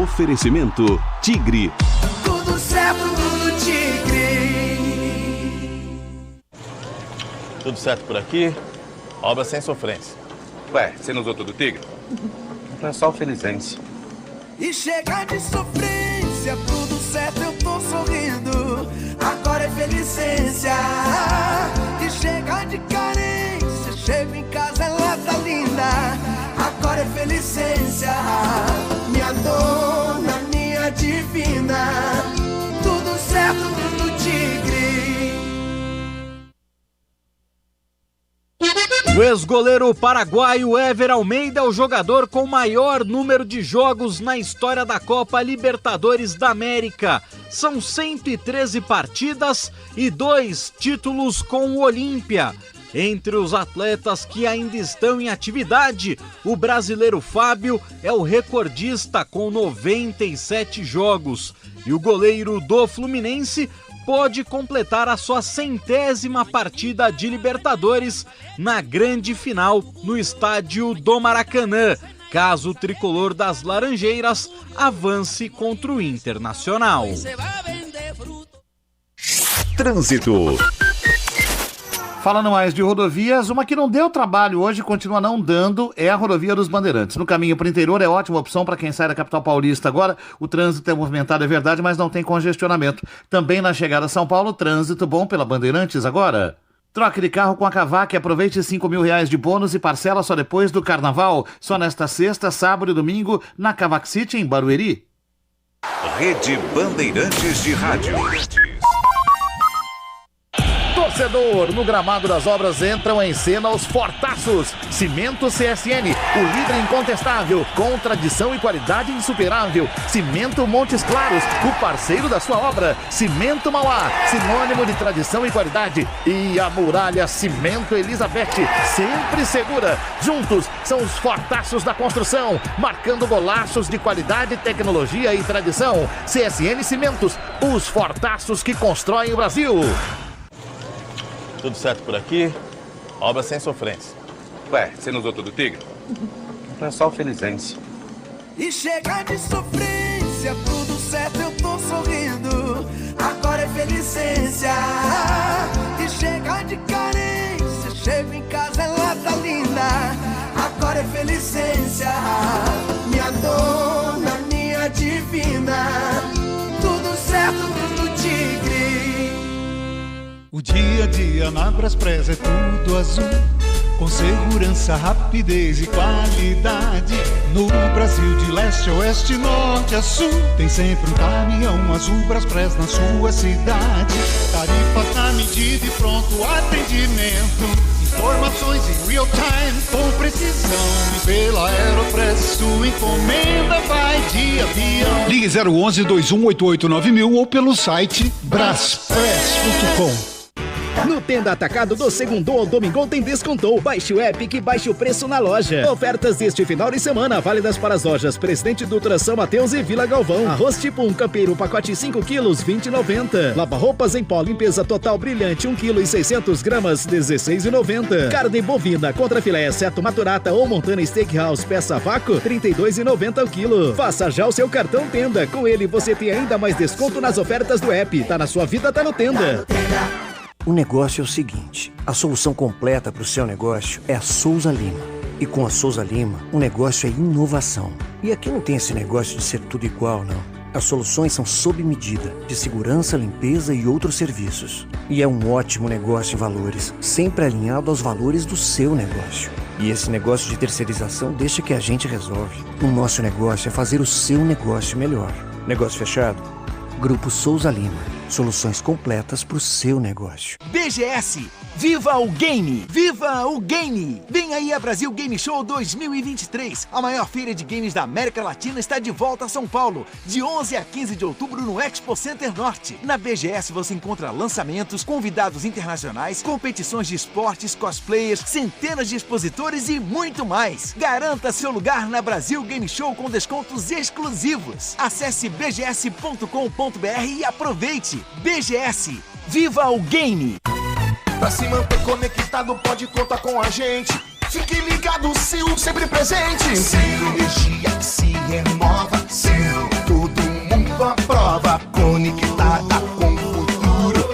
Oferecimento Tigre. Tudo certo, tudo Tigre. Tudo certo por aqui? Obra sem sofrência. Ué, você não usou tudo Tigre? Então é só o Felizense. E chega de sofrência, tudo certo, eu tô sorrindo. Agora é Felicência. E chega de carência, chego em casa, ela tá linda. Agora é Felicência. Minha dona, minha divina. Tudo certo, tudo Tigre. O ex-goleiro paraguaio Ever Almeida é o jogador com maior número de jogos na história da Copa Libertadores da América. São 113 partidas e 2 títulos com o Olímpia. Entre os atletas que ainda estão em atividade, o brasileiro Fábio é o recordista com 97 jogos. E o goleiro do Fluminense pode completar a sua 100ª partida de Libertadores na grande final no estádio do Maracanã, caso o tricolor das Laranjeiras avance contra o Internacional. Trânsito. Falando mais de rodovias, uma que não deu trabalho hoje, continua não dando, é a rodovia dos Bandeirantes. No caminho para o interior é ótima opção para quem sai da capital paulista agora. O trânsito é movimentado, é verdade, mas não tem congestionamento. Também na chegada a São Paulo, trânsito bom pela Bandeirantes agora. Troque de carro com a Cavac, aproveite R$5.000 de bônus e parcela só depois do Carnaval. Só nesta sexta, sábado e domingo, na Cavac City, em Barueri. Rede Bandeirantes de Rádio. Torcedor, no gramado das obras entram em cena os fortaços. Cimento CSN, o líder incontestável, com tradição e qualidade insuperável. Cimento Montes Claros, o parceiro da sua obra. Cimento Mauá, sinônimo de tradição e qualidade. E a muralha Cimento Elizabeth, sempre segura. Juntos são os fortaços da construção, marcando golaços de qualidade, tecnologia e tradição. CSN Cimentos, os fortaços que constroem o Brasil. Tudo certo por aqui? Obra sem sofrência. Ué, você não usou tudo Tigre? Então é só o Felizense. E chega de sofrência, tudo certo, eu tô sorrindo. Agora é Felicência. E chega de carência, chego em casa, ela tá linda. Agora é Felicência. Minha dona, minha divina. Tudo certo, tudo Tigre. O dia a dia na Braspress é tudo azul, com segurança, rapidez e qualidade. No Brasil de leste a oeste, norte a sul, tem sempre um caminhão azul Braspress na sua cidade. Tarifas na medida e pronto atendimento. Informações em real time, com precisão. E pela Aeropress sua encomenda vai de avião. Ligue 011-2188-9000 ou pelo site braspress.com. No Tenda Atacado do Segundou ao Domingão tem descontou. Baixe o app que baixe o preço na loja. Ofertas deste final de semana válidas para as lojas Presidente Dutra, São Mateus e Vila Galvão. Arroz tipo 1 campeiro, pacote 5 quilos, R$20,90. Lava-roupas em pó, limpeza total brilhante, 1 kg e 600 gramas, R$16,90. Carne bovina, contra filé, seto maturata ou Montana Steakhouse, peça vácuo, R$32,90 o quilo. Faça já o seu cartão Tenda. Com ele você tem ainda mais desconto nas ofertas do app. Tá na sua vida, tá no Tenda. O negócio é o seguinte, a solução completa para o seu negócio é a Souza Lima. E com a Souza Lima, o negócio é inovação. E aqui não tem esse negócio de ser tudo igual, não. As soluções são sob medida, de segurança, limpeza e outros serviços. E é um ótimo negócio em valores, sempre alinhado aos valores do seu negócio. E esse negócio de terceirização deixa que a gente resolve. O nosso negócio é fazer o seu negócio melhor. Negócio fechado? Grupo Souza Lima. Soluções completas para o seu negócio. BGS, viva o game! Viva o game! Vem aí a Brasil Game Show 2023. A maior feira de games da América Latina está de volta a São Paulo, de 11 a 15 de outubro no Expo Center Norte. Na BGS você encontra lançamentos, convidados internacionais, competições de esportes, cosplayers, centenas de expositores e muito mais. Garanta seu lugar na Brasil Game Show com descontos exclusivos. Acesse bgs.com.br e aproveite. BGS, viva o game! Pra se manter conectado pode contar com a gente. Fique ligado, Sil, sempre presente. Sil, energia que se renova. Sil, todo mundo aprova. Conectada com o futuro.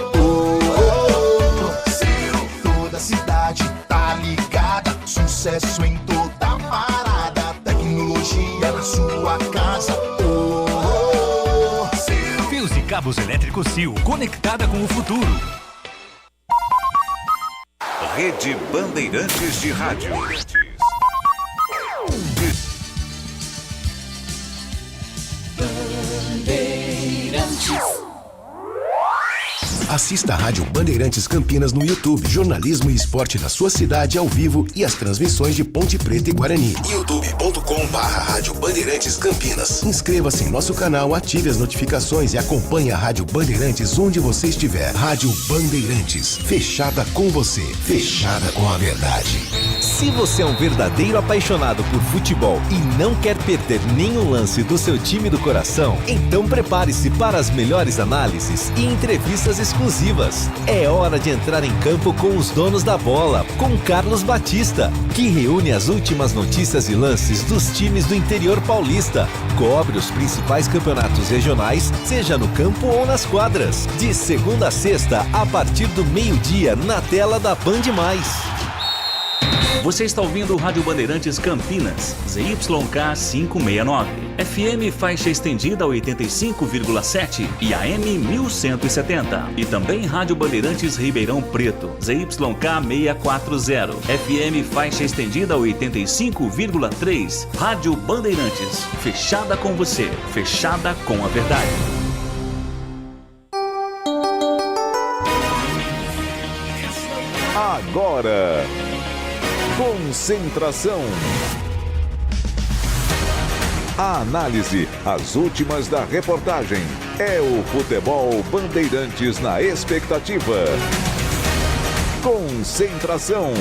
Sil, toda cidade tá ligada. Sucesso em toda parada. Tecnologia na sua casa. Sil. Fios e cabos elétricos Sil, conectada com o futuro. Rede Bandeirantes de Rádio. Assista a Rádio Bandeirantes Campinas no YouTube. Jornalismo e esporte da sua cidade ao vivo e as transmissões de Ponte Preta e Guarani. youtube.com/Rádio Bandeirantes Campinas. Inscreva-se em nosso canal, ative as notificações e acompanhe a Rádio Bandeirantes onde você estiver. Rádio Bandeirantes, fechada com você, fechada com a verdade. Se você é um verdadeiro apaixonado por futebol e não quer perder nenhum lance do seu time do coração, então prepare-se para as melhores análises e entrevistas exclusivas. É hora de entrar em campo com os donos da bola, com Carlos Batista, que reúne as últimas notícias e lances dos times do interior paulista. Cobre os principais campeonatos regionais, seja no campo ou nas quadras. De segunda a sexta, a partir do meio-dia, na tela da Band+. Você está ouvindo o Rádio Bandeirantes Campinas, ZYK 569, FM faixa estendida 85,7 e AM 1170. E também Rádio Bandeirantes Ribeirão Preto, ZYK 640, FM faixa estendida 85,3. Rádio Bandeirantes, fechada com você, fechada com a verdade. Agora, concentração. A análise, as últimas da reportagem. É o Futebol Bandeirantes na expectativa. Concentração.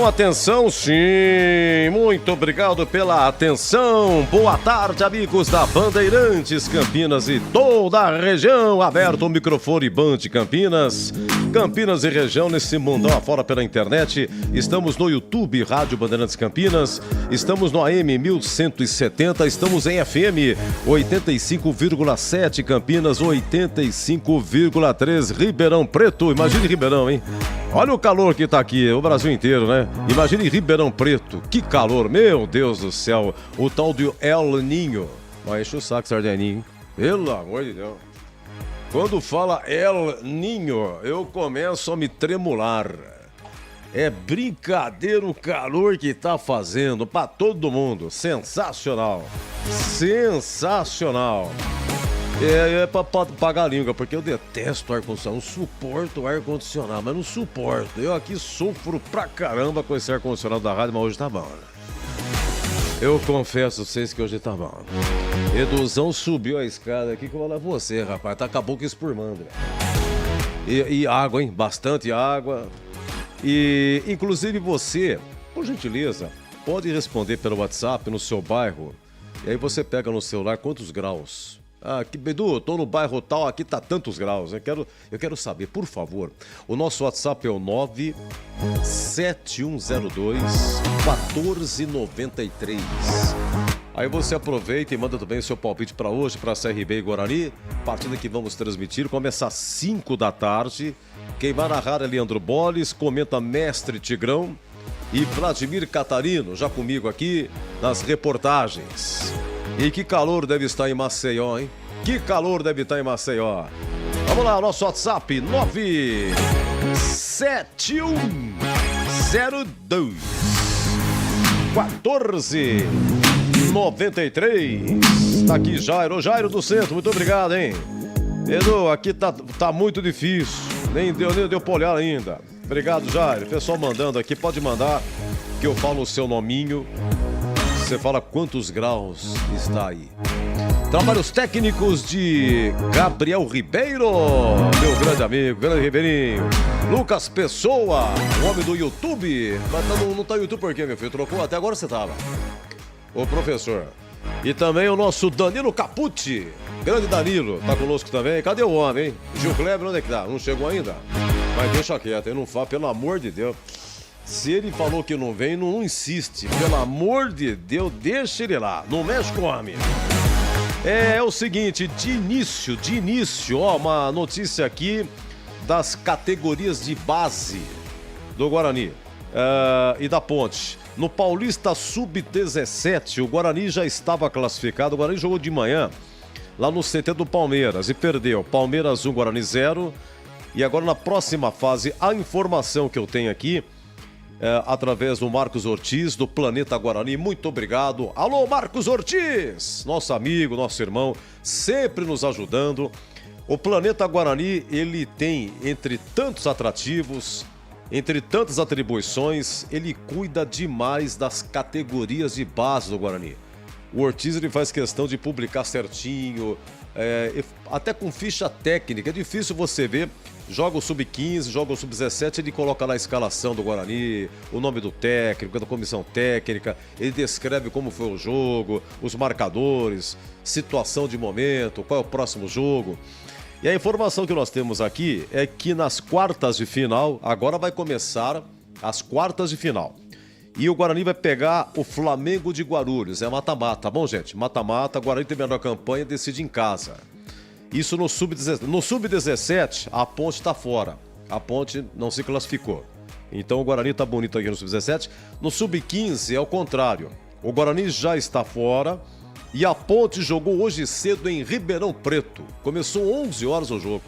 Atenção, sim, muito obrigado pela atenção. Boa tarde, amigos da Bandeirantes Campinas e toda a região. Aberto o microfone Band Campinas, Campinas e região nesse mundão afora pela internet. Estamos no YouTube Rádio Bandeirantes Campinas, estamos no AM 1170, estamos em FM 85,7 Campinas, 85,3 Ribeirão Preto. Imagine Ribeirão, hein? Olha o calor que tá aqui, o Brasil inteiro, né? Imagine Ribeirão Preto, que calor, meu Deus do céu. O tal de El Ninho. Mas enche o saco, Sardeninho. Pelo amor de Deus. Quando fala El Ninho, eu começo a me tremular. É brincadeira o calor que tá fazendo pra todo mundo. Sensacional. Sensacional. É pra pagar a língua, porque eu detesto ar-condicionado, não suporto ar-condicionado, mas não suporto. Eu aqui sofro pra caramba com esse ar-condicionado da rádio, mas hoje tá bom, né? Eu confesso a vocês que hoje tá bom. Eduzão subiu a escada aqui que eu vou lá você, rapaz, tá acabou que espurmando, velho. E água, hein? Bastante água. E, inclusive você, por gentileza, pode responder pelo WhatsApp no seu bairro, e aí você pega no celular quantos graus. Ah, Bedu, tô no bairro tal, aqui tá tantos graus. Eu quero saber, por favor. O nosso WhatsApp é o 97102-1493. Aí você aproveita e manda também o seu palpite para hoje, para CRB e Guarani. Partida que vamos transmitir, começa às 5 da tarde. Quem vai narrar é Leandro Boles, comenta Mestre Tigrão e Vladimir Catarino, já comigo aqui nas reportagens. E que calor deve estar em Maceió, hein? Que calor deve estar em Maceió. Vamos lá, nosso WhatsApp, 9 7102 1493. Tá aqui Jairo. Ô, Jairo do Centro, muito obrigado, hein? Edu, aqui tá muito difícil. Nem deu pra olhar ainda. Obrigado, Jairo. Pessoal mandando aqui, pode mandar que eu falo o seu nominho. Você fala quantos graus está aí. Trabalhos técnicos de Gabriel Ribeiro, meu grande amigo, grande Ribeirinho. Lucas Pessoa, o homem do YouTube. Mas não tá no YouTube por quê, meu filho? Trocou? Até agora você tava. O professor. E também o nosso Danilo Capucci. Grande Danilo, tá conosco também. Cadê o homem, hein? Gil Kleber, onde é que tá? Não chegou ainda? Mas deixa quieto, ele não fala, pelo amor de Deus. Se ele falou que não vem, não insiste. Pelo amor de Deus, deixa ele lá. Não mexe com o homem. É o seguinte, de início, ó, uma notícia aqui das categorias de base do Guarani e da Ponte. No Paulista Sub-17, o Guarani já estava classificado. O Guarani jogou de manhã lá no CT do Palmeiras e perdeu. Palmeiras 1, Guarani 0. E agora na próxima fase, a informação que eu tenho aqui, através do Marcos Ortiz, do Planeta Guarani. Muito obrigado. Alô, Marcos Ortiz! Nosso amigo, nosso irmão, sempre nos ajudando. O Planeta Guarani, ele tem, entre tantos atrativos, entre tantas atribuições, ele cuida demais das categorias de base do Guarani. O Ortiz, ele faz questão de publicar certinho, até com ficha técnica. É difícil você ver. Joga o Sub-15, joga o Sub-17, ele coloca lá a escalação do Guarani, o nome do técnico, da comissão técnica, ele descreve como foi o jogo, os marcadores, situação de momento, qual é o próximo jogo. E a informação que nós temos aqui é que nas quartas de final, agora vai começar as quartas de final. E o Guarani vai pegar o Flamengo de Guarulhos, é mata-mata, tá bom, gente? Mata-mata, o Guarani tem a melhor campanha, decide em casa. Isso no Sub-17. No Sub-17, a Ponte está fora. A Ponte não se classificou. Então o Guarani está bonito aqui no Sub-17. No Sub-15 é o contrário. O Guarani já está fora e a Ponte jogou hoje cedo em Ribeirão Preto. Começou 11 horas o jogo.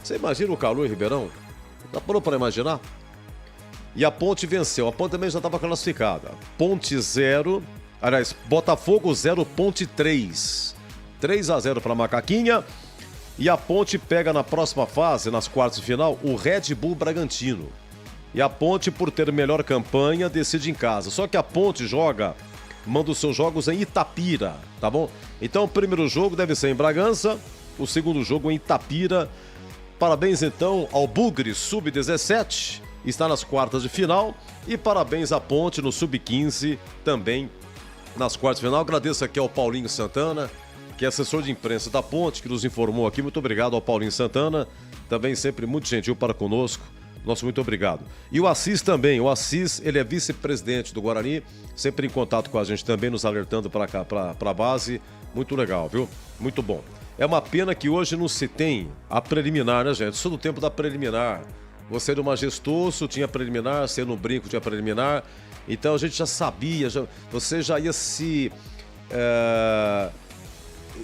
Você imagina o calor em Ribeirão? Já parou para imaginar? E a Ponte venceu. A Ponte também já estava classificada. Ponte 0. Aliás, Botafogo 0, Ponte 3. 3-0 para a Macaquinha. E a Ponte pega na próxima fase, nas quartas de final, o Red Bull Bragantino. E a Ponte, por ter melhor campanha, decide em casa. Só que a Ponte manda os seus jogos em Itapira, tá bom? Então o primeiro jogo deve ser em Bragança, o segundo jogo em Itapira. Parabéns então ao Bugre Sub-17, está nas quartas de final. E parabéns à Ponte no Sub-15, também nas quartas de final. Agradeço aqui ao Paulinho Santana, que é assessor de imprensa da Ponte, que nos informou aqui. Muito obrigado ao Paulinho Santana, também sempre muito gentil para conosco. Nosso muito obrigado. E o Assis também. O Assis, ele é vice-presidente do Guarani, sempre em contato com a gente também, nos alertando para cá, para a base. Muito legal, viu? Muito bom. É uma pena que hoje não se tem a preliminar, né, gente? Só no tempo da preliminar. Você do Majestoso tinha preliminar, você no Brinco tinha preliminar. Então a gente já sabia, você já ia se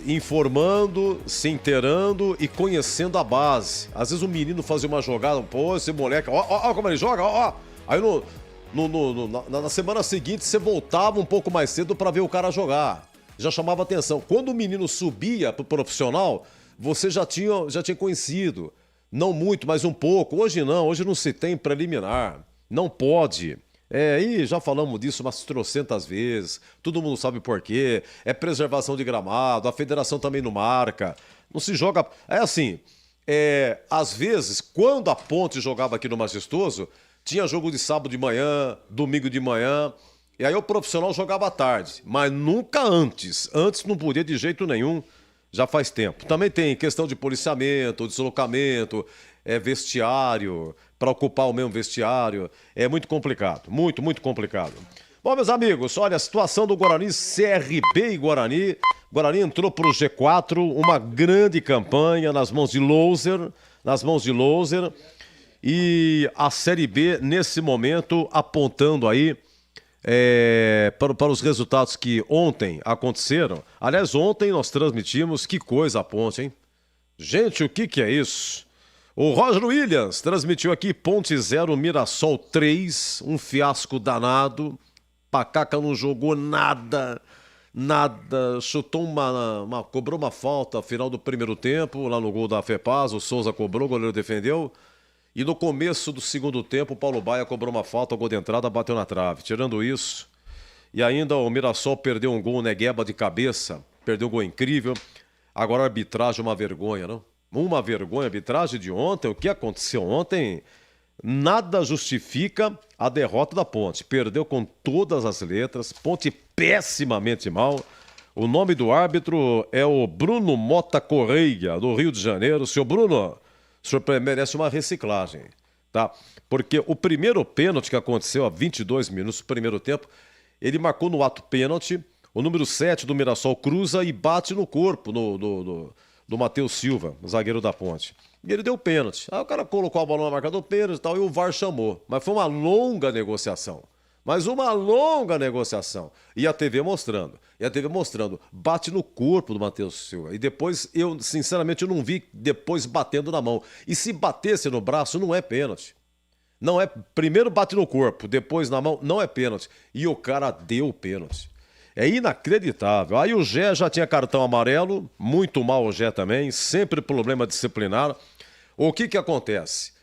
informando, se inteirando e conhecendo a base. Às vezes o menino fazia uma jogada, pô, esse moleque, ó como ele joga, ó. Aí na semana seguinte você voltava um pouco mais cedo para ver o cara jogar. Já chamava atenção. Quando o menino subia pro profissional, você já tinha conhecido. Não muito, mas um pouco. Hoje não se tem preliminar. Não pode. E já falamos disso umas trocentas vezes, todo mundo sabe por quê, é preservação de gramado, a federação também não marca, não se joga... às vezes, quando a Ponte jogava aqui no Majestoso, tinha jogo de sábado de manhã, domingo de manhã, e aí o profissional jogava à tarde, mas nunca antes não podia de jeito nenhum, já faz tempo. Também tem questão de policiamento, deslocamento, vestiário, para ocupar o mesmo vestiário, é muito complicado, muito, muito complicado. Bom, meus amigos, olha a situação do Guarani, CRB e Guarani. Guarani entrou para o G4, uma grande campanha nas mãos de Louser, e a Série B, nesse momento, apontando aí para os resultados que ontem aconteceram. Aliás, ontem nós transmitimos, que coisa a Ponte, hein? Gente, o que é isso? O Roger Williams transmitiu aqui Ponte 0, Mirassol 3, um fiasco danado. Pacaca não jogou nada, chutou cobrou uma falta no final do primeiro tempo, lá no gol da FEPAS, o Souza cobrou, o goleiro defendeu. E no começo do segundo tempo, o Paulo Baia cobrou uma falta, o gol de entrada bateu na trave. Tirando isso, e ainda o Mirassol perdeu um gol, Negueba de cabeça, perdeu um gol incrível. Agora a arbitragem é uma vergonha, não? Uma vergonha, a arbitragem de ontem, o que aconteceu ontem, nada justifica a derrota da Ponte. Perdeu com todas as letras, Ponte pessimamente mal. O nome do árbitro é o Bruno Mota Correia, do Rio de Janeiro. Seu Bruno, o senhor merece uma reciclagem, tá? Porque o primeiro pênalti que aconteceu há 22 minutos do primeiro tempo, ele marcou no ato pênalti, o número 7 do Mirassol cruza e bate no corpo do Matheus Silva, zagueiro da Ponte. E ele deu pênalti. Aí o cara colocou a bola no marcador pênalti e tal, e o VAR chamou. Mas foi uma longa negociação. E a TV mostrando. Bate no corpo do Matheus Silva. E depois, eu sinceramente eu não vi depois batendo na mão. E se batesse no braço, não é pênalti. Não é. Primeiro bate no corpo, depois na mão, não é pênalti. E o cara deu pênalti. É inacreditável. Aí o Gé já tinha cartão amarelo, muito mal o Gé também, sempre problema disciplinar. O que acontece?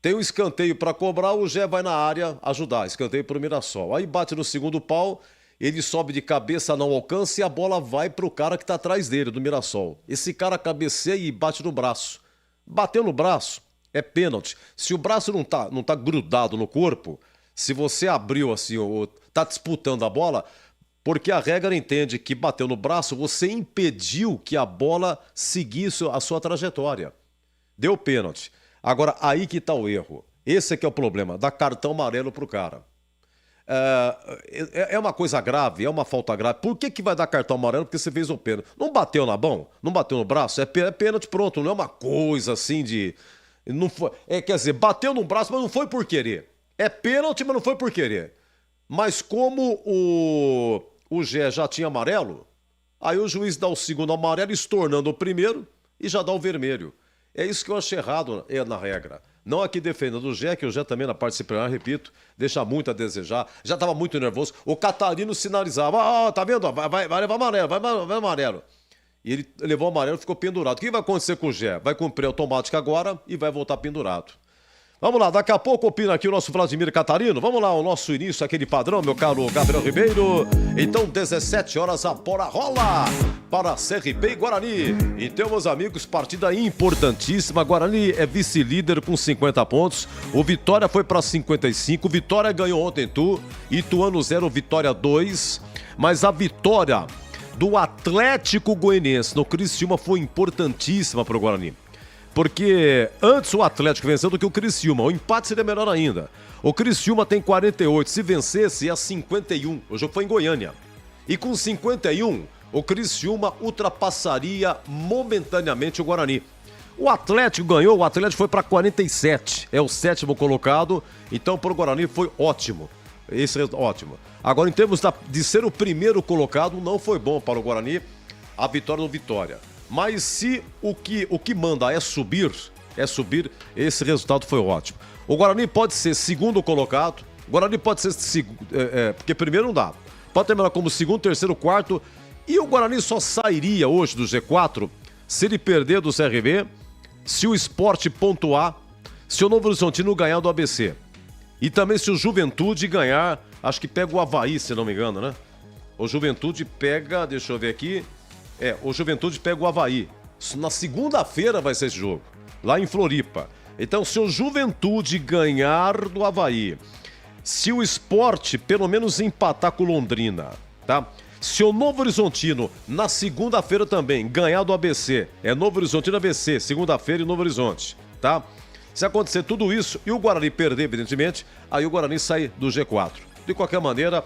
Tem um escanteio para cobrar, o Gé vai na área ajudar, escanteio para o Mirassol. Aí bate no segundo pau, ele sobe de cabeça, não alcança e a bola vai para o cara que está atrás dele, do Mirassol. Esse cara cabeceia e bate no braço. Bateu no braço, é pênalti. Se o braço não tá grudado no corpo, se você abriu assim, ou tá disputando a bola... Porque a regra entende que bateu no braço, você impediu que a bola seguisse a sua trajetória. Deu pênalti. Agora, aí que está o erro. Esse é que é o problema, dar cartão amarelo pro cara. É uma coisa grave, é uma falta grave. Por que vai dar cartão amarelo? Porque você fez um pênalti. Não bateu na mão? Não bateu no braço? É pênalti pronto, não é uma coisa assim de... Não foi, quer dizer, bateu no braço, mas não foi por querer. É pênalti, mas não foi por querer. Mas como o Gé já tinha amarelo, aí o juiz dá o segundo amarelo, estornando o primeiro e já dá o vermelho. É isso que eu achei errado na regra. Não aqui defendendo o Gé, que o Gé também na parte disciplinar, repito, deixa muito a desejar. Já estava muito nervoso. O Catarino sinalizava, tá vendo? Vai levar amarelo, vai amarelo. E ele levou o amarelo e ficou pendurado. O que vai acontecer com o Gé? Vai cumprir automática agora e vai voltar pendurado. Vamos lá, daqui a pouco opina aqui o nosso Vladimir Catarino. Vamos lá, o nosso início, aquele padrão, meu caro Gabriel Ribeiro. Então, 17 horas, a bola rola para CRB e Guarani. Então, meus amigos, partida importantíssima. Guarani é vice-líder com 50 pontos. O Vitória foi para 55. Vitória ganhou ontem Ituano 0, Vitória 2. Mas a vitória do Atlético Goianiense no Criciúma foi importantíssima para o Guarani. Porque antes o Atlético venceu do que o Criciúma. O empate seria melhor ainda. O Criciúma tem 48. Se vencesse, é 51. O jogo foi em Goiânia. E com 51, o Criciúma ultrapassaria momentaneamente o Guarani. O Atlético ganhou, o Atlético foi para 47. É o 7º colocado. Então, para o Guarani foi ótimo. Esse é ótimo. Agora, em termos de ser o primeiro colocado, não foi bom para o Guarani a vitória do Vitória. Mas se o que manda é subir, esse resultado foi ótimo. O Guarani pode ser segundo colocado, o Guarani pode ser porque primeiro não dá. Pode terminar como segundo, terceiro, quarto. E o Guarani só sairia hoje do G4 se ele perder do CRB, se o Sport pontuar, se o Novo Horizontino ganhar do ABC. E também se o Juventude ganhar, acho que pega o Avaí, se não me engano, né? O Juventude pega, deixa eu ver aqui... o Juventude pega o Avaí. Na segunda-feira vai ser esse jogo, lá em Floripa. Então, se o Juventude ganhar do Avaí, se o Sport pelo menos empatar com o Londrina, tá? Se o Novo Horizontino, na segunda-feira também, ganhar do ABC, Novo Horizontino ABC, segunda-feira e Novo Horizonte, tá? Se acontecer tudo isso e o Guarani perder, evidentemente, aí o Guarani sai do G4. De qualquer maneira,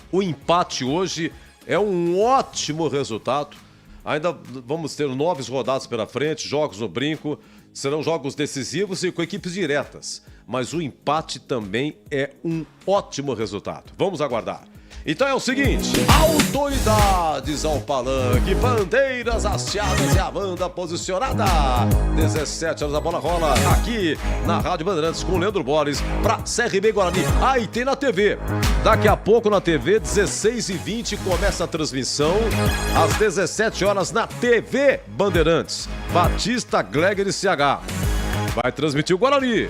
o empate hoje... é um ótimo resultado. Ainda vamos ter 9 rodadas pela frente, jogos no brinco. Serão jogos decisivos e com equipes diretas. Mas o empate também é um ótimo resultado. Vamos aguardar. Então é o seguinte, autoridades Bandeirantes ao palanque, bandeiras hasteadas e a banda posicionada. 17 horas a bola rola aqui na Rádio Bandeirantes com o Leandro Borges pra CRB Guarani. Ah, e tem na TV. Daqui a pouco na TV, 16h20, começa a transmissão. Às 17 horas na TV Bandeirantes. Batista, Gleger e CH. Vai transmitir o Guarani.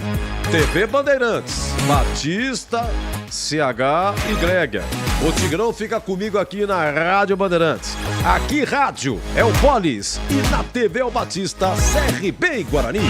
TV Bandeirantes. Batista, CH e Gleger. O Tigrão fica comigo aqui na Rádio Bandeirantes. Aqui rádio é o Polis e na TV é o Batista, CRB e Guarani.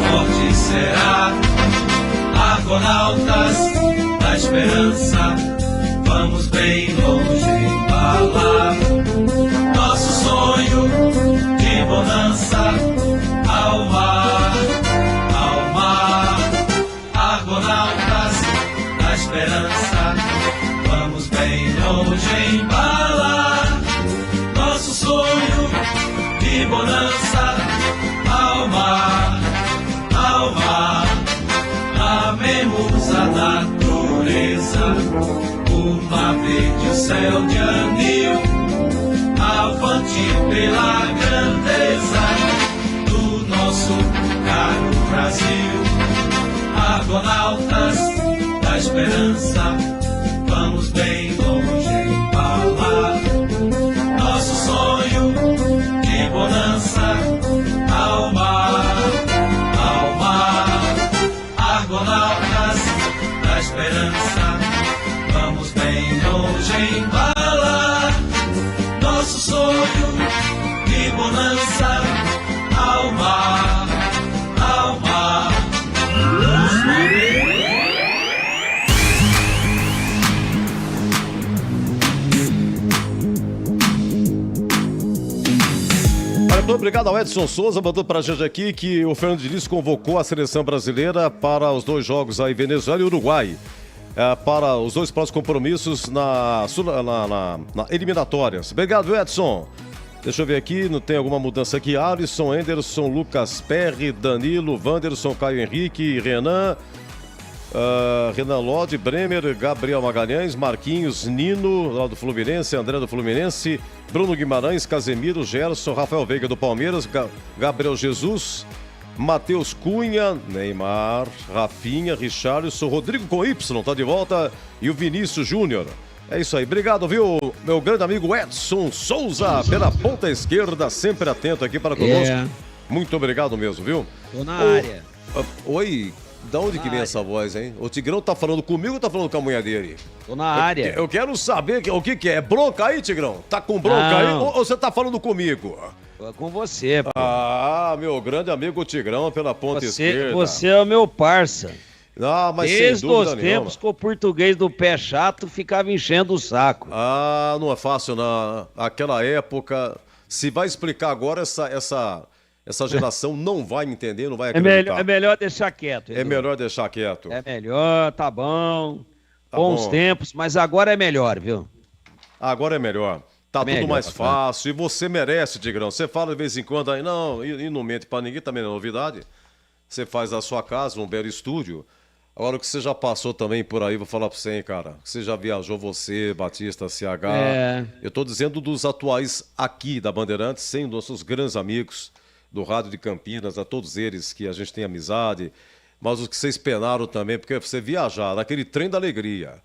Forte será, argonautas da esperança, vamos bem longe embalar nosso sonho de bonança ao mar, argonautas da esperança, vamos bem longe embalar nosso sonho de bonança ao mar, amemos a natureza, o mar verde, o céu de anil, avante pela grandeza do nosso caro Brasil. Argonautas da esperança, vamos bem longe embalar nosso sonho de bonança ao mar, argonautas da esperança, vamos bem longe embalar nosso sonho de bonança ao mar, Muito obrigado ao Edson Souza, mandou pra gente aqui que o Fernando Diniz convocou a seleção brasileira para os 2 jogos aí, Venezuela e Uruguai, para os 2 próximos compromissos na eliminatórias. Obrigado, Edson. Deixa eu ver aqui, não tem alguma mudança aqui. Alisson, Anderson, Lucas Perry, Danilo, Wanderson, Caio Henrique, Renan, Renan Lodi, Bremer, Gabriel Magalhães, Marquinhos, Nino, lá do Fluminense, André do Fluminense, Bruno Guimarães, Casemiro, Gerson, Rafael Veiga do Palmeiras, Gabriel Jesus, Matheus Cunha, Neymar, Rafinha, Richarlison, Rodrigo com Y, tá de volta, e o Vinícius Júnior. É isso aí, obrigado, viu, meu grande amigo Edson Souza, pela ponta esquerda, sempre atento aqui para conosco. Muito obrigado mesmo, viu? Tô na área. Oi, da onde que vem essa voz, hein? O Tigrão tá falando comigo ou tá falando com a mulher dele? Tô na área. Eu quero saber o que é. Bronca aí, Tigrão? Tá com bronca aí ou você tá falando comigo? Tô com você, pô. Ah, meu grande amigo Tigrão, pela ponta esquerda. Você é o meu parça. Ah, mas desde os tempos que o português do pé chato ficava enchendo o saco. Ah, não é fácil, não. Aquela época, se vai explicar agora, essa geração não vai entender, não vai acreditar. É melhor deixar quieto. Edu. É melhor deixar quieto. É melhor, tá bom. Bons tempos, mas agora é melhor, viu? Agora é melhor. Tá tudo mais fácil. E você merece, Tigrão. Você fala de vez em quando aí, não, e não mente pra ninguém, também não é novidade. Você faz a sua casa, um belo estúdio. Agora, o que você já passou também por aí, vou falar pra você, hein, cara. Você já viajou, você, Batista, CH. Eu tô dizendo dos atuais aqui da Bandeirantes, sem nossos grandes amigos do Rádio de Campinas, a todos eles que a gente tem amizade, mas os que vocês penaram também, porque você viajar naquele trem da alegria.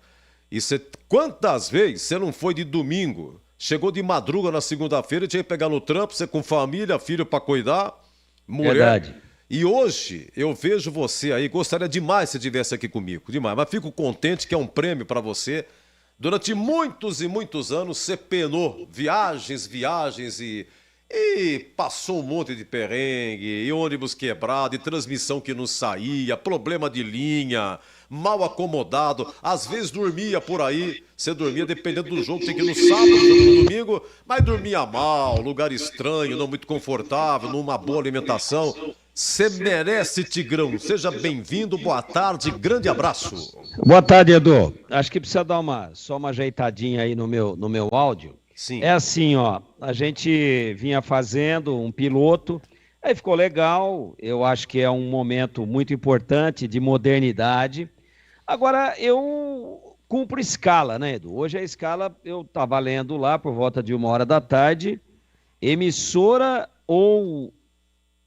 E você, quantas vezes você não foi de domingo? Chegou de madruga na segunda-feira, tinha que pegar no trampo, você com família, filho pra cuidar, mulher. Verdade. E hoje eu vejo você aí, gostaria demais se você estivesse aqui comigo, demais, mas fico contente que é um prêmio para você. Durante muitos e muitos anos você penou viagens e passou um monte de perrengue, e ônibus quebrado, e transmissão que não saía, problema de linha, mal acomodado, às vezes dormia por aí, você dormia dependendo do jogo, tinha que ir no sábado, no domingo, mas dormia mal, lugar estranho, não muito confortável, numa boa alimentação. Você merece, Tigrão. Seja bem-vindo, boa tarde, grande abraço. Boa tarde, Edu. Acho que precisa dar só uma ajeitadinha aí no meu áudio. Sim. É assim, ó, a gente vinha fazendo um piloto, aí ficou legal, eu acho que é um momento muito importante de modernidade. Agora, eu cumpro escala, né, Edu? Hoje a escala, eu estava lendo lá por volta de 1h da tarde, emissora ou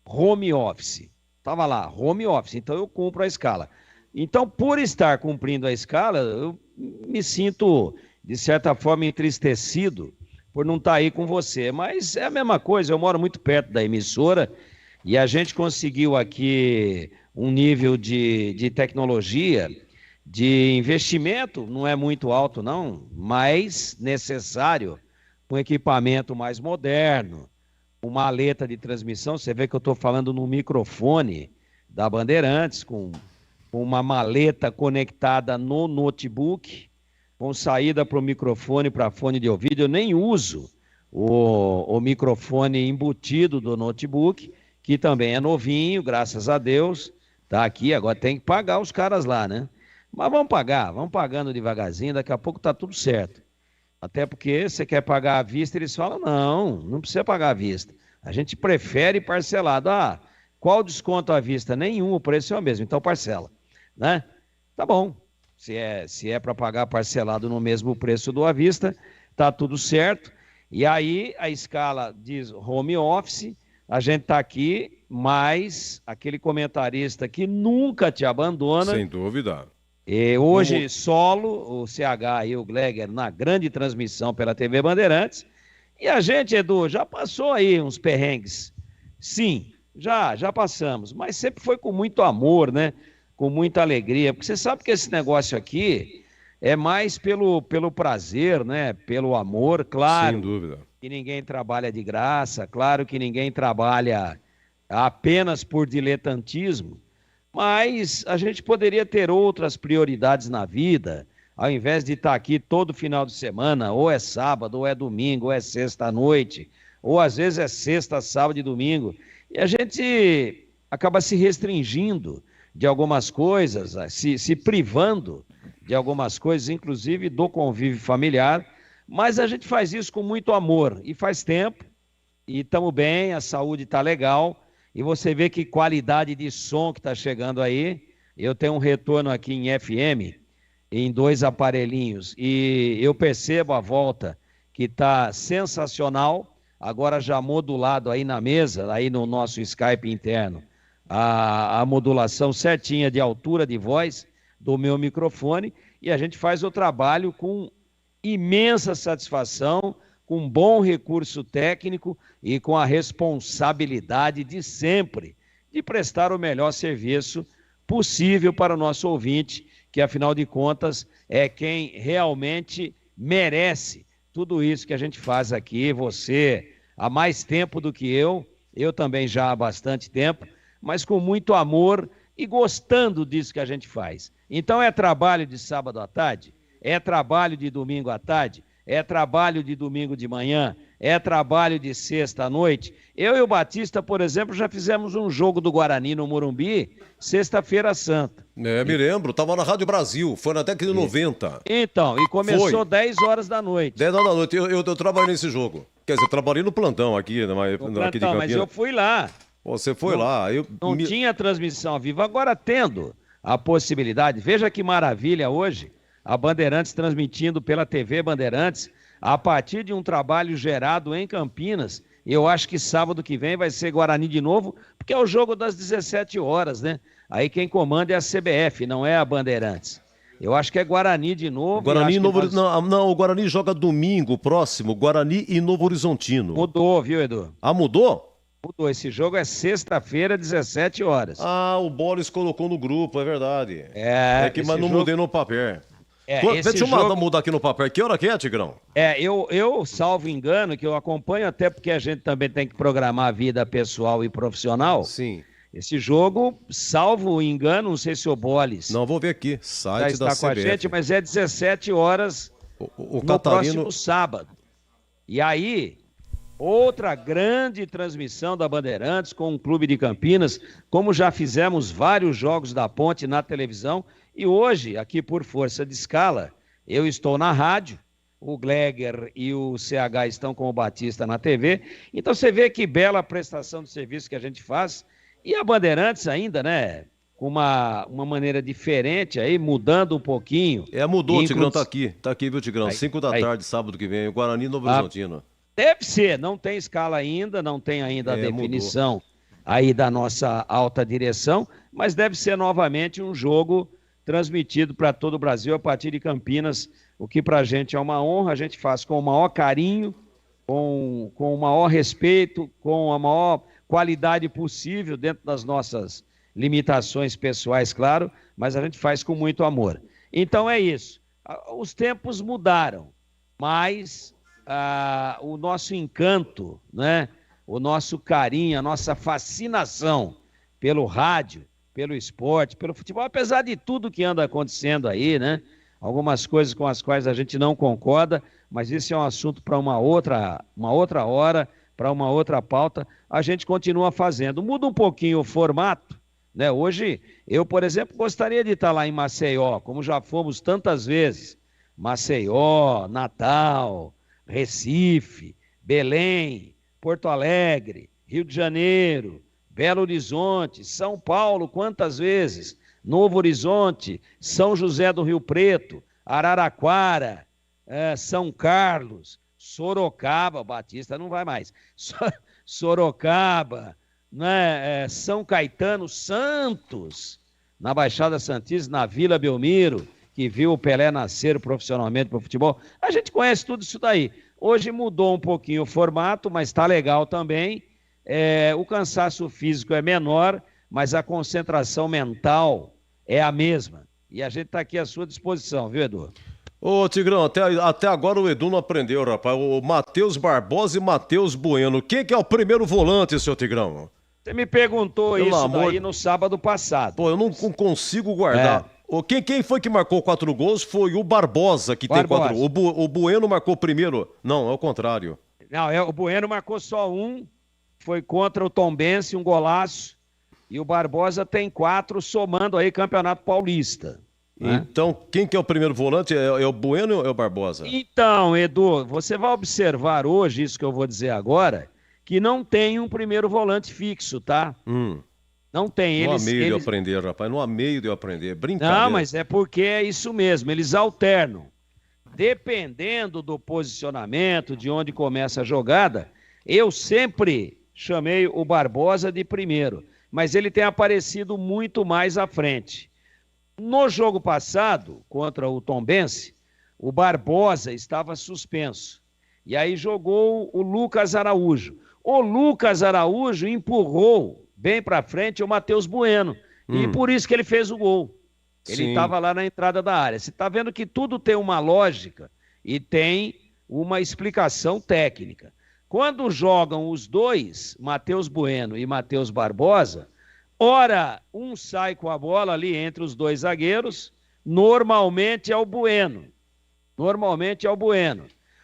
home office. Estava lá, home office, então eu cumpro a escala. Então, por estar cumprindo a escala, eu me sinto, de certa forma, entristecido por não estar aí com você. Mas é a mesma coisa, eu moro muito perto da emissora e a gente conseguiu aqui um nível de tecnologia, de investimento, não é muito alto não, mas necessário, um equipamento mais moderno, uma maleta de transmissão, você vê que eu estou falando no microfone da Bandeirantes, com uma maleta conectada no notebook, com saída para o microfone, para fone de ouvido. Eu nem uso o microfone embutido do notebook, que também é novinho, graças a Deus, tá aqui, agora tem que pagar os caras lá, né? Mas vamos pagando devagarzinho, daqui a pouco tá tudo certo. Até porque você quer pagar à vista, eles falam, não precisa pagar à vista. A gente prefere parcelado. Ah, qual desconto à vista? Nenhum, o preço é o mesmo, então parcela, né? Tá bom, se é para pagar parcelado no mesmo preço do à vista, tá tudo certo. E aí a escala diz home office, a gente tá aqui, mas aquele comentarista que nunca te abandona. Sem dúvida. E hoje, solo, o CH e o Gleger na grande transmissão pela TV Bandeirantes. E a gente, Edu, já passou aí uns perrengues. Sim, já passamos. Mas sempre foi com muito amor, né? Com muita alegria. Porque você sabe que esse negócio aqui é mais pelo prazer, né? Pelo amor, claro. Sem dúvida. Que ninguém trabalha de graça. Claro que ninguém trabalha apenas por diletantismo. Mas a gente poderia ter outras prioridades na vida, ao invés de estar aqui todo final de semana, ou é sábado, ou é domingo, ou é sexta-noite, ou às vezes é sexta, sábado e domingo. E a gente acaba se restringindo de algumas coisas, se privando de algumas coisas, inclusive do convívio familiar, mas a gente faz isso com muito amor, e faz tempo, e estamos bem, a saúde está legal. E você vê que qualidade de som que está chegando aí. Eu tenho um retorno aqui em FM, em 2 aparelhinhos, e eu percebo a volta que está sensacional, agora já modulado aí na mesa, aí no nosso Skype interno, a modulação certinha de altura de voz do meu microfone, e a gente faz o trabalho com imensa satisfação, com bom recurso técnico e com a responsabilidade de sempre de prestar o melhor serviço possível para o nosso ouvinte, que afinal de contas é quem realmente merece tudo isso que a gente faz aqui. Você há mais tempo do que eu também já há bastante tempo, mas com muito amor e gostando disso que a gente faz. Então é trabalho de sábado à tarde, é trabalho de domingo à tarde, é trabalho de domingo de manhã, é trabalho de sexta à noite. Eu e o Batista, por exemplo, já fizemos um jogo do Guarani no Morumbi, sexta-feira santa. Me lembro, estava na Rádio Brasil, foi na década de 90. Então, e começou 10 horas da noite. 10 horas da noite, eu trabalhei nesse jogo. Quer dizer, trabalhei no plantão aqui, aqui de Campinas. Mas eu fui lá. Você foi lá. Não tinha transmissão ao vivo, agora tendo. a possibilidade. Veja que maravilha hoje, a Bandeirantes transmitindo pela TV Bandeirantes, a partir de um trabalho gerado em Campinas. Eu acho que sábado que vem vai ser Guarani de novo, porque é o jogo das 17 horas, né? Aí quem comanda é a CBF, não é a Bandeirantes. Eu acho que é Guarani de novo. Guarani não, o Guarani joga domingo próximo, Guarani e Novo Horizontino. Mudou, viu, Edu? Ah, mudou? Mudou, esse jogo é sexta-feira, 17 horas. Ah, o Boris colocou no grupo, é verdade. Mas não jogo... mudei no papel. Deixa eu mudar aqui no papel. Que hora que é, Tigrão? Eu salvo engano, que eu acompanho, até porque a gente também tem que programar a vida pessoal e profissional. Sim. Esse jogo, salvo engano, não sei se o Bolis... Não, vou ver aqui, site da CBF. Com a gente, mas é 17 horas no próximo sábado. E aí, outra grande transmissão da Bandeirantes com o Clube de Campinas, como já fizemos vários jogos da Ponte na televisão, e hoje, aqui por força de escala, eu estou na rádio, o Gleger e o CH estão com o Batista na TV, então você vê que bela prestação de serviço que a gente faz, e a Bandeirantes ainda, né, com uma maneira diferente aí, mudando um pouquinho. Mudou, o Tigrão tá aqui, viu, Tigrão? 5 da tarde, sábado que vem, o Guarani Novo Horizontino. Deve ser, não tem escala ainda, não tem ainda a definição aí da nossa alta direção, mas deve ser novamente um jogo transmitido para todo o Brasil a partir de Campinas, o que para a gente é uma honra, a gente faz com o maior carinho, com o maior respeito, com a maior qualidade possível dentro das nossas limitações pessoais, claro, mas a gente faz com muito amor. Então é isso, os tempos mudaram, mas o nosso encanto, né? O nosso carinho, a nossa fascinação pelo rádio, pelo esporte, pelo futebol, apesar de tudo que anda acontecendo aí, né? Algumas coisas com as quais a gente não concorda, mas isso é um assunto para uma outra hora, para uma outra pauta, a gente continua fazendo. Muda um pouquinho o formato, né? Hoje, eu, por exemplo, gostaria de estar lá em Maceió, como já fomos tantas vezes. Maceió, Natal, Recife, Belém, Porto Alegre, Rio de Janeiro, Belo Horizonte, São Paulo, quantas vezes? Novo Horizonte, São José do Rio Preto, Araraquara, São Carlos, Sorocaba, Batista não vai mais, Sorocaba, né? São Caetano, Santos, na Baixada Santista, na Vila Belmiro, que viu o Pelé nascer profissionalmente para o futebol. A gente conhece tudo isso daí. Hoje mudou um pouquinho o formato, mas está legal também. O cansaço físico é menor, mas a concentração mental é a mesma. E a gente está aqui à sua disposição, viu, Edu? Ô, Tigrão, até agora o Edu não aprendeu, rapaz. O Matheus Barbosa e Matheus Bueno. Quem que é o primeiro volante, seu Tigrão? Você me perguntou isso daí no sábado passado. Pô, eu não consigo guardar. Quem foi que marcou 4 gols foi o Barbosa, que tem 4 gols. O Bueno marcou primeiro. Não, é o contrário. Não, o Bueno marcou só um. Foi contra o Tombense, um golaço. E o Barbosa tem 4, somando aí Campeonato Paulista. Né? Então, quem que é o primeiro volante? É o Bueno ou é o Barbosa? Então, Edu, você vai observar hoje, isso que eu vou dizer agora, que não tem um primeiro volante fixo, tá? Não tem. Não há meio de aprender, rapaz. Não há meio de aprender. Brincadeira. Não, mas é porque é isso mesmo. Eles alternam. Dependendo do posicionamento, de onde começa a jogada, eu sempre chamei o Barbosa de primeiro, mas ele tem aparecido muito mais à frente. No jogo passado, contra o Tombense, o Barbosa estava suspenso. E aí jogou o Lucas Araújo. O Lucas Araújo empurrou bem para frente o Matheus Bueno. E por isso que ele fez o gol. Ele estava lá na entrada da área. Você está vendo que tudo tem uma lógica e tem uma explicação técnica. Quando jogam os dois, Matheus Bueno e Matheus Barbosa, ora, um sai com a bola ali entre os dois zagueiros, normalmente é o Bueno.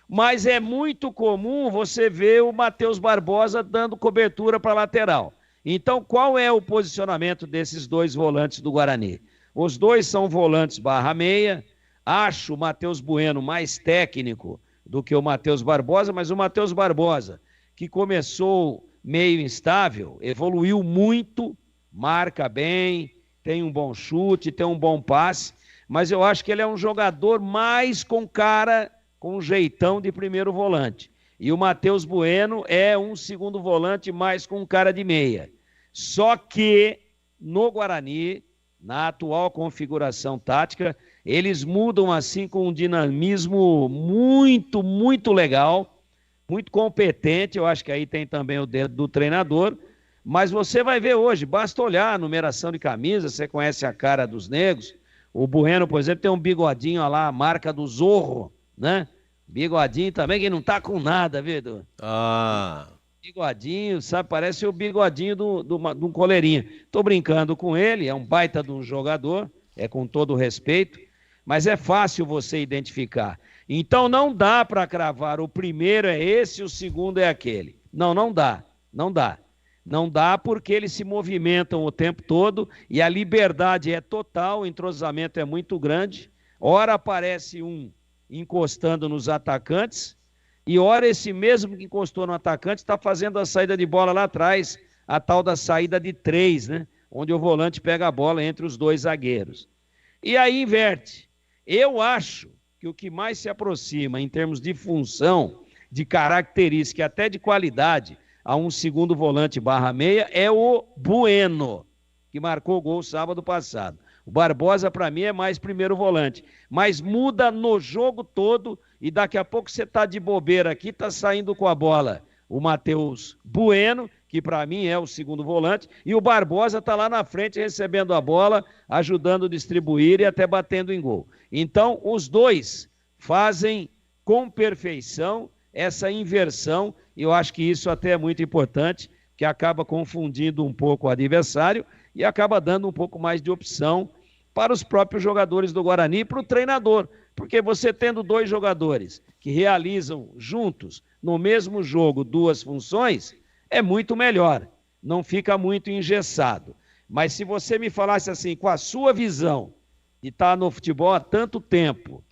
Mas é muito comum você ver o Matheus Barbosa dando cobertura para a lateral. Então, qual é o posicionamento desses dois volantes do Guarani? Os dois são volantes /meia. Acho o Matheus Bueno mais técnico do que o Matheus Barbosa, mas o Matheus Barbosa, que começou meio instável, evoluiu muito, marca bem, tem um bom chute, tem um bom passe, mas eu acho que ele é um jogador mais com cara, com jeitão de primeiro volante. E o Matheus Bueno é um segundo volante mais com cara de meia. Só que no Guarani, na atual configuração tática, eles mudam assim com um dinamismo muito, muito legal, muito competente. Eu acho que aí tem também o dedo do treinador. Mas você vai ver hoje, basta olhar a numeração de camisa, você conhece a cara dos negros. O Bueno, por exemplo, tem um bigodinho ó lá, a marca do Zorro, né? Bigodinho também, que não tá com nada, viu, Edu? Bigodinho, sabe? Parece o bigodinho de um coleirinho. Tô brincando com ele, é um baita de um jogador, é com todo respeito, mas é fácil você identificar. Então não dá para cravar, o primeiro é esse, o segundo é aquele. Não dá. Não dá porque eles se movimentam o tempo todo e a liberdade é total, o entrosamento é muito grande. Ora aparece um encostando nos atacantes e ora esse mesmo que encostou no atacante está fazendo a saída de bola lá atrás, a tal da saída de 3, né? Onde o volante pega a bola entre os dois zagueiros. E aí inverte. Eu acho que o que mais se aproxima em termos de função, de característica e até de qualidade a um segundo volante /meia é o Bueno, que marcou o gol sábado passado. O Barbosa, para mim, é mais primeiro volante. Mas muda no jogo todo e daqui a pouco você está de bobeira aqui, está saindo com a bola o Matheus Bueno, que para mim é o segundo volante, e o Barbosa está lá na frente recebendo a bola, ajudando a distribuir e até batendo em gol. Então, os dois fazem com perfeição essa inversão, e eu acho que isso até é muito importante, que acaba confundindo um pouco o adversário e acaba dando um pouco mais de opção para os próprios jogadores do Guarani e para o treinador, porque você tendo dois jogadores que realizam juntos, no mesmo jogo, duas funções, é muito melhor, não fica muito engessado. Mas se você me falasse assim, com a sua visão de estar no futebol há tanto tempo,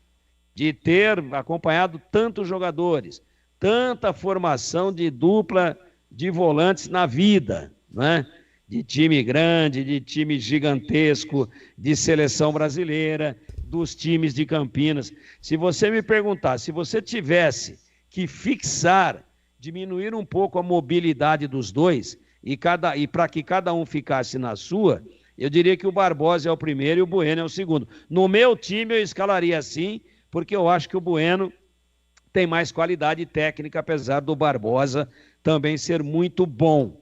de ter acompanhado tantos jogadores, tanta formação de dupla de volantes na vida, né? De time grande, de time gigantesco, de seleção brasileira, dos times de Campinas. Se você me perguntar, se você tivesse que fixar, diminuir um pouco a mobilidade dos dois e para que cada um ficasse na sua, eu diria que o Barbosa é o primeiro e o Bueno é o segundo. No meu time eu escalaria assim, porque eu acho que o Bueno tem mais qualidade técnica, apesar do Barbosa também ser muito bom.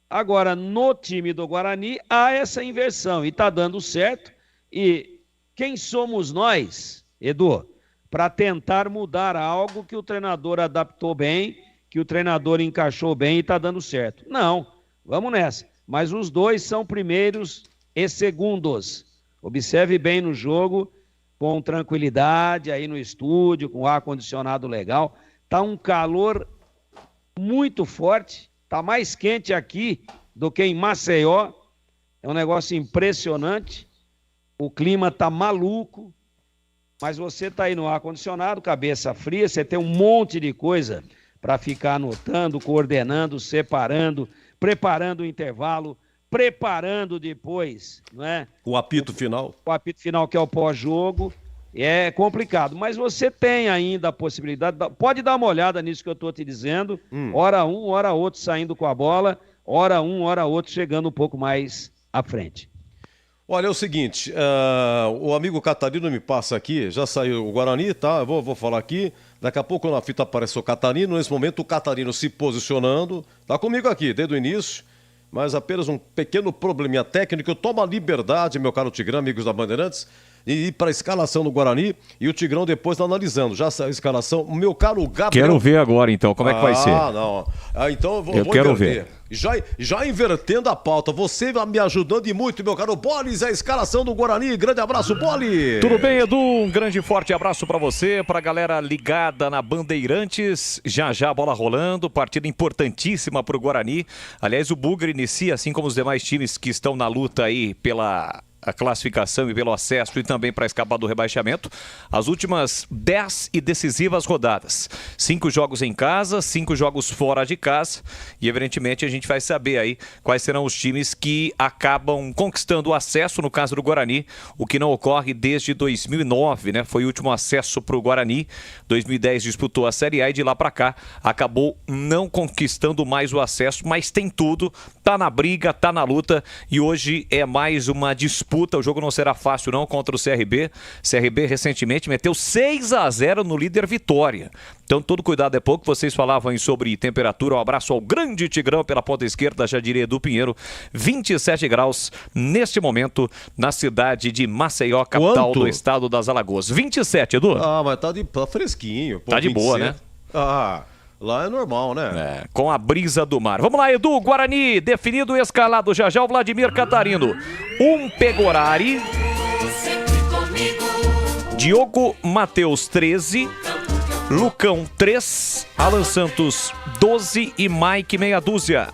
Agora, no time do Guarani, há essa inversão, e está dando certo. E quem somos nós, Edu, para tentar mudar algo que o treinador adaptou bem, que o treinador encaixou bem e está dando certo? Não, vamos nessa. Mas os dois são primeiros e segundos. Observe bem no jogo, com tranquilidade, aí no estúdio, com ar-condicionado legal. Está um calor muito forte, está mais quente aqui do que em Maceió. É um negócio impressionante. O clima está maluco, mas você está aí no ar-condicionado, cabeça fria, você tem um monte de coisa para ficar anotando, coordenando, separando, preparando o intervalo, preparando depois, não é? O apito final. O apito final, que é o pós-jogo. É complicado, mas você tem ainda a possibilidade, pode dar uma olhada nisso que eu estou te dizendo, hora um, hora outro saindo com a bola, hora um, hora outro chegando um pouco mais à frente. Olha, é o seguinte, o amigo Catarino me passa aqui, já saiu o Guarani, tá? Eu vou falar aqui, daqui a pouco na fita aparece o Catarino, nesse momento o Catarino se posicionando, tá comigo aqui desde o início, mas apenas um pequeno probleminha técnico. Eu tomo a liberdade, meu caro Tigrão, amigos da Bandeirantes, e ir para a escalação do Guarani e o Tigrão depois analisando. Já saiu a escalação. O meu caro Gabriel... Quero ver agora então, como é que vai ser. Não. Então eu vou quero inverter. ver. Já invertendo a pauta, você vai me ajudando e muito, meu caro Bolis, a escalação do Guarani. Grande abraço, Bolis. Tudo bem, Edu? Um grande e forte abraço para você, para a galera ligada na Bandeirantes. Já a bola rolando, partida importantíssima para o Guarani. Aliás, o Bugre inicia, assim como os demais times que estão na luta aí pela a classificação e pelo acesso e também para escapar do rebaixamento, as últimas 10 e decisivas rodadas. 5 jogos em casa, 5 jogos fora de casa e, evidentemente, a gente vai saber aí quais serão os times que acabam conquistando o acesso, no caso do Guarani, o que não ocorre desde 2009, né? Foi o último acesso para o Guarani, 2010 disputou a Série A e de lá para cá acabou não conquistando mais o acesso, mas tem tudo, tá na briga, tá na luta e hoje é mais uma disputa. O jogo não será fácil não contra o CRB. CRB recentemente meteu 6-0 no líder Vitória. Então todo cuidado é pouco. Vocês falavam aí sobre temperatura. Um abraço ao grande Tigrão pela ponta esquerda, Jadiria do Pinheiro. 27 graus neste momento na cidade de Maceió, capital do estado das Alagoas. 27, Edu? Ah, mas tá fresquinho. Pô, tá de 27. boa, né? Ah, lá é normal, né? Com a brisa do mar. Vamos lá, Edu. Guarani, definido e escalado. Já já o Vladimir Catarino. Pegorari. Diogo Matheus, 13. Lucão, 3. Alan Santos, 12. E Mike, meia dúzia.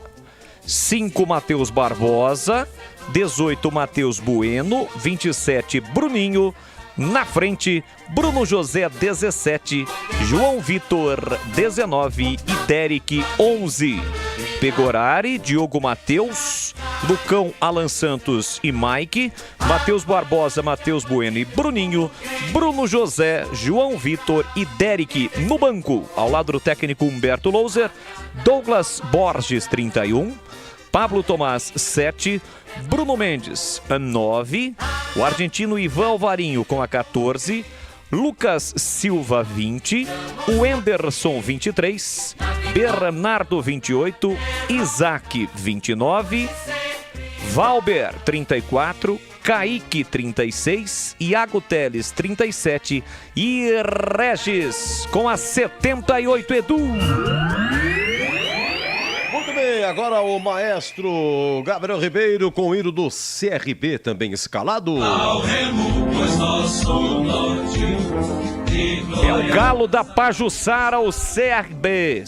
5, Matheus Barbosa. 18, Matheus Bueno. 27, Bruninho. Na frente, Bruno José, 17, João Vitor, 19 e Derek, 11. Pegorari, Diogo Matheus, Lucão, Alan Santos e Mike, Matheus Barbosa, Matheus Bueno e Bruninho, Bruno José, João Vitor e Derek no banco. Ao lado do técnico Humberto Louser, Douglas Borges, 31, Pablo Tomás, 7, Bruno Mendes, 9, o argentino Ivan Alvarinho com a 14, Lucas Silva, 20, o Enderson, 23, Bernardo, 28, Isaac, 29, Valber, 34, Kaique, 36, Iago Teles, 37 e Regis com a 78, Edu. Muito bem, agora o maestro Gabriel Ribeiro com o hino do CRB também escalado. É o Galo da Pajuçara, o CRB.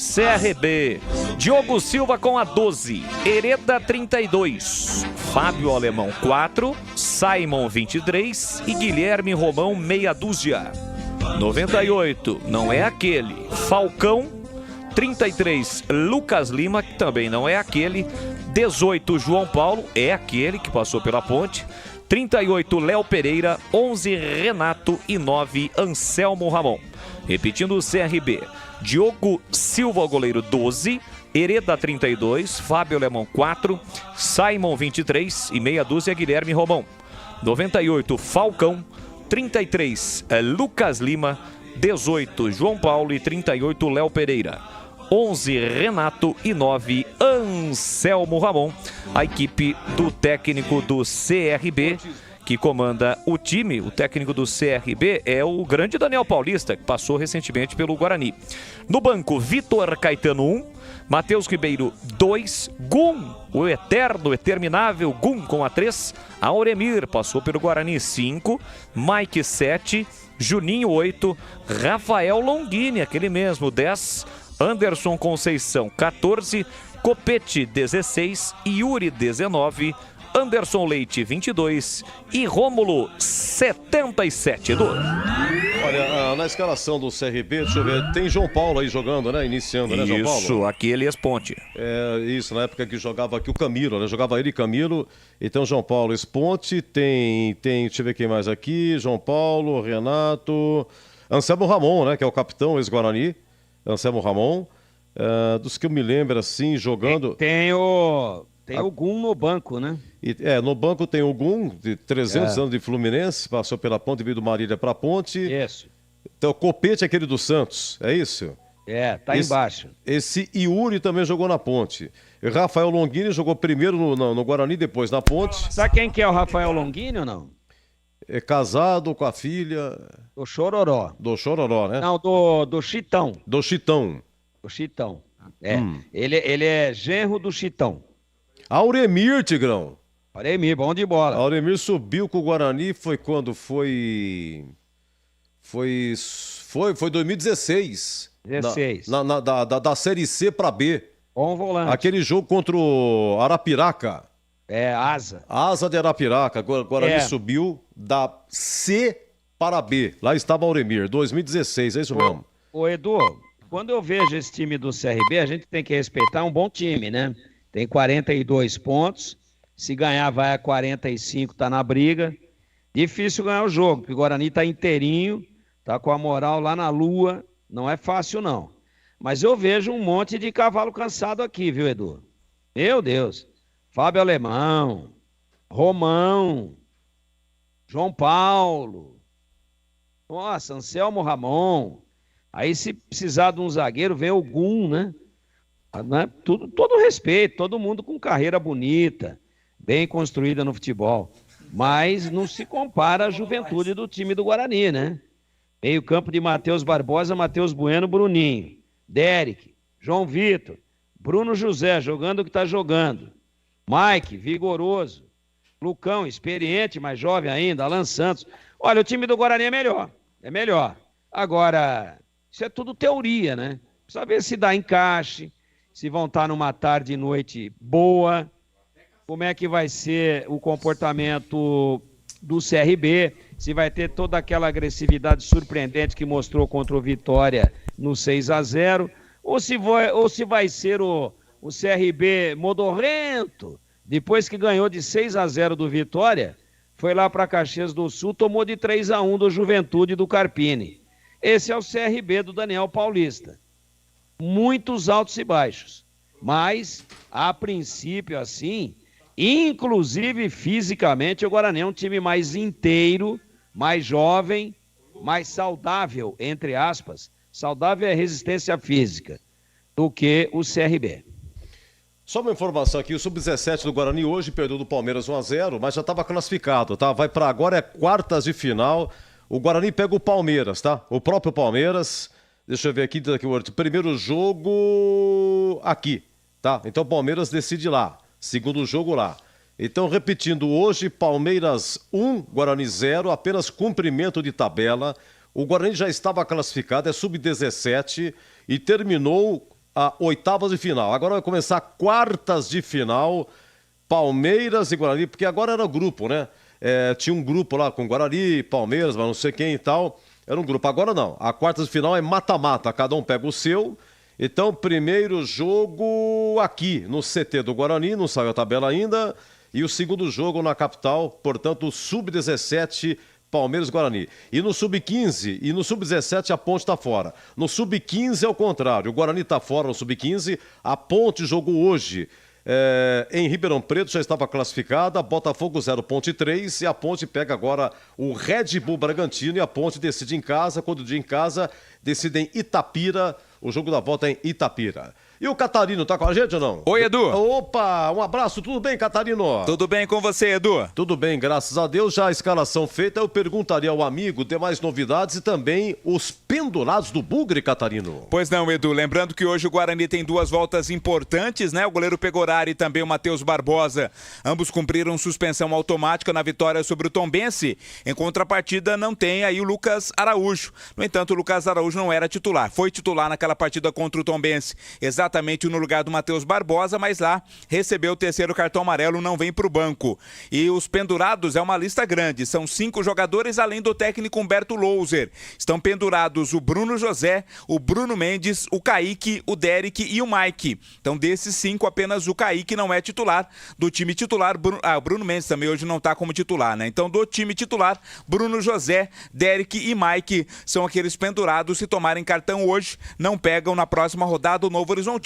Diogo Silva com a 12, Hereda 32, Fábio Alemão 4, Simon 23 e Guilherme Romão meia dúzia. 98, não é aquele, Falcão 33, Lucas Lima, que também não é aquele. 18, João Paulo, é aquele que passou pela ponte. 38, Léo Pereira. 11, Renato. E 9, Anselmo Ramon. Repetindo o CRB. Diogo Silva, goleiro, 12. Hereda, 32. Fábio Alemão, 4. Simon, 23. E meia dúzia, Guilherme Romão. 98, Falcão. 33, Lucas Lima. 18, João Paulo. E 38, Léo Pereira. 11, Renato e 9, Anselmo Ramon, a equipe do técnico do CRB, que comanda o time. O técnico do CRB é o grande Daniel Paulista, que passou recentemente pelo Guarani. No banco, Vitor Caetano, 1, Matheus Ribeiro, 2, Gum, o eterno, eterminável Gum com a 3, Auremir passou pelo Guarani, 5, Mike, 7, Juninho, 8, Rafael Longini, aquele mesmo, 10, Anderson Conceição, 14, Copete, 16, Yuri, 19, Anderson Leite, 22 e Rômulo, 77, Edu. Olha, na escalação do CRB, deixa eu ver, tem João Paulo aí jogando, né? Iniciando, né, João Paulo? Isso, aqui Elias Ponte. É, isso, na época que jogava aqui o Camilo, né? Jogava ele e Camilo. Então, João Paulo, Esponte, tem, deixa eu ver quem mais aqui, João Paulo, Renato, Anselmo Ramon, né? Que é o capitão ex-Guarani. Anselmo Ramon, dos que eu me lembro assim, jogando... Tem o Gum no banco, né? No banco tem o Gum, de 300 anos de Fluminense, passou pela ponte, veio do Marília para a ponte. Isso. Então o Copete é aquele do Santos, é isso? Tá embaixo. Esse Yuri também jogou na ponte. Rafael Longini jogou primeiro no Guarani, depois na ponte. Sabe quem que é o Rafael Longini ou não? É casado com a filha... Do Chororó. Do Chororó, né? Não, do Chitão. Do Chitão. Do Chitão. Ele é genro do Chitão. Auremir, Tigrão. Auremir, bom de bola. Auremir subiu com o Guarani, foi quando? Foi 2016. 16. Da Série C para B. Bom volante. Aquele jogo contra o Arapiraca. É, Asa. Asa de Arapiraca. Guarani subiu da C para B. Lá estava Auremir, 2016, é isso mesmo? Ô Edu, quando eu vejo esse time do CRB, a gente tem que respeitar um bom time, né? Tem 42 pontos, se ganhar vai a 45, tá na briga. Difícil ganhar o jogo, porque o Guarani tá inteirinho, tá com a moral lá na lua, não é fácil não. Mas eu vejo um monte de cavalo cansado aqui, viu, Edu? Meu Deus. Fábio Alemão, Romão, João Paulo, nossa, Anselmo Ramon. Aí se precisar de um zagueiro, vem o Gum, né? Todo respeito, todo mundo com carreira bonita, bem construída no futebol. Mas não se compara à juventude do time do Guarani, né? Meio campo de Matheus Barbosa, Matheus Bueno, Bruninho, Derek, João Vitor, Bruno José, jogando o que está jogando. Mike, vigoroso. Lucão, experiente, mas jovem ainda. Alan Santos. Olha, o time do Guarani é melhor. É melhor. Agora, isso é tudo teoria, né? Precisa ver se dá encaixe, se vão estar numa tarde e noite boa, como é que vai ser o comportamento do CRB, se vai ter toda aquela agressividade surpreendente que mostrou contra o Vitória no 6-0, ou se vai ser o CRB modorrento, depois que ganhou de 6-0 do Vitória, foi lá para Caxias do Sul, tomou de 3-1 do Juventude do Carpini. Esse é o CRB do Daniel Paulista. Muitos altos e baixos, mas a princípio assim, inclusive fisicamente, o Guarani é um time mais inteiro, mais jovem, mais saudável, entre aspas, saudável é resistência física, do que o CRB. Só uma informação aqui, o Sub-17 do Guarani hoje perdeu do Palmeiras 1-0, mas já estava classificado, tá? Vai para agora, é quartas de final, o Guarani pega o Palmeiras, tá? O próprio Palmeiras, deixa eu ver aqui, primeiro jogo aqui, tá? Então o Palmeiras decide lá, segundo jogo lá. Então, repetindo, hoje Palmeiras 1, Guarani 0, apenas cumprimento de tabela. O Guarani já estava classificado, é Sub-17 e terminou a oitavas de final. Agora vai começar quartas de final, Palmeiras e Guarani, porque agora era grupo, né? Tinha um grupo lá com Guarani, Palmeiras, mas não sei quem e tal. Era um grupo. Agora não. A quartas de final é mata-mata. Cada um pega o seu. Então, primeiro jogo aqui no CT do Guarani, não saiu a tabela ainda. E o segundo jogo na capital, portanto, Sub-17, Palmeiras e Guarani. E no Sub-15 e no Sub-17 a Ponte está fora. No Sub-15 é o contrário. O Guarani está fora no Sub-15. A Ponte jogou hoje em Ribeirão Preto, já estava classificada. Botafogo 0, Ponte 3. E a Ponte pega agora o Red Bull Bragantino. E a Ponte decide em casa. Quando dia em casa, decide em Itapira. O jogo da volta é em Itapira. E o Catarino tá com a gente ou não? Oi, Edu. Opa, um abraço. Tudo bem, Catarino? Tudo bem com você, Edu? Tudo bem, graças a Deus. Já a escalação feita, eu perguntaria ao amigo demais novidades e também os pendurados do Bugre, Catarino. Pois não, Edu. Lembrando que hoje o Guarani tem duas voltas importantes, né? O goleiro Pegorari e também o Matheus Barbosa. Ambos cumpriram suspensão automática na vitória sobre o Tombense. Em contrapartida, não tem aí o Lucas Araújo. No entanto, o Lucas Araújo não era titular. Foi titular naquela partida contra o Tombense. Exatamente no lugar do Matheus Barbosa, mas lá recebeu o terceiro cartão amarelo, não vem para o banco. E os pendurados é uma lista grande, são 5 jogadores, além do técnico Humberto Louser. Estão pendurados o Bruno José, o Bruno Mendes, o Kaique, o Derek e o Mike. Então desses 5, apenas o Kaique não é titular. Do time titular, o Bruno Mendes também hoje não está como titular, né? Então do time titular, Bruno José, Derek e Mike são aqueles pendurados. Se tomarem cartão hoje, não pegam na próxima rodada o Novo Horizontino.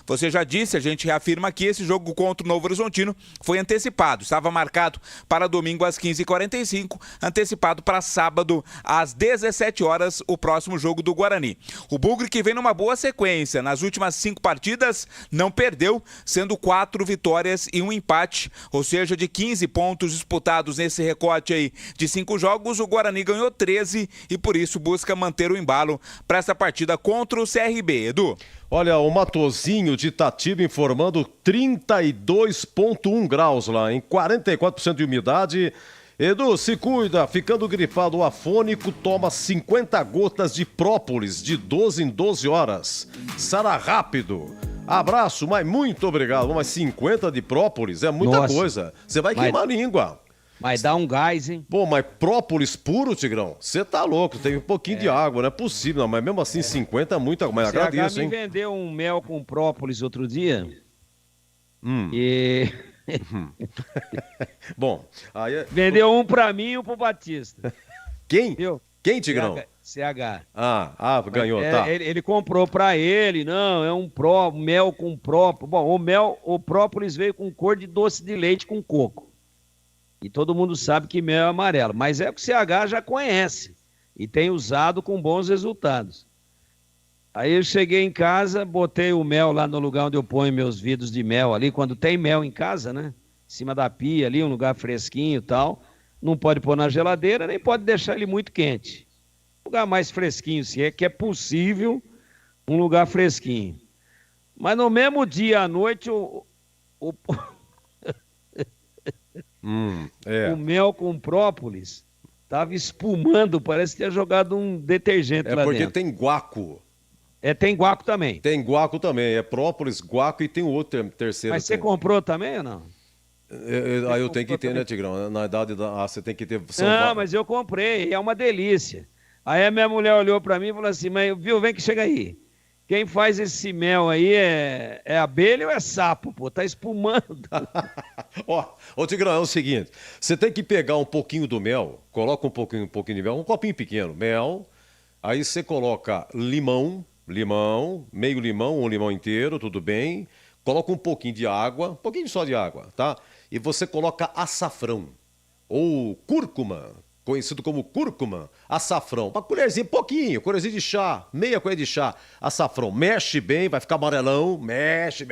Você já disse, a gente reafirma aqui, esse jogo contra o Novo Horizontino foi antecipado. Estava marcado para domingo às 15h45, antecipado para sábado às 17 horas, o próximo jogo do Guarani. O Bugre que vem numa boa sequência. Nas últimas 5 partidas, não perdeu, sendo 4 vitórias e um empate. Ou seja, de 15 pontos disputados nesse recorte aí de 5 jogos, o Guarani ganhou 13 e por isso busca manter o embalo para essa partida contra o CRB. Edu? Olha, o Matozinho de Itatiba informando 32,1 graus lá, em 44% de umidade. Edu, se cuida, ficando gripado ou afônico, toma 50 gotas de própolis de 12 em 12 horas. Sara rápido. Abraço, mas muito obrigado. Mas 50 de própolis é muita coisa. Você vai queimar a língua. Mas dá um gás, hein? Pô, mas própolis puro, Tigrão? Você tá louco, tem um pouquinho de água, não é possível. Não, mas mesmo assim, 50 é muito. Mas agradeço, hein? me vendeu um mel com própolis outro dia. E... Bom, aí... Vendeu um pra mim e um pro Batista. Quem? Viu? Quem, Tigrão? CH. Ganhou, tá. Ele comprou pra ele, não, é um mel com própolis. Bom, o própolis veio com cor de doce de leite com coco. E todo mundo sabe que mel é amarelo, mas é o que o CH já conhece e tem usado com bons resultados. Aí eu cheguei em casa, botei o mel lá no lugar onde eu ponho meus vidros de mel ali, quando tem mel em casa, né? Em cima da pia ali, um lugar fresquinho e tal. Não pode pôr na geladeira, nem pode deixar ele muito quente. Lugar mais fresquinho, se é que é possível, um lugar fresquinho. Mas no mesmo dia à noite, o mel com própolis tava espumando, parece que tinha jogado um detergente lá dentro. É porque tem guaco. Tem guaco também. Tem guaco também, é própolis, guaco e tem o outro terceiro. Mas você comprou também ou não? Aí eu tenho que ter, né, Tigrão? Na idade você tem que ter... Não, mas eu comprei, é uma delícia. Aí a minha mulher olhou pra mim e falou assim, mas viu, vem que chega aí. Quem faz esse mel aí é abelha ou é sapo, pô? Tá espumando. Ô Tigrão, é o seguinte, você tem que pegar um pouquinho do mel, coloca um pouquinho de mel, um copinho pequeno, mel, aí você coloca limão, meio limão, um limão inteiro, tudo bem, coloca um pouquinho de água, um pouquinho só de água, tá? E você coloca açafrão, ou cúrcuma, conhecido como cúrcuma, açafrão, uma colherzinha, pouquinho, colherzinha de chá, meia colher de chá, açafrão, mexe bem, vai ficar amarelão, mexe,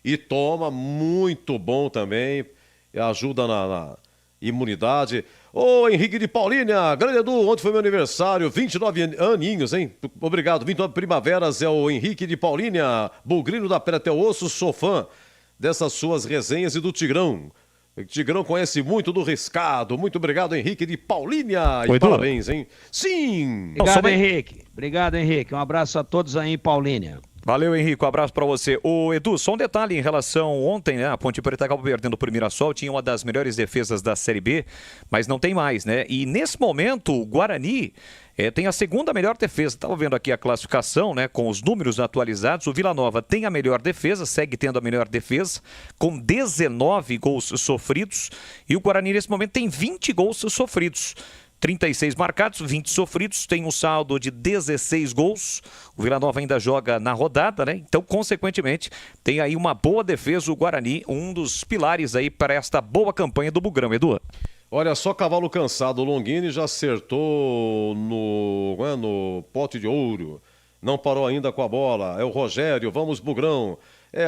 e toma, muito bom também, ajuda na imunidade. Ô, Henrique de Paulínia, grande Edu, ontem foi meu aniversário, 29 aninhos, hein? Obrigado, 29 primaveras, é o Henrique de Paulínia, bugrino da pele até o osso, sou fã dessas suas resenhas e do Tigrão. O Tigrão conhece muito do riscado. Muito obrigado, Henrique de Paulínia. E parabéns, hein? Sim! Obrigado, Henrique. Obrigado, Henrique. Um abraço a todos aí em Paulínia. Valeu, Henrique. Um abraço pra você. Ô, Edu, só um detalhe em relação ontem, né? A Ponte Preta acabou perdendo pro Mirassol, tinha uma das melhores defesas da Série B, mas não tem mais, né? E nesse momento, o Guarani tem a segunda melhor defesa. Estava vendo aqui a classificação, né? Com os números atualizados. O Vila Nova tem a melhor defesa, segue tendo a melhor defesa, com 19 gols sofridos. E o Guarani, nesse momento, tem 20 gols sofridos. 36 marcados, 20 sofridos, tem um saldo de 16 gols. O Vila Nova ainda joga na rodada, né? Então, consequentemente, tem aí uma boa defesa o Guarani, um dos pilares aí para esta boa campanha do Bugrão, Edu. Olha só, cavalo cansado, o Longini já acertou no pote de ouro. Não parou ainda com a bola. É o Rogério, vamos Bugrão.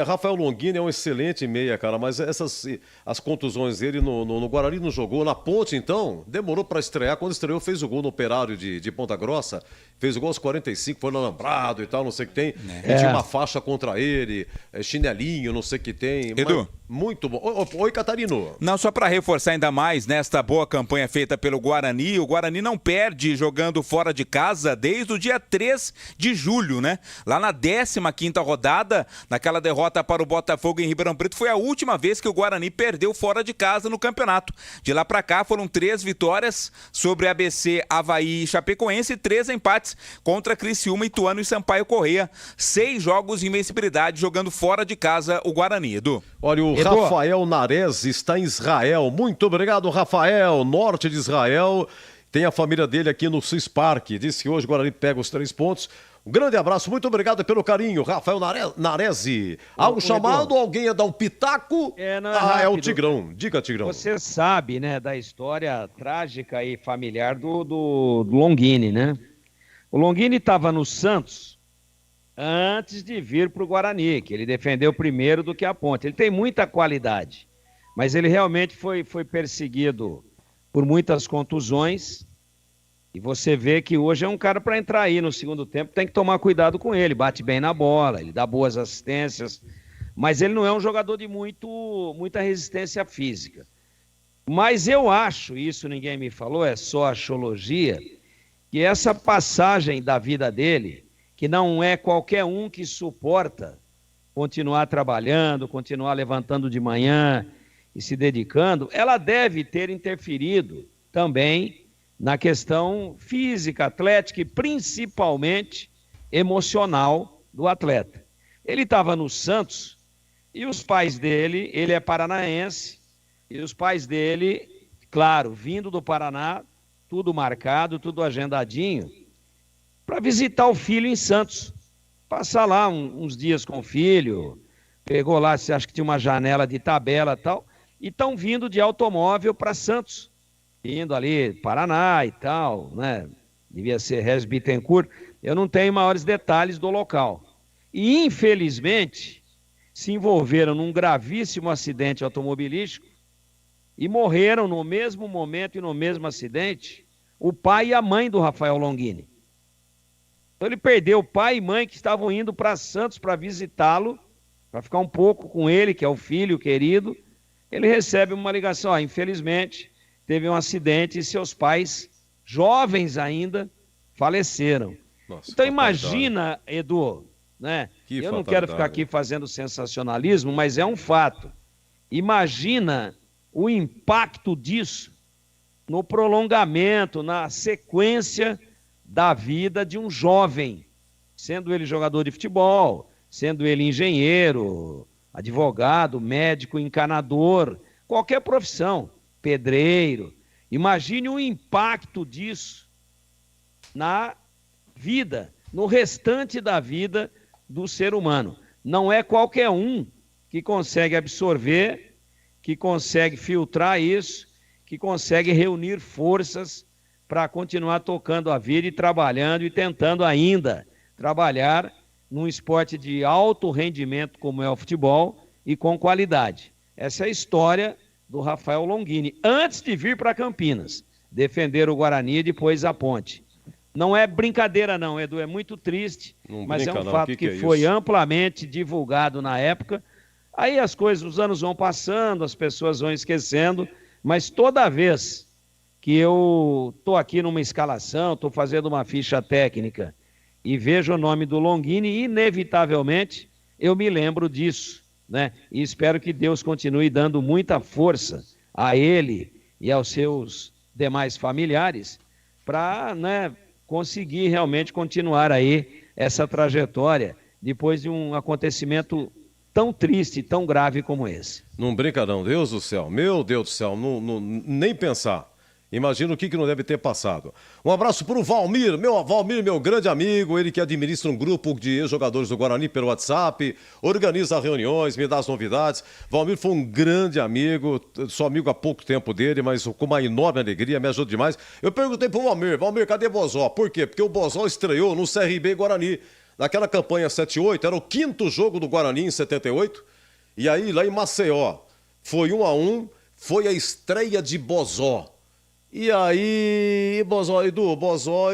Rafael Longini é um excelente meia, cara, mas as contusões dele no Guarani não jogou. Na Ponte, então, demorou para estrear. Quando estreou, fez o gol no Operário de Ponta Grossa. Fez o gol aos 45, foi no alambrado e tal, não sei o que tem. E tinha uma faixa contra ele, chinelinho, não sei o que tem. Edu. Muito bom. Oi, Catarino. Não, só para reforçar ainda mais nesta boa campanha feita pelo Guarani, o Guarani não perde jogando fora de casa desde o dia 3 de julho, né? Lá na 15ª rodada, naquela derrota para o Botafogo em Ribeirão Preto, foi a última vez que o Guarani perdeu fora de casa no campeonato. De lá para cá foram 3 vitórias sobre ABC, Avaí e Chapecoense e 3 empates contra Criciúma, Ituano e Sampaio Corrêa. 6 jogos de invencibilidade jogando fora de casa o Guarani, Edu. Olha, o Rafael Nares está em Israel. Muito obrigado, Rafael, norte de Israel. Tem a família dele aqui no Swiss Park. Disse que hoje o Guarani pega os 3 pontos. Um grande abraço, muito obrigado pelo carinho, Rafael Naresi. Algo chamado, alguém ia dar um pitaco? É o Tigrão. Diga, Tigrão. Você sabe, né, da história trágica e familiar do Longini, né? O Longini estava no Santos antes de vir para o Guarani, que ele defendeu primeiro do que a Ponte. Ele tem muita qualidade, mas ele realmente foi perseguido por muitas contusões. E você vê que hoje é um cara para entrar aí no segundo tempo, tem que tomar cuidado com ele, bate bem na bola, ele dá boas assistências, mas ele não é um jogador de muita resistência física. Mas eu acho, isso ninguém me falou, é só axiologia, que essa passagem da vida dele, que não é qualquer um que suporta continuar trabalhando, continuar levantando de manhã e se dedicando, ela deve ter interferido também na questão física, atlética e principalmente emocional do atleta. Ele estava no Santos e os pais dele, ele é paranaense, e os pais dele, claro, vindo do Paraná, tudo marcado, tudo agendadinho, para visitar o filho em Santos. Passar lá uns dias com o filho, pegou lá, você acha que tinha uma janela de tabela e tal, e estão vindo de automóvel para Santos, indo ali, Paraná e tal, né? Devia ser Regis Bittencourt, eu não tenho maiores detalhes do local. E, infelizmente, se envolveram num gravíssimo acidente automobilístico e morreram no mesmo momento e no mesmo acidente o pai e a mãe do Rafael Longini. Então ele perdeu o pai e mãe que estavam indo para Santos para visitá-lo, para ficar um pouco com ele, que é o filho querido. Ele recebe uma ligação, infelizmente, teve um acidente e seus pais, jovens ainda, faleceram. Nossa, então imagina, Edu, né? Eu não quero ficar aqui fazendo sensacionalismo, mas é um fato. Imagina o impacto disso no prolongamento, na sequência da vida de um jovem, sendo ele jogador de futebol, sendo ele engenheiro, advogado, médico, encanador, qualquer profissão, pedreiro. Imagine o impacto disso na vida, no restante da vida do ser humano. Não é qualquer um que consegue absorver, que consegue filtrar isso, que consegue reunir forças para continuar tocando a vida e trabalhando e tentando ainda trabalhar num esporte de alto rendimento como é o futebol e com qualidade. Essa é a história do Rafael Longini, antes de vir para Campinas, defender o Guarani e depois a Ponte. Não é brincadeira não, Edu, é muito triste, mas é um fato que foi amplamente divulgado na época. Aí as coisas, os anos vão passando, as pessoas vão esquecendo, mas toda vez que eu estou aqui numa escalação, estou fazendo uma ficha técnica e vejo o nome do Longini, inevitavelmente eu me lembro disso, né? E espero que Deus continue dando muita força a ele e aos seus demais familiares para, né, conseguir realmente continuar aí essa trajetória depois de um acontecimento tão triste, tão grave como esse. Não brinca não, Deus do céu, meu Deus do céu, nem pensar. Imagina o que não deve ter passado. Um abraço para o Valmir, meu grande amigo, ele que administra um grupo de ex-jogadores do Guarani pelo WhatsApp, organiza reuniões, me dá as novidades. Valmir foi um grande amigo, sou amigo há pouco tempo dele, mas com uma enorme alegria, me ajuda demais. Eu perguntei para o Valmir, cadê Bozó? Por quê? Porque o Bozó estreou no CRB Guarani. Naquela campanha 7-8, era o 5º jogo do Guarani em 78, e aí lá em Maceió, foi 1-1, foi a estreia de Bozó. E aí, Bozó,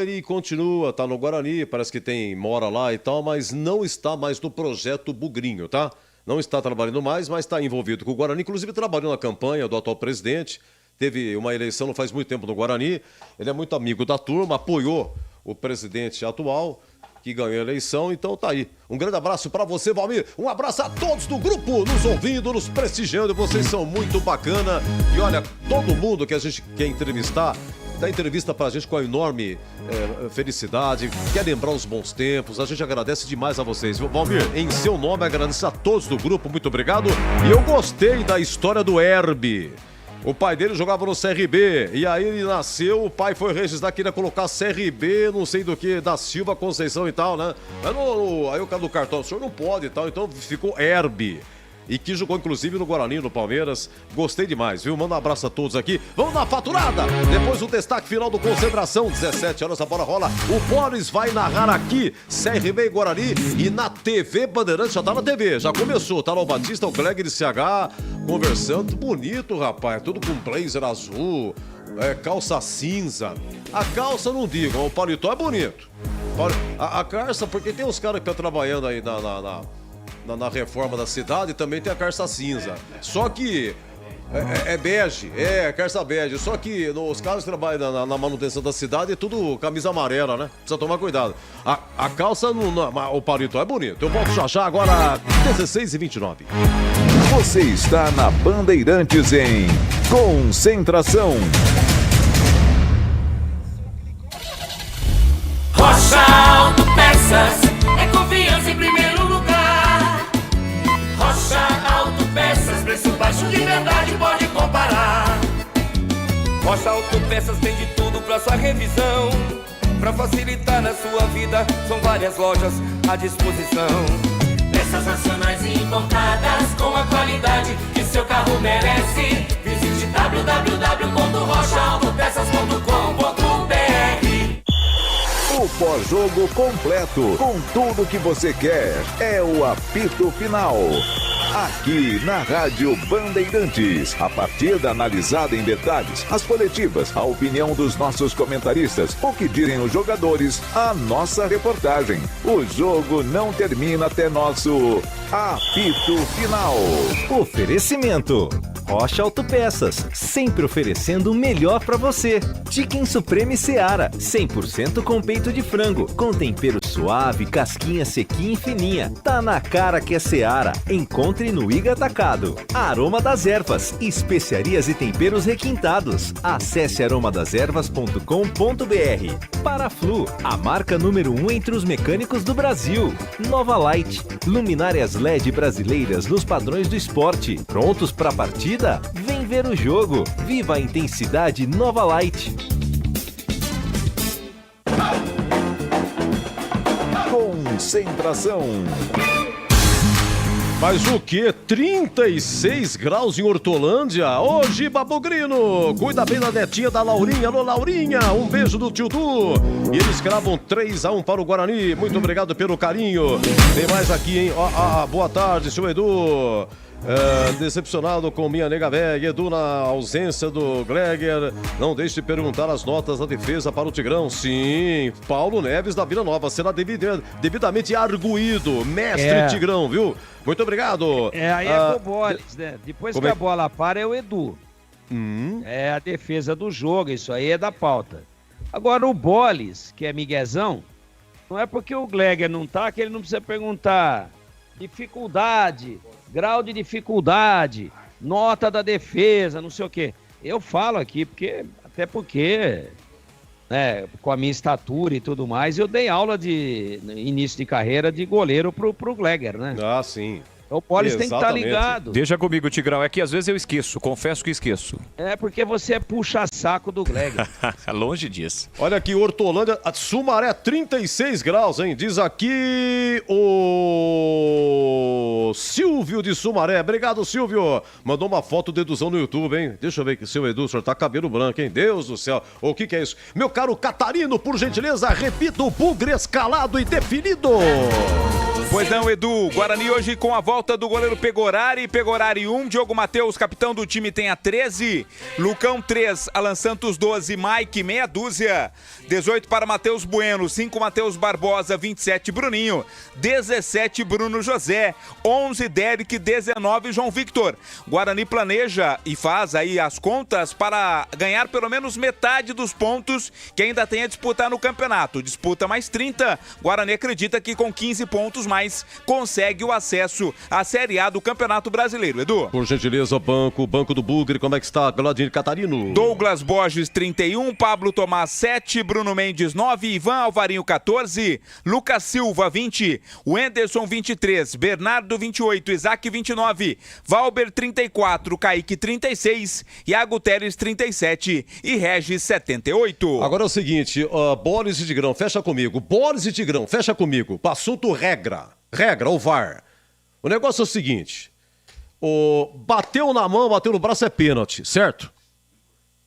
ele continua, tá no Guarani, parece que mora lá e tal, mas não está mais no projeto Bugrinho, tá? Não está trabalhando mais, mas está envolvido com o Guarani, inclusive trabalhou na campanha do atual presidente, teve uma eleição não faz muito tempo no Guarani, ele é muito amigo da turma, apoiou o presidente atual, que ganhou a eleição, então tá aí. Um grande abraço para você, Valmir. Um abraço a todos do grupo, nos ouvindo, nos prestigiando. Vocês são muito bacana. E olha, todo mundo que a gente quer entrevistar, dá entrevista pra gente com a enorme felicidade, quer lembrar os bons tempos. A gente agradece demais a vocês. Valmir, em seu nome, agradeço a todos do grupo. Muito obrigado. E eu gostei da história do Herbie. O pai dele jogava no CRB, e aí ele nasceu, o pai foi registrar, queria colocar CRB, não sei do que, da Silva Conceição e tal, né? Mas aí o cara do cartão, o senhor não pode e tal, então ficou Herbie. E que jogou inclusive no Guarani, no Palmeiras. Gostei demais, viu? Manda um abraço a todos aqui. Vamos na faturada! Depois o destaque final do Concentração, 17 horas a bola rola. O Boris vai narrar aqui, CRB e Guarani. E na TV Bandeirantes, já tá na TV, já começou. Tá lá o Batista, o Clegg de CH, conversando. Bonito, rapaz, tudo com blazer azul, calça cinza. A calça não digo, o paletó é bonito. A calça, porque tem uns caras que estão trabalhando aí na reforma da cidade, também tem a calça cinza. Só que É bege, calça bege. Só que os caras que trabalham na manutenção da cidade é tudo camisa amarela, né? Precisa tomar cuidado. A calça, o paletó é bonito. Eu volto já agora, 16h29. Você está na Bandeirantes em Concentração. Rocha Autopeças é confiança em primeiro lugar. Rocha Autopeças, preço baixo de verdade, pode comparar. Rocha Autopeças tem de tudo pra sua revisão. Pra facilitar na sua vida, são várias lojas à disposição. Peças nacionais e importadas com a qualidade que seu carro merece. Visite www.rochaautopeças.com.br. O pós-jogo completo, com tudo que você quer, é o apito final. Aqui na Rádio Bandeirantes, a partida analisada em detalhes, as coletivas, a opinião dos nossos comentaristas, o que direm os jogadores, a nossa reportagem. O jogo não termina até nosso apito final. Oferecimento: Rocha Autopeças, sempre oferecendo o melhor pra você. Chicken Supreme Seara, 100% com peito de frango, com tempero suave, casquinha sequinha e fininha. Tá na cara que é Seara. Encontre no Iga Atacado. Aroma das Ervas, especiarias e temperos requintados. Acesse aromadeservas.com.br. Paraflu, a marca número 1 entre os mecânicos do Brasil. Nova Light, luminárias LED brasileiras nos padrões do esporte. Prontos pra partida? Vem ver o jogo. Viva a intensidade Nova Light. Concentração. Mas o que? 36 graus em Hortolândia? Hoje, Babugrino, cuida bem da netinha da Laurinha. Alô, Laurinha, um beijo do tio Du. E eles cravam 3-1 para o Guarani. Muito obrigado pelo carinho. Tem mais aqui, hein? Boa tarde, seu Edu. Decepcionado com minha nega velha, Edu, na ausência do Gleger. Não deixe de perguntar as notas da defesa para o Tigrão. Sim, Paulo Neves da Vila Nova será devidamente arguído. Mestre Tigrão, viu? Muito obrigado. Aí é o Boles, né? Depois que a bola para é o Edu. É a defesa do jogo, isso aí é da pauta. Agora o Boles, que é miguezão, não é porque o Gleger não tá que ele não precisa perguntar dificuldade, grau de dificuldade, nota da defesa, não sei o quê. Eu falo aqui até porque, né, com a minha estatura e tudo mais, eu dei aula de início de carreira de goleiro pro Gleger, né? Ah, sim. O Boles tem que estar ligado. Deixa comigo, Tigrão. É que às vezes eu esqueço, confesso que esqueço. É porque você é puxa-saco do Gleger. Longe disso. Olha aqui, Hortolândia, Sumaré, 36 graus, hein? Diz aqui o Silvio de Sumaré. Obrigado, Silvio. Mandou uma foto de Eduzão no YouTube, hein? Deixa eu ver aqui, seu Edu, o senhor tá cabelo branco, hein? Deus do céu. O que é isso? Meu caro Catarino, por gentileza, repita o bugre escalado e definido. Pois não, Edu. Guarani hoje com a volta do goleiro Pegorari. Pegorari 1, Diogo Matheus, capitão do time, tem a 13. Lucão 3, Alan Santos 12, Mike meia dúzia. 18 para Matheus Bueno, 5 Matheus Barbosa, 27 Bruninho, 17 Bruno José, 11 Derek, 19 João Victor. Guarani planeja e faz aí as contas para ganhar pelo menos metade dos pontos que ainda tem a disputar no campeonato. Disputa mais 30. Guarani acredita que com 15 pontos mais consegue o acesso à Série A do Campeonato Brasileiro. Edu. Por gentileza, Banco do Bugre, como é que está? Vladimir Catarino. Douglas Borges, 31, Pablo Tomás, 7, Bruno Mendes, 9, Ivan Alvarinho, 14, Lucas Silva, 20, Wenderson, 23, Bernardo, 28, Isaac, 29, Valber, 34, Kaique, 36, Iago Teres, 37 e Regis, 78. Agora é o seguinte, Boris e Tigrão, fecha comigo. Boris e Tigrão, fecha comigo. Assunto regra, o VAR. O negócio é o seguinte, bateu na mão, bateu no braço é pênalti, certo?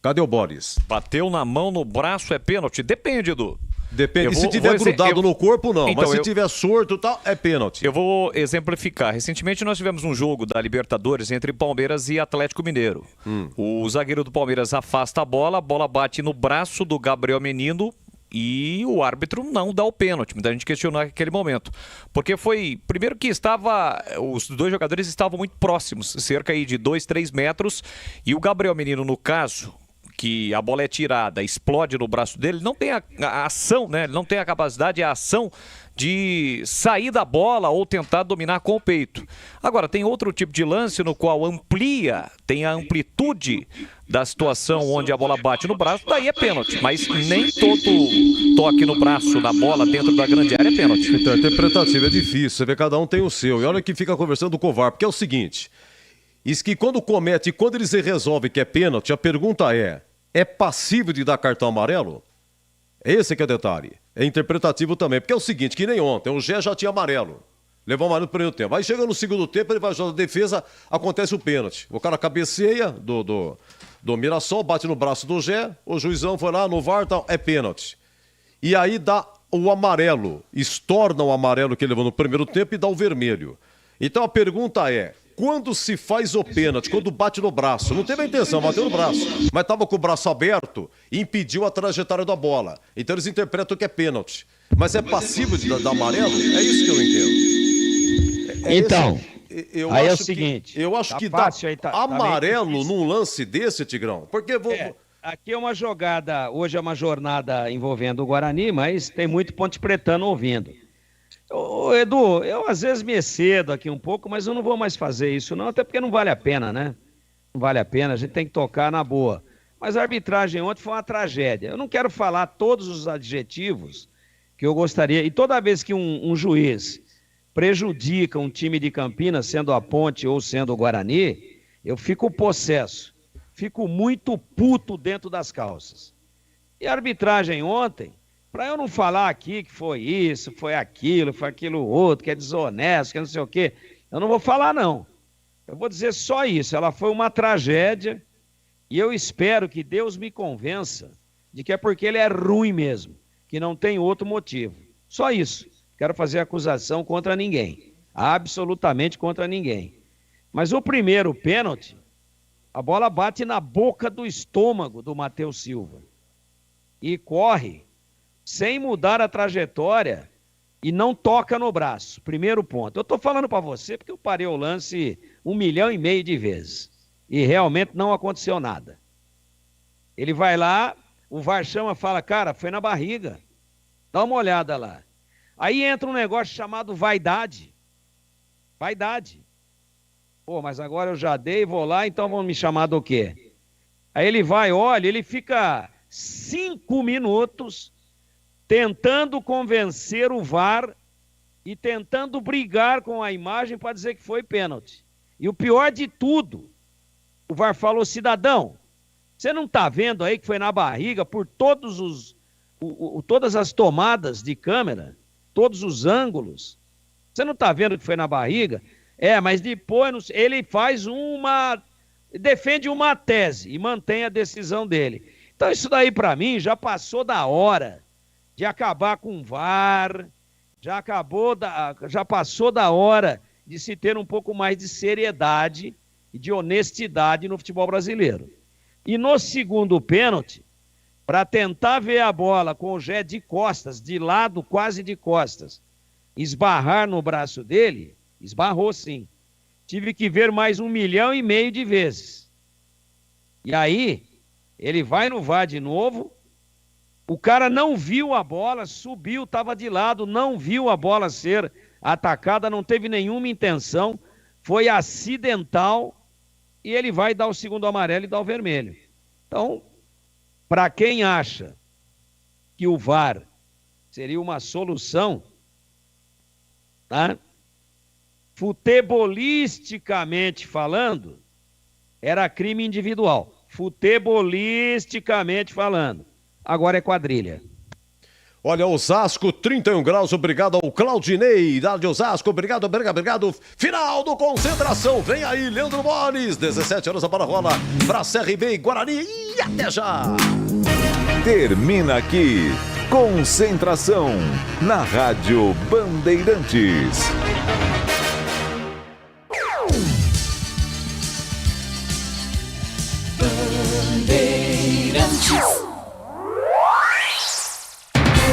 Cadê o Boris? Bateu na mão, no braço é pênalti? Depende, Edu. Depende, se tiver grudado no corpo, não. Então, mas se tiver sorto e tal, é pênalti. Eu vou exemplificar. Recentemente nós tivemos um jogo da Libertadores entre Palmeiras e Atlético Mineiro. O zagueiro do Palmeiras afasta a bola bate no braço do Gabriel Menino e o árbitro não dá o pênalti. Muita gente questionou naquele momento. Porque foi, primeiro que os dois jogadores estavam muito próximos, cerca aí de 2, 3 metros, e o Gabriel Menino, no caso, que a bola é tirada, explode no braço dele, não tem a ação, né? Ele não tem a capacidade, a ação de sair da bola ou tentar dominar com o peito. Agora, tem outro tipo de lance no qual tem a amplitude da situação onde a bola bate no braço, daí é pênalti. Mas nem todo toque no braço, na bola, dentro da grande área é pênalti. Então, interpretativo é difícil, você vê, cada um tem o seu. E olha que fica conversando com o VAR, porque é o seguinte, isso que quando comete e quando eles resolvem que é pênalti, a pergunta é passível de dar cartão amarelo? Esse que é o detalhe. É interpretativo também, porque é o seguinte, que nem ontem, o Gé já tinha amarelo. Levou amarelo no primeiro tempo. Aí chega no segundo tempo, ele vai ajudar a defesa, acontece o pênalti. O cara cabeceia do Mirassol, bate no braço do Gé, o juizão foi lá no VAR, tal, é pênalti. E aí dá o amarelo, estorna o amarelo que ele levou no primeiro tempo e dá o vermelho. Então a pergunta é, quando se faz o pênalti, quando bate no braço, não teve a intenção, bateu no braço, mas estava com o braço aberto e impediu a trajetória da bola. Então eles interpretam que é pênalti. Mas é passível de dar amarelo? É isso que eu entendo. Então, aí é o seguinte, eu acho que dá amarelo num lance desse, Tigrão, porque aqui é uma jogada, hoje é uma jornada envolvendo o Guarani, mas tem muito pontepretano ouvindo. Ô, Edu, eu às vezes me excedo aqui um pouco, mas eu não vou mais fazer isso não, até porque não vale a pena, né? Não vale a pena, a gente tem que tocar na boa. Mas a arbitragem ontem foi uma tragédia. Eu não quero falar todos os adjetivos que eu gostaria, e toda vez que um juiz prejudica um time de Campinas, sendo a Ponte ou sendo o Guarani, eu fico possesso, fico muito puto dentro das calças. E a arbitragem ontem, para eu não falar aqui que foi isso, foi aquilo outro, que é desonesto, que não sei o quê, eu não vou falar não. Eu vou dizer só isso, ela foi uma tragédia e eu espero que Deus me convença de que é porque ele é ruim mesmo, que não tem outro motivo. Só isso. Quero fazer acusação contra ninguém, absolutamente contra ninguém. Mas o primeiro pênalti, a bola bate na boca do estômago do Matheus Silva e corre sem mudar a trajetória e não toca no braço. Primeiro ponto. Eu estou falando para você porque eu parei o lance 1,5 milhão de vezes e realmente não aconteceu nada. Ele vai lá, o VAR chama, fala, cara, foi na barriga. Dá uma olhada lá. Aí entra um negócio chamado vaidade. Vaidade. Pô, mas agora eu já dei, vou lá, então vão me chamar do quê? Aí ele vai, olha, ele fica 5 minutos tentando convencer o VAR e tentando brigar com a imagem para dizer que foi pênalti. E o pior de tudo, o VAR falou, cidadão, você não está vendo aí que foi na barriga por todas as tomadas de câmera, todos os ângulos? Você não está vendo que foi na barriga? Mas depois ele defende uma tese e mantém a decisão dele. Então isso daí para mim já passou da hora de acabar com o VAR, já passou da hora de se ter um pouco mais de seriedade e de honestidade no futebol brasileiro. E no segundo pênalti, para tentar ver a bola com o Gé de costas, de lado quase de costas, esbarrar no braço dele, esbarrou sim. Tive que ver mais 1,5 milhão de vezes. E aí, ele vai no VAR de novo, o cara não viu a bola, subiu, estava de lado, não viu a bola ser atacada, não teve nenhuma intenção, foi acidental e ele vai dar o segundo amarelo e dar o vermelho. Então, para quem acha que o VAR seria uma solução, tá? Futebolisticamente falando, era crime individual. Futebolisticamente falando. Agora é quadrilha. Olha, Osasco, 31 graus, obrigado ao Claudinei, da de Osasco, obrigado. Final do Concentração, vem aí, Leandro Mores, 17 horas a bola rola pra CRB e Guarani, e até já! Termina aqui, Concentração, na Rádio Bandeirantes.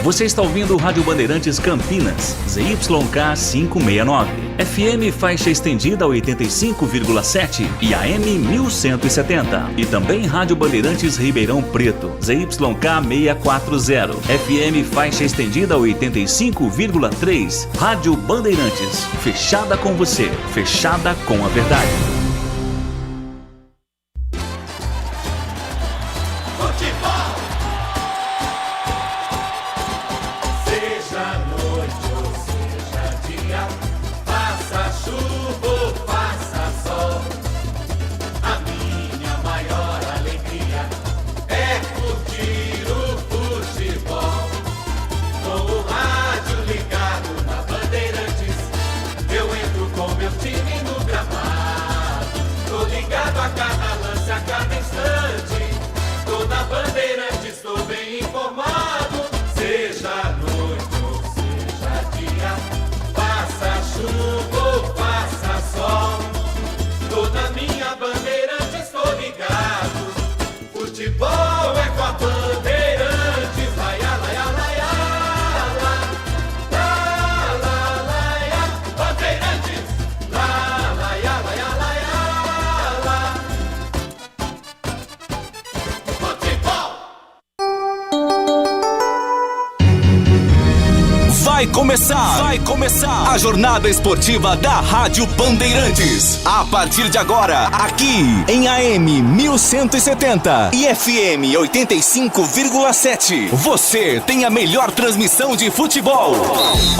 Você está ouvindo Rádio Bandeirantes Campinas, ZYK 569, FM faixa estendida 85,7 e AM 1170. E também Rádio Bandeirantes Ribeirão Preto, ZYK 640, FM faixa estendida 85,3. Rádio Bandeirantes, fechada com você, fechada com a verdade. Vai começar a jornada esportiva da Rádio Bandeirantes. A partir de agora, aqui em AM 1170 e FM 85,7. Você tem a melhor transmissão de futebol.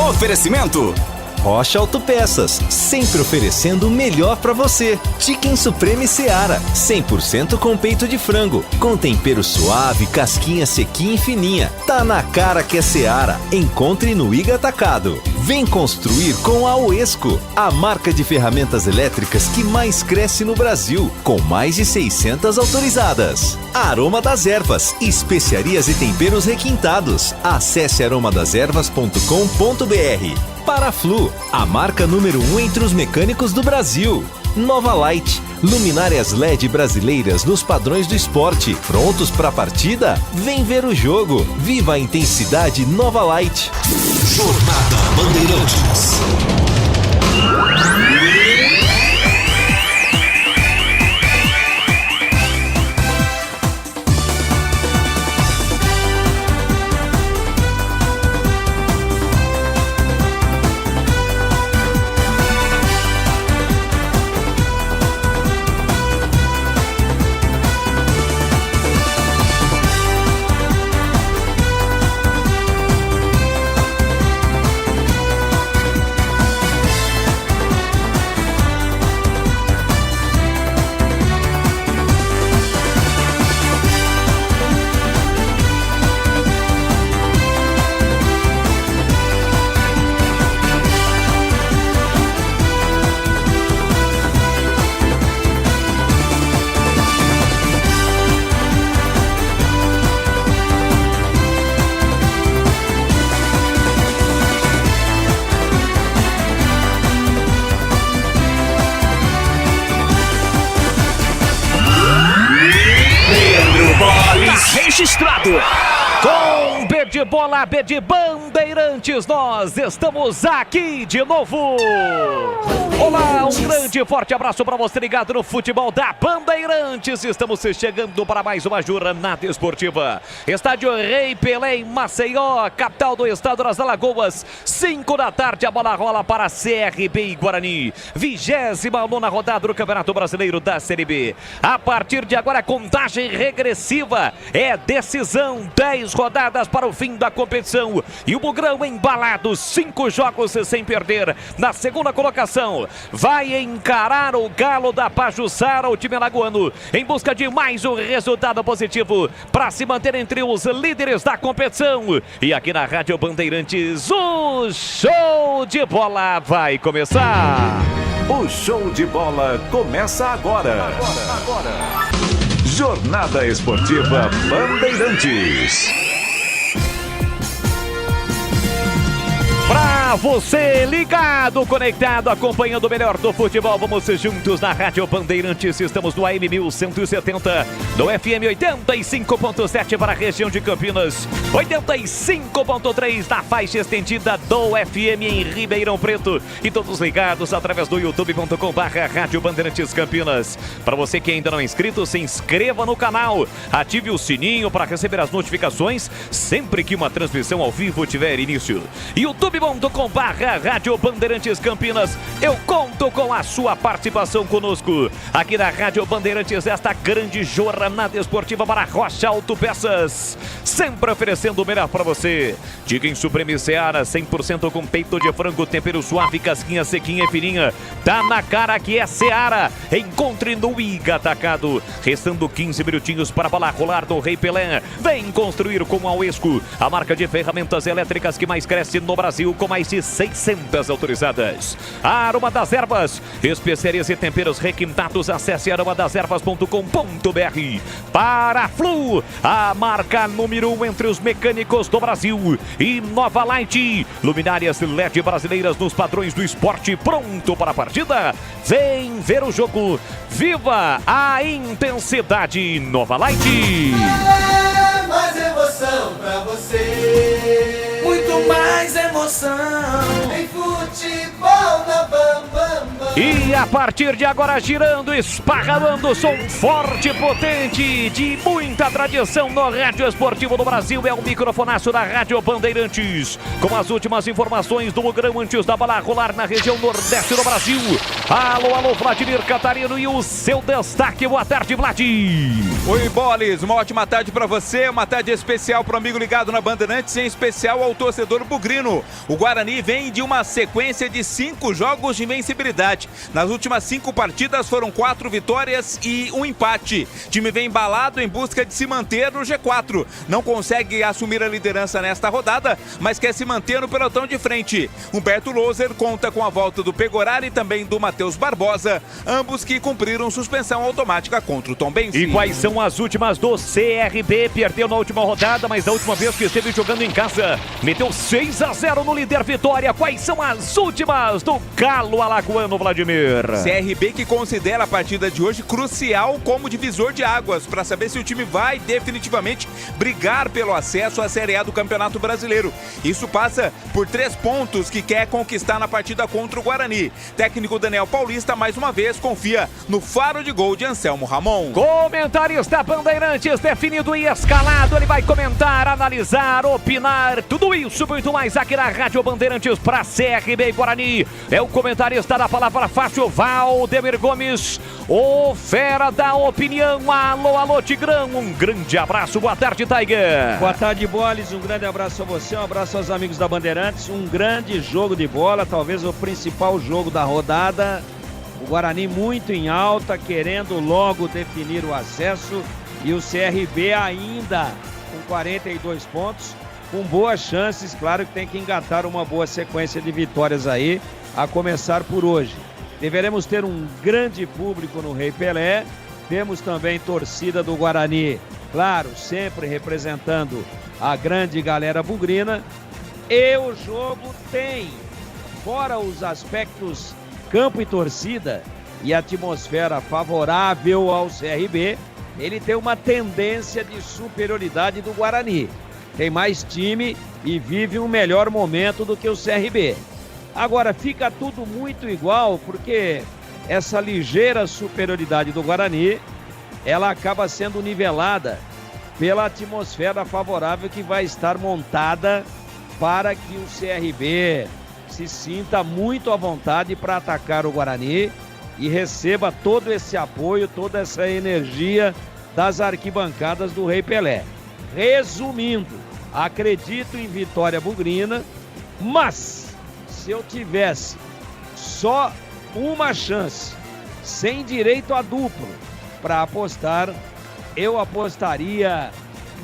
Oferecimento Rocha Autopeças, sempre oferecendo o melhor pra você. Chicken Supreme Seara, 100% com peito de frango, com tempero suave, casquinha sequinha e fininha. Tá na cara que é Seara. Encontre no Iga Atacado. Vem construir com a Oesco, a marca de ferramentas elétricas que mais cresce no Brasil, com mais de 600 autorizadas. Aroma das Ervas, especiarias e temperos requintados. Acesse aromadeservas.com.br. Paraflu, a marca número 1 entre os mecânicos do Brasil. Nova Light, luminárias LED brasileiras nos padrões do esporte. Prontos para a partida? Vem ver o jogo. Viva a intensidade Nova Light. Jornada Bandeirantes. Registrado com B de bola, B de Bandeirantes, nós estamos aqui de novo. Olá, um grande forte abraço para você ligado no futebol da Bandeirantes. Estamos chegando para mais uma jornada esportiva. Estádio Rei Pelé em Maceió, capital do estado das Alagoas. 5 da tarde, a bola rola para CRB e Guarani. 29ª rodada do Campeonato Brasileiro da Série B. A partir de agora, contagem regressiva. É decisão, 10 rodadas para o fim da competição. E o Bugrão embalado, 5 jogos sem perder. Na segunda colocação, vai encarar o Galo da Pajuçara, o time alagoano, em busca de mais um resultado positivo para se manter entre os líderes da competição. E aqui na Rádio Bandeirantes, o show de bola vai começar. O show de bola começa agora. Jornada Esportiva Bandeirantes. Pra Pra você ligado, conectado, acompanhando o melhor do futebol, vamos juntos na Rádio Bandeirantes. Estamos no AM 1170, do FM 85.7 para a região de Campinas, 85.3 da faixa estendida do FM em Ribeirão Preto, e todos ligados através do youtube.com/Rádio Bandeirantes Campinas. Para você que ainda não é inscrito, se inscreva no canal, ative o sininho para receber as notificações sempre que uma transmissão ao vivo tiver início. youtube.com/Rádio Bandeirantes Campinas. Eu conto com a sua participação conosco aqui na Rádio Bandeirantes, esta grande jornada esportiva para Rocha Autopeças, sempre oferecendo o melhor para você. Diga em Supreme Seara, 100% com peito de frango, tempero suave, casquinha sequinha e fininha. Tá na cara que é Seara. Encontre no Iga Atacado. Restando 15 minutinhos para a bola rolar do Rei Pelé. Vem construir com a Uesco, a marca de ferramentas elétricas que mais cresce no Brasil, com mais de 600 autorizadas. Aroma das Ervas, especiarias e temperos requintados. Acesse aromadeservas.com.br. Para Flu, a marca número 1 entre os mecânicos do Brasil. E Nova Light, luminárias LED brasileiras nos padrões do esporte, pronto para a partida. Vem ver o jogo, viva a intensidade. Nova Light. É mais emoção pra você, muito mais emoção em futebol na Bam Bam Bam. E a partir de agora, girando, esparramando, som forte, potente, de muita tradição no rádio esportivo do Brasil, é o microfonaço da Rádio Bandeirantes, com as últimas informações do programa antes da bola rolar na região nordeste do Brasil. Alô, alô, Vladimir Catarino e o seu destaque. Boa tarde, Vlad. Oi, Boles, uma ótima tarde para você, uma tarde especial para o amigo ligado na Bandeirantes, em especial ao torcedor bugrino. O Guarani vem de uma sequência de 5 jogos de invencibilidade. Nas últimas 5 partidas foram 4 vitórias e 1 empate. O time vem embalado em busca de se manter no G4. Não consegue assumir a liderança nesta rodada, mas quer se manter no pelotão de frente. Humberto Loser conta com a volta do Pegoraro e também do Matheus Barbosa, ambos que cumpriram suspensão automática contra o Tombense. E quais são as últimas do CRB? Perdeu na última rodada, mas da última vez que esteve jogando em casa, meteu 6-0 no líder Vitória. Quais são as últimas do Galo Alagoano, Vladimir? CRB que considera a partida de hoje crucial como divisor de águas para saber se o time vai definitivamente brigar pelo acesso à Série A do Campeonato Brasileiro. Isso passa por 3 pontos que quer conquistar na partida contra o Guarani. Técnico Daniel Paulista, mais uma vez, confia no faro de gol de Anselmo Ramon. Comentarista Bandeirantes definido e escalado. Ele vai comentar, analisar, opinar, tudo isso muito mais aqui na Rádio Bandeirantes para CRB e Guarani. É o comentarista da palavra fácil, Valdemir Gomes, o fera da opinião. Alô, alô, Tigrão, um grande abraço. Boa tarde, Tiger. Boa tarde, Boles, um grande abraço a você, um abraço aos amigos da Bandeirantes. Um grande jogo de bola, talvez o principal jogo da rodada. O Guarani muito em alta, querendo logo definir o acesso, e o CRB ainda com 42 pontos, com boas chances. Claro que tem que engatar uma boa sequência de vitórias aí, a começar por hoje. Deveremos ter um grande público no Rei Pelé. Temos também torcida do Guarani, claro, sempre representando a grande galera bugrina. E o jogo tem, fora os aspectos campo e torcida e atmosfera favorável ao CRB, ele tem uma tendência de superioridade do Guarani. Tem mais time e vive um melhor momento do que o CRB. Agora, fica tudo muito igual, porque essa ligeira superioridade do Guarani, ela acaba sendo nivelada pela atmosfera favorável que vai estar montada para que o CRB se sinta muito à vontade para atacar o Guarani e receba todo esse apoio, toda essa energia das arquibancadas do Rei Pelé. Resumindo, acredito em vitória bugrina, mas se eu tivesse só uma chance, sem direito a duplo, para apostar, eu apostaria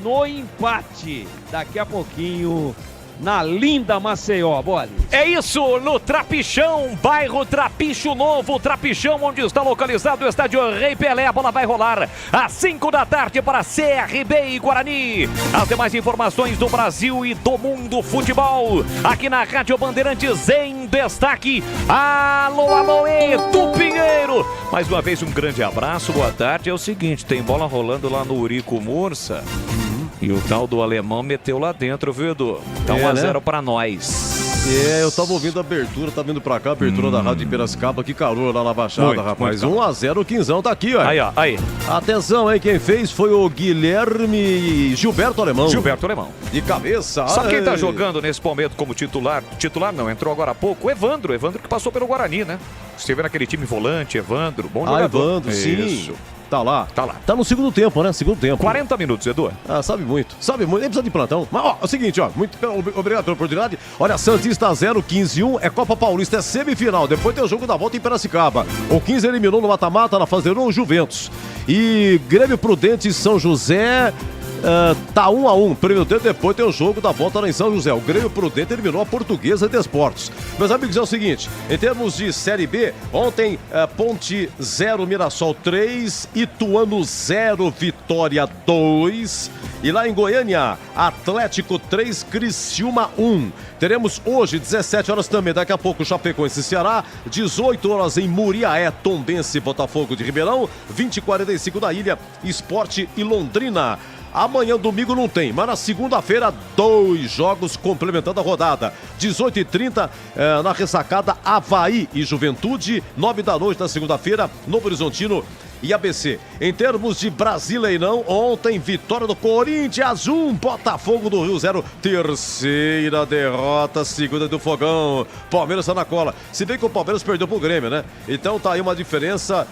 no empate. Daqui a pouquinho na linda Maceió, Bola. É isso, no Trapichão, bairro Trapicho Novo, Trapichão, onde está localizado o estádio Rei Pelé. A bola vai rolar às 5 da tarde para CRB e Guarani. As demais informações do Brasil e do mundo futebol, aqui na Rádio Bandeirantes em destaque. Alô, Edu Pinheiro. Mais uma vez, um grande abraço, boa tarde. É o seguinte, tem bola rolando lá no Urico Mursa. E o tal do alemão meteu lá dentro, viu, Edu? Tá 1-0 pra nós. Eu tava ouvindo a abertura, tá vindo pra cá, a abertura da Rádio de Piracicaba, que calor lá na Baixada, muito, rapaz. muito 1-0, o Quinzão tá aqui, ó. Aí. Atenção, hein, quem fez foi o Guilherme Gilberto Alemão. De cabeça. Sabe quem tá jogando nesse momento como titular? Titular não, entrou agora há pouco. O Evandro que passou pelo Guarani, né? Esteve naquele time volante, Evandro, bom jogador. Evandro, sim. Isso. Tá lá. Tá no segundo tempo, né? Segundo tempo. 40 minutos, Edu. Sabe muito. Nem precisa de plantão. Mas, ó, é o seguinte, ó. Muito obrigado pela oportunidade. Olha, Santista 0, 15-1. É Copa Paulista, é semifinal. Depois tem o jogo da volta em Piracicaba. O 15 eliminou no mata-mata na fase 1 o Juventus. E Grêmio Prudente São José... tá 1-1, primeiro tempo, depois tem o jogo da volta lá em São José. O Grêmio Prudente eliminou a Portuguesa de Esportes. Meus amigos, é o seguinte, em termos de Série B, ontem Ponte 0, Mirassol 3, Ituano 0, Vitória 2. E lá em Goiânia, Atlético 3, Criciúma 1. Teremos hoje, 17 horas também, daqui a pouco, Chapecoense e Ceará. 18 horas em Muriaé, Tombense, Botafogo de Ribeirão. 20h45 da Ilha, Sport e Londrina. Amanhã, domingo, não tem, mas na segunda-feira, 2 jogos complementando a rodada. 18h30, na ressacada, Avaí e Juventude. 9 da noite na segunda-feira, Novo Horizontino e ABC. Em termos de Brasileirão, ontem, vitória do Corinthians 1, Botafogo do Rio 0. Terceira derrota, segunda do Fogão. Palmeiras tá na cola. Se bem que o Palmeiras perdeu pro Grêmio, né? Então tá aí uma diferença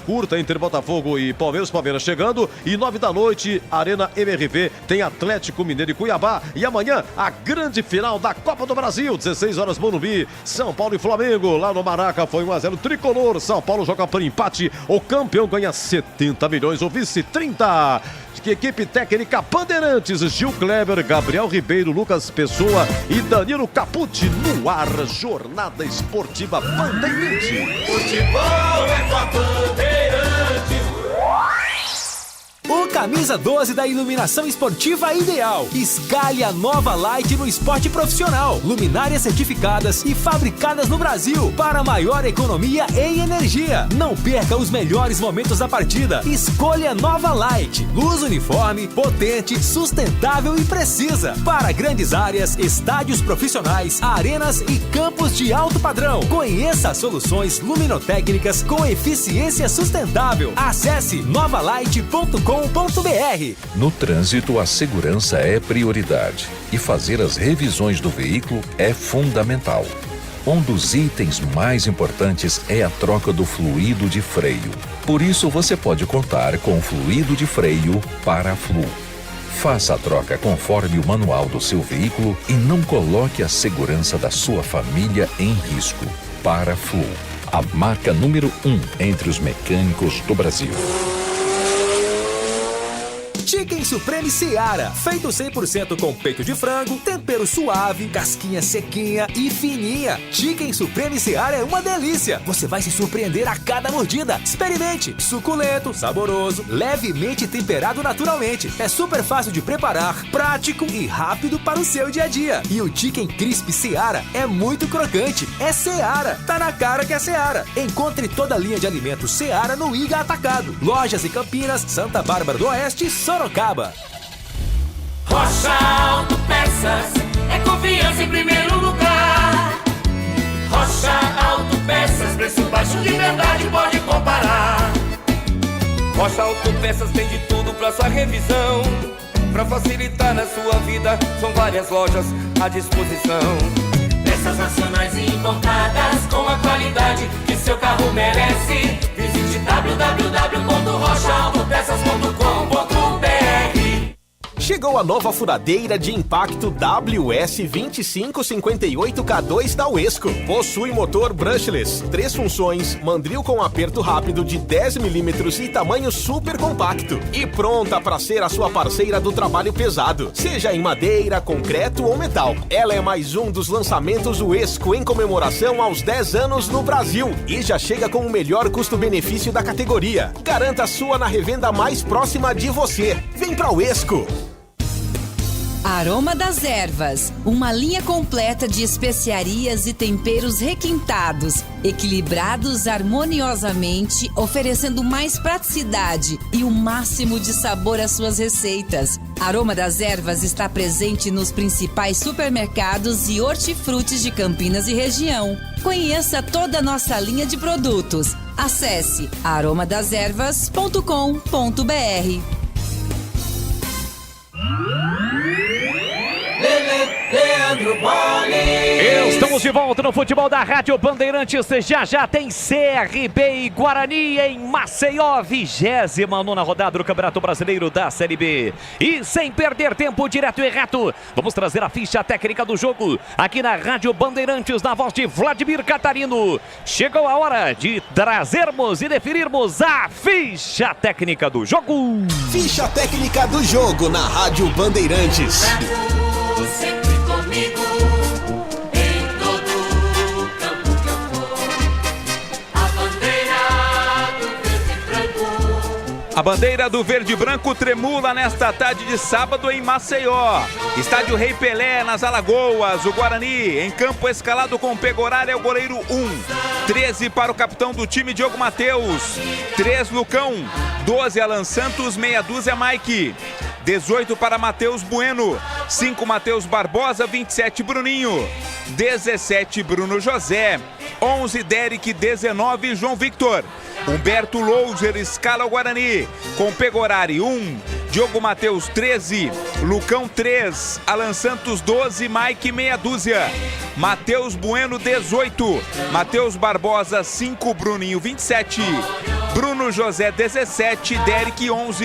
curta entre Botafogo e Palmeiras. Palmeiras chegando. E 9 da noite, Arena MRV, tem Atlético Mineiro e Cuiabá. E amanhã, a grande final da Copa do Brasil. 16 horas, Morumbi, São Paulo e Flamengo. Lá no Maraca foi 1-0 tricolor. São Paulo joga por empate. O campeão ganha 70 milhões, o vice 30. Equipe técnica Bandeirantes, Gil Kleber, Gabriel Ribeiro, Lucas Pessoa e Danilo Capucci no ar. Jornada Esportiva Bandeirantes. Futebol é com a Bandeirantes. O camisa 12 da iluminação esportiva ideal. Escale a nova Light no esporte profissional. Luminárias certificadas e fabricadas no Brasil para maior economia e energia. Não perca os melhores momentos da partida. Escolha nova Light. Luz uniforme, potente, sustentável e precisa. Para grandes áreas, estádios profissionais, arenas e campos de alto padrão. Conheça soluções luminotécnicas com eficiência sustentável. Acesse novalight.com.br. No trânsito, a segurança é prioridade e fazer as revisões do veículo é fundamental. Um dos itens mais importantes é a troca do fluido de freio. Por isso, você pode contar com o fluido de freio Paraflu. Faça a troca conforme o manual do seu veículo e não coloque a segurança da sua família em risco. Paraflu, a marca número 1 entre os mecânicos do Brasil. Chicken Supreme Seara, feito 100% com peito de frango, tempero suave, casquinha sequinha e fininha. Chicken Supreme Seara é uma delícia. Você vai se surpreender a cada mordida. Experimente. Suculento, saboroso, levemente temperado naturalmente. É super fácil de preparar, prático e rápido para o seu dia a dia. E o Chicken Crisp Seara é muito crocante. É Seara. Tá na cara que é Seara. Encontre toda a linha de alimentos Seara no Iga Atacado. Lojas em Campinas, Santa Bárbara do Oeste e Sorocaba. Rocha Autopeças é confiança em primeiro lugar. Rocha Autopeças, preço baixo de verdade, pode comparar. Rocha Autopeças tem de tudo pra sua revisão. Pra facilitar na sua vida, são várias lojas à disposição. Peças nacionais e importadas com a qualidade que seu carro merece. Visite www.rochaautopeças.com.br. Chegou a nova furadeira de impacto WS2558K2 da Uesco. Possui motor brushless, 3 funções, mandril com aperto rápido de 10 mm e tamanho super compacto. E pronta para ser a sua parceira do trabalho pesado, seja em madeira, concreto ou metal. Ela é mais um dos lançamentos Uesco em comemoração aos 10 anos no Brasil e já chega com o melhor custo-benefício da categoria. Garanta a sua na revenda mais próxima de você. Vem pra Uesco! Aroma das Ervas, uma linha completa de especiarias e temperos requintados, equilibrados harmoniosamente, oferecendo mais praticidade e o máximo de sabor às suas receitas. Aroma das Ervas está presente nos principais supermercados e hortifrutis de Campinas e região. Conheça toda a nossa linha de produtos. Acesse aromadeservas.com.br. Leandro Boni. Estamos de volta no futebol da Rádio Bandeirantes. Já tem CRB e Guarani em Maceió, 29ª rodada do Campeonato Brasileiro da Série B. E sem perder tempo, direto e reto, vamos trazer a ficha técnica do jogo aqui na Rádio Bandeirantes, na voz de Vladimir Catarino. Chegou a hora de trazermos e definirmos a ficha técnica do jogo. Ficha técnica do jogo na Rádio Bandeirantes. Sempre comigo, em todo campo que eu for, a bandeira do verde e branco. A bandeira do verde e branco tremula nesta tarde de sábado em Maceió. Estádio Rei Pelé, nas Alagoas. O Guarani em campo escalado com Pegoraro é o goleiro 1. 13 para o capitão do time, Diogo Matheus. 3, Lucão. 12, Alan Santos. Meia dúzia, Mike. 18 para Matheus Bueno, 5 Matheus Barbosa, 27 Bruninho, 17 Bruno José, 11 Derek, 19 João Victor. Humberto Louser escala o Guarani com Pegorari 1, Diogo Matheus 13, Lucão 3, Alan Santos 12, Mike meia dúzia, Matheus Bueno 18, Matheus Barbosa 5, Bruninho 27, Bruno José 17, Derek 11,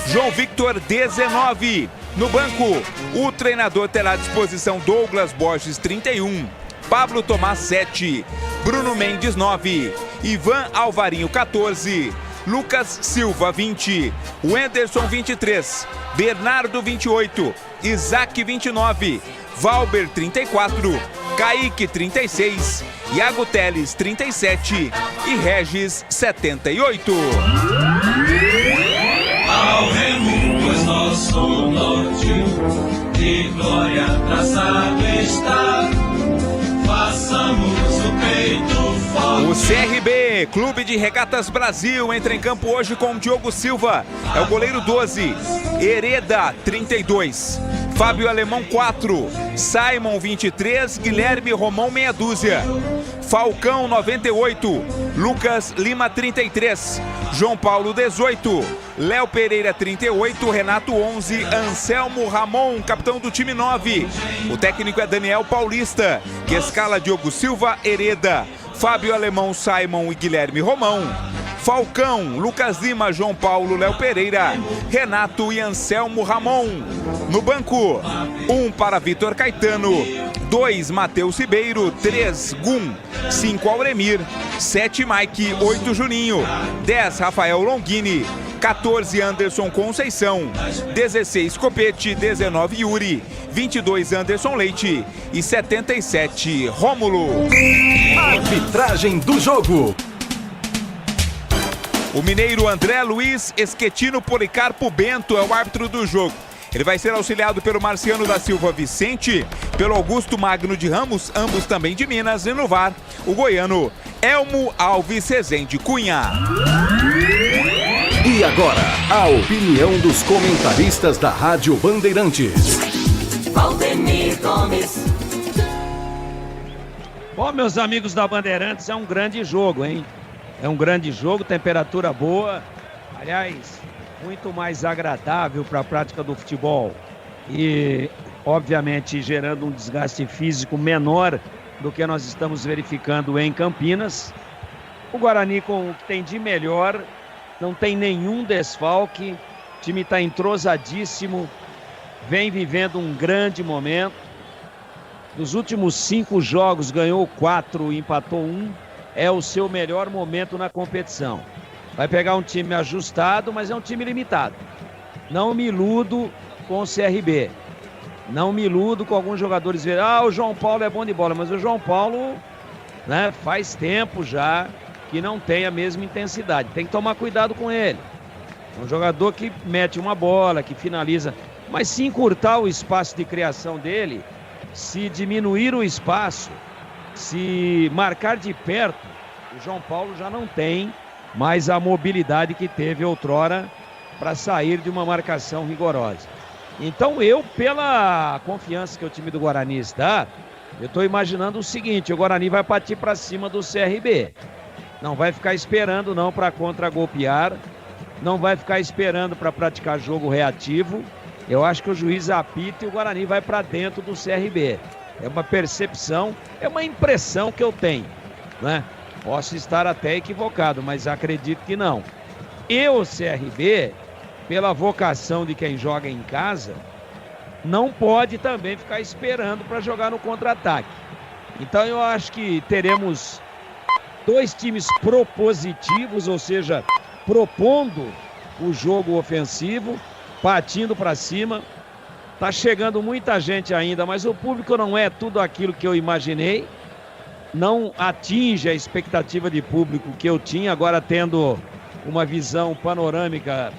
João Victor 19. No banco, o treinador terá à disposição Douglas Borges 31, Pablo Tomás 7, Bruno Mendes 9, Ivan Alvarinho 14, Lucas Silva 20, Wenderson 23, Bernardo 28, Isaac 29, Valber 34, Kaique 36, Iago Teles 37 e Regis 78. Ao remo, pois nosso norte de glória traçado está. Façamos o peito forte. O CRB, Clube de Regatas Brasil, entra em campo hoje com o Diogo Silva, é o goleiro 12, Hereda 32, Fábio Alemão 4, Simon 23, Guilherme Romão meia dúzia, Falcão 98, Lucas Lima 33, João Paulo 18, Léo Pereira 38, Renato 11, Anselmo Ramon, capitão do time 9. O técnico é Daniel Paulista, que escala Diogo Silva, Hereda, Fábio Alemão, Simon e Guilherme Romão. Falcão, Lucas Lima, João Paulo, Léo Pereira, Renato e Anselmo Ramon. No banco, 1 para Vitor Caetano, 2 Matheus Ribeiro, 3 Gum, 5 Auremir, 7 Mike, 8 Juninho, 10 Rafael Longini, 14 Anderson Conceição, 16 Copete, 19 Yuri, 22 Anderson Leite e 77 Rômulo. Arbitragem do jogo. O mineiro André Luiz Esquetino Policarpo Bento é o árbitro do jogo. Ele vai ser auxiliado pelo Marciano da Silva Vicente, pelo Augusto Magno de Ramos, ambos também de Minas, e no VAR, o goiano Elmo Alves Rezende Cunha. E agora, a opinião dos comentaristas da Rádio Bandeirantes. Valdemir Gomes. Bom, meus amigos da Bandeirantes, é um grande jogo, hein? É um grande jogo, temperatura boa. Aliás, muito mais agradável para a prática do futebol. E, obviamente, gerando um desgaste físico menor do que nós estamos verificando em Campinas. O Guarani, com o que tem de melhor, não tem nenhum desfalque. O time está entrosadíssimo. vem vivendo um grande momento. Nos últimos 5 jogos ganhou 4, empatou 1. É o seu melhor momento na competição. Vai pegar um time ajustado, mas é um time limitado. Não me iludo com o CRB. Não me iludo com alguns jogadores. O João Paulo é bom de bola, mas o João Paulo, né, faz tempo já que não tem a mesma intensidade. Tem que tomar cuidado com ele. É um jogador que mete uma bola, que finaliza. Mas se encurtar o espaço de criação dele, se diminuir o espaço, se marcar de perto, o João Paulo já não tem mais a mobilidade que teve outrora para sair de uma marcação rigorosa. Então eu, pela confiança que o time do Guarani está, eu estou imaginando o seguinte: o Guarani vai partir para cima do CRB. Não vai ficar esperando não para contra-golpear, não vai ficar esperando para praticar jogo reativo. Eu acho que o juiz apita e o Guarani vai para dentro do CRB. É uma percepção, é uma impressão que eu tenho, né? Posso estar até equivocado, mas acredito que não. E o CRB, pela vocação de quem joga em casa, não pode também ficar esperando para jogar no contra-ataque. Então eu acho que teremos 2 times propositivos, ou seja, propondo o jogo ofensivo, partindo para cima. Tá chegando muita gente ainda, mas o público não é tudo aquilo que eu imaginei. Não atinge a expectativa de público que eu tinha, agora tendo uma visão panorâmica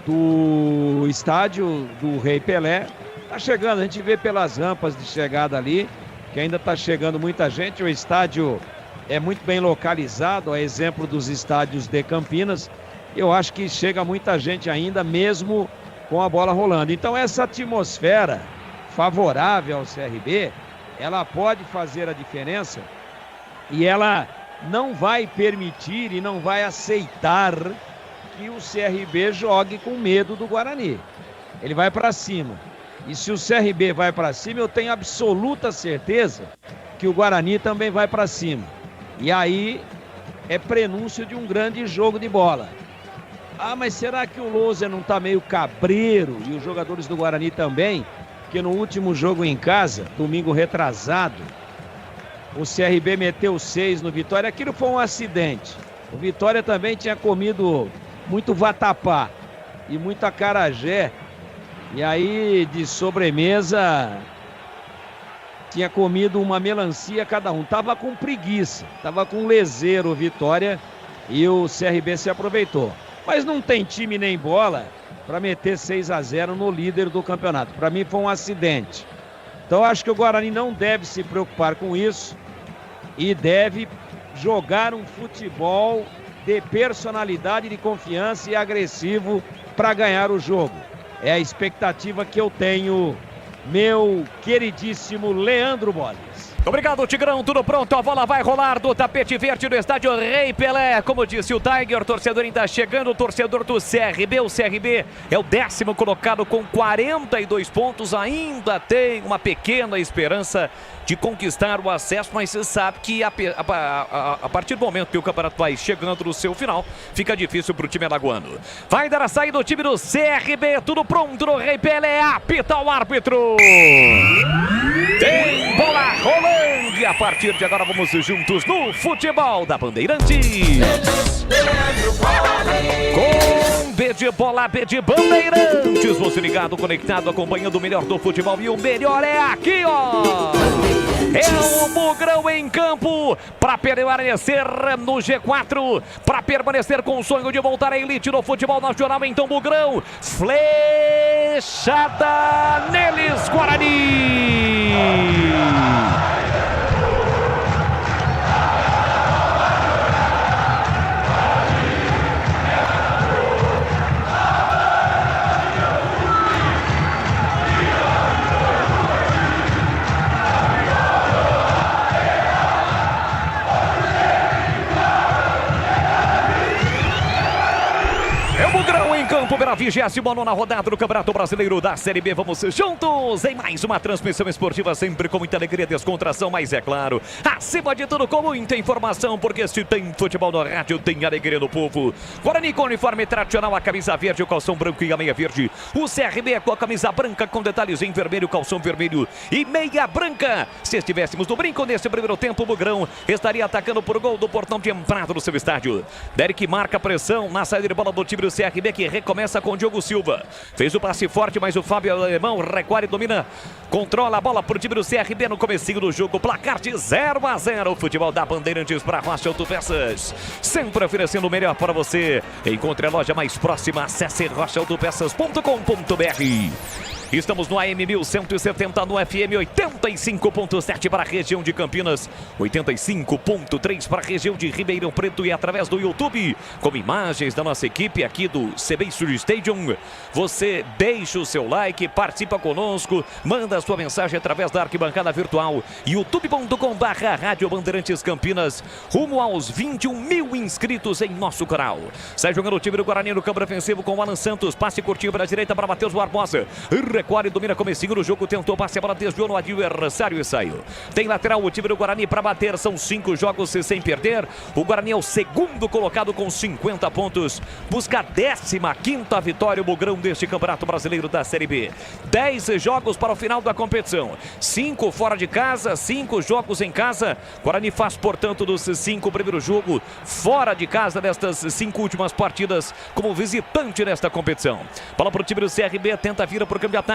do estádio do Rei Pelé. Tá chegando, a gente vê pelas rampas de chegada ali, que ainda tá chegando muita gente. O estádio é muito bem localizado, a exemplo dos estádios de Campinas. Eu acho que chega muita gente ainda, mesmo com a bola rolando. Então essa atmosfera favorável ao CRB, ela pode fazer a diferença e ela não vai permitir e não vai aceitar que o CRB jogue com medo do Guarani. Ele vai para cima. E se o CRB vai para cima, eu tenho absoluta certeza que o Guarani também vai para cima. E aí é prenúncio de um grande jogo de bola. Ah, mas será que o Lousa não está meio cabreiro e os jogadores do Guarani também? Porque no último jogo em casa, domingo retrasado, o CRB meteu 6 no Vitória. Aquilo foi um acidente. O Vitória também tinha comido muito vatapá e muito acarajé. E aí, de sobremesa, tinha comido uma melancia cada um. Tava com preguiça, tava com leseiro o Vitória e o CRB se aproveitou. Mas não tem time nem bola para meter 6-0 no líder do campeonato. Para mim foi um acidente. Então acho que o Guarani não deve se preocupar com isso e deve jogar um futebol de personalidade, de confiança e agressivo para ganhar o jogo. É a expectativa que eu tenho, meu queridíssimo Leandro Boles. Obrigado, Tigrão, tudo pronto, a bola vai rolar do tapete verde do estádio Rei Pelé. Como disse o Tiger, o torcedor ainda chegando, o torcedor do CRB. O CRB é o 10º colocado com 42 pontos, ainda tem uma pequena esperança de conquistar o acesso, mas você sabe que a partir do momento que o campeonato vai chegando no seu final, fica difícil para o time alagoano. Vai dar a saída do time do CRB, tudo pronto no Rei Pelé, apita o árbitro. Tem bola rolando e a partir de agora vamos juntos no futebol da Bandeirantes. Com B de bola, B de Bandeirantes. Você ligado, conectado, acompanhando o melhor do futebol e o melhor é aqui, ó. É o Bugrão em campo para permanecer no G4, para permanecer com o sonho de voltar à elite no futebol nacional. Então Bugrão, flechada neles, Guarani. pela 29ª rodada do Campeonato Brasileiro da Série B. Vamos juntos em mais uma transmissão esportiva, sempre com muita alegria e descontração, mas é claro, acima de tudo com muita informação, porque se tem futebol no rádio, tem alegria no povo. Guarani com uniforme tradicional, a camisa verde, o calção branco e a meia verde. O CRB com a camisa branca com detalhes em vermelho, calção vermelho e meia branca. Se estivéssemos no brinco nesse primeiro tempo, o Bugrão estaria atacando por gol do portão de entrada do seu estádio. Derek marca pressão na saída de bola do time do CRB, que recomeça com o Diogo Silva. Fez o passe forte, mas o Fábio Alemão recuar e domina. Controla a bola para o time do CRB no comecinho do jogo. Placar de 0-0. O futebol da Bandeirantes para Rocha Autopeças. Sempre oferecendo o melhor para você. Encontre a loja mais próxima. Acesse rochaautopeças.com.br. Estamos no AM 1170, no FM 85.7 para a região de Campinas, 85.3 para a região de Ribeirão Preto e através do YouTube, com imagens da nossa equipe aqui do CB Studio Stadium. Você deixa o seu like, participa conosco, manda a sua mensagem através da arquibancada virtual, youtube.com/Rádio Bandeirantes Campinas, rumo aos 21 mil inscritos em nosso canal. Sai jogando o time do Guarani no campo ofensivo com o Alan Santos, passe curtinho para a direita para Matheus Barbosa. Recuar e domina comecinho do jogo, tentou passe, a bola desviou no adversário e saiu. Tem lateral o time do Guarani para bater, são 5 jogos sem perder. O Guarani é o segundo colocado com 50 pontos. Busca a 15ª vitória, o Bugrão deste Campeonato Brasileiro da Série B. 10 jogos para o final da competição. 5 fora de casa, 5 jogos em casa. Guarani faz, portanto, dos 5 o primeiro jogo fora de casa destas 5 últimas partidas como visitante nesta competição. Bola para o time do CRB, tenta vir para o campo de ataque.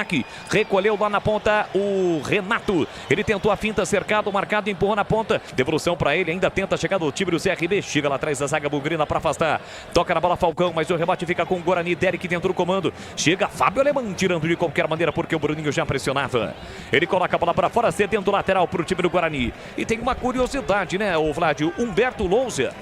Recolheu lá na ponta o Renato. Ele tentou a finta, cercado, marcado, empurrou na ponta. Devolução para ele, ainda tenta chegar do time do CRB. Chega lá atrás da zaga bugrina para afastar. Toca na bola Falcão, mas o rebate fica com o Guarani. Derek dentro do comando. Chega Fábio Alemão, tirando de qualquer maneira porque o Bruninho já pressionava. Ele coloca a bola para fora, cedendo lateral para o time do Guarani. E tem uma curiosidade, né, o Vládio? Humberto Lousa,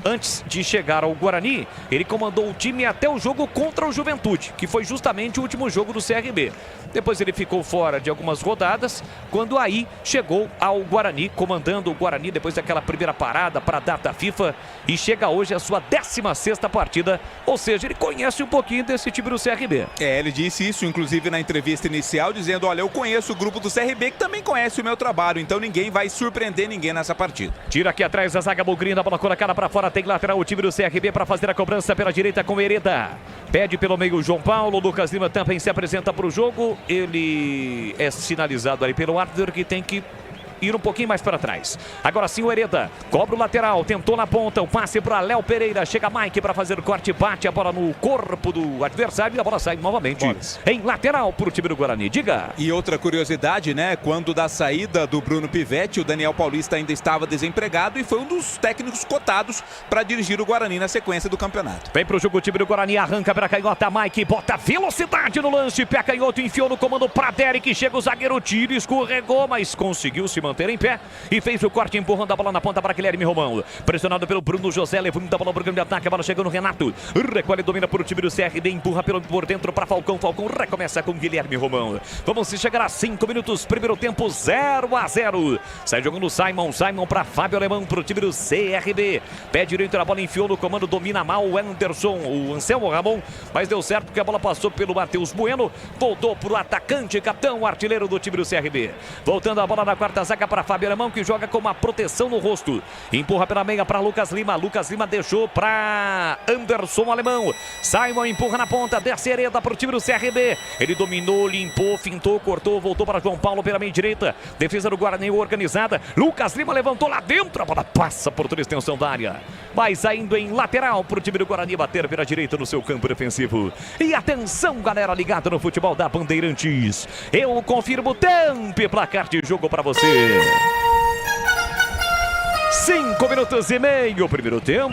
antes de chegar ao Guarani, ele comandou o time até o jogo contra o Juventude, que foi justamente o último jogo do CRB. Depois ele ficou fora de algumas rodadas, quando aí chegou ao Guarani, comandando o Guarani depois daquela primeira parada para a data FIFA, e chega hoje a sua 16ª partida, ou seja, ele conhece um pouquinho desse time do CRB. Ele disse isso, inclusive, na entrevista inicial, dizendo, olha, eu conheço o grupo do CRB, que também conhece o meu trabalho, então ninguém vai surpreender ninguém nessa partida. Tira aqui atrás a zaga bugrina, a bola colocada para fora, tem lateral o time do CRB para fazer a cobrança pela direita com Hereda. Pede pelo meio o João Paulo, Lucas Lima também se apresenta para o jogo. Ele é sinalizado ali pelo árbitro que tem que ir um pouquinho mais para trás. Agora sim o Hereda cobra o lateral, tentou na ponta, o passe para Léo Pereira, chega Mike para fazer o corte, bate a bola no corpo do adversário e a bola sai novamente em lateral para o time do Guarani. Diga. E outra curiosidade, né, quando da saída do Bruno Pivetti, o Daniel Paulista ainda estava desempregado e foi um dos técnicos cotados para dirigir o Guarani na sequência do campeonato. Vem para o jogo o time do Guarani, arranca para a canhota, Mike bota velocidade no lance, pé canhoto, enfiou no comando para Derek, chega o zagueiro, tiro, escorregou, mas conseguiu se manter em pé e fez o corte, empurrando a bola na ponta para Guilherme Romão. Pressionado pelo Bruno José, levando a bola para o campo de ataque, a bola chegando no Renato. Recolhe, domina por o time do CRB, empurra por dentro para Falcão. Falcão recomeça com Guilherme Romão. Vamos chegar a 5 minutos, primeiro tempo 0-0. Sai jogando Simon para Fábio Alemão para o time do CRB. Pé direito na bola, enfiou no comando, domina mal o Anderson, o Anselmo Ramon, mas deu certo porque a bola passou pelo Matheus Bueno, voltou para o atacante, capitão, artilheiro do time do CRB. Voltando a bola na quarta zaga para Fábio Alemão, que joga com uma proteção no rosto. Empurra pela meia para Lucas Lima. Lucas Lima deixou para Anderson Alemão. Simon empurra na ponta, desce Hereda para o time do CRB. Ele dominou, limpou, fintou, cortou, voltou para João Paulo pela meia direita. Defesa do Guarani organizada. Lucas Lima levantou lá dentro. A bola passa por toda a extensão da área. Vai saindo em lateral para o time do Guarani bater pela direita no seu campo defensivo. E atenção, galera ligada no futebol da Bandeirantes. Eu confirmo o tempo e placar de jogo para você. 5 minutos e meio, primeiro tempo.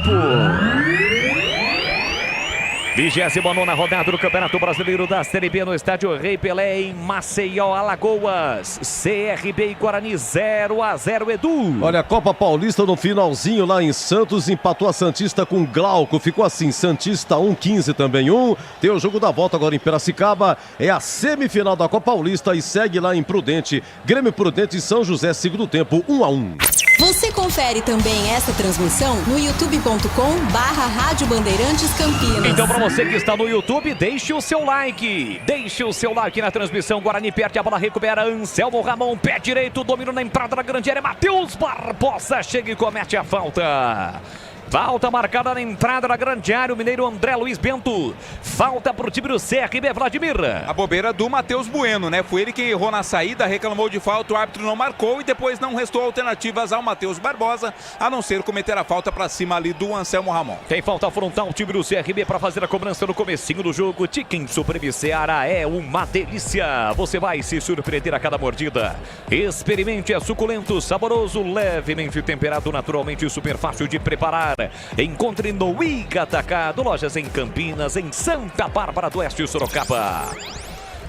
29ª rodada do Campeonato Brasileiro da Série B no estádio Rei Pelé em Maceió, Alagoas. CRB e Guarani 0-0, Edu. Olha, a Copa Paulista no finalzinho lá em Santos, empatou a Santista com Glauco. Ficou assim, Santista 1-15 também 1. Tem o jogo da volta agora em Piracicaba. É a semifinal da Copa Paulista e segue lá em Prudente. Grêmio Prudente e São José, segundo tempo, 1-1. Você confere também esta transmissão no youtube.com/Rádio Bandeirantes Campinas. Então, para você que está no YouTube, deixe o seu like. Deixe o seu like na transmissão. Guarani perde a bola, recupera Anselmo Ramon, pé direito, domínio na entrada da grande área. Matheus Barbosa chega e comete a falta. Falta marcada na entrada da grande área, o mineiro André Luiz Bento. Falta para o time do CRB, Vladimir. A bobeira do Matheus Bueno, né? Foi ele quem errou na saída, reclamou de falta, o árbitro não marcou e depois não restou alternativas ao Matheus Barbosa, a não ser cometer a falta para cima ali do Anselmo Ramon. Tem falta frontal, o time do CRB para fazer a cobrança no comecinho do jogo. Chicken Supreme Seara é uma delícia. Você vai se surpreender a cada mordida. Experimente, é suculento, saboroso, levemente temperado, naturalmente super fácil de preparar. Encontre no Ica Atacado, lojas em Campinas, em Santa Bárbara do Oeste, Sorocaba.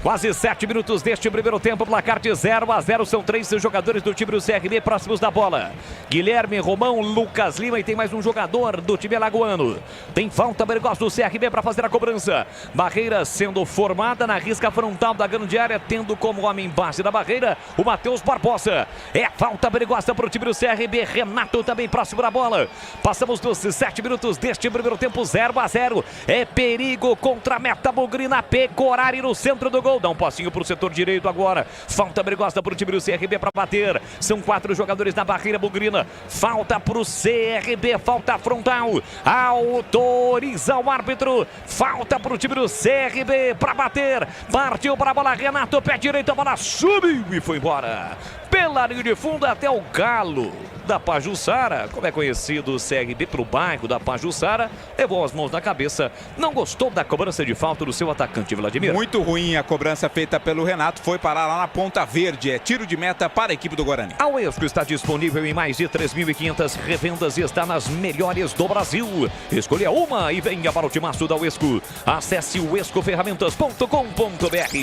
Quase 7 minutos deste primeiro tempo, placar de 0-0, são 3 jogadores do time do CRB próximos da bola. Guilherme, Romão, Lucas Lima e tem mais um jogador do time alagoano. Tem falta perigosa do CRB para fazer a cobrança. Barreira sendo formada na risca frontal da grande área, tendo como homem base da barreira o Matheus Barbosa. É falta perigosa para o time do CRB, Renato também próximo da bola. Passamos dos 7 minutos deste primeiro tempo, 0-0. É perigo contra a meta Bugrina, Pecorari no centro do gol. Dá um passinho para o setor direito agora. Falta perigosa para o time do CRB para bater. São 4 jogadores na barreira bugrina. Falta para o CRB, falta frontal. Autoriza o árbitro. Falta para o time do CRB para bater. Partiu para a bola, Renato, pé direito, a bola subiu e foi embora. Pela linha de fundo até o Galo da Pajuçara, como é conhecido o CRB pelo bairro da Pajuçara, levou as mãos na cabeça, não gostou da cobrança de falta do seu atacante, Vladimir. Muito ruim a cobrança feita pelo Renato, foi parar lá na ponta verde, é tiro de meta para a equipe do Guarani. A Uesco está disponível em mais de 3.500 revendas e está nas melhores do Brasil. Escolha uma e venha para o timaço da Uesco. Acesse uescoferramentas.com.br.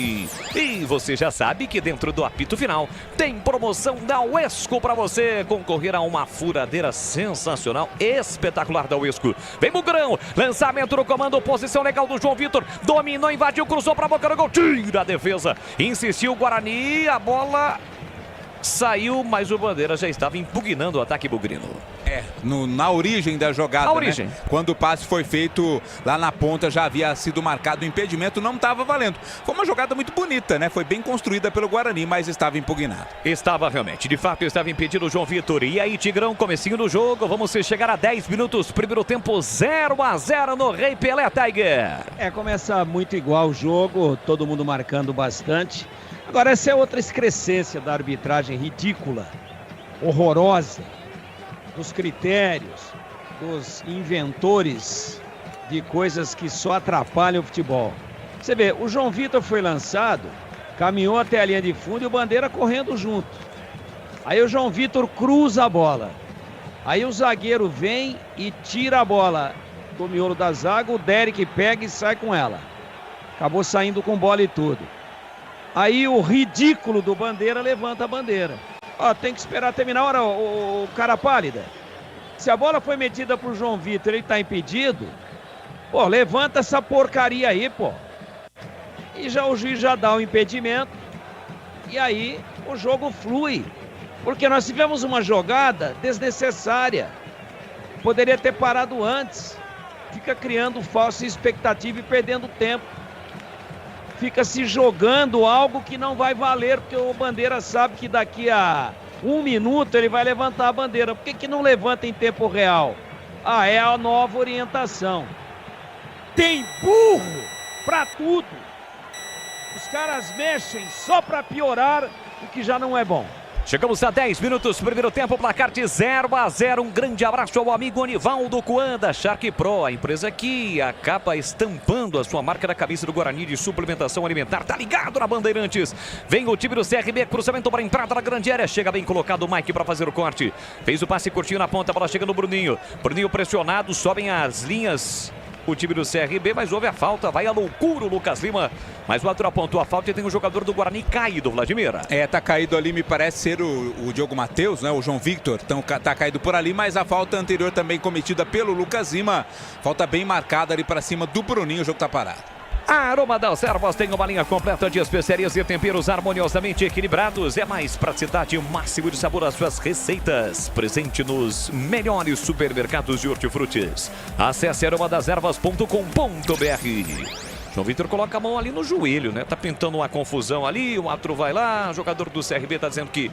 E você já sabe que dentro do apito final tem promoção da Uesco para você concorrer a uma furadeira sensacional, espetacular da Uesco. Vem Bugrão, lançamento no comando, posição legal do João Vitor, dominou, invadiu, cruzou para a boca do gol, tira a defesa, insistiu o Guarani, a bola saiu, mas o Bandeira já estava impugnando o ataque bugrino. Na origem da jogada, origem. Né? Quando o passe foi feito lá na ponta, já havia sido marcado o impedimento, não estava valendo. Foi uma jogada muito bonita, né? Foi bem construída pelo Guarani, mas estava impugnado. Estava realmente, de fato estava impedido o João Vitor. E aí, Tigrão, comecinho do jogo, vamos chegar a 10 minutos, primeiro tempo 0-0 no Rei Pelé, Tiger. Começa muito igual o jogo, todo mundo marcando bastante. Agora essa é outra excrescência da arbitragem ridícula, horrorosa, dos critérios, dos inventores de coisas que só atrapalham o futebol. Você vê, o João Vitor foi lançado, caminhou até a linha de fundo e o Bandeira correndo junto. Aí o João Vitor cruza a bola. Aí o zagueiro vem e tira a bola do miolo da zaga, o Derek pega e sai com ela. Acabou saindo com bola e tudo. Aí o ridículo do Bandeira levanta a bandeira. Tem que esperar terminar a hora, o cara pálida. Se a bola foi metida pro João Vitor, ele tá impedido. Levanta essa porcaria aí, E já o juiz já dá o impedimento. E aí o jogo flui. Porque nós tivemos uma jogada desnecessária. Poderia ter parado antes. Fica criando falsa expectativa e perdendo tempo. Fica se jogando algo que não vai valer, porque o Bandeira sabe que daqui a 1 minuto ele vai levantar a bandeira. Por que não levanta em tempo real? É a nova orientação. Tem burro pra tudo. Os caras mexem só pra piorar o que já não é bom. Chegamos a 10 minutos, primeiro tempo, placar de 0-0. Um grande abraço ao amigo Anivaldo Coan da Shark Pro, a empresa que acaba estampando a sua marca na cabeça do Guarani de suplementação alimentar. Tá ligado na Bandeirantes. Vem o time do CRB, cruzamento para a entrada da grande área. Chega bem colocado o Mike para fazer o corte. Fez o passe curtinho na ponta, a bola chega no Bruninho. Bruninho pressionado, sobem as linhas o time do CRB, mas houve a falta, vai a loucura o Lucas Lima, mas o árbitro apontou a falta e tem um jogador do Guarani caído, Vladimir. Tá caído ali, me parece ser o Diogo Matheus, né, o João Victor, então tá caído por ali, mas a falta anterior também cometida pelo Lucas Lima, falta bem marcada ali para cima do Bruninho, o jogo tá parado. A Aroma das Ervas tem uma linha completa de especiarias e temperos harmoniosamente equilibrados. É mais praticidade e o máximo de sabor às suas receitas. Presente nos melhores supermercados de hortifrutis. Acesse aromadeservas.com.br. João Vitor coloca a mão ali no joelho, né? Tá pintando uma confusão ali, o outro vai lá, o jogador do CRB tá dizendo que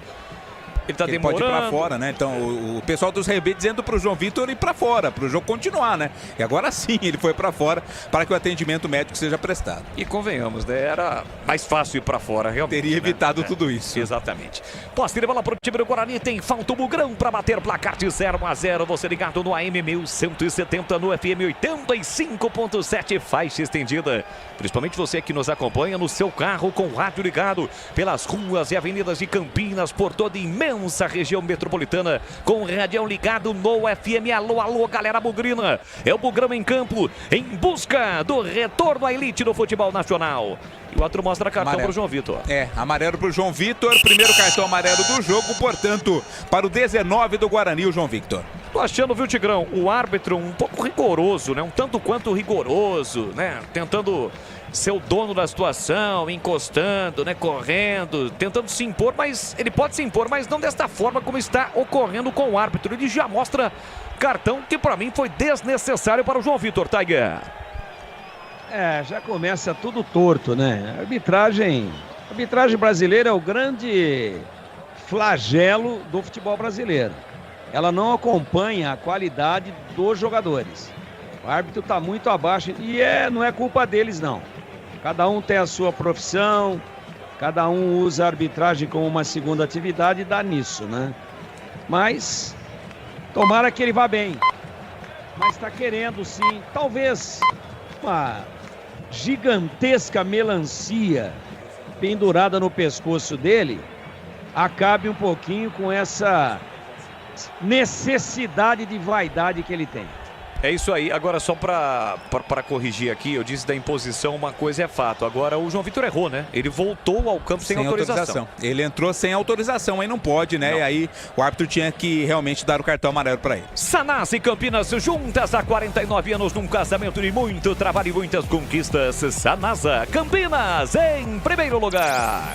ele tá demorando. Pode ir pra fora, né? Então, o pessoal dos CRB dizendo pro João Vitor ir pra fora, pro jogo continuar, né? E agora sim, ele foi pra fora para que o atendimento médico seja prestado. E convenhamos, né? Era mais fácil ir pra fora, realmente. Teria evitado tudo isso. Exatamente. Posse de bola pro time do Guarani, tem falta o Bugrão pra bater placar de 0-0. Você ligado no AM 1170, no FM 85.7, faixa estendida. Principalmente você que nos acompanha no seu carro com o rádio ligado pelas ruas e avenidas de Campinas, por toda a imensa região metropolitana, com o radião ligado no FM. Alô, alô, galera bugrina. É o Bugrão em campo, em busca do retorno à elite do futebol nacional. E o outro mostra cartão para o João Vitor. Amarelo para o João Vitor. Primeiro cartão amarelo do jogo, portanto, para o 19 do Guarani, o João Victor. Tô achando, viu, Tigrão, o árbitro um pouco rigoroso, né? Um tanto quanto rigoroso, né? Tentando ser o dono da situação, encostando, né? Correndo, tentando se impor, mas ele pode se impor, mas não desta forma como está ocorrendo com o árbitro. Ele já mostra cartão que para mim foi desnecessário para o João Vitor, Tiger. Já começa tudo torto, né? A arbitragem brasileira é o grande flagelo do futebol brasileiro. Ela não acompanha a qualidade dos jogadores. O árbitro está muito abaixo e não é culpa deles, não. Cada um tem a sua profissão, cada um usa a arbitragem como uma segunda atividade e dá nisso, né? Mas tomara que ele vá bem. Mas está querendo, sim, talvez uma gigantesca melancia pendurada no pescoço dele acabe um pouquinho com essa necessidade de vaidade que ele tem. É isso aí. Agora, só para corrigir aqui, eu disse da imposição, uma coisa é fato. Agora, o João Vitor errou, né? Ele voltou ao campo sem autorização. Ele entrou sem autorização, aí não pode, né? Não. E aí o árbitro tinha que realmente dar o cartão amarelo para ele. Sanasa e Campinas juntas há 49 anos num casamento de muito trabalho e muitas conquistas. Sanasa, Campinas em primeiro lugar.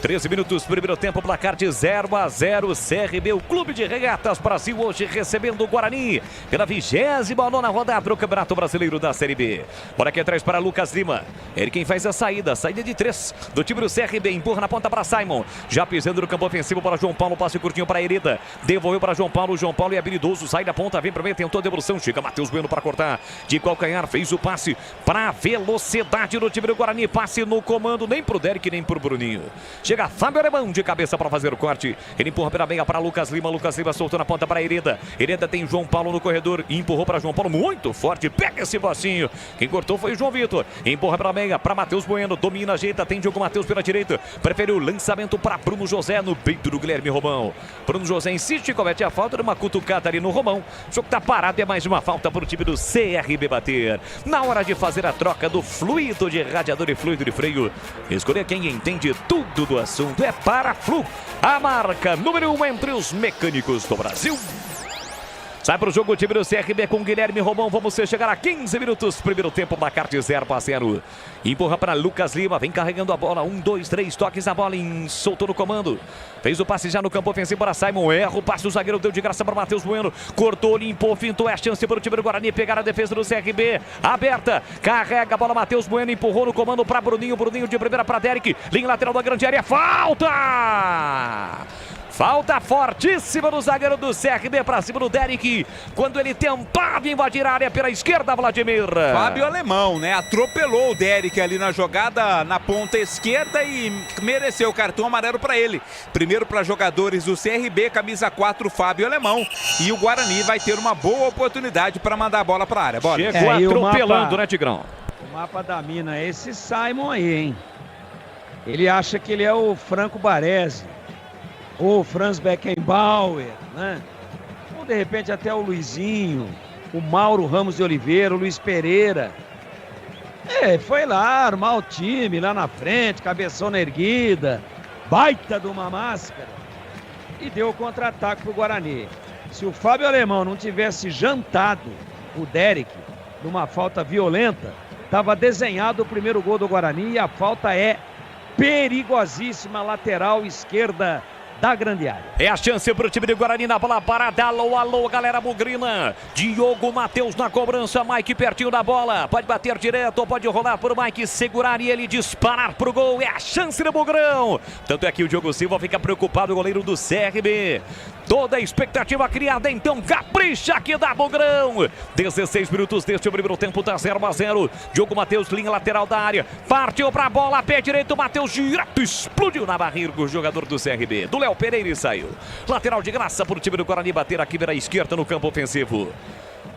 13 minutos, primeiro tempo, placar de 0-0, CRB, o Clube de Regatas Brasil, hoje recebendo o Guarani pela 29ª rodada do Campeonato Brasileiro da Série B. Bola aqui atrás para Lucas Lima, ele quem faz a saída de 3 do time do CRB, empurra na ponta para Simon, já pisando no campo ofensivo para João Paulo, passe curtinho para Hereda, devolveu para João Paulo é habilidoso, sai da ponta, vem para meio, tentou a devolução, chega Matheus Bueno para cortar, de calcanhar, fez o passe para a velocidade do time do Guarani, passe no comando, nem pro Derek, nem pro Bruninho. Chega Fábio Alemão de cabeça para fazer o corte. Ele empurra pela meia para Lucas Lima. Lucas Lima soltou na ponta para Hereda. Hereda tem João Paulo no corredor. Empurrou para João Paulo muito forte. Pega esse bacinho. Quem cortou foi o João Vitor. Empurra pela meia para Matheus Bueno. Domina, ajeita. Tem Diogo Matheus pela direita. Prefere o lançamento para Bruno José no peito do Guilherme Romão. Bruno José insiste e comete a falta de uma cutucada ali no Romão. O jogo está parado. É mais uma falta para o time do CRB bater. Na hora de fazer a troca do fluido de radiador e fluido de freio, escolher quem entende tudo do assunto é Paraflu, a marca número 1 entre os mecânicos do Brasil. Sai para o jogo o time do CRB com Guilherme Romão. Vamos chegar a 15 minutos. Primeiro tempo, placar de 0-0. Empurra para Lucas Lima. Vem carregando a bola. 1, 2, 3 toques na bola. Soltou no comando. Fez o passe já no campo ofensivo para Simon. Erra o passe. O zagueiro deu de graça para Matheus Bueno. Cortou, limpou, fintou. É a chance para o time do Guarani pegar a defesa do CRB. Aberta. Carrega a bola. Matheus Bueno empurrou no comando para Bruninho. Bruninho de primeira para Derek. Linha lateral da grande área. Falta! Falta fortíssima do zagueiro do CRB para cima do Derek, quando ele tentava invadir a área pela esquerda, Vladimir. Fábio Alemão, né? Atropelou o Derek ali na jogada na ponta esquerda e mereceu o cartão amarelo para ele. Primeiro para jogadores do CRB, camisa 4, Fábio Alemão. E o Guarani vai ter uma boa oportunidade para mandar a bola para a área. Bora. Chegou atropelando, né, Tigrão? O mapa da mina é esse Simon aí, hein? Ele acha que ele é o Franco Baresi. Ou Franz Beckenbauer, né? Ou de repente até o Luizinho, o Mauro Ramos de Oliveira, o Luiz Pereira. Foi lá armar o time lá na frente, cabeçona erguida, baita de uma máscara. E deu o contra-ataque pro Guarani. Se o Fábio Alemão não tivesse jantado o Derek numa falta violenta, Estava desenhado o primeiro gol do Guarani e a falta é perigosíssima, lateral esquerda da grande área. É a chance para o time do Guarani na bola parada. Alô, alô, galera bugrina. Diogo Matheus na cobrança. Mike pertinho da bola. Pode bater direto ou pode rolar por Mike, segurar e ele disparar pro gol. É a chance do Bugrão. Tanto é que o Diogo Silva fica preocupado, o goleiro do CRB. Toda a expectativa criada, então capricha aqui da Bugrão. 16 minutos deste primeiro tempo, tá 0-0. Diogo Matheus, linha lateral da área. Partiu pra bola, pé direito, Matheus direto, explodiu na barriga o jogador do CRB. Do Léo Pereira e saiu. Lateral de graça para o time do Guarani bater aqui pela esquerda no campo ofensivo.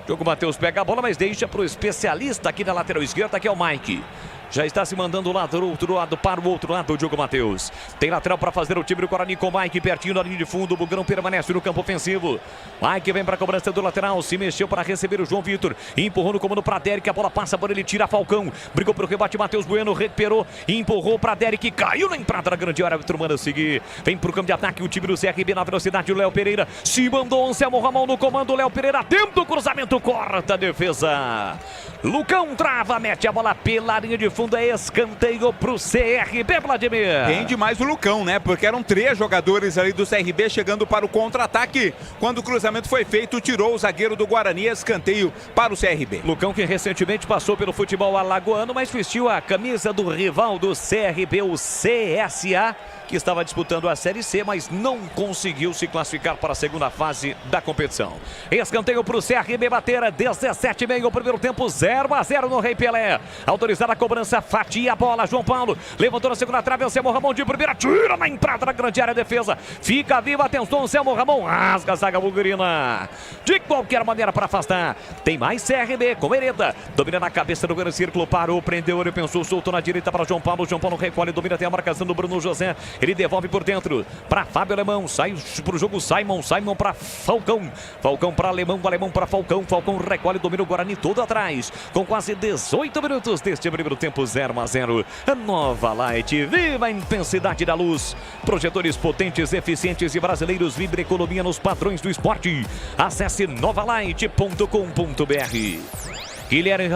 Diogo Matheus pega a bola, mas deixa para o especialista aqui na lateral esquerda, que é o Mike. Já está se mandando lá do outro lado, para o outro lado, o Diogo Matheus. Tem lateral para fazer o time do Guarani com o Mike pertinho na linha de fundo. O Bugrão permanece no campo ofensivo. Mike vem para a cobrança do lateral, se mexeu para receber o João Vitor. Empurrou no comando para Derek, a bola passa por ele, tira Falcão. Brigou para o rebate, Matheus Bueno recuperou, empurrou para Derek, caiu na entrada da grande área. Vitor manda seguir. Vem para o campo de ataque o time do CRB na velocidade. O Léo Pereira se mandou, Anselmo Ramon no comando. O Léo Pereira dentro do cruzamento, corta a defesa. Lucão trava, mete a bola pela linha de fundo, é escanteio pro CRB, Vladimir. Tem demais o Lucão, né? Porque eram 3 jogadores ali do CRB chegando para o contra-ataque. Quando o cruzamento foi feito, tirou o zagueiro do Guarani, escanteio para o CRB. Lucão que recentemente passou pelo futebol alagoano, mas vestiu a camisa do rival do CRB, o CSA, que estava disputando a Série C, mas não conseguiu se classificar para a segunda fase da competição. Escanteio para o CRB bater, 17,5 o primeiro tempo, 0-0 no Rei Pelé. Autorizada a cobrança, fatia a bola, João Paulo levantou na segunda trave, Anselmo Ramon de primeira, tira na entrada da grande área, defesa fica viva, atenção, Anselmo Ramon rasga a zaga bugrina. De qualquer maneira para afastar, tem mais CRB com Hereda, domina na cabeça do grande círculo, parou, prendeu, ele pensou, soltou na direita para João Paulo recolhe, domina até a marcação do Bruno José. Ele devolve por dentro para Fábio Alemão. Sai para o jogo Simon para Falcão. Falcão para Alemão para Falcão. Falcão recolhe, domina o Guarani todo atrás. Com quase 18 minutos deste primeiro tempo, 0-0. A Nova Light, viva a intensidade da luz. Projetores potentes, eficientes e brasileiros. Vibre economia nos padrões do esporte. Acesse novalight.com.br. Guilherme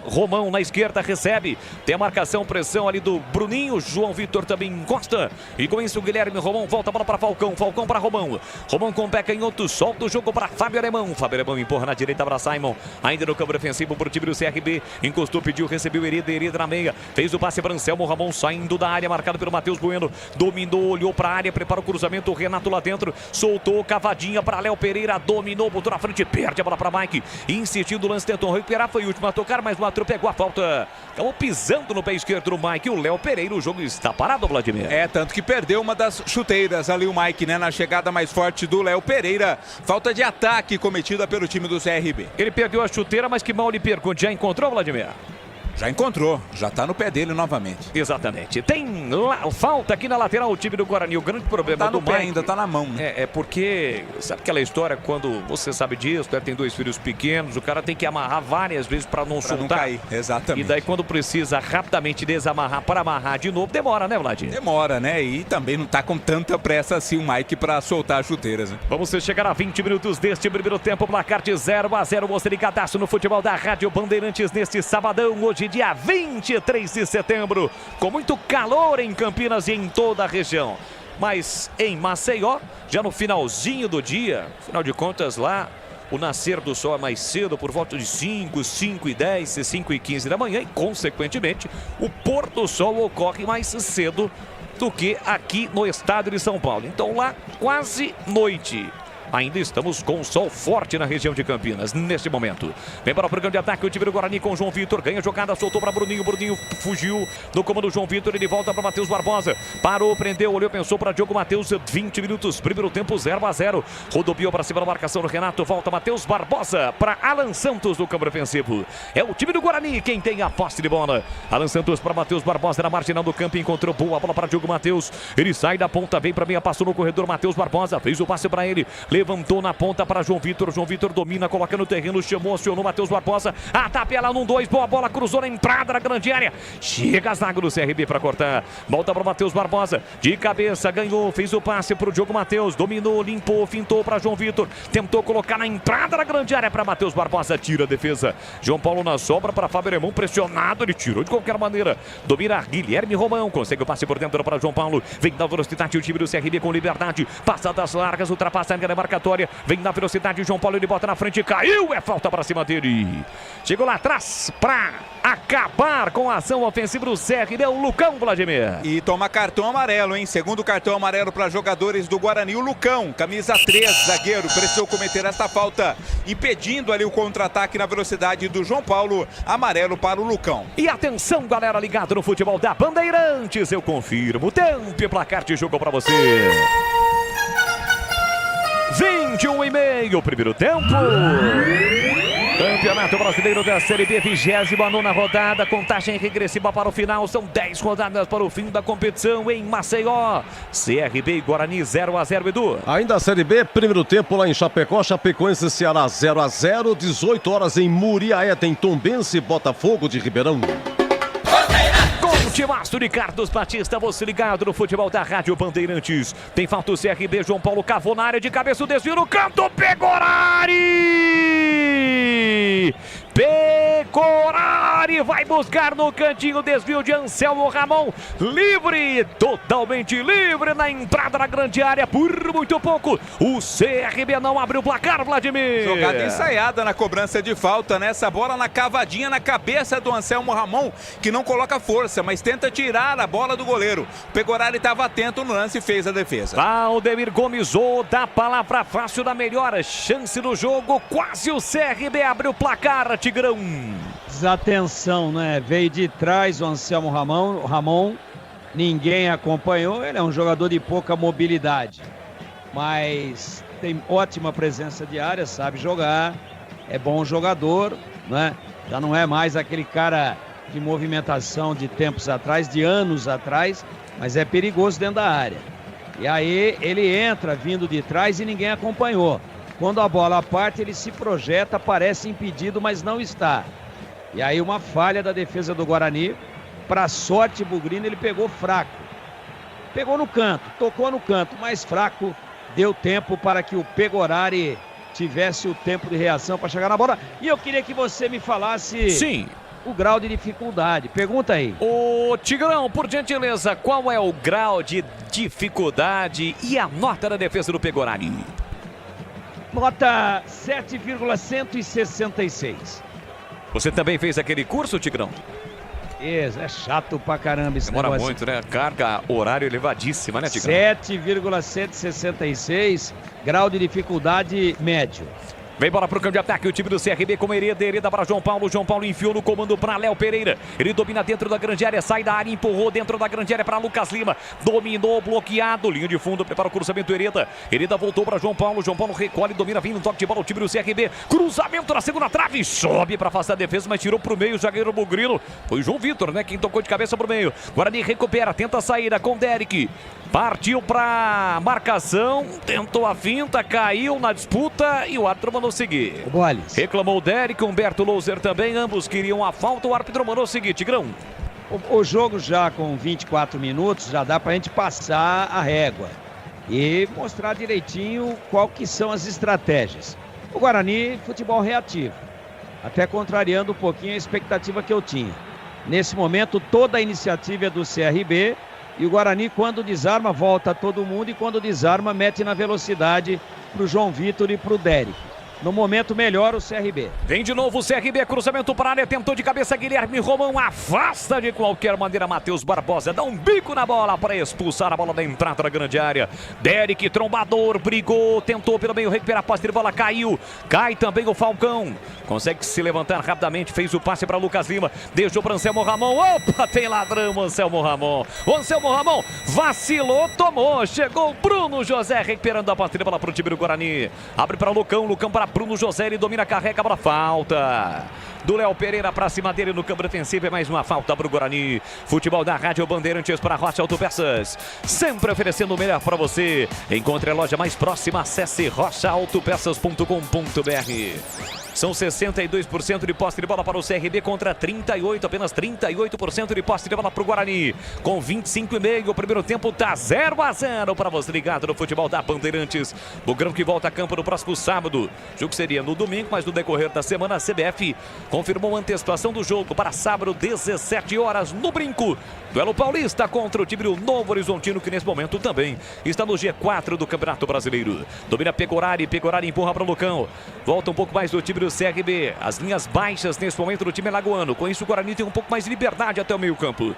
Romão na esquerda recebe. Tem a marcação, pressão ali do Bruninho. João Vitor também encosta. E com isso o Guilherme Romão volta a bola para Falcão. Falcão para Romão. Romão com o pé canhoto. Solta o jogo para Fábio Alemão. Fábio Alemão empurra na direita para Simon. Ainda no campo defensivo para o time do CRB. Encostou, pediu, recebeu Hereda. Hereda na meia. Fez o passe para Anselmo Ramon saindo da área. Marcado pelo Matheus Bueno. Dominou, olhou para a área. Prepara o cruzamento. O Renato lá dentro. Soltou, cavadinha para Léo Pereira. Dominou, botou na frente. Perde a bola para Mike. Insistindo o lance, tentou recuperar. Foi o último a tocar, mas o Atro pegou a falta. Acabou pisando no pé esquerdo do Mike. O Léo Pereira, o jogo está parado, Vladimir. É, tanto que perdeu uma das chuteiras ali o Mike, né? Na chegada mais forte do Léo Pereira. Falta de ataque cometida pelo time do CRB. Ele perdeu a chuteira, mas que mal lhe pergunte. Já encontrou, Vladimir? Já encontrou, já tá no pé dele novamente. Exatamente. Tem falta aqui na lateral o time do Guarani. O grande problema tá do Mike ainda tá na mão, né? É porque, sabe aquela história quando você sabe disso, né? Tem 2 filhos pequenos, o cara tem que amarrar várias vezes para não soltar. Não cair, exatamente. E daí quando precisa rapidamente desamarrar para amarrar de novo, demora, né, Vladimir? Demora, né? E também não tá com tanta pressa assim o Mike para soltar as chuteiras, né? Vamos chegar a 20 minutos deste primeiro tempo, placar de 0-0, você ligadaço no futebol da Rádio Bandeirantes neste sabadão, hoje dia 23 de setembro, com muito calor em Campinas e em toda a região. Mas em Maceió, já no finalzinho do dia, afinal de contas lá, o nascer do sol é mais cedo, por volta de 5h10, 5h15 da manhã, e consequentemente o pôr do sol ocorre mais cedo do que aqui no estado de São Paulo. Então lá quase noite. Ainda estamos com o sol forte na região de Campinas, neste momento. Vem para o programa de ataque, o time do Guarani com o João Vitor. Ganha a jogada, soltou para Bruninho. Bruninho fugiu no comando do João Vitor. Ele volta para Matheus Barbosa. Parou, prendeu, olhou, pensou para Diogo Matheus. 20 minutos, primeiro tempo, 0-0. Rodopiou para cima da marcação do Renato. Volta Matheus Barbosa para Alan Santos no campo defensivo. É o time do Guarani quem tem a posse de bola. Alan Santos para Matheus Barbosa na marginal do campo. Encontrou boa bola para Diogo Matheus. Ele sai da ponta, vem para meia, passou no corredor. Matheus Barbosa fez o passe para ele. levantou na ponta para João Vitor. João Vitor domina, coloca no terreno, chamou, acionou Matheus Barbosa. A tabela no 2, boa bola, cruzou na entrada da grande área. Chega a zaga do CRB para cortar. Volta para o Matheus Barbosa, de cabeça, ganhou, fez o passe para o Diogo Matheus, dominou, limpou, fintou para João Vitor. Tentou colocar na entrada da grande área para Matheus Barbosa, tira a defesa. João Paulo na sobra para Fábio Alemão, pressionado, ele tirou de qualquer maneira. Domina Guilherme Romão, consegue o passe por dentro para João Paulo. Vem na velocidade o time do CRB com liberdade. Passadas largas, ultrapassa a área marcatória. Vem na velocidade, João Paulo, ele bota na frente, caiu, é falta para cima dele. Chegou lá atrás para acabar com a ação ofensiva do CRB, o Lucão, Vladimir. E toma cartão amarelo, hein? Segundo cartão amarelo para jogadores do Guarani, o Lucão, camisa 3, zagueiro, precisou cometer esta falta, impedindo ali o contra-ataque na velocidade do João Paulo. Amarelo para o Lucão. E atenção, galera, ligado no futebol da Bandeirantes, eu confirmo. Tempo e placar de jogo para você. 21:30, primeiro tempo. Campeonato Brasileiro da Série B, 29ª rodada, contagem regressiva para o final, são 10 rodadas para o fim da competição em Maceió. CRB e Guarani 0-0, Edu. Ainda a Série B, primeiro tempo lá em Chapecó, Chapecoense Ceará 0-0, 18 horas em Muriaé, tem Tombense e Botafogo de Ribeirão. Timaço de Carlos Batista, você ligado no futebol da Rádio Bandeirantes. Tem falta o CRB, João Paulo cavou na área de cabeça, o desvio no canto, Pegorari! Pegorari vai buscar no cantinho, desvio de Anselmo Ramon, livre, totalmente livre na entrada da grande área, por muito pouco. O CRB não abre o placar, Vladimir. Jogada ensaiada na cobrança de falta, nessa bola na cavadinha na cabeça do Anselmo Ramon, que não coloca força, mas tenta tirar a bola do goleiro. O Pegorari estava atento no lance e fez a defesa. Valdemir Gomes, dá palavra fácil da melhor chance do jogo, quase o CRB abre o placar, Tigrão. Desatenção, né? Veio de trás o Anselmo Ramon, ninguém acompanhou, ele é um jogador de pouca mobilidade, mas tem ótima presença de área, sabe jogar, é bom jogador, né? Já não é mais aquele cara de movimentação de tempos atrás, de anos atrás, mas é perigoso dentro da área. E aí ele entra vindo de trás e ninguém acompanhou. Quando a bola parte, ele se projeta, parece impedido, mas não está. E aí uma falha da defesa do Guarani. Para sorte, Bugrino, ele pegou fraco. Pegou no canto, tocou no canto, mas fraco. Deu tempo para que o Pegorari tivesse o tempo de reação para chegar na bola. E eu queria que você me falasse... Sim. O grau de dificuldade. Pergunta aí. Ô Tigrão, por gentileza, qual é o grau de dificuldade e a nota da defesa do Pegorari? Nota 7,166. Você também fez aquele curso, Tigrão? Isso, é chato pra caramba esse Demora negócio. muito, né? Carga horário elevadíssima, né, Tigrão? 7,166, grau de dificuldade médio. Vem bola pro campo de ataque, o time do CRB com Hereda para João Paulo enfiou no comando para Léo Pereira, ele domina dentro da grande área, sai da área, empurrou dentro da grande área para Lucas Lima, dominou, bloqueado, linha de fundo, prepara o cruzamento, Hereda voltou para João Paulo recolhe, domina, vem no toque de bola, o time do CRB, cruzamento na segunda trave, sobe para afastar a defesa, mas tirou pro meio o zagueiro Bugrino, foi João Vitor, né, quem tocou de cabeça pro meio, Guarani recupera, tenta a saída com Derek, partiu pra marcação, tentou a finta, caiu na disputa e o árbitro mandou seguir. Reclamou o Derek, Humberto Louser também, ambos queriam a falta, o árbitro mandou seguir, Tigrão. O jogo já com 24 minutos, já dá pra gente passar a régua e mostrar direitinho qual que são as estratégias. O Guarani, futebol reativo, até contrariando um pouquinho a expectativa que eu tinha. Nesse momento, toda a iniciativa é do CRB e o Guarani, quando desarma, volta todo mundo e quando desarma, mete na velocidade pro João Vitor e pro Derek. No momento melhor o CRB. Vem de novo o CRB, cruzamento para a área, tentou de cabeça Guilherme Romão, afasta de qualquer maneira Matheus Barbosa, dá um bico na bola para expulsar a bola da entrada da grande área. Derek, trombador, brigou, tentou pelo meio recuperar a posse de bola, caiu, cai também o Falcão, consegue se levantar rapidamente, fez o passe para Lucas Lima, deixou para Anselmo Ramon, opa, tem ladrão Anselmo Ramon, o Anselmo Ramon vacilou, tomou, chegou Bruno José recuperando a posse de bola para o time do Guarani, abre para Lucão para Bruno José, ele domina, carrega, a bola, falta do Léo Pereira pra cima dele no campo defensivo. É mais uma falta pro Guarani. Futebol da Rádio Bandeirantes para Rocha Autopeças. Sempre oferecendo o melhor para você. Encontre a loja mais próxima. Acesse rochaautopeças.com.br. São 62% de posse de bola para o CRB contra 38%, apenas 38% de posse de bola para o Guarani. Com 25,5, o primeiro tempo tá 0-0 para você ligado no futebol da Bandeirantes. Bugrão que volta a campo no próximo sábado. O jogo seria no domingo, mas no decorrer da semana a CBF confirmou a antecipação do jogo para sábado, 17 horas, no Brinco. Duelo paulista contra o time do Novo Horizontino, que nesse momento também está no G4 do Campeonato Brasileiro. Domina Pegorari, Pegorari empurra para o Lucão. Volta um pouco mais do time do CRB. As linhas baixas nesse momento do time alagoano. Com isso o Guarani tem um pouco mais de liberdade até o meio campo.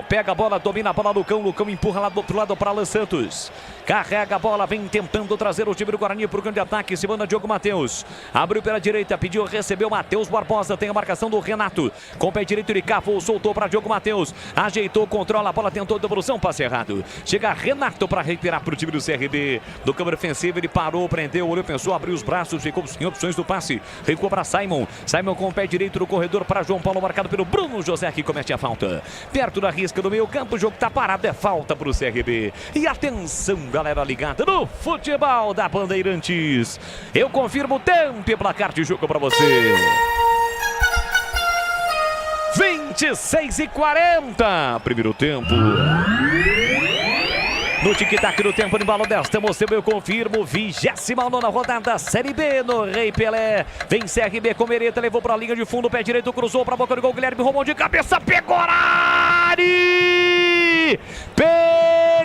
Pega a bola, domina a bola, Lucão empurra lá do outro lado para Alan Santos. Carrega a bola, vem tentando trazer o time do Guarani para o grande ataque. Se manda Diogo Matheus. Abriu pela direita, pediu, recebeu Matheus Barbosa. Tem a marcação do Renato. Com o pé direito de Cafo, soltou para Diogo Matheus. Ajeitou, controla a bola, tentou devolução, passe errado. Chega Renato para recuperar para o time do CRB. Do câmara ofensivo, ele parou, prendeu, olhou, pensou, abriu os braços, ficou sem opções do passe. Recuou para Simon. Simon com o pé direito no corredor para João Paulo, marcado pelo Bruno José, que comete a falta. Perto da risca do meio campo, o jogo tá parado, é falta pro CRB. E atenção, galera ligada no futebol da Bandeirantes. Eu confirmo o tempo e placar de jogo pra você. 26:40, primeiro tempo. No tic-tac do tempo de embalo desta emoção, eu confirmo, 29ª rodada, Série B no Rei Pelé. Vem CRB com Mereta, levou pra linha de fundo, pé direito, cruzou pra boca do gol, Guilherme Romão de cabeça, Pegorari! Pegorari!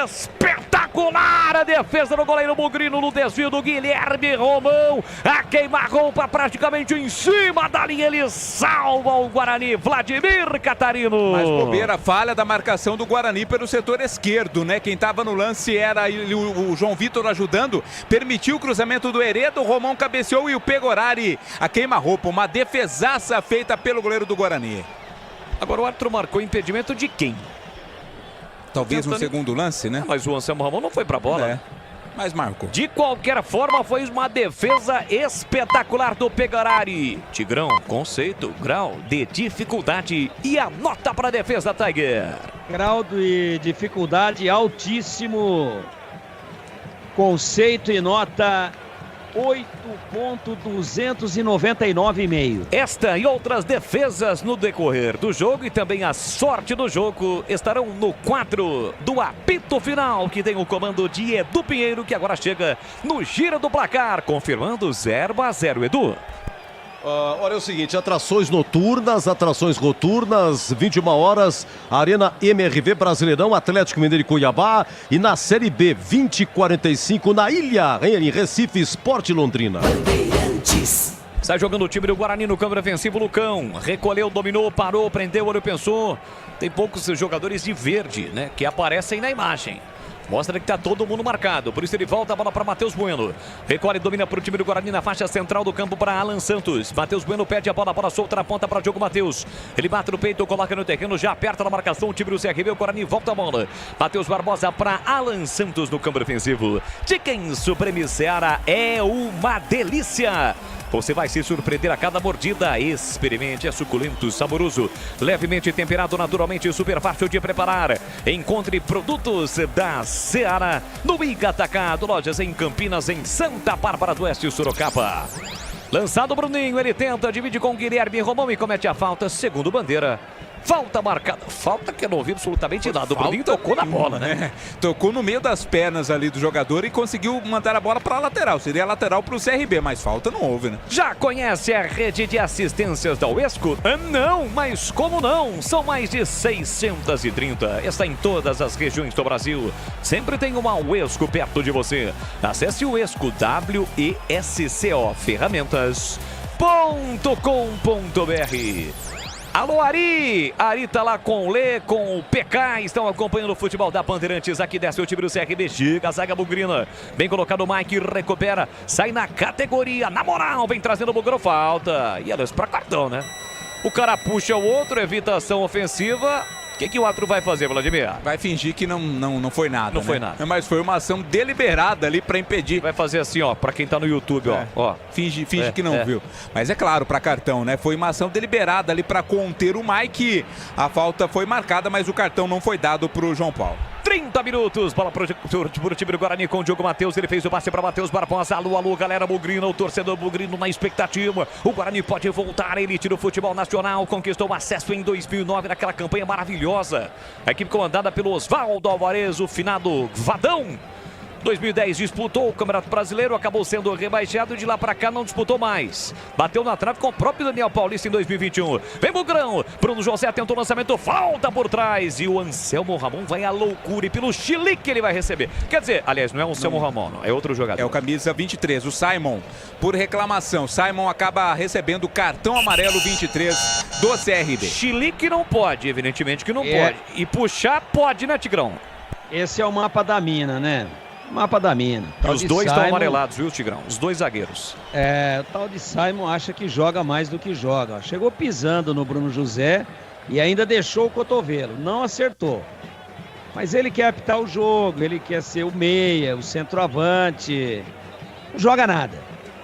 Espetacular a defesa do goleiro Bugrino no desvio do Guilherme Romão. A queima-roupa praticamente em cima da linha, ele salva o Guarani, Vladimir Catarino. Mas bobeira, falha da marcação do Guarani pelo setor esquerdo, né? Quem estava no lance era o João Vitor ajudando, permitiu o cruzamento do Heredo, o Romão cabeceou e o Pegorari, a queima-roupa, uma defesaça feita pelo goleiro do Guarani. Agora o árbitro marcou impedimento de quem? Talvez no segundo lance, né? Mas o Anselmo Ramon não foi pra bola, né? Mas marcou. De qualquer forma, foi uma defesa espetacular do Pegorari. Tigrão, conceito, grau de dificuldade e a nota para a defesa, Tiger. Grau de dificuldade altíssimo. Conceito e nota 8.299,5. Esta e outras defesas no decorrer do jogo e também a sorte do jogo estarão no quadro do apito final, que tem o comando de Edu Pinheiro, que agora chega no giro do placar, confirmando 0-0, Edu. Olha, é o seguinte, atrações noturnas, atrações noturnas, 21 horas, Arena MRV Brasileirão, Atlético Mineiro e Cuiabá, e na Série B, 20h45, na Ilha, em Recife, Sport Londrina. Sai jogando o time do Guarani no campo defensivo, Lucão, recolheu, dominou, parou, prendeu, olhou, pensou. Tem poucos jogadores de verde, né, que aparecem na imagem. Mostra que tá todo mundo marcado, por isso ele volta a bola para Matheus Bueno. Recolhe, domina para o time do Guarani na faixa central do campo para Alan Santos. Matheus Bueno pede a bola solta na ponta para Diogo Matheus. Ele bate no peito, coloca no terreno, já aperta na marcação o time do CRB. O Guarani volta a bola. Matheus Barbosa para Alan Santos no campo defensivo. Chicken Supreme Seara é uma delícia. Você vai se surpreender a cada mordida. Experimente, é suculento, saboroso, levemente temperado, naturalmente super fácil de preparar. Encontre produtos da Seara no Iga Atacado, lojas em Campinas, em Santa Bárbara do Oeste, Sorocaba. Lançado Bruninho, ele tenta, divide com Guilherme Romão e comete a falta, segundo bandeira. Falta marcada, falta que eu não vi absolutamente nada. O Bruninho tocou na bola, né? Tocou no meio das pernas ali do jogador e conseguiu mandar a bola para a lateral. Seria a lateral para o CRB, mas falta não houve, né? Já conhece a rede de assistências da Uesco? Não, mas como não? São mais de 630. Está em todas as regiões do Brasil. Sempre tem uma Uesco perto de você. Acesse o Uesco, WESCO Ferramentas.com.br. Alô, Ari! Ari tá lá com o Lê, com o PK, estão acompanhando o futebol da Bandeirantes. Aqui desce o time do CRB, chega a zaga bugrina. Bem colocado o Mike, recupera, sai na categoria, na moral, vem trazendo o Bugrão, falta. E elas pra cartão, né? O cara puxa o outro, evitação ofensiva. O que o árbitro vai fazer, Vladimir? Vai fingir que não foi nada. Não foi nada. Mas foi uma ação deliberada ali para impedir. Vai fazer assim, ó, para quem tá no YouTube, ó. Finge que não viu. Mas é claro, para cartão, né? Foi uma ação deliberada ali para conter o Mike. A falta foi marcada, mas o cartão não foi dado pro João Paulo. 30 minutos, bola pro time do Guarani com o Diogo Matheus, ele fez o passe para Matheus Barbosa, alô, galera Bugrino, o torcedor Bugrino na expectativa, o Guarani pode voltar à elite do futebol nacional, conquistou o acesso em 2009 naquela campanha maravilhosa, a equipe comandada pelo Oswaldo Alvarez, o finado Vadão. 2010 disputou o Campeonato Brasileiro, acabou sendo rebaixado, de lá pra cá não disputou mais. Bateu na trave com o próprio Daniel Paulista em 2021. Vem Bugrão, Bruno José tentou o lançamento, falta por trás. E o Anselmo Ramon vai à loucura e pelo chilique que ele vai receber. Quer dizer, aliás, não é o Anselmo Ramon, não, é outro jogador. É o camisa 23, o Simon, por reclamação. Simon acaba recebendo o cartão amarelo 23 do CRB. Chilique não pode, evidentemente que não pode. E puxar pode, né, Tigrão? Esse é o mapa da mina, né? Mapa da mina. Os dois estão amarelados, viu, Tigrão? Os dois zagueiros. O tal de Simon acha que joga mais do que joga. Chegou pisando no Bruno José e ainda deixou o cotovelo. Não acertou. Mas ele quer apitar o jogo, ele quer ser o meia, o centroavante. Não joga nada.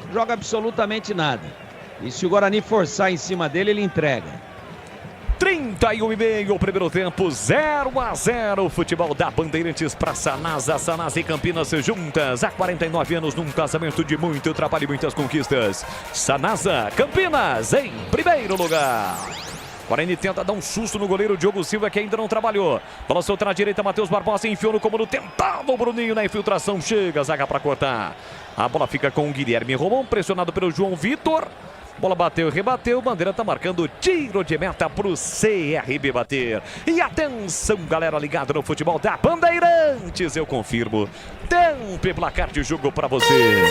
Não joga absolutamente nada. E se o Guarani forçar em cima dele, ele entrega. 31,5 o primeiro tempo, 0-0. Futebol da Bandeirantes para Sanasa. Sanasa e Campinas juntas há 49 anos num casamento de muito trabalho e muitas conquistas. Sanasa, Campinas em primeiro lugar. Guarani tenta dar um susto no goleiro Diogo Silva, que ainda não trabalhou. Bola solta na direita, Matheus Barbosa enfiou no comando, tentava o Bruninho na infiltração, chega a zaga para cortar. A bola fica com o Guilherme Romão, pressionado pelo João Vitor. Bola bateu e rebateu, Bandeira tá marcando tiro de meta pro CRB bater. E atenção, galera ligada no futebol da Bandeirantes, eu confirmo. Tempo e placar de jogo pra você.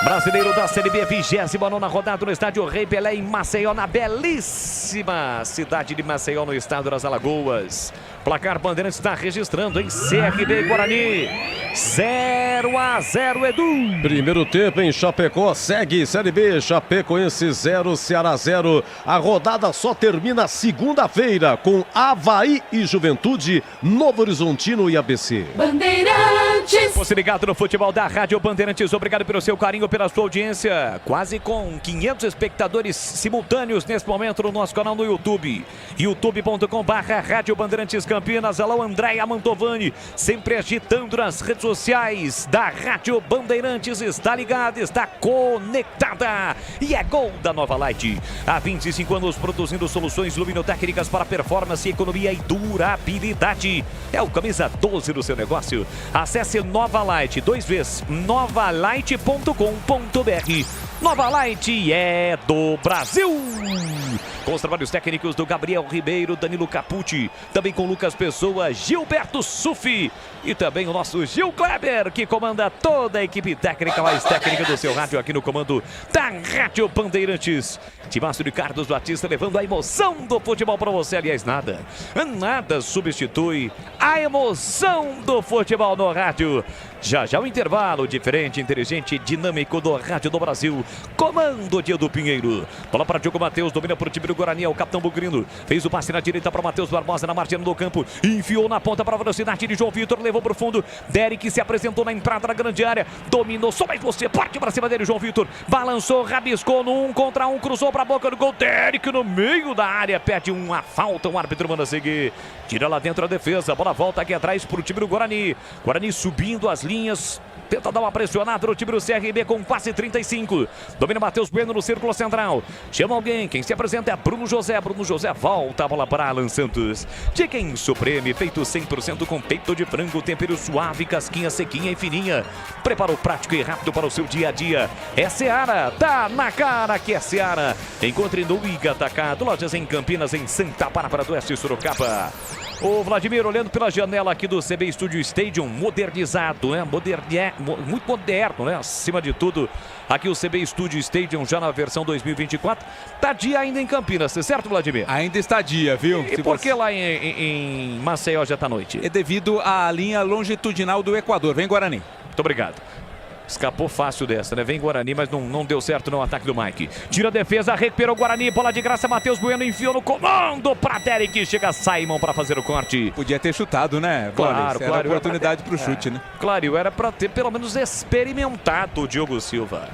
Brasileiro da Série B, 29ª rodada no estádio Rei Pelé em Maceió, na belíssima cidade de Maceió, no estado das Alagoas. Placar Bandeirantes está registrando em CRB e Guarani. 0-0, Edu. Primeiro tempo em Chapecó, segue Série B, Chapecoense 0, Ceará 0. A rodada só termina segunda-feira com Avaí e Juventude, Novo Horizontino e ABC. Bandeirantes. Você ligado no futebol da Rádio Bandeirantes, obrigado pelo seu carinho, pela sua audiência. Quase com 500 espectadores simultâneos nesse momento no nosso canal no YouTube. youtube.com/Rádio Bandeirantes Campinas. Alô, Andréia Mantovani, sempre agitando nas redes sociais da Rádio Bandeirantes. Está ligada, está conectada. E é gol da Nova Light. Há 25 anos produzindo soluções luminotécnicas para performance, economia e durabilidade. É o camisa 12 do seu negócio. Acesse Nova Light, 2 vezes, novalight.com.br. Nova Light é do Brasil. Com os trabalhos técnicos do Gabriel Ribeiro, Danilo Capucci, também com Lucas Pessoa, Gilberto Sufi e também o nosso Gil Kleber, que comanda toda a equipe técnica, mais técnica do seu rádio aqui no comando da Rádio Bandeirantes. Timaço de Carlos Batista levando a emoção do futebol para você. Aliás, nada substitui a emoção do futebol no rádio. Já o intervalo diferente, inteligente, dinâmico do Rádio do Brasil. Comando de Edu Pinheiro. Bola para Diogo Matheus, domina por time do Guarani, é o capitão Bugrino. Fez o passe na direita para Matheus Barbosa, na margem do campo. Enfiou na ponta para a velocidade de João Vitor, levou para o fundo. Derek se apresentou na entrada da grande área. Dominou, só mais você, parte para cima dele, João Vitor. Balançou, rabiscou no 1 contra 1, cruzou para a boca do gol. Derek no meio da área, pede uma falta, o árbitro manda seguir. Tira lá dentro a defesa, a bola volta aqui atrás para o time do Guarani. Guarani subindo as linhas. Tenta dar uma pressionada no time do CRB com quase 35. Domina Matheus Bueno no círculo central. Chama alguém. Quem se apresenta é Bruno José. Bruno José volta a bola para Alan Santos. Chicken Supreme, feito 100% com peito de frango, tempero suave, casquinha sequinha e fininha. Preparo prático e rápido para o seu dia a dia. É Seara. Tá na cara que é Seara. Encontre no Iga Atacado. Lojas em Campinas, em Santa Bárbara do Oeste, Sorocaba. O Vladimir olhando pela janela aqui do CB Studio Stadium, modernizado, né? Muito moderno, né? Acima de tudo, aqui o CB Studio Stadium já na versão 2024. Tá dia ainda em Campinas, certo, Vladimir? Ainda está dia, viu? E por que lá em Maceió já tá noite? É devido à linha longitudinal do Equador. Vem, Guarani. Muito obrigado. Escapou fácil dessa, né? Vem Guarani, mas não deu certo no ataque do Mike. Tira a defesa, recuperou o Guarani, bola de graça, Matheus Bueno enfiou no comando pra Derek. Chega Simon pra fazer o corte. Podia ter chutado, né? Claro, era claro. Oportunidade pro chute, né? Claro, era pra ter pelo menos experimentado o Diogo Silva.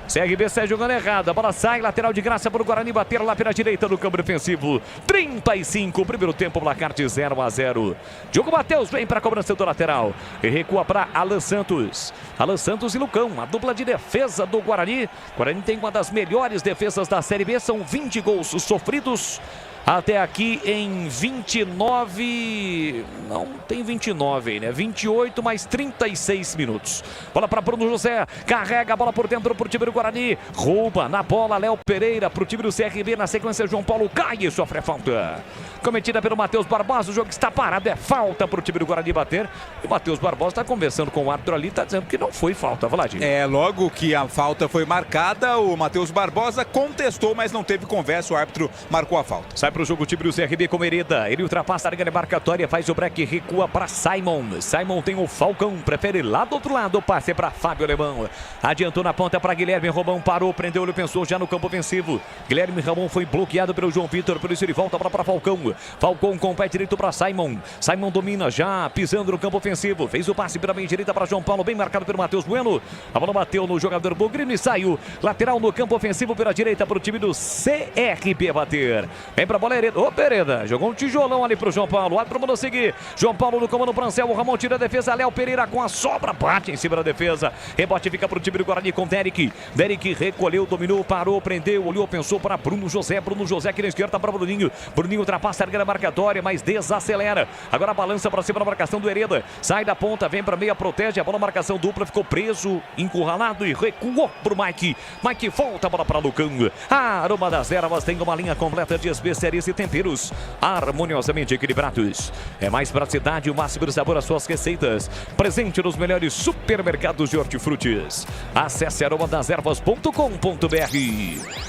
CRB sai jogando errado, a bola sai, lateral de graça para o Guarani bater lá pela direita no campo defensivo. 35, primeiro tempo, placar de 0-0. Diogo Matheus vem para a cobrança do lateral e recua para Alan Santos. Alan Santos e Lucão, a dupla de defesa do Guarani. O Guarani tem uma das melhores defesas da Série B, são 20 gols sofridos. Até aqui em 29, não tem 29 aí, né? 28 mais 36 minutos. Bola para Bruno José, carrega a bola por dentro para o time do Guarani. Rouba na bola, Léo Pereira para o time do CRB. Na sequência, João Paulo cai e sofre a falta. Cometida pelo Matheus Barbosa, o jogo está parado, é falta para o time do Guarani bater. E o Matheus Barbosa está conversando com o árbitro ali, está dizendo que não foi falta, Vladimir. Logo que a falta foi marcada, o Matheus Barbosa contestou, mas não teve conversa, o árbitro marcou a falta. Sai para o jogo o time do CRB com Hereda, ele ultrapassa a área demarcatória, faz o break, recua para Simon. Simon tem o Falcão, prefere lá do outro lado, passe para Fábio Alemão. Adiantou na ponta para Guilherme Romão, parou, prendeu, ele pensou já no campo ofensivo. Guilherme Romão foi bloqueado pelo João Vitor, por isso ele volta para Falcão. Falcão com o pé direito para Simon. Simon domina já, pisando no campo ofensivo. Fez o passe pela meia direita para João Paulo, bem marcado pelo Matheus Bueno. A bola bateu no jogador Bugrino e saiu. Lateral no campo ofensivo pela direita para o time do CRB bater. Vem para a bola Hereda. Ô, Hereda, jogou um tijolão ali para o João Paulo. O árbitro mandou seguir. João Paulo no comando para Anselmo. Ramon tira a defesa. Léo Pereira com a sobra, bate em cima da defesa. Rebote fica para o time do Guarani com Derek. Derek recolheu, dominou, parou, prendeu, olhou, pensou para Bruno José. Bruno José aqui na esquerda para Bruninho. Bruninho ultrapassa a área marcatória, mas desacelera. Agora balança para cima da marcação do Hereda. Sai da ponta, vem para meia, protege. A bola, marcação dupla, ficou preso, encurralado e recuou para o Mike. Mike volta a bola para Lucão. A Aroma das Ervas tem uma linha completa de especiarias e temperos harmoniosamente equilibrados. É mais praticidade e o máximo de sabor às suas receitas. Presente nos melhores supermercados de hortifrutis. Acesse aromadeservas.com.br.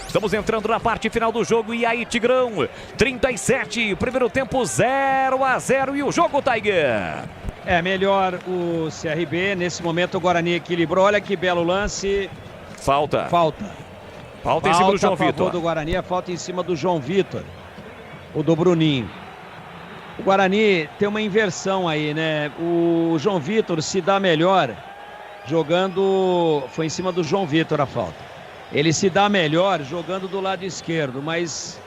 Estamos entrando na parte final do jogo. E aí, Tigrão? 37, primeiro tempo 0-0 e o jogo, Tiger. É melhor o CRB. Nesse momento o Guarani equilibrou. Olha que belo lance. Falta em cima do João Vitor. Do Guarani, a falta em cima do João Vitor. O do Bruninho. O Guarani tem uma inversão aí, né? O João Vitor se dá melhor jogando... Foi em cima do João Vitor a falta. Ele se dá melhor jogando do lado esquerdo, mas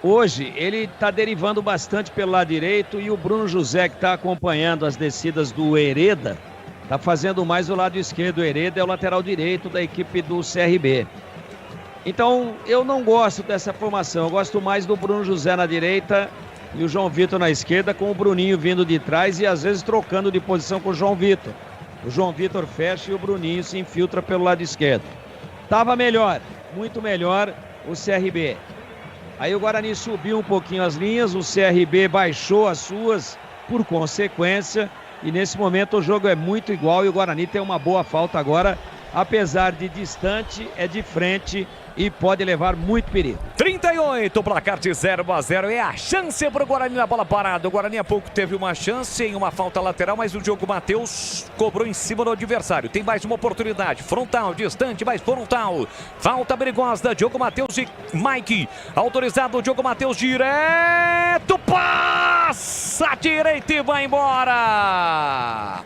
hoje ele está derivando bastante pelo lado direito e o Bruno José, que está acompanhando as descidas do Hereda, está fazendo mais o lado esquerdo. O Hereda é o lateral direito da equipe do CRB. Então, eu não gosto dessa formação. Eu gosto mais do Bruno José na direita e o João Vitor na esquerda, com o Bruninho vindo de trás e às vezes trocando de posição com o João Vitor. O João Vitor fecha e o Bruninho se infiltra pelo lado esquerdo. Tava melhor, muito melhor o CRB. Aí o Guarani subiu um pouquinho as linhas, o CRB baixou as suas por consequência. E nesse momento o jogo é muito igual e o Guarani tem uma boa falta agora. Apesar de distante, é de frente e pode levar muito perigo. 38, placar de 0-0. É a chance para o Guarani na bola parada. O Guarani há pouco teve uma chance em uma falta lateral, mas o Diogo Matheus cobrou em cima do adversário. Tem mais uma oportunidade. Frontal, distante, mas frontal. Falta perigosa. Diogo Matheus e Mike. Autorizado o Diogo Matheus direto. Passa à direita e vai embora.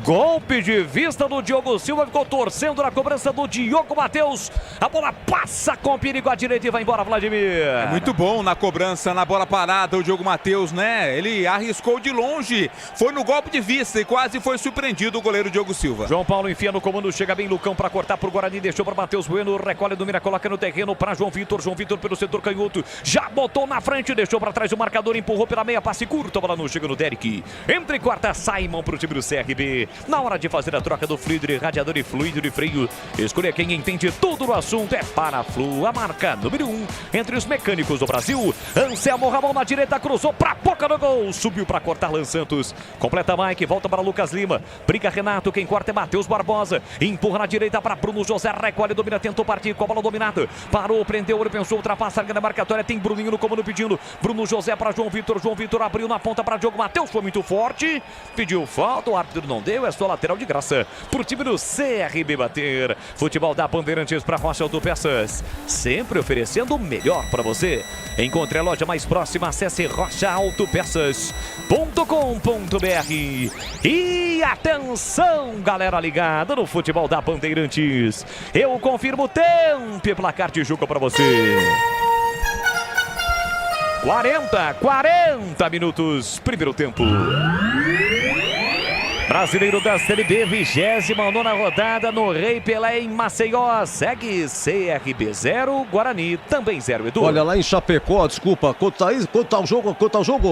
Golpe de vista do Diogo Silva, ficou torcendo na cobrança do Diogo Matheus. A bola passa com perigo à direita e vai embora, Vladimir. É muito bom na cobrança, na bola parada, o Diogo Matheus, né? Ele arriscou de longe, foi no golpe de vista e quase foi surpreendido o goleiro Diogo Silva. João Paulo enfia no comando, chega bem Lucão para cortar pro Guarani, deixou para Matheus Bueno, recolhe, domina, coloca no terreno para João Vitor. João Vitor pelo setor canhoto, já botou na frente, deixou para trás o marcador, empurrou pela meia, passe curto, a bola não chega no Derek. Entre quarta, Simon pro time do CRB. Na hora de fazer a troca do fluido de radiador e fluido de freio, escolha quem entende tudo no assunto. É Paraflu, a marca número 1 entre os mecânicos do Brasil. Anselmo Ramon na direita, cruzou pra boca do gol, subiu para cortar Lan Santos. Completa Mike, volta para Lucas Lima. Briga Renato, quem corta é Matheus Barbosa. Empurra na direita para Bruno José, recolhe, domina, tentou partir com a bola dominada. Parou, prendeu, ele pensou, ultrapassa a linha marcatória. Tem Bruninho no comando pedindo. Bruno José para João Vitor. João Vitor abriu na ponta para Diogo Matheus, foi muito forte. Pediu falta, o árbitro não deu. é só lateral de graça pro time do CRB bater. Futebol da Bandeirantes para Rocha Autopeças, sempre oferecendo o melhor para você. Encontre a loja mais próxima, acesse rochaautopeças.com.br. E atenção, galera ligada no Futebol da Bandeirantes. Eu confirmo o tempo e placar de jogo para você. 40 minutos, primeiro tempo. Brasileiro da Série B, 29ª rodada no Rei Pelé em Maceió. Segue CRB 0, Guarani também 0, Edu. Olha lá em Chapecó, desculpa, quanto tá o jogo,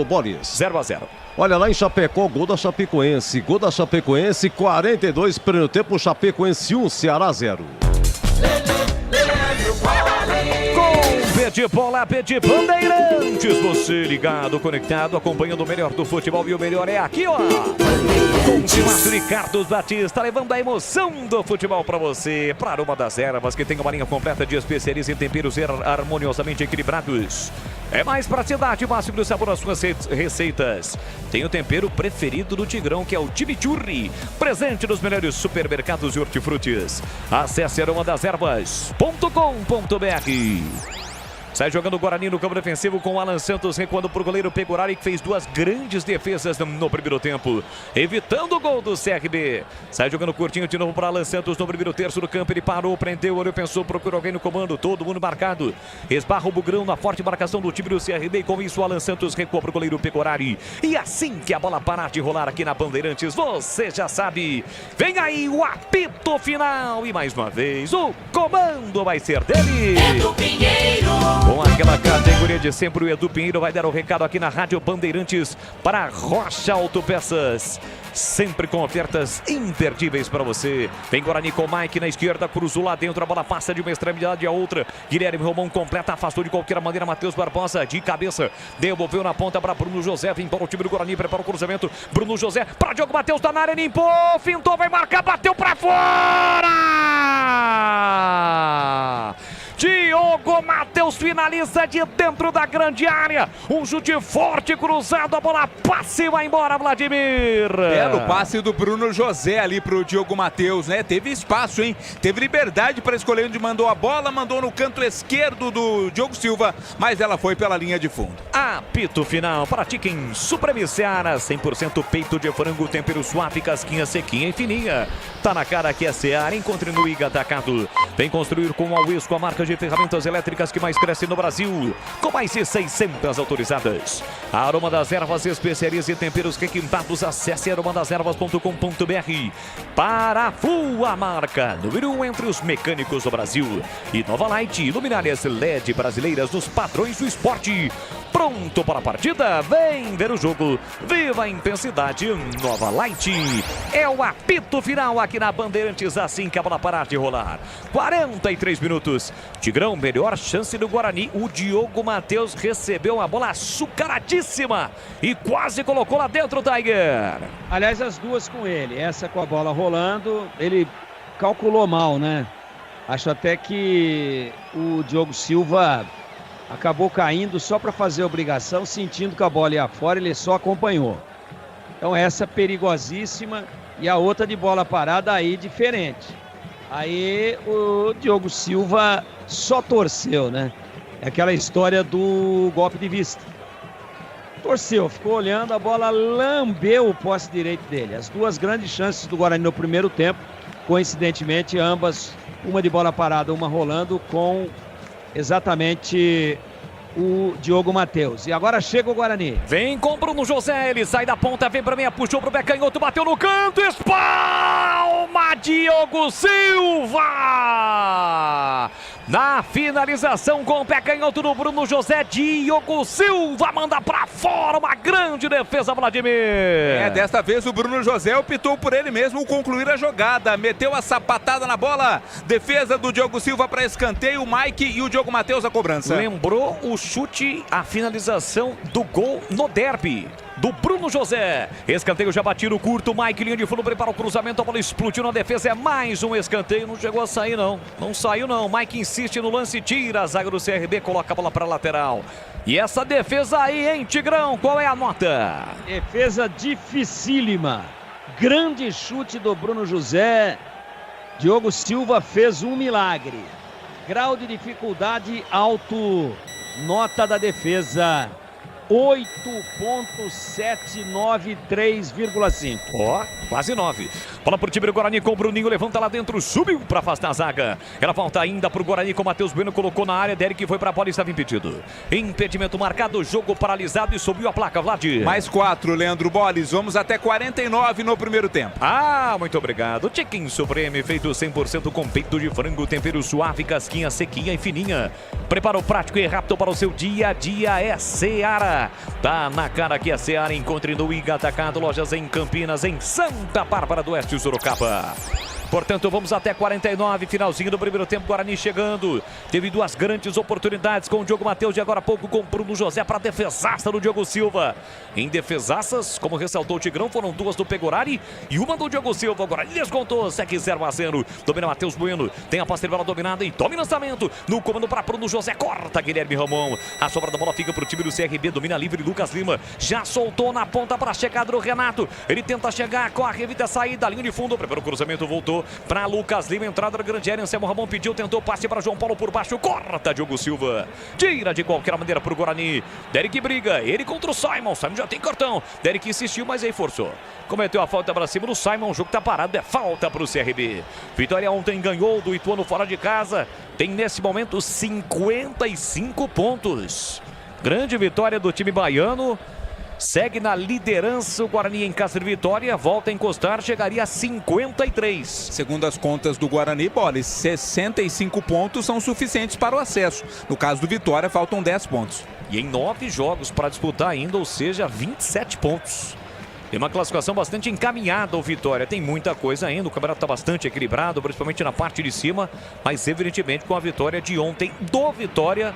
Boris? 0-0. Olha lá em Chapecó, gol da Chapecoense, 42, primeiro tempo, Chapecoense 1, Ceará 0. Pé de bola, pé de Bandeirantes, você ligado, conectado, acompanhando o melhor do futebol, e o melhor é aqui, ó. Com o Ricardo Batista, levando a emoção do futebol pra você. Para uma das ervas que tem uma linha completa de especialistas e temperos harmoniosamente equilibrados. É mais praticidade, máximo de sabor às suas receitas. Tem o tempero preferido do Tigrão, que é o chimichurri, presente nos melhores supermercados e hortifrutis. Acesse aromadazervas.com.br. Sai jogando o Guarani no campo defensivo com o Alan Santos recuando para o goleiro Pegorari, que fez duas grandes defesas no primeiro tempo, evitando o gol do CRB. Sai jogando curtinho de novo para Alan Santos no primeiro terço do campo. Ele parou, prendeu, olhou, pensou, procurou alguém no comando. Todo mundo marcado. Esbarra o Bugrão na forte marcação do time do CRB. E com isso o Alan Santos recua para o goleiro Pegorari. E assim que a bola parar de rolar aqui na Bandeirantes, você já sabe. Vem aí o apito final. E mais uma vez o comando vai ser dele. Edu Pinheiro. Com aquela categoria de sempre, o Edu Pinheiro vai dar o recado aqui na Rádio Bandeirantes para Rocha Autopeças. Sempre com ofertas imperdíveis para você. Vem Guarani com o Mike na esquerda, cruzou lá dentro, a bola passa de uma extremidade a outra. Guilherme Romão completa, afastou de qualquer maneira Matheus Barbosa de cabeça. Devolveu na ponta para Bruno José, vem para o time do Guarani, prepara o cruzamento. Bruno José para Diogo Matheus, tá na área, limpou, fintou, vai marcar, bateu para fora! Diogo Matheus finaliza de dentro da grande área. Um chute forte, cruzado, a bola passa e vai embora, Vladimir. Belo passe do Bruno José ali pro Diogo Matheus, né? Teve espaço, hein? Teve liberdade para escolher onde mandou a bola, mandou no canto esquerdo do Diogo Silva, mas ela foi pela linha de fundo. Apito final, pratiquem Supreme Seara, 100% peito de frango, tempero suave, casquinha sequinha e fininha. Tá na cara que é Seara, encontre no Iga Atacado. Vem construir com a Uesco, a marca de ferramentas elétricas que mais cresce no Brasil, com mais de 600 autorizadas. A Aroma das Ervas, especiarias e temperos requintados. Acesse aromadazervas.com.br. Parafu, a marca número 1 entre os mecânicos do Brasil. E Nova Light, luminárias LED brasileiras nos padrões do esporte. Pronto para a partida? Vem ver o jogo. Viva a intensidade. Nova Light. É o apito final aqui na Bandeirantes, assim que a bola parar de rolar. 43 minutos. Tigrão, melhor chance do Guarani. O Diogo Matheus recebeu uma bola açucaradíssima e quase colocou lá dentro, Tiger. Aliás, as duas com ele. Essa com a bola rolando, ele calculou mal, né? Acho até que o Diogo Silva acabou caindo só para fazer a obrigação, sentindo que a bola ia fora, ele só acompanhou. Então essa perigosíssima e a outra de bola parada aí diferente. Aí o Diogo Silva só torceu, né? É aquela história do golpe de vista. Torceu, ficou olhando, a bola lambeu o poste direito dele. As duas grandes chances do Guarani no primeiro tempo, coincidentemente ambas, uma de bola parada, uma rolando, com exatamente o Diogo Matheus. E agora chega o Guarani. Vem com Bruno José, ele sai da ponta, vem pra meia, puxou pro pé canhoto, bateu no canto, espalma Diogo Silva! Na finalização com o pé canhoto do Bruno José, Diogo Silva manda pra fora, uma grande defesa, Vladimir. Desta vez o Bruno José optou por ele mesmo concluir a jogada, meteu a sapatada na bola, defesa do Diogo Silva para escanteio, o Mike e o Diogo Matheus a cobrança. Lembrou o chute, a finalização do gol no derby do Bruno José. Escanteio já batido curto, Mike, linha de fundo, prepara o cruzamento, a bola explodiu na defesa, é mais um escanteio, não chegou a sair não, não saiu não, Mike insiste no lance, tira a zaga do CRB, coloca a bola para lateral. E essa defesa aí, hein, Tigrão, qual é a nota? Defesa dificílima. Grande chute do Bruno José. Diogo Silva fez um milagre. Grau de dificuldade alto. Nota da defesa 8.793,5. Ó, quase 9. Bola pro time do Guarani com o Bruninho, levanta lá dentro, subiu pra afastar a zaga. Ela volta ainda pro Guarani com o Matheus Bueno, colocou na área, Derek foi pra bola e estava impedido. Impedimento marcado, jogo paralisado e subiu a placa, Vlad. Mais 4, Leandro Boles, vamos até 49 no primeiro tempo. Ah, muito obrigado. Chicken Supreme, feito 100% com peito de frango, tempero suave, casquinha sequinha e fininha. Preparo prático e rápido para o seu dia a dia é Seara. Tá na cara que é Seara, encontre no Iga Atacado, lojas em Campinas, em Santa Bárbara do Oeste, Sorocaba. Portanto, vamos até 49, finalzinho do primeiro tempo, Guarani chegando. Teve duas grandes oportunidades com o Diogo Matheus e agora há pouco com o Bruno José para a defesaça do Diogo Silva. Em defesaças, como ressaltou o Tigrão, foram duas do Pegorari e uma do Diogo Silva. Agora descontou, segue 0-0. Domina Matheus Bueno, tem a posse de bola dominada e toma lançamento. No comando para Bruno José, corta Guilherme Ramon. A sobra da bola fica para o time do CRB, domina livre Lucas Lima. Já soltou na ponta para a chegada do Renato. Ele tenta chegar, corre, evita a saída, linha de fundo, preparou o cruzamento, voltou para Lucas Lima, entrada da grande área, Anselmo Ramon pediu, tentou passe para João Paulo por baixo, corta Diogo Silva, tira de qualquer maneira para o Guarani. Derek briga, ele contra o Simon já tem cartão, Derek insistiu, mas aí forçou, cometeu a falta para cima do Simon, o jogo tá parado, é falta para o CRB. Vitória ontem ganhou do Ituano fora de casa, tem nesse momento 55 pontos, grande vitória do time baiano. Segue na liderança o Guarani em casa de Vitória, volta a encostar, chegaria a 53. Segundo as contas do Guarani, Boles, 65 pontos são suficientes para o acesso. No caso do Vitória, faltam 10 pontos. E em 9 jogos para disputar ainda, ou seja, 27 pontos. Tem uma classificação bastante encaminhada o Vitória, tem muita coisa ainda, o campeonato está bastante equilibrado, principalmente na parte de cima, mas evidentemente com a vitória de ontem do Vitória,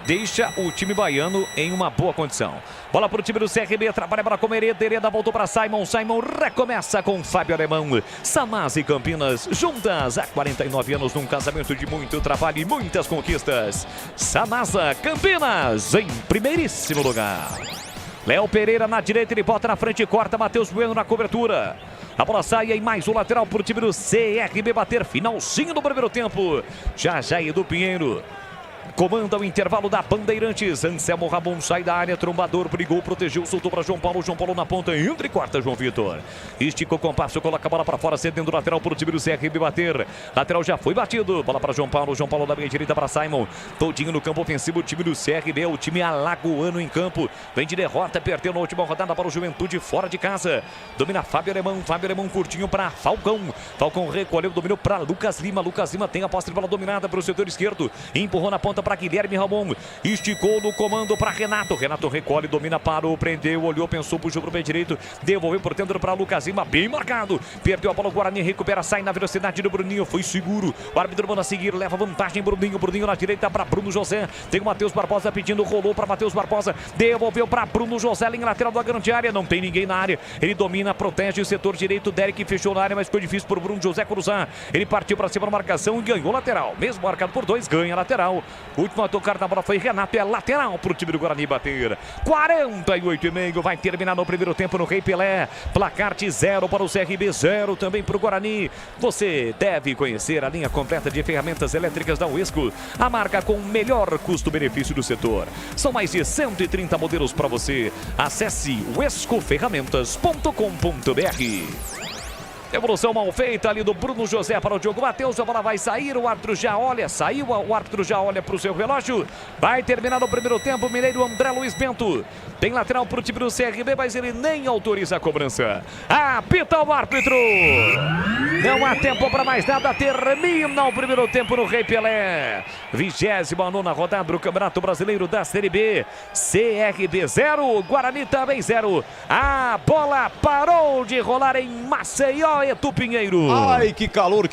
deixa o time baiano em uma boa condição. Bola para o time do CRB, trabalha para comer Hereda voltou para Simon recomeça com Fábio Alemão. Samasa e Campinas juntas há 49 anos num casamento de muito trabalho e muitas conquistas. Samasa, Campinas em primeiríssimo lugar. Léo Pereira na direita, ele bota na frente e corta, Matheus Bueno na cobertura. A bola sai e mais um lateral para o time do CRB bater, finalzinho do primeiro tempo. Já Edu Pinheiro comanda o intervalo da Bandeirantes. Anselmo Ramon sai da área, trombador, brigou, protegeu, soltou para João Paulo na ponta, entra e corta João Vitor. Esticou com passo, coloca a bola para fora, cedendo o lateral para o time do CRB bater. Lateral já foi batido, bola para João Paulo da meia direita para Simon. Todinho no campo ofensivo, o time do CRB, o time alagoano em campo. Vem de derrota, perdeu na última rodada para o Juventude fora de casa. Domina Fábio Alemão curtinho para Falcão. Falcão recolheu, dominou para Lucas Lima tem a posse de bola dominada para o setor esquerdo. Empurrou na ponta para Guilherme Ramon, esticou no comando para Renato recolhe, domina, parou, prendeu, olhou, pensou, puxou para o pé direito, devolveu por dentro para Lucas Lima, bem marcado, perdeu a bola, o Guarani recupera, sai na velocidade do Bruninho, foi seguro, o árbitro manda seguir, leva vantagem, Bruninho na direita para Bruno José, tem o Matheus Barbosa pedindo, rolou para Matheus Barbosa, devolveu para Bruno José, linha lateral da grande área, não tem ninguém na área, ele domina, protege o setor direito, Derek fechou na área, mas foi difícil por Bruno José cruzar, ele partiu para cima da marcação e ganhou lateral, mesmo marcado por 2, ganha lateral. Último a tocar na bola foi Renato, é lateral para o time do Guarani bater. 48,5, vai terminar no primeiro tempo no Rei Pelé. Placar de 0 para o CRB, 0 também para o Guarani. Você deve conhecer a linha completa de ferramentas elétricas da Uesco, a marca com o melhor custo-benefício do setor. São mais de 130 modelos para você. Acesse uescoferramentas.com.br. Evolução mal feita ali do Bruno José para o Diogo Matheus, a bola vai sair, o árbitro já olha, saiu, o árbitro já olha para o seu relógio, vai terminar no primeiro tempo, Mineiro André Luiz Bento, tem lateral para o time do CRB, mas ele nem autoriza a cobrança, apita o árbitro, não há tempo para mais nada, termina o primeiro tempo no Rei Pelé, 29ª rodada do Campeonato Brasileiro da Série B, CRB 0, Guarani também 0, a bola parou de rolar em Maceió, Edu Pinheiro. Ai, que calor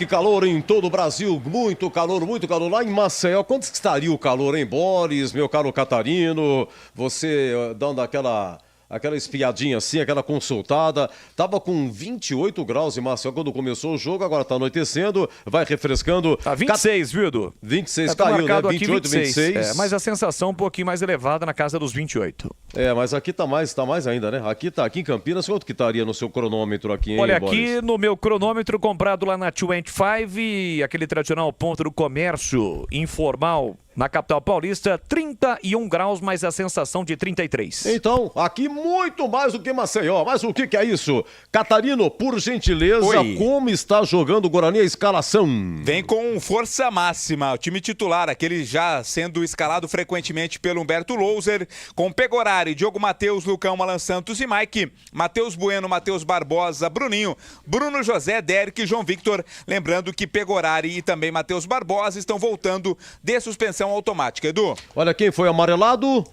em todo o Brasil. Muito calor lá em Maceió. Quanto estaria o calor, hein, Boris, meu caro Catarino? Você dando aquela aquela espiadinha assim, aquela consultada. Tava com 28 graus em Maceió quando começou o jogo, agora tá anoitecendo, vai refrescando. Tá 26, viu, Edu? 26 caiu, né? 28, 26. Mas a sensação um pouquinho mais elevada na casa dos 28. Mas aqui tá mais ainda, né? Aqui em Campinas, quanto que estaria no seu cronômetro aqui, hein, Olha, Boris? aqui no meu cronômetro comprado lá na 25, aquele tradicional ponto do comércio informal na capital paulista, 31 graus, mas a sensação de 33. Então, aqui muito mais do que Maceió. Mas o que é isso? Catarino, por gentileza, Oi. como está jogando o Guarani a escalação? Vem com força máxima. O time titular, aquele já sendo escalado frequentemente pelo Humberto Louser, com Pegorari, Diogo Matheus, Lucão, Alan Santos e Mike, Matheus Bueno, Matheus Barbosa, Bruninho, Bruno José, Derek e João Victor. Lembrando que Pegorari e também Matheus Barbosa estão voltando de suspensão automática. Edu. Olha quem foi amarelado.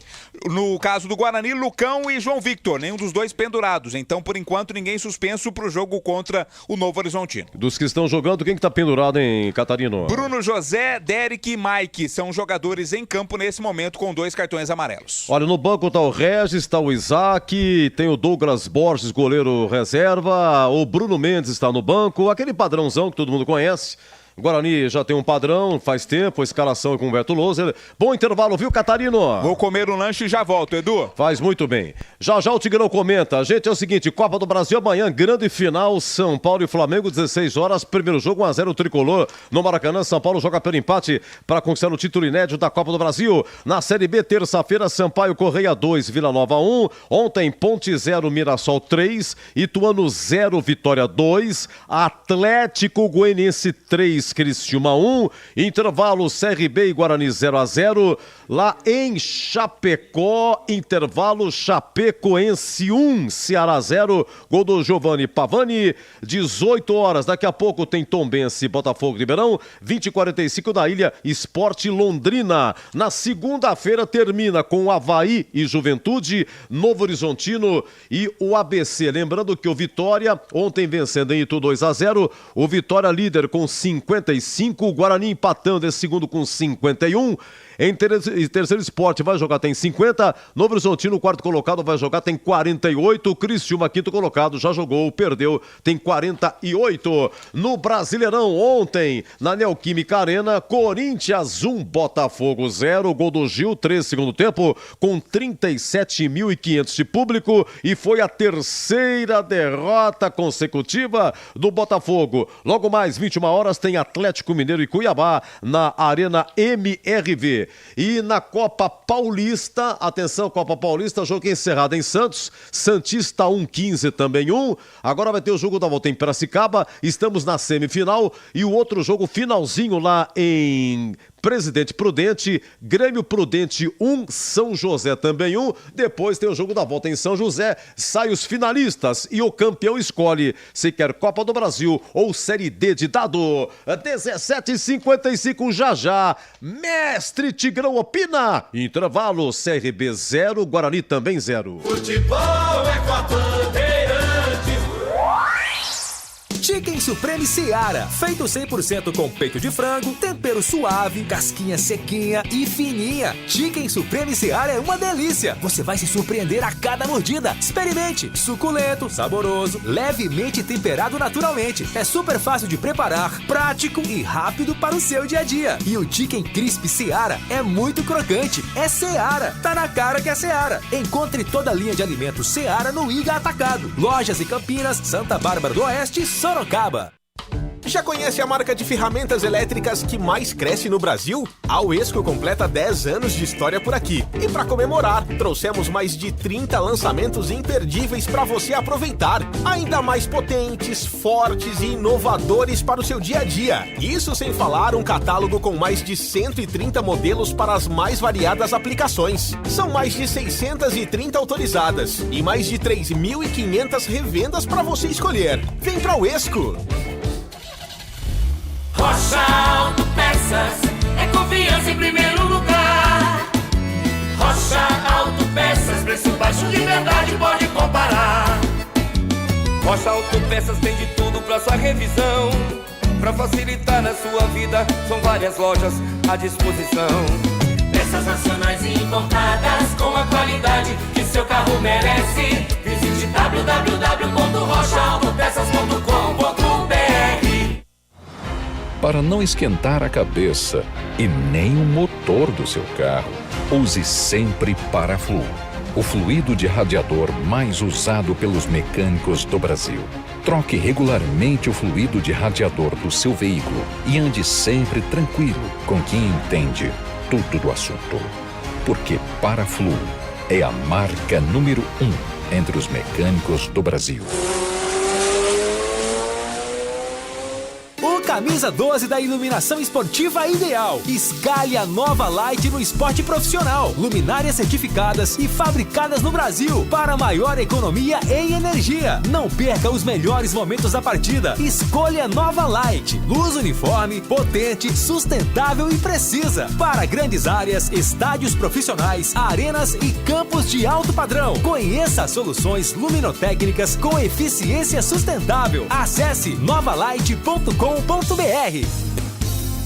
No caso do Guarani, Lucão e João Victor, nenhum dos dois pendurados. Então, por enquanto, ninguém suspenso para o jogo contra o Novo Horizontino. Dos que estão jogando, quem que tá pendurado, hein, Catarino? Bruno José, Derek e Mike são jogadores em campo nesse momento com 2 cartões amarelos. Olha, no banco tá o Regis, tá o Isaac, tem o Douglas Borges, goleiro reserva, o Bruno Mendes está no banco, aquele padrãozão que todo mundo conhece. O Guarani já tem um padrão, faz tempo, a escalação é com o Humberto Louser. Bom intervalo, viu, Catarino? Vou comer um lanche e já volto, Edu. Faz muito bem. Já o Tigrão comenta. Gente, é o seguinte, Copa do Brasil amanhã, grande final, São Paulo e Flamengo, 16 horas, primeiro jogo, 1-0 tricolor. No Maracanã, São Paulo joga pelo empate para conquistar o título inédito da Copa do Brasil. Na Série B, terça-feira, Sampaio Correia 2, Vila Nova 1. Ontem, Ponte 0, Mirassol 3, Ituano 0, Vitória 2, Atlético Goianiense 3, Criciúma 1, intervalo CRB e Guarani 0-0, lá em Chapecó, intervalo Chapecoense 1, Ceará 0, gol do Giovanni Pavani, 18 horas, daqui a pouco tem Tombense e Botafogo Ribeirão, 20h45 da Ilha, Sport Londrina. Na segunda-feira termina com Avaí e Juventude, Novo Horizontino e o ABC. Lembrando que o Vitória, ontem vencendo em Itu 2-0, o Vitória líder com 55, o Guarani empatando esse segundo com 51. Em terceiro Sport vai jogar tem 50, Novo Horizontino, quarto colocado, vai jogar tem 48, Criciúma, quinto colocado, já jogou, perdeu, tem 48. No Brasileirão, ontem, na Neoquímica Arena, Corinthians 1, Botafogo 0, gol do Gil, 3 segundo tempo, com 37.500 de público, e foi a terceira derrota consecutiva do Botafogo. Logo mais, 21 horas, tem Atlético Mineiro e Cuiabá na Arena MRV. E na Copa Paulista, atenção, Copa Paulista, jogo encerrado em Santos, Santista 1-15 também 1. Agora vai ter o jogo da volta em Piracicaba, estamos na semifinal, e o outro jogo finalzinho lá em Presidente Prudente, Grêmio Prudente 1, São José também 1. Depois tem o jogo da volta em São José, sai os finalistas e o campeão escolhe se quer Copa do Brasil ou Série D de dado. 17h55 já, Mestre Tigrão opina. Intervalo, CRB 0, Guarani também 0. Futebol é com a Bandeirantes. Chicken Supreme Seara, feito 100% com peito de frango, tempero suave, casquinha sequinha e fininha. Chicken Supreme Seara é uma delícia. Você vai se surpreender a cada mordida. Experimente. Suculento, saboroso, levemente temperado naturalmente. É super fácil de preparar, prático e rápido para o seu dia a dia. E o Chicken Crisp Seara é muito crocante. É Seara. Tá na cara que é Seara. Encontre toda a linha de alimentos Seara no Iga Atacado. Lojas em Campinas, Santa Bárbara do Oeste e Sorocaba. Já conhece a marca de ferramentas elétricas que mais cresce no Brasil? A Uesco completa 10 anos de história por aqui. E para comemorar, trouxemos mais de 30 lançamentos imperdíveis para você aproveitar. Ainda mais potentes, fortes e inovadores para o seu dia a dia. Isso sem falar um catálogo com mais de 130 modelos para as mais variadas aplicações. São mais de 630 autorizadas e mais de 3.500 revendas para você escolher. Vem pra Uesco! Rocha Autopeças é confiança em primeiro lugar. Rocha Autopeças, preço baixo de verdade, pode comparar. Rocha Autopeças tem de tudo pra sua revisão. Pra facilitar na sua vida, são várias lojas à disposição. Peças nacionais e importadas com a qualidade que seu carro merece. Visite www.rochaautopeças.com.br. Para não esquentar a cabeça e nem o motor do seu carro, use sempre Paraflu, o fluido de radiador mais usado pelos mecânicos do Brasil. Troque regularmente o fluido de radiador do seu veículo e ande sempre tranquilo com quem entende tudo do assunto. Porque Paraflu é a marca número 1 entre os mecânicos do Brasil. Camisa 12 da iluminação esportiva ideal. Escalhe a nova Light no esporte profissional. Luminárias certificadas e fabricadas no Brasil para maior economia em energia. Não perca os melhores momentos da partida. Escolha a nova Light. Luz uniforme, potente, sustentável e precisa. Para grandes áreas, estádios profissionais, arenas e campos de alto padrão. Conheça soluções luminotécnicas com eficiência sustentável. Acesse novalight.com.br.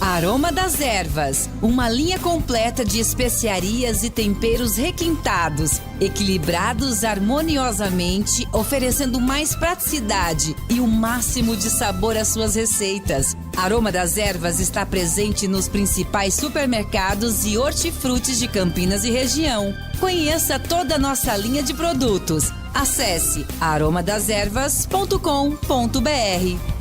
Aroma das Ervas, uma linha completa de especiarias e temperos requintados, equilibrados harmoniosamente, oferecendo mais praticidade e o máximo de sabor às suas receitas. Aroma das Ervas está presente nos principais supermercados e hortifrutis de Campinas e região. Conheça toda a nossa linha de produtos. Acesse aromadeservas.com.br.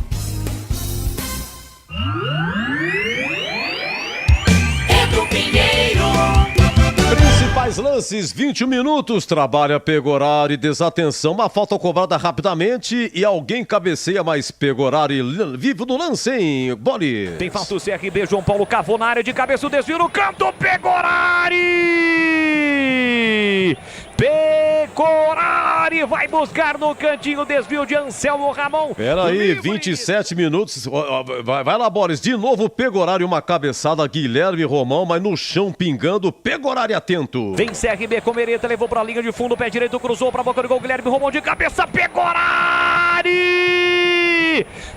Principais lances, 21 minutos, trabalha pega horário e desatenção, uma falta cobrada rapidamente e alguém cabeceia, mas pega horário vivo no lance, hein, Boli? Tem falta o CRB, João Paulo cavou na área de cabeça, o desvio no canto, pega horário! Pecorari vai buscar no cantinho, desvio de Anselmo Ramon. Pera aí, 27 minutos. Vai lá, Boris. De novo, Pegorari, uma cabeçada, Guilherme Romão, mas no chão pingando. Pegorari atento. Vem CRB com Mereta, levou pra linha de fundo, pé direito, cruzou pra boca do gol. Guilherme Romão de cabeça, Pegorari!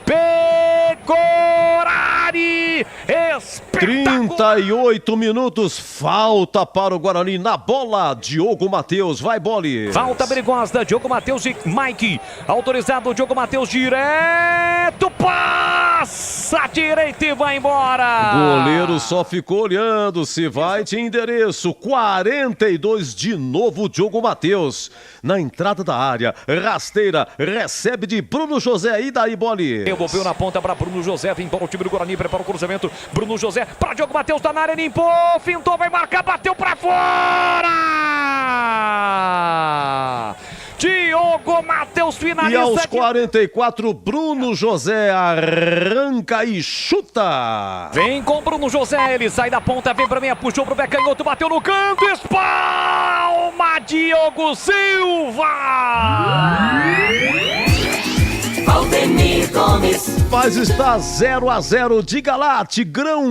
Pegorari! 38 minutos, falta para o Guarani na bola. Diogo Matheus, vai, Boli. Falta perigosa, Diogo Matheus e Mike. Autorizado, Diogo Matheus direto, passa direito e vai embora. O goleiro só ficou olhando, se vai de endereço. 42 de novo, Diogo Matheus. Na entrada da área, rasteira, recebe de Bruno José e daí, Boli. Devolveu na ponta para Bruno José, vem para o time do Guarani, prepara o cruzamento. Bruno José para Diogo Matheus, tá na área, limpou, fintou, vai marcar, bateu para fora! Diogo Matheus finaliza. E aos 44, Bruno José arranca e chuta. Vem com Bruno José, ele sai da ponta, vem pra meia, puxou pro pé canhoto, bateu no canto, espalma Diogo Silva. Valdemir Gomes. Mas está 0-0, diga lá, Tigrão.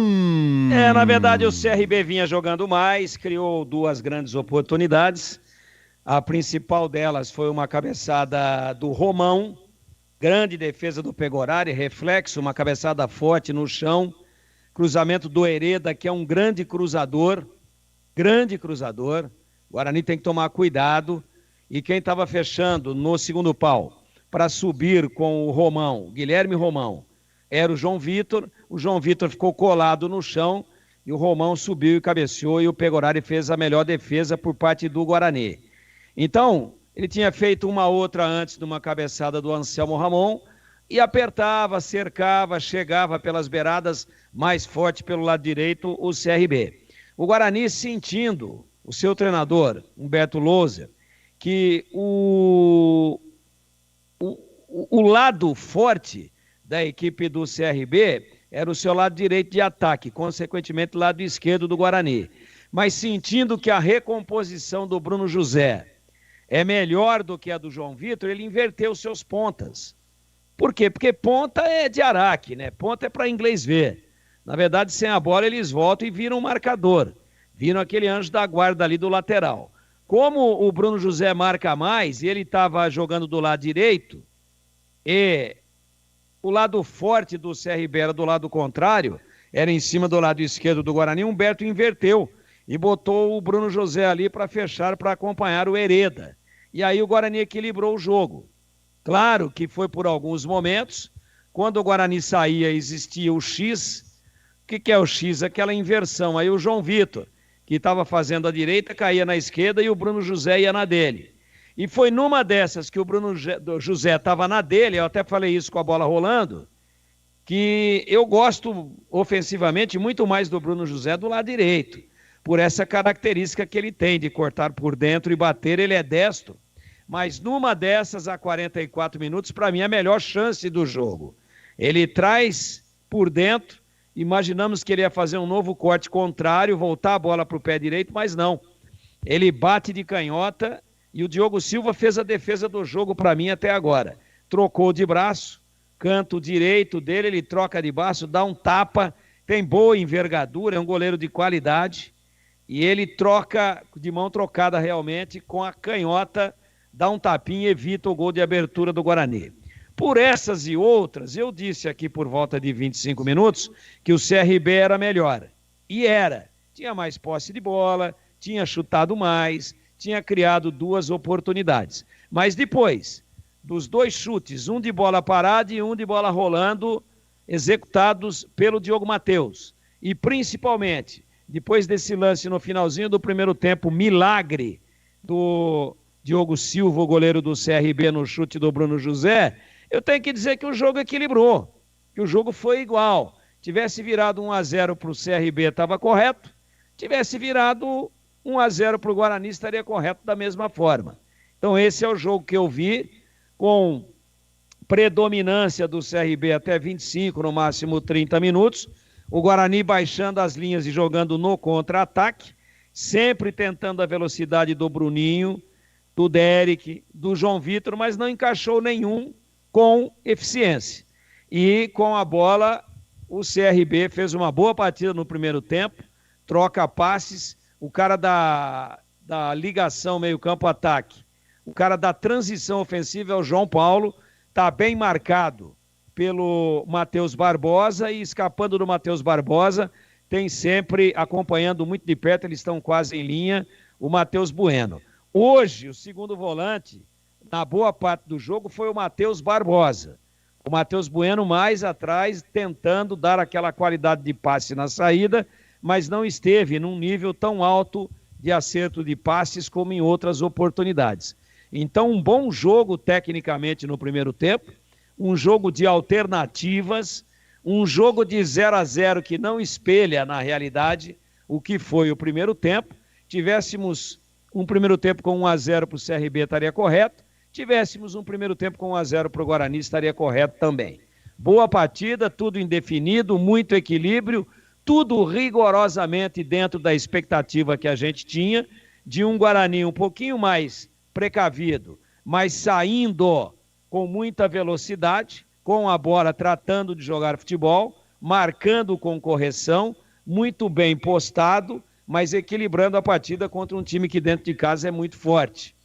Na verdade o CRB vinha jogando mais, criou duas grandes oportunidades. A principal delas foi uma cabeçada do Romão, grande defesa do Pegorari, reflexo, uma cabeçada forte no chão, cruzamento do Hereda, que é um grande cruzador. O Guarani tem que tomar cuidado, e quem estava fechando no segundo pau para subir com o Romão, Guilherme Romão, era o João Vitor ficou colado no chão, e o Romão subiu e cabeceou, e o Pegorari fez a melhor defesa por parte do Guarani. Então, ele tinha feito uma outra antes de uma cabeçada do Anselmo Ramon e apertava, cercava, chegava pelas beiradas, mais forte pelo lado direito, o CRB. O Guarani sentindo, o seu treinador, Humberto Louser, que o lado forte da equipe do CRB era o seu lado direito de ataque, consequentemente, o lado esquerdo do Guarani. Mas sentindo que a recomposição do Bruno José é melhor do que a do João Vitor, ele inverteu seus pontas. Por quê? Porque ponta é de araque, né? Ponta é para inglês ver. Na verdade, sem a bola, eles voltam e viram um marcador. Viram aquele anjo da guarda ali do lateral. Como o Bruno José marca mais, e ele estava jogando do lado direito, e o lado forte do CRB era do lado contrário, era em cima do lado esquerdo do Guarani, Humberto inverteu. e botou o Bruno José ali para fechar, para acompanhar o Hereda. E aí o Guarani equilibrou o jogo. Claro que foi por alguns momentos. Quando o Guarani saía, existia o X. O que é o X? Aquela inversão. Aí o João Vitor, que estava fazendo a direita, caía na esquerda e o Bruno José ia na dele. E foi numa dessas que o Bruno José estava na dele, eu até falei isso com a bola rolando, que eu gosto ofensivamente muito mais do Bruno José do lado direito, por essa característica que ele tem de cortar por dentro e bater, ele é destro. Mas numa dessas, a 44 minutos, para mim, é a melhor chance do jogo. Ele traz por dentro, imaginamos que ele ia fazer um novo corte contrário, voltar a bola para o pé direito, mas não. Ele bate de canhota e o Diogo Silva fez a defesa do jogo para mim até agora. Trocou de braço, canto direito dele, ele troca de braço, dá um tapa, tem boa envergadura, é um goleiro de qualidade, e ele troca de mão trocada realmente com a canhota, dá um tapinha e evita o gol de abertura do Guarani. Por essas e outras, eu disse aqui por volta de 25 minutos que o CRB era melhor. E era. Tinha mais posse de bola, tinha chutado mais, tinha criado 2 oportunidades. Mas depois dos 2 chutes, um de bola parada e um de bola rolando, executados pelo Diogo Matheus. E principalmente, depois desse lance no finalzinho do primeiro tempo, milagre do Diogo Silva, o goleiro do CRB, no chute do Bruno José, eu tenho que dizer que o jogo equilibrou, que o jogo foi igual. Tivesse virado 1-0 para o CRB, estava correto. Tivesse virado 1-0 para o Guarani, estaria correto da mesma forma. Então esse é o jogo que eu vi, com predominância do CRB até 25, no máximo 30 minutos. O Guarani baixando as linhas e jogando no contra-ataque, sempre tentando a velocidade do Bruninho, do Derek, do João Vitor, mas não encaixou nenhum com eficiência. E com a bola, o CRB fez uma boa partida no primeiro tempo, troca passes, o cara da ligação meio-campo-ataque, o cara da transição ofensiva é o João Paulo, está bem marcado pelo Matheus Barbosa e escapando do Matheus Barbosa, tem sempre acompanhando muito de perto, eles estão quase em linha, o Matheus Bueno. Hoje, o segundo volante, na boa parte do jogo, foi o Matheus Barbosa. O Matheus Bueno mais atrás, tentando dar aquela qualidade de passe na saída, mas não esteve num nível tão alto de acerto de passes como em outras oportunidades. Então, um bom jogo tecnicamente no primeiro tempo, um jogo de alternativas, um jogo de 0-0 que não espelha na realidade o que foi o primeiro tempo. Tivéssemos um primeiro tempo com 1-0 para o CRB, estaria correto. Tivéssemos um primeiro tempo com 1-0 para o Guarani, estaria correto também. Boa partida, tudo indefinido, muito equilíbrio, tudo rigorosamente dentro da expectativa que a gente tinha, de um Guarani um pouquinho mais precavido, mas saindo com muita velocidade, com a bola tratando de jogar futebol, marcando com correção, muito bem postado, mas equilibrando a partida contra um time que dentro de casa é muito forte.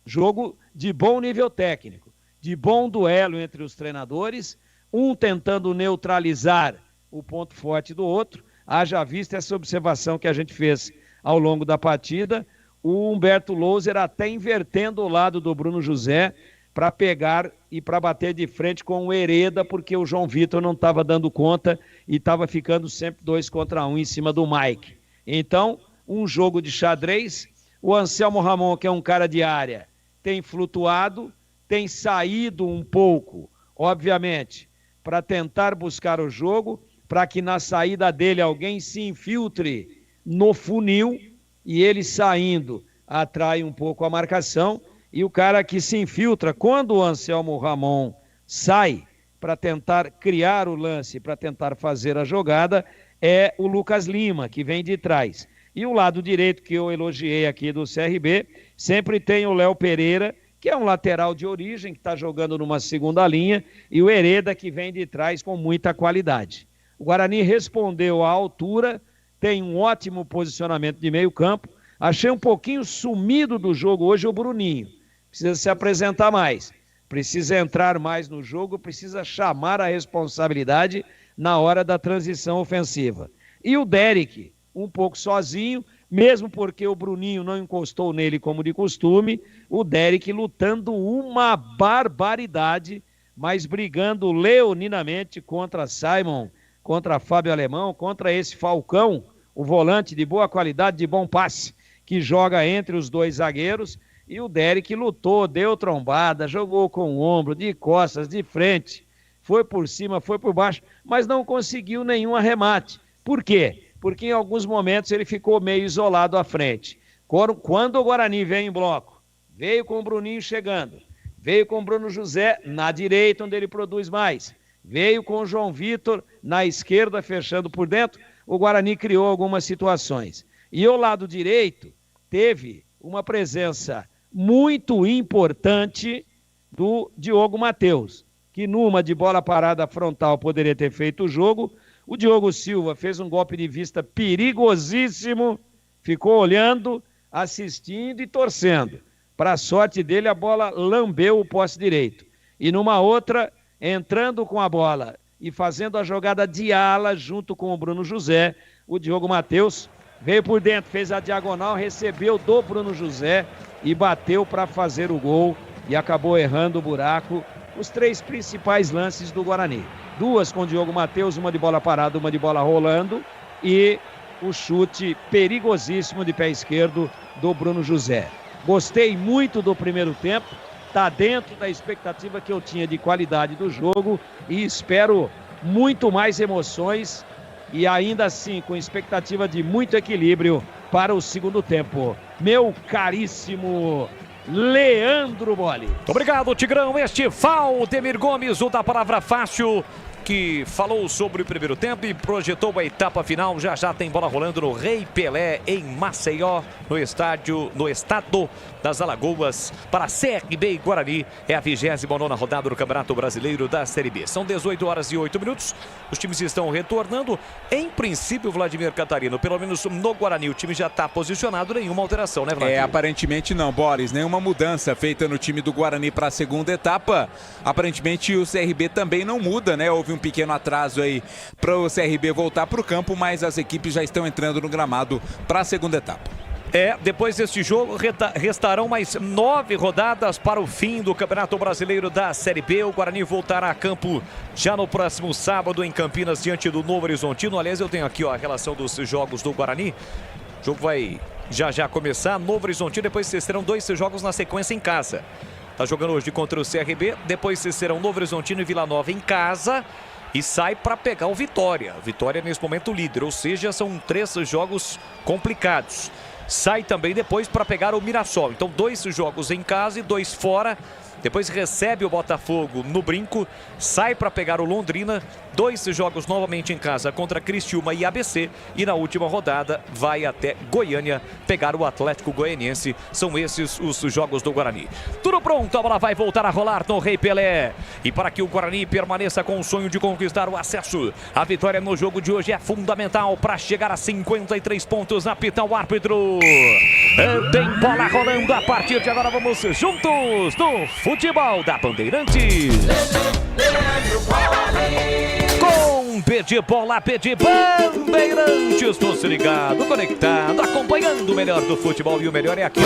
Jogo de bom nível técnico, de bom duelo entre os treinadores, um tentando neutralizar o ponto forte do outro. Haja vista essa observação que a gente fez ao longo da partida, o Humberto Louser até invertendo o lado do Bruno José para pegar e para bater de frente com o Hereda, porque o João Vitor não estava dando conta e estava ficando sempre 2 contra 1 em cima do Mike. Então, um jogo de xadrez, o Anselmo Ramon, que é um cara de área, tem flutuado, tem saído um pouco, obviamente, para tentar buscar o jogo, para que na saída dele alguém se infiltre no funil e ele saindo atrai um pouco a marcação. E o cara que se infiltra, quando o Anselmo Ramon sai para tentar criar o lance, para tentar fazer a jogada, é o Lucas Lima, que vem de trás. E o lado direito, que eu elogiei aqui do CRB, sempre tem o Léo Pereira, que é um lateral de origem, que está jogando numa segunda linha, e o Hereda, que vem de trás com muita qualidade. O Guarani respondeu à altura, tem um ótimo posicionamento de meio campo. Achei um pouquinho sumido do jogo hoje o Bruninho. Precisa se apresentar mais, precisa entrar mais no jogo, precisa chamar a responsabilidade na hora da transição ofensiva. E o Derek, um pouco sozinho, mesmo porque o Bruninho não encostou nele como de costume, o Derek lutando uma barbaridade, mas brigando leoninamente contra Simon, contra Fábio Alemão, contra esse Falcão, o volante de boa qualidade, de bom passe, que joga entre os dois zagueiros, e o Derek lutou, deu trombada, jogou com o ombro, de costas, de frente, foi por cima, foi por baixo, mas não conseguiu nenhum arremate. Por quê? Porque em alguns momentos ele ficou meio isolado à frente. Quando o Guarani veio em bloco, veio com o Bruninho chegando, veio com o Bruno José na direita, onde ele produz mais, veio com o João Vitor na esquerda, fechando por dentro, o Guarani criou algumas situações. E o lado direito teve uma presença muito importante do Diogo Matheus, que numa de bola parada frontal poderia ter feito o jogo. O Diogo Silva fez um golpe de vista perigosíssimo, ficou olhando, assistindo e torcendo. Para a sorte dele, a bola lambeu o poste direito. E numa outra, entrando com a bola e fazendo a jogada de ala junto com o Bruno José, o Diogo Matheus veio por dentro, fez a diagonal, recebeu do Bruno José e bateu para fazer o gol e acabou errando o buraco. Os 3 principais lances do Guarani. 2 com o Diogo Matheus, uma de bola parada, uma de bola rolando e o chute perigosíssimo de pé esquerdo do Bruno José. Gostei muito do primeiro tempo, está dentro da expectativa que eu tinha de qualidade do jogo e espero muito mais emoções e ainda assim com expectativa de muito equilíbrio para o segundo tempo. Meu caríssimo Leandro Bolle. Obrigado, Tigrão. Este Valdemir Gomes, o da palavra fácil, que falou sobre o primeiro tempo e projetou a etapa final. Já já tem bola rolando no Rei Pelé, em Maceió, no estado das Alagoas, para CRB e Guarani. É a 29ª rodada do Campeonato Brasileiro da Série B. São 18 horas e 8 minutos. Os times estão retornando. Em princípio, Vladimir Catarino, pelo menos no Guarani, o time já está posicionado. Nenhuma alteração, né, Vladimir? Aparentemente não, Boris. Nenhuma mudança feita no time do Guarani para a segunda etapa. Aparentemente o CRB também não muda, né? Houve um pequeno atraso aí para o CRB voltar para o campo, mas as equipes já estão entrando no gramado para a segunda etapa. Depois deste jogo, restarão mais 9 rodadas para o fim do Campeonato Brasileiro da Série B. O Guarani voltará a campo já no próximo sábado em Campinas, diante do Novo Horizontino. Aliás, eu tenho aqui a relação dos jogos do Guarani. O jogo vai já começar. Novo Horizontino, depois serão 2 jogos na sequência em casa. Está jogando hoje contra o CRB, depois serão Novo Horizontino e Vila Nova em casa. E sai para pegar o Vitória. Vitória nesse momento líder, ou seja, são 3 jogos complicados. Sai também depois para pegar o Mirassol. Então 2 jogos em casa e 2 fora. Depois recebe o Botafogo no Brinco. Sai para pegar o Londrina. 2 jogos novamente em casa contra Criciúma e ABC. E na última rodada vai até Goiânia pegar o Atlético Goianiense. São esses os jogos do Guarani. Tudo pronto, a bola vai voltar a rolar no Rei Pelé. E para que o Guarani permaneça com o sonho de conquistar o acesso, a vitória no jogo de hoje é fundamental para chegar a 53 pontos. Apita o árbitro. Tem bola rolando a partir de agora. Vamos juntos no futebol da Bandeirantes. Com P de bola, P de Bandeirantes. Você ligado, conectado, acompanhando o melhor do futebol. E o melhor é aqui,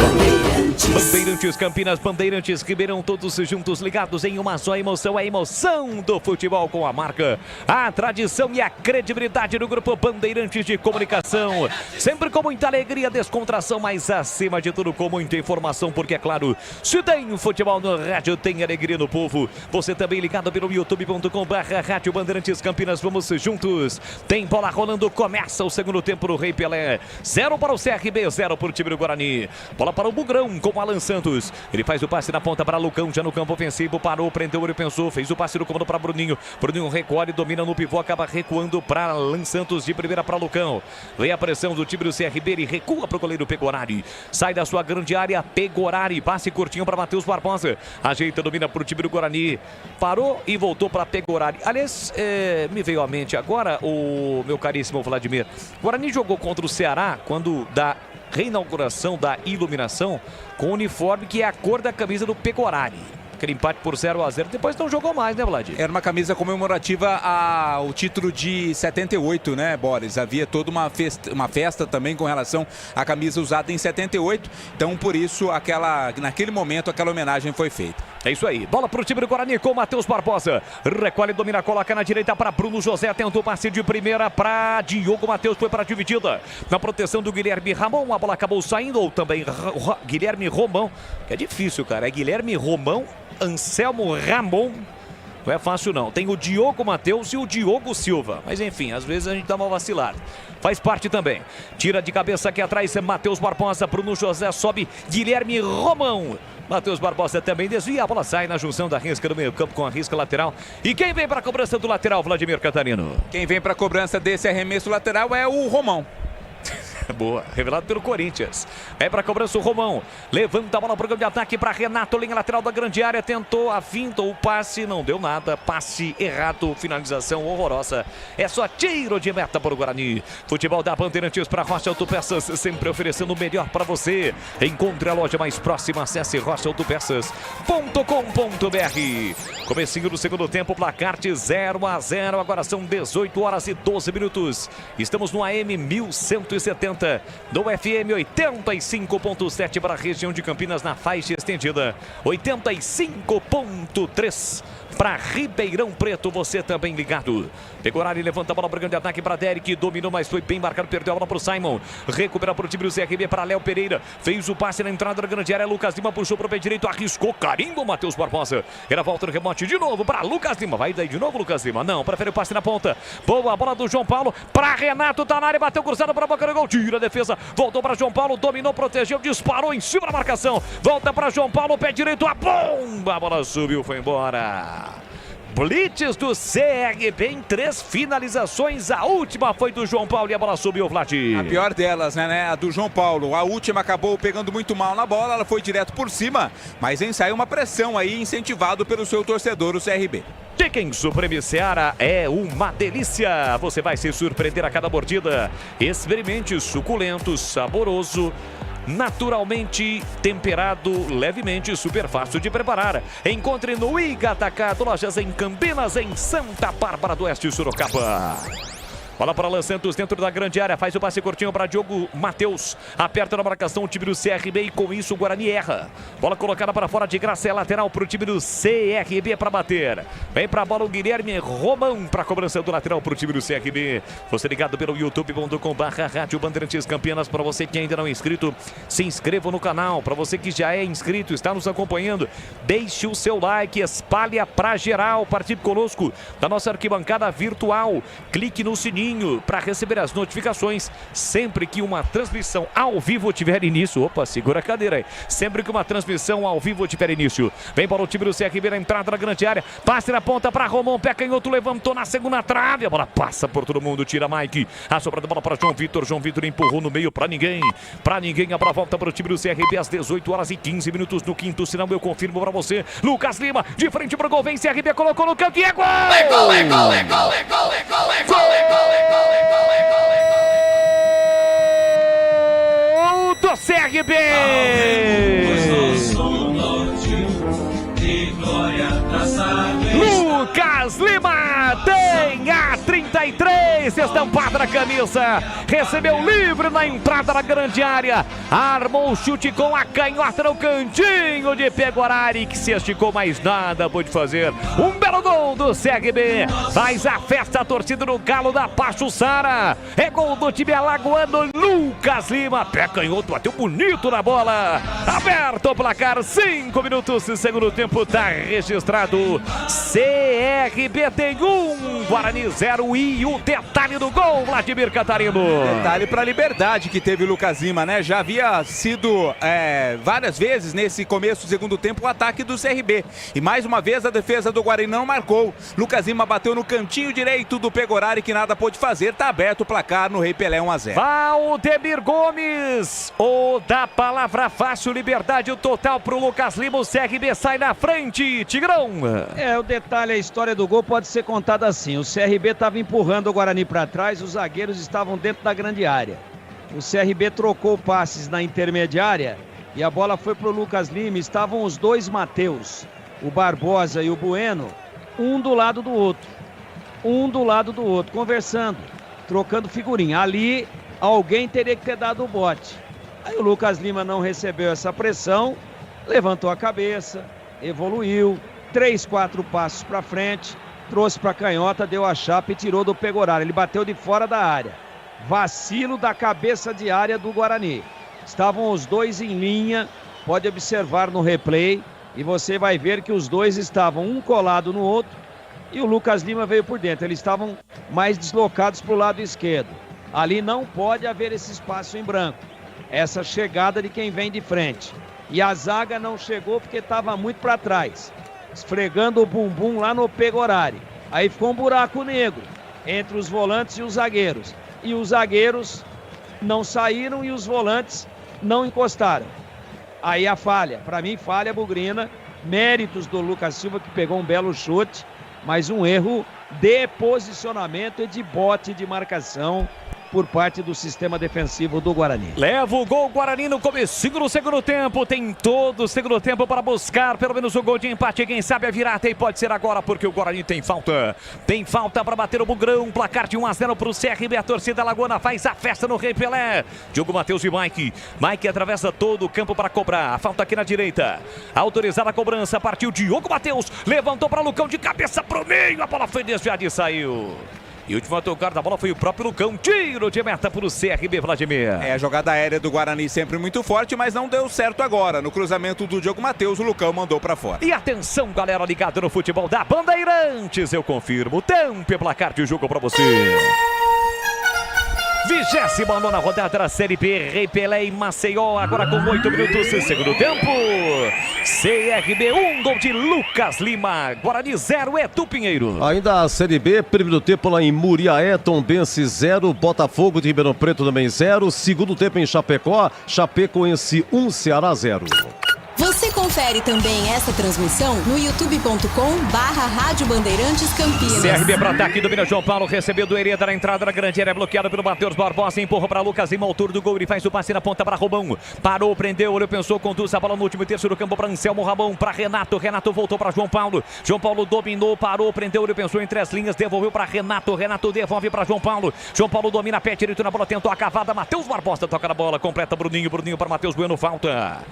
Bandeirantes Campinas, Bandeirantes Ribeirão, todos juntos ligados em uma só emoção. A emoção do futebol com a marca, a tradição e a credibilidade do grupo Bandeirantes de Comunicação. Sempre com muita alegria, descontração, mas acima de tudo com muita informação. Porque é claro, se tem futebol no rádio, tem alegria no povo. Você também ligado pelo youtube.com/Rádio Bandeirantes Campinas. Vamos juntos. Tem bola rolando. Começa o segundo tempo do Rei Pelé. 0 para o CRB, 0 para o time do Guarani. Bola para o Bugrão com o Alan Santos. Ele faz o passe na ponta para Lucão, já no campo ofensivo. Parou, prendeu, ele pensou. Fez o passe no comando para Bruninho. Bruninho recolhe, domina no pivô, acaba recuando para Alan Santos. De primeira para Lucão. Vem a pressão do time do CRB. Ele recua para o goleiro Pegorari. Sai da sua grande área. Pegorari. Passe curtinho para Matheus Barbosa. Ajeita, domina para o time do Guarani. Parou e voltou para Pegorari. Aliás, me veio à mente agora, o meu caríssimo Vladimir. O Guarani jogou contra o Ceará quando da reinauguração da iluminação com o uniforme que é a cor da camisa do Pegorari. Aquele empate por 0-0, depois não jogou mais, né, Vlad? Era uma camisa comemorativa ao título de 78, né, Boris? Havia toda uma festa também com relação à camisa usada em 78. Então, por isso, naquele momento, aquela homenagem foi feita. É isso aí. Bola pro time do Guarani com o Matheus Barbosa. Recolhe, domina, coloca na direita para Bruno José. Tentou passe de primeira para Diogo Matheus. Foi para a dividida. Na proteção do Guilherme Ramon. A bola acabou saindo. Ou também Guilherme Romão. É difícil, cara. É Guilherme Romão, Anselmo Ramon. Não é fácil, não. Tem o Diogo Matheus e o Diogo Silva. Mas, enfim, às vezes a gente dá uma vacilada. Faz parte também. Tira de cabeça aqui atrás Matheus Barbosa. Bruno José sobe. Guilherme Romão. Matheus Barbosa também desvia. A bola sai na junção da risca do meio campo com a risca lateral. E quem vem para a cobrança do lateral, Vladimir Catarino? Quem vem para a cobrança desse arremesso lateral é o Romão. Boa, revelado pelo Corinthians. É para a cobrança o Romão. Levanta a bola para o campo de ataque para Renato, linha lateral da grande área. Tentou a finta, o passe, não deu nada. Passe errado, finalização horrorosa. É só tiro de meta para o Guarani. Futebol da Bandeirantes para Rocha Autopeças, sempre oferecendo o melhor para você. Encontre a loja mais próxima, acesse rochaautopeças.com.br. Comecinho do segundo tempo, placar de 0-0. Agora são 18 horas e 12 minutos. Estamos no AM 1170. Do FM 85.7 para a região de Campinas na faixa estendida, 85.3 para Ribeirão Preto, você também ligado. Pegorari levanta a bola para o grande ataque para Derek, dominou, mas foi bem marcado, perdeu a bola para o Simon, recupera para o time do CRB para Léo Pereira, fez o passe na entrada da grande área, Lucas Lima puxou para o pé direito, arriscou, carimbo, Matheus Barbosa, era volta no rebote de novo para Lucas Lima, vai daí de novo Lucas Lima, não, prefere o passe na ponta, boa bola do João Paulo para Renato, tá na área, bateu cruzado para a boca do gol, tira a defesa, voltou para João Paulo, dominou, protegeu, disparou em cima da marcação, volta para João Paulo, pé direito, a bomba, a bola subiu, foi embora. Blitz do CRB em 3 finalizações. A última foi do João Paulo e a bola subiu, Vlad. A pior delas, né? A do João Paulo. A última acabou pegando muito mal na bola. Ela foi direto por cima. Mas ensaiou uma pressão aí, incentivado pelo seu torcedor, o CRB. Chicken Supreme Seara é uma delícia. Você vai se surpreender a cada mordida. Experimente, suculento, saboroso, naturalmente temperado, levemente, super fácil de preparar. Encontre no Iga Atacado, lojas em Campinas, em Santa Bárbara do Oeste, Sorocaba. Bola para Alan Santos dentro da grande área, faz o passe curtinho para Diogo Matheus, aperta na marcação o time do CRB e com isso o Guarani erra. Bola colocada para fora de graça, é lateral para o time do CRB para bater. Vem para a bola o Guilherme Romão para a cobrança do lateral para o time do CRB. Você ligado pelo youtube.com/Rádio Bandeirantes Campinas. Para você que ainda não é inscrito, se inscreva no canal. Para você que já é inscrito, está nos acompanhando, deixe o seu like, espalha para geral, participe conosco da nossa arquibancada virtual. Clique no sininho para receber as notificações sempre que uma transmissão ao vivo tiver início. Opa, segura a cadeira aí. Sempre que uma transmissão ao vivo tiver início. Vem para o time do CRB na entrada da grande área. Passe na ponta para Romão. Pé canhoto, levantou na segunda trave. A bola passa por todo mundo. Tira Mike. A sobrada bola para João Vitor. João Vitor empurrou no meio para ninguém. Para ninguém. A bola volta para o time do CRB às 18 horas e 15 minutos no quinto. Senão eu confirmo para você. Lucas Lima de frente para o gol. Vem CRB. Colocou no canto e é gol! É gol, é gol, é gol, é gol, é gol, é gol, é gol. Do CRB! Lucas Lima tem a 33 estampada na camisa, recebeu livre na entrada da grande área, armou o chute com a canhota no cantinho de Pegorari, que se esticou, mais nada pôde fazer. Um belo gol do CRB, faz a festa a torcida do Galo da Pachuçara. É gol do time alagoano. Lucas Lima, pé canhoto, bateu bonito na bola, aberto o placar, 5 minutos de segundo tempo, tá registrado. CRB tem 1, Guarani 0 e o detalhe do gol, Vladimir Catarino. Detalhe para a liberdade que teve o Lucas Lima, né? Já havia sido várias vezes nesse começo do segundo tempo o ataque do CRB. E mais uma vez a defesa do Guarani não marcou. Lucas Lima bateu no cantinho direito do Pegorari, que nada pôde fazer. Tá aberto o placar no Rei Pelé 1-0. Valdemir Gomes, o da palavra fácil, liberdade total pro Lucas Lima. O CRB sai na frente, Tigrão. O detalhe, a história do gol pode ser contada assim. O CRB estava empurrando o Guarani para trás, os zagueiros estavam dentro da grande área. O CRB trocou passes na intermediária e a bola foi para o Lucas Lima. Estavam os dois Matheus. o Barbosa e o Bueno, um do lado do outro, conversando, trocando figurinha. Ali, alguém teria que ter dado o bote. Aí o Lucas Lima não recebeu essa pressão, levantou a cabeça, evoluiu, 3, 4 passos para frente, trouxe para a canhota, deu a chapa e tirou do Pegoraro. Ele bateu de fora da área. Vacilo da cabeça de área do Guarani. Estavam os dois em linha, pode observar no replay, e você vai ver que os dois estavam um colado no outro, e o Lucas Lima veio por dentro. Eles estavam mais deslocados para o lado esquerdo. Ali não pode haver esse espaço em branco, essa chegada de quem vem de frente. E a zaga não chegou porque estava muito para trás, esfregando o bumbum lá no Pegorari. Aí ficou um buraco negro entre os volantes e os zagueiros. E os zagueiros não saíram e os volantes não encostaram. Aí a falha, para mim falha bugrina, méritos do Lucas Silva que pegou um belo chute, mas um erro de posicionamento e de bote de marcação por parte do sistema defensivo do Guarani. Leva o gol Guarani no comecinho do segundo tempo. Tem todo o segundo tempo para buscar pelo menos o gol de empate. Quem sabe a virada, e pode ser agora, porque o Guarani tem falta. Tem falta para bater o Bugrão. Placar de 1-0 para o CRB. A torcida Lagoana faz a festa no Rei Pelé. Diogo Matheus e Mike. Mike atravessa todo o campo para cobrar. A falta aqui na direita. Autorizada a cobrança. Partiu Diogo Matheus. Levantou para Lucão de cabeça pro meio. A bola foi desviada e saiu. E o último a tocar da bola foi o próprio Lucão. Tiro de meta para o CRB, Vladimir. A jogada aérea do Guarani sempre muito forte, mas não deu certo agora. No cruzamento do Diogo Matheus, o Lucão mandou para fora. E atenção, galera ligada no futebol da Bandeirantes. Eu confirmo. Tempo e placar de jogo para você. 29ª rodada da Série B, Rei Pelé em Maceió, agora com 8 minutos de segundo tempo. CRB 1, gol de Lucas Lima. Guarani 0, Edu Pinheiro. Ainda a Série B, primeiro tempo lá em Muriaé, Tombense 0, Botafogo de Ribeirão Preto também 0. Segundo tempo em Chapecó, Chapecoense 1, Ceará 0. Você confere também essa transmissão no youtube.com/Rádio Bandeirantes Campinas. CRB para ataque, domina João Paulo, recebeu do Hereda na entrada da grande área, bloqueado pelo Matheus Barbosa, empurra para Lucas Lima, altura do gol, ele faz o passe na ponta para Romão, parou, prendeu, olhou, pensou, conduz a bola no último terço do campo para Anselmo Ramon, para Renato, Renato voltou para João Paulo dominou, parou, prendeu, olhou, pensou, entre as linhas, devolveu para Renato devolve para João Paulo domina, pé direito na bola, tentou a cavada, Matheus Barbosa toca na bola, completa Bruninho para Matheus Bueno, falta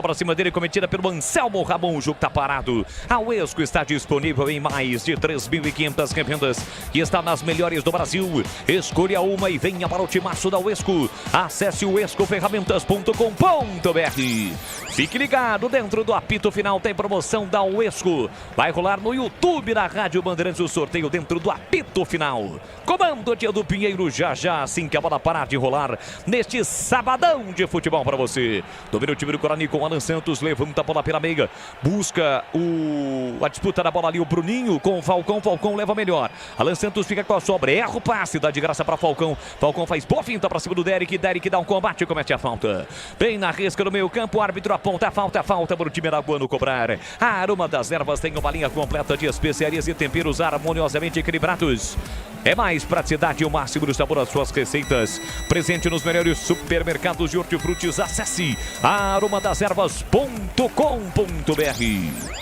para cima dele, cometida pelo Anselmo Ramon. O jogo está parado. A Uesco está disponível em mais de 3.500 revendas e está nas melhores do Brasil. Escolha uma e venha para o timaço da Uesco. Acesse uescoferramentas.com.br. Fique ligado, dentro do apito final tem promoção da Uesco. Vai rolar no YouTube da Rádio Bandeirantes o sorteio dentro do apito final. Comando de Edu Pinheiro, já assim que a bola parar de rolar neste sabadão de futebol para você. Domina o time do Guarani com Alan Santos, levanta a bola pela meia, busca a disputa da bola ali, o Bruninho com o Falcão leva melhor, Alan Santos fica com a sobra, erra o passe, dá de graça para Falcão faz boa finta para cima do Derek dá um combate e comete a falta, bem na risca do meio campo, o árbitro aponta a falta para o time araguano cobrar. A Aroma das Ervas tem uma linha completa de especiarias e temperos harmoniosamente equilibrados. É mais praticidade e o máximo do sabor às suas receitas. Presente nos melhores supermercados de hortifrutis. Acesse aromadas-ervas.com.br.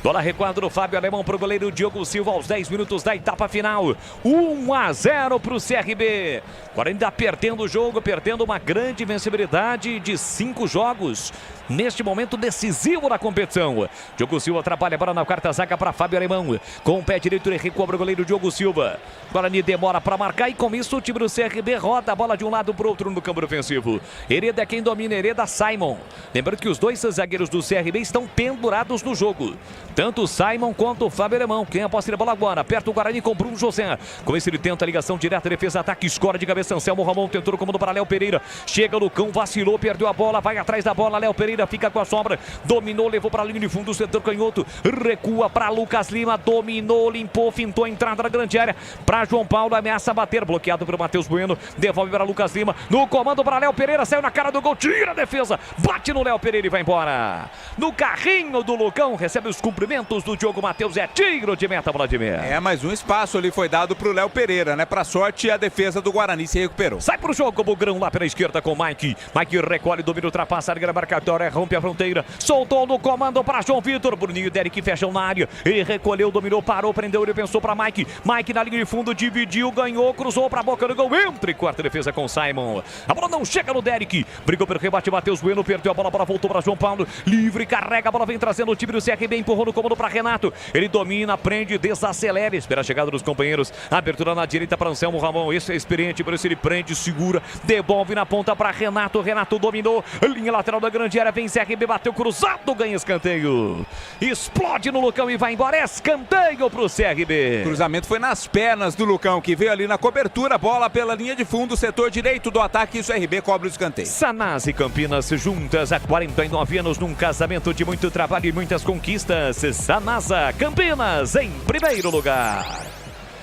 Bola recuada do Fábio Alemão para o goleiro Diogo Silva aos 10 minutos da etapa final. 1-0 para o CRB. Agora ainda perdendo o jogo, perdendo uma grande vencibilidade de 5 jogos. Neste momento decisivo na competição. Diogo Silva trabalha a bola na quarta zaga para Fábio Alemão. Com o pé direito ele recua para o goleiro Diogo Silva. Guarani demora para marcar e com isso o time do CRB roda a bola de um lado para o outro no campo ofensivo. Hereda é quem domina, Hereda Simon. Lembrando que os dois zagueiros do CRB estão pendurados no jogo. Tanto o Simon quanto o Fábio Alemão. Quem aposta na bola agora? Aperta o Guarani com Bruno José. Com esse ele tenta a ligação direta, defesa, ataque, escora de cabeça. Anselmo Ramon tentou o comando para Léo Pereira. Chega no cão, vacilou, perdeu a bola, vai atrás da bola. Léo Pereira fica com a sombra. Dominou, levou para a linha de fundo, setor canhoto. Recua para Lucas Lima. Dominou, limpou, fintou a entrada na grande área. Para João Paulo, ameaça bater. Bloqueado pelo Matheus Bueno. Devolve para Lucas Lima. No comando para Léo Pereira. Saiu na cara do gol, tira a defesa. Bate no Léo Pereira e vai embora. No carrinho do Lucão, recebe os cumprimentos cumprimentos do Diogo Matheus. É tiro de meta, Vladimir. Mais um espaço ali foi dado pro Léo Pereira, né? Pra sorte, a defesa do Guarani se recuperou. Sai pro jogo o Bugrão lá pela esquerda com o Mike. Mike recolhe, domina, ultrapassa a linha marcatória, rompe a fronteira. Soltou no comando para João Vitor. Bruninho e Derek fecham na área. E recolheu, dominou, parou, prendeu, ele pensou para Mike. Mike na linha de fundo, dividiu, ganhou, cruzou pra boca do gol. Entra e quarta defesa com Simon. A bola não chega no Derek. Brigou pelo rebate, Matheus Bueno, perdeu a bola voltou para João Paulo. Livre, carrega, a bola vem trazendo o time do CRB, empurrou no comando para Renato. Ele domina, prende, desacelera, espera a chegada dos companheiros. Abertura na direita para Anselmo Ramon. Esse é experiente, por isso ele prende, segura, devolve na ponta para Renato. Renato dominou, linha lateral da grande área, vem CRB, bateu cruzado, ganha escanteio. Explode no Lucão e vai embora. Escanteio pro CRB. Cruzamento foi nas pernas do Lucão, que veio ali na cobertura, bola pela linha de fundo, setor direito do ataque, e o CRB cobre o escanteio. Sanás e Campinas juntas há 49 anos num casamento de muito trabalho e muitas conquistas. Sanasa Campinas em primeiro lugar.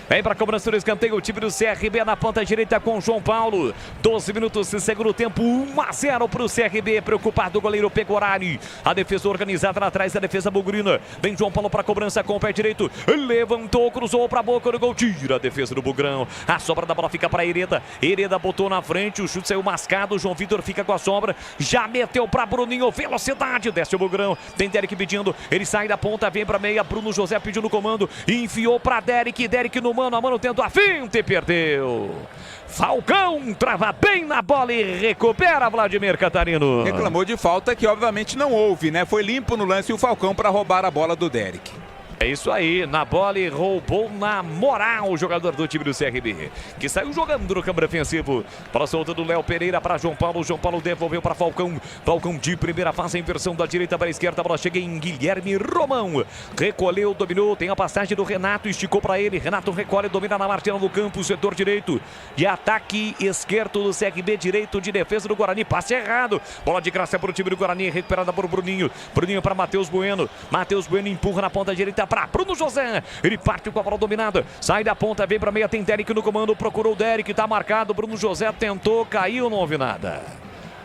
Vem para a cobrança do escanteio, o time do CRB na ponta direita com João Paulo. 12 minutos de segundo tempo, 1-0 para o CRB. Preocupado o goleiro Pegorari. A defesa organizada lá atrás da defesa bugrina. Vem João Paulo para a cobrança com o pé direito. Levantou, cruzou para a boca do gol. Tira a defesa do Bugrão. A sobra da bola fica para Hereda. Hereda botou na frente, o chute saiu mascado. João Vitor fica com a sobra. Já meteu para Bruninho, velocidade. Desce o Bugrão. Tem Derek pedindo. Ele sai da ponta, vem para meia. Bruno José pediu no comando. Enfiou para Derek. Derek no mano a mano, tentou a finta e perdeu. Falcão trava bem na bola e recupera Vladimir Catarino. Reclamou de falta que obviamente não houve, né? Foi limpo no lance o Falcão para roubar a bola do Derek. É isso aí, na bola e roubou na moral o jogador do time do CRB, que saiu jogando no campo defensivo. Para a solta do Léo Pereira para João Paulo. João Paulo devolveu para Falcão. Falcão de primeira fase, a inversão da direita para a esquerda. A bola chega em Guilherme Romão. Recolheu, dominou, tem a passagem do Renato, esticou para ele. Renato recolhe, domina na martela do campo, setor direito. E ataque esquerdo do CRB, direito de defesa do Guarani. Passe errado. Bola de graça para o time do Guarani, recuperada por Bruninho. Bruninho para Matheus Bueno. Matheus Bueno empurra na ponta direita para Bruno José, ele parte com a bola dominada, sai da ponta, vem para meia, tem Derek no comando, procurou o Derek, tá marcado, Bruno José tentou, caiu, não houve nada.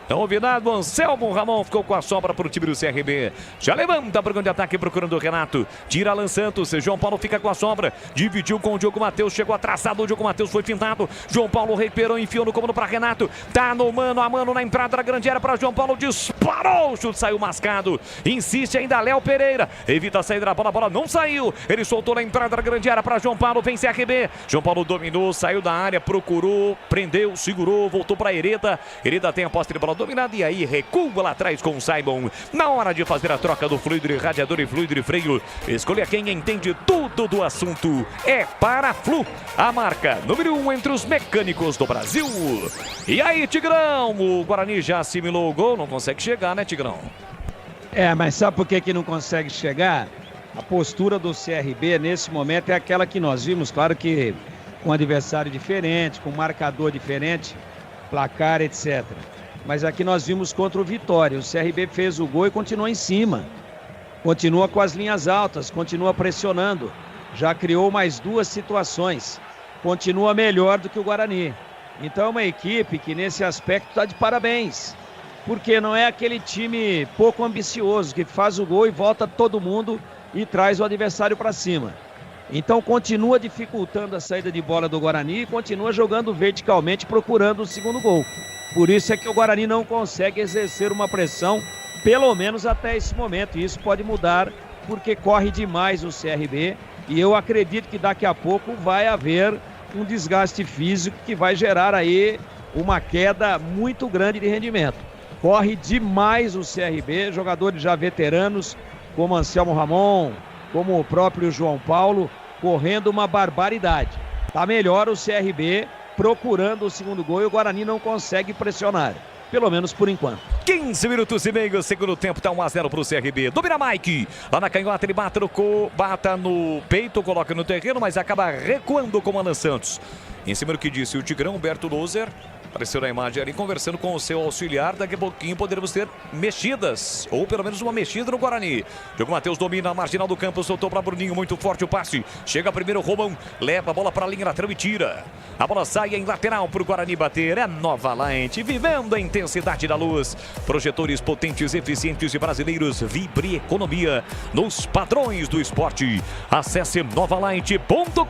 Não houve nada, o Anselmo Ramon ficou com a sobra para o time do CRB. Já levanta para o grande ataque procurando o Renato. Tira Alan Santos, João Paulo fica com a sobra. Dividiu com o Diogo Matheus, chegou atrasado, o Diogo Matheus foi fintado. João Paulo recuperou, enfiou no comando para Renato. Tá no mano a mano na entrada da grande área para João Paulo. Disparou, o chute saiu mascado. Insiste ainda Léo Pereira. Evita a saída da bola, a bola não saiu. Ele soltou na entrada da grande área para João Paulo, vem CRB. João Paulo dominou, saiu da área, procurou, prendeu, segurou, voltou para Hereda. Hereda tem a posse de bola dominada e aí recua lá atrás com o Simon. Na hora de fazer a troca do fluido de radiador e fluido de freio, escolha quem entende tudo do assunto. É Paraflu, a marca número 1 entre os mecânicos do Brasil. E aí, Tigrão, o Guarani já assimilou o gol, não consegue chegar, né, Tigrão? Mas sabe por que não consegue chegar? A postura do CRB nesse momento é aquela que nós vimos, claro que com um adversário diferente, com um marcador diferente, placar, etc. Mas aqui nós vimos contra o Vitória. O CRB fez o gol e continua em cima. Continua com as linhas altas, continua pressionando. Já criou mais duas situações. Continua melhor do que o Guarani. Então é uma equipe que nesse aspecto está de parabéns. Porque não é aquele time pouco ambicioso que faz o gol e volta todo mundo e traz o adversário para cima. Então continua dificultando a saída de bola do Guarani e continua jogando verticalmente procurando o segundo gol. Por isso é que o Guarani não consegue exercer uma pressão, pelo menos até esse momento. E isso pode mudar, porque corre demais o CRB. E eu acredito que daqui a pouco vai haver um desgaste físico que vai gerar aí uma queda muito grande de rendimento. Corre demais o CRB, jogadores já veteranos, como Anselmo Ramon, como o próprio João Paulo, correndo uma barbaridade. Tá melhor o CRB procurando o segundo gol e o Guarani não consegue pressionar, pelo menos por enquanto. 15 minutos e meio, segundo tempo, tá 1-0 pro CRB. Domina Mike, lá na canhota ele bata no peito, coloca no terreno, mas acaba recuando com o Alan Santos. Em cima do que disse o Tigrão, Humberto Loser, Apareceu na imagem ali, conversando com o seu auxiliar. Daqui a pouquinho poderemos ter mexidas, ou pelo menos uma mexida no Guarani. Diogo Matheus domina a marginal do campo, soltou para Bruninho, muito forte o passe. Chega primeiro o Romão, leva a bola para a linha lateral e tira. A bola sai em lateral para o Guarani bater. É Nova Light, vivendo a intensidade da luz. Projetores potentes, eficientes e brasileiros. Vibre economia nos padrões do esporte. Acesse novalight.com.br.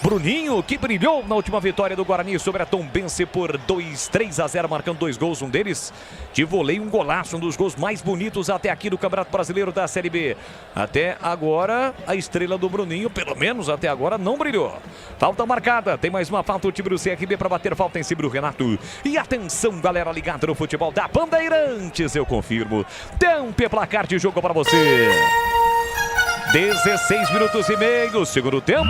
Bruninho, que brilhou na última vitória do Guarani sobre a Tombense por 3-0, marcando 2 gols, um deles de voleio, um golaço, um dos gols mais bonitos até aqui do Campeonato Brasileiro da Série B. Até agora, a estrela do Bruninho, pelo menos até agora, não brilhou. Falta marcada, tem mais uma falta, o time do CRB para bater falta em cima do Renato. E atenção, galera ligada no futebol da Bandeirantes, eu confirmo. Tempo e placar de jogo para você. 16 minutos e meio, segundo tempo.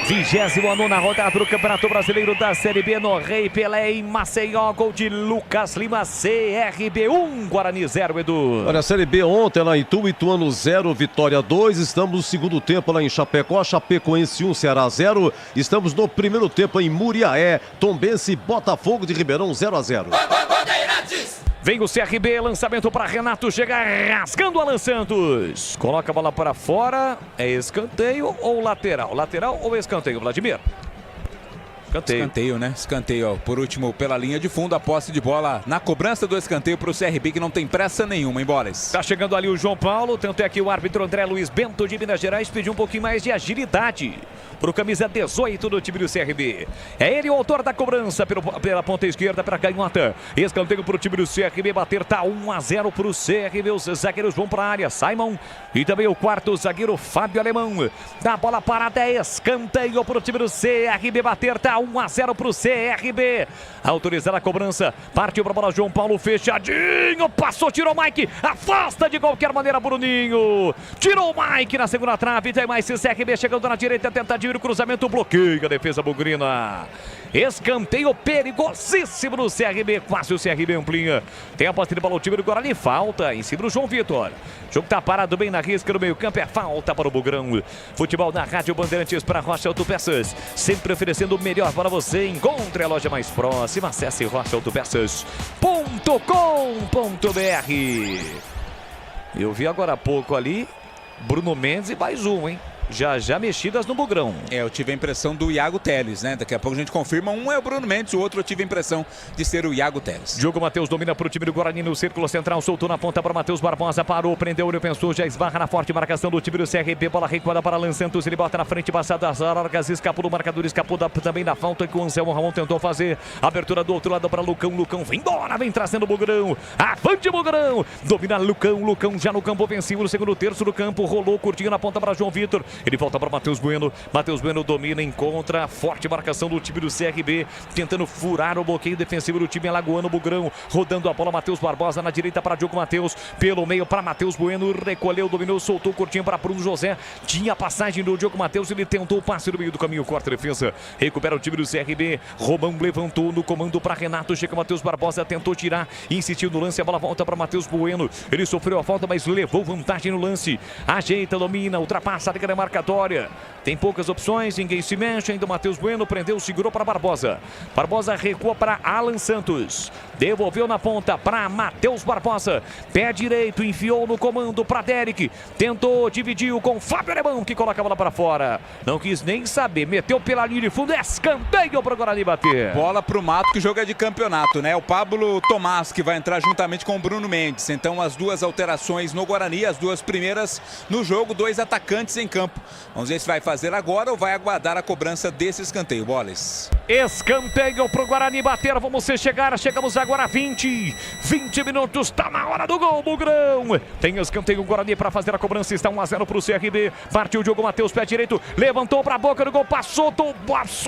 29ª rodada do Campeonato Brasileiro da Série B no Rei Pelé em Maceió. Gol de Lucas Lima, CRB 1, Guarani 0, Edu. Olha, a Série B ontem lá em Ituano 0, Vitória 2. Estamos no segundo tempo lá em Chapecó, Chapecoense 1, Ceará 0. Estamos no primeiro tempo em Muriaé, Tombense, Botafogo de Ribeirão 0-0. Vem o CRB, lançamento para Renato, chega rasgando Alan Santos. Coloca a bola para fora, é escanteio ou lateral? Lateral ou escanteio, Vladimir? Escanteio, né? Escanteio, ó. Por último, pela linha de fundo, a posse de bola na cobrança do escanteio para o CRB, que não tem pressa nenhuma, hein, Bolas? Tá chegando ali o João Paulo, tanto é que o árbitro André Luiz Bento de Minas Gerais pediu um pouquinho mais de agilidade para o camisa 18 do time do CRB. É ele o autor da cobrança pela ponta esquerda para canhota. Escanteio para o time do CRB bater, tá 1-0 para o CRB. Os zagueiros vão para a área, Simon e também o quarto zagueiro Fábio Alemão. Da bola parada, é escanteio para o time do CRB bater, tá 1-0 para o CRB. Autorizada a cobrança, partiu para a bola João Paulo, fechadinho, passou, tirou o Mike, afasta de qualquer maneira Bruninho. Tirou o Mike na segunda trave, tem mais CRB chegando na direita, tentativa de cruzamento, bloqueio a defesa bugrina. Escanteio perigosíssimo no CRB, quase o CRB amplia. Tem a posse de bola, o time do Guarani, falta em cima do João Vitor. O jogo tá parado bem na risca no meio campo, é falta para o Bugrão. Futebol na Rádio Bandeirantes para Rocha Autopeças, sempre oferecendo o melhor para você. Encontre a loja mais próxima, acesse rochaautopeças.com.br. Eu vi agora há pouco ali, Bruno Mendes e mais um, hein? Já mexidas no Bugrão. Eu tive a impressão do Iago Teles, né? Daqui a pouco a gente confirma. Um é o Bruno Mendes, o outro eu tive a impressão de ser o Iago Teles. Diogo Matheus domina para o time do Guarani no círculo central, soltou na ponta para Matheus Barbosa, parou, prendeu, ele pensou, já esbarra na forte marcação do time do CRB, bola recuada para Alan Santos, ele bota na frente, passada as largas, escapou do marcador, escapou também da falta que o Anselmo Ramon tentou fazer. Abertura do outro lado para Lucão, vem embora, vem trazendo o Bugrão, avante Bugrão, domina Lucão já no campo ofensivo, no segundo terço do campo, rolou curtinho na ponta para João Vitor, ele volta para Matheus Bueno domina, encontra forte marcação do time do CRB, tentando furar o bloqueio defensivo do time alagoano. Bugrão rodando a bola, Matheus Barbosa na direita para Diogo Matheus, pelo meio para Matheus Bueno, recolheu, dominou, soltou curtinho para Bruno José, tinha a passagem do Diogo Matheus, ele tentou o passe no meio do caminho, corta a defesa, recupera o time do CRB, Romão levantou no comando para Renato, chega Matheus Barbosa, tentou tirar, insistiu no lance, a bola volta para Matheus Bueno, ele sofreu a falta, mas levou vantagem no lance, ajeita, domina, ultrapassa a linha marcatória. Tem poucas opções, ninguém se mexe, ainda o Matheus Bueno prendeu, segurou para Barbosa. Barbosa recua para Alan Santos. Devolveu na ponta para Matheus Barbosa. Pé direito, enfiou no comando para Derek. Tentou, dividiu com Fábio Alemão, que coloca a bola para fora. Não quis nem saber, meteu pela linha de fundo, escanteio para o Guarani bater. Bola para o mato, que o jogo é de campeonato, né? O Pablo Tomás, que vai entrar juntamente com o Bruno Mendes. Então as duas alterações no Guarani, as duas primeiras no jogo, 2 atacantes em campo. Vamos ver se vai fazer agora ou vai aguardar a cobrança desse escanteio, Boles. Escanteio pro Guarani bater, vamos chegar, chegamos agora a 20 minutos, tá na hora do gol, Bugrão. Tem escanteio o Guarani para fazer a cobrança, está 1-0 pro CRB, partiu o Diogo Matheus, pé direito, levantou pra boca do gol, passou,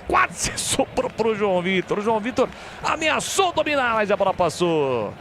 quase sobrou pro João Vitor. O João Vitor ameaçou dominar, mas a bola passou.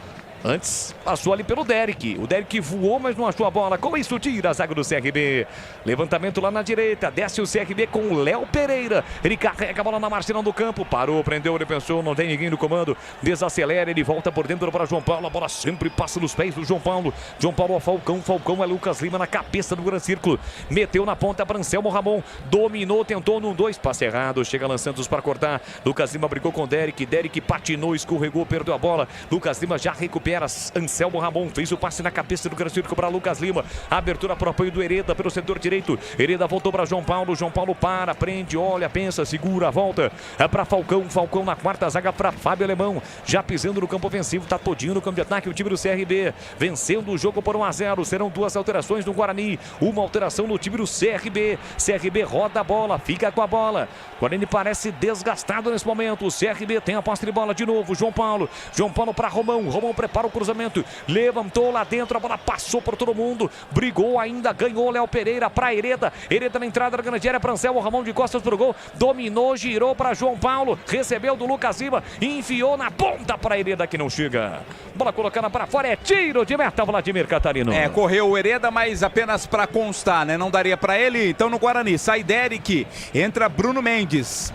Antes, passou ali pelo Derek. O Derek voou, mas não achou a bola. Com isso, tira a zaga do CRB. Levantamento lá na direita. Desce o CRB com o Léo Pereira. Ele carrega a bola na marginal do campo. Parou, prendeu, ele pensou, não tem ninguém no comando. Desacelera, ele volta por dentro para João Paulo. A bola sempre passa nos pés do João Paulo. João Paulo ao Falcão. Falcão é Lucas Lima na cabeça do grande círculo. Meteu na ponta para Anselmo Ramon. Dominou, tentou num 2. Passe errado. Chega lançando para cortar. Lucas Lima brigou com o Derek. Derek patinou, escorregou, perdeu a bola. Lucas Lima já recupera. Anselmo Ramon fez o passe na cabeça do grande círculo para Lucas Lima. Abertura para o apoio do Hereda pelo setor direito. Hereda voltou para João Paulo. João Paulo para, prende, olha, pensa, segura, volta. É para Falcão. Falcão na quarta zaga para Fábio Alemão. Já pisando no campo ofensivo. Tá todinho no campo de ataque o time do CRB. Vencendo o jogo por 1-0. Serão 2 alterações no Guarani. Uma alteração no time do CRB. CRB roda a bola, fica com a bola. Guarani parece desgastado nesse momento. O CRB tem a posse de bola de novo. João Paulo. João Paulo para Romão. Romão prepara o cruzamento, levantou lá dentro, a bola passou por todo mundo, brigou ainda, ganhou Léo Pereira para Hereda, Hereda na entrada da grande área para Anselmo Ramon de costas pro gol, dominou, girou para João Paulo, recebeu do Lucas Lima, enfiou na ponta para Hereda que não chega, bola colocada para fora, é tiro de meta, Vladimir Catarino. Correu o Hereda, mas apenas para constar, né, não daria para ele, então no Guarani, sai Derek, entra Bruno Mendes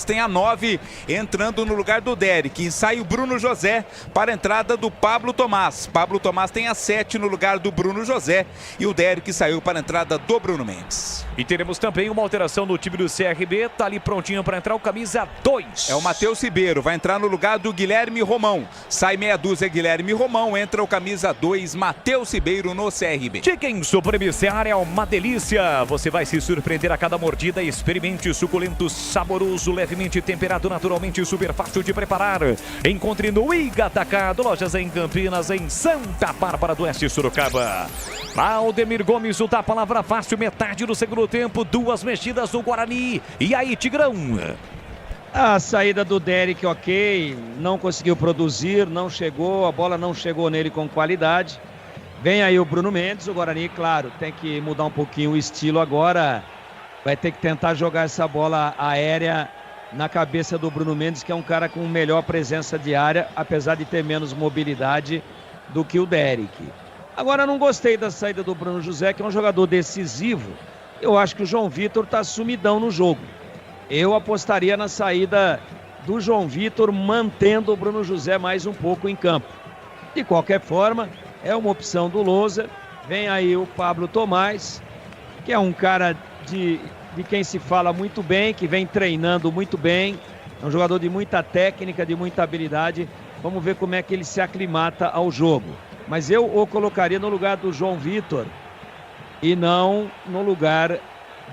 tem a 9, entrando no lugar do Derek, e sai o Bruno José para a entrada do Pablo Tomás. Pablo Tomás tem a 7 no lugar do Bruno José e o Derek saiu para a entrada do Bruno Mendes. E teremos também uma alteração no time do CRB, tá ali prontinho para entrar o camisa 2. É o Matheus Ribeiro, vai entrar no lugar do Guilherme Romão. Sai meia dúzia Guilherme Romão, entra o camisa 2 Matheus Ribeiro no CRB. Chicken Supremiciar é uma delícia, você vai se surpreender a cada mordida, experimente suculento, saboroso, levemente temperado, naturalmente super fácil de preparar. Encontre no Iga Atacado, lojas em Campinas, em Santa Bárbara do Oeste, Sorocaba. Aldemir Gomes, o da palavra fácil, metade do segundo tempo, 2 mexidas no Guarani. E aí, Tigrão? A saída do Derek, ok, não conseguiu produzir, não chegou, a bola não chegou nele com qualidade. Vem aí o Bruno Mendes, o Guarani, claro, tem que mudar um pouquinho o estilo agora. Vai ter que tentar jogar essa bola aérea na cabeça do Bruno Mendes, que é um cara com melhor presença de área, apesar de ter menos mobilidade do que o Derek. Agora, não gostei da saída do Bruno José, que é um jogador decisivo. Eu acho que o João Vitor está sumidão no jogo. Eu apostaria na saída do João Vitor, mantendo o Bruno José mais um pouco em campo. De qualquer forma, é uma opção do Lousa. Vem aí o Pablo Tomás, que é um cara de quem se fala muito bem, que vem treinando muito bem. É um jogador de muita técnica, de muita habilidade. Vamos ver como é que ele se aclimata ao jogo. Mas eu o colocaria no lugar do João Vitor e não no lugar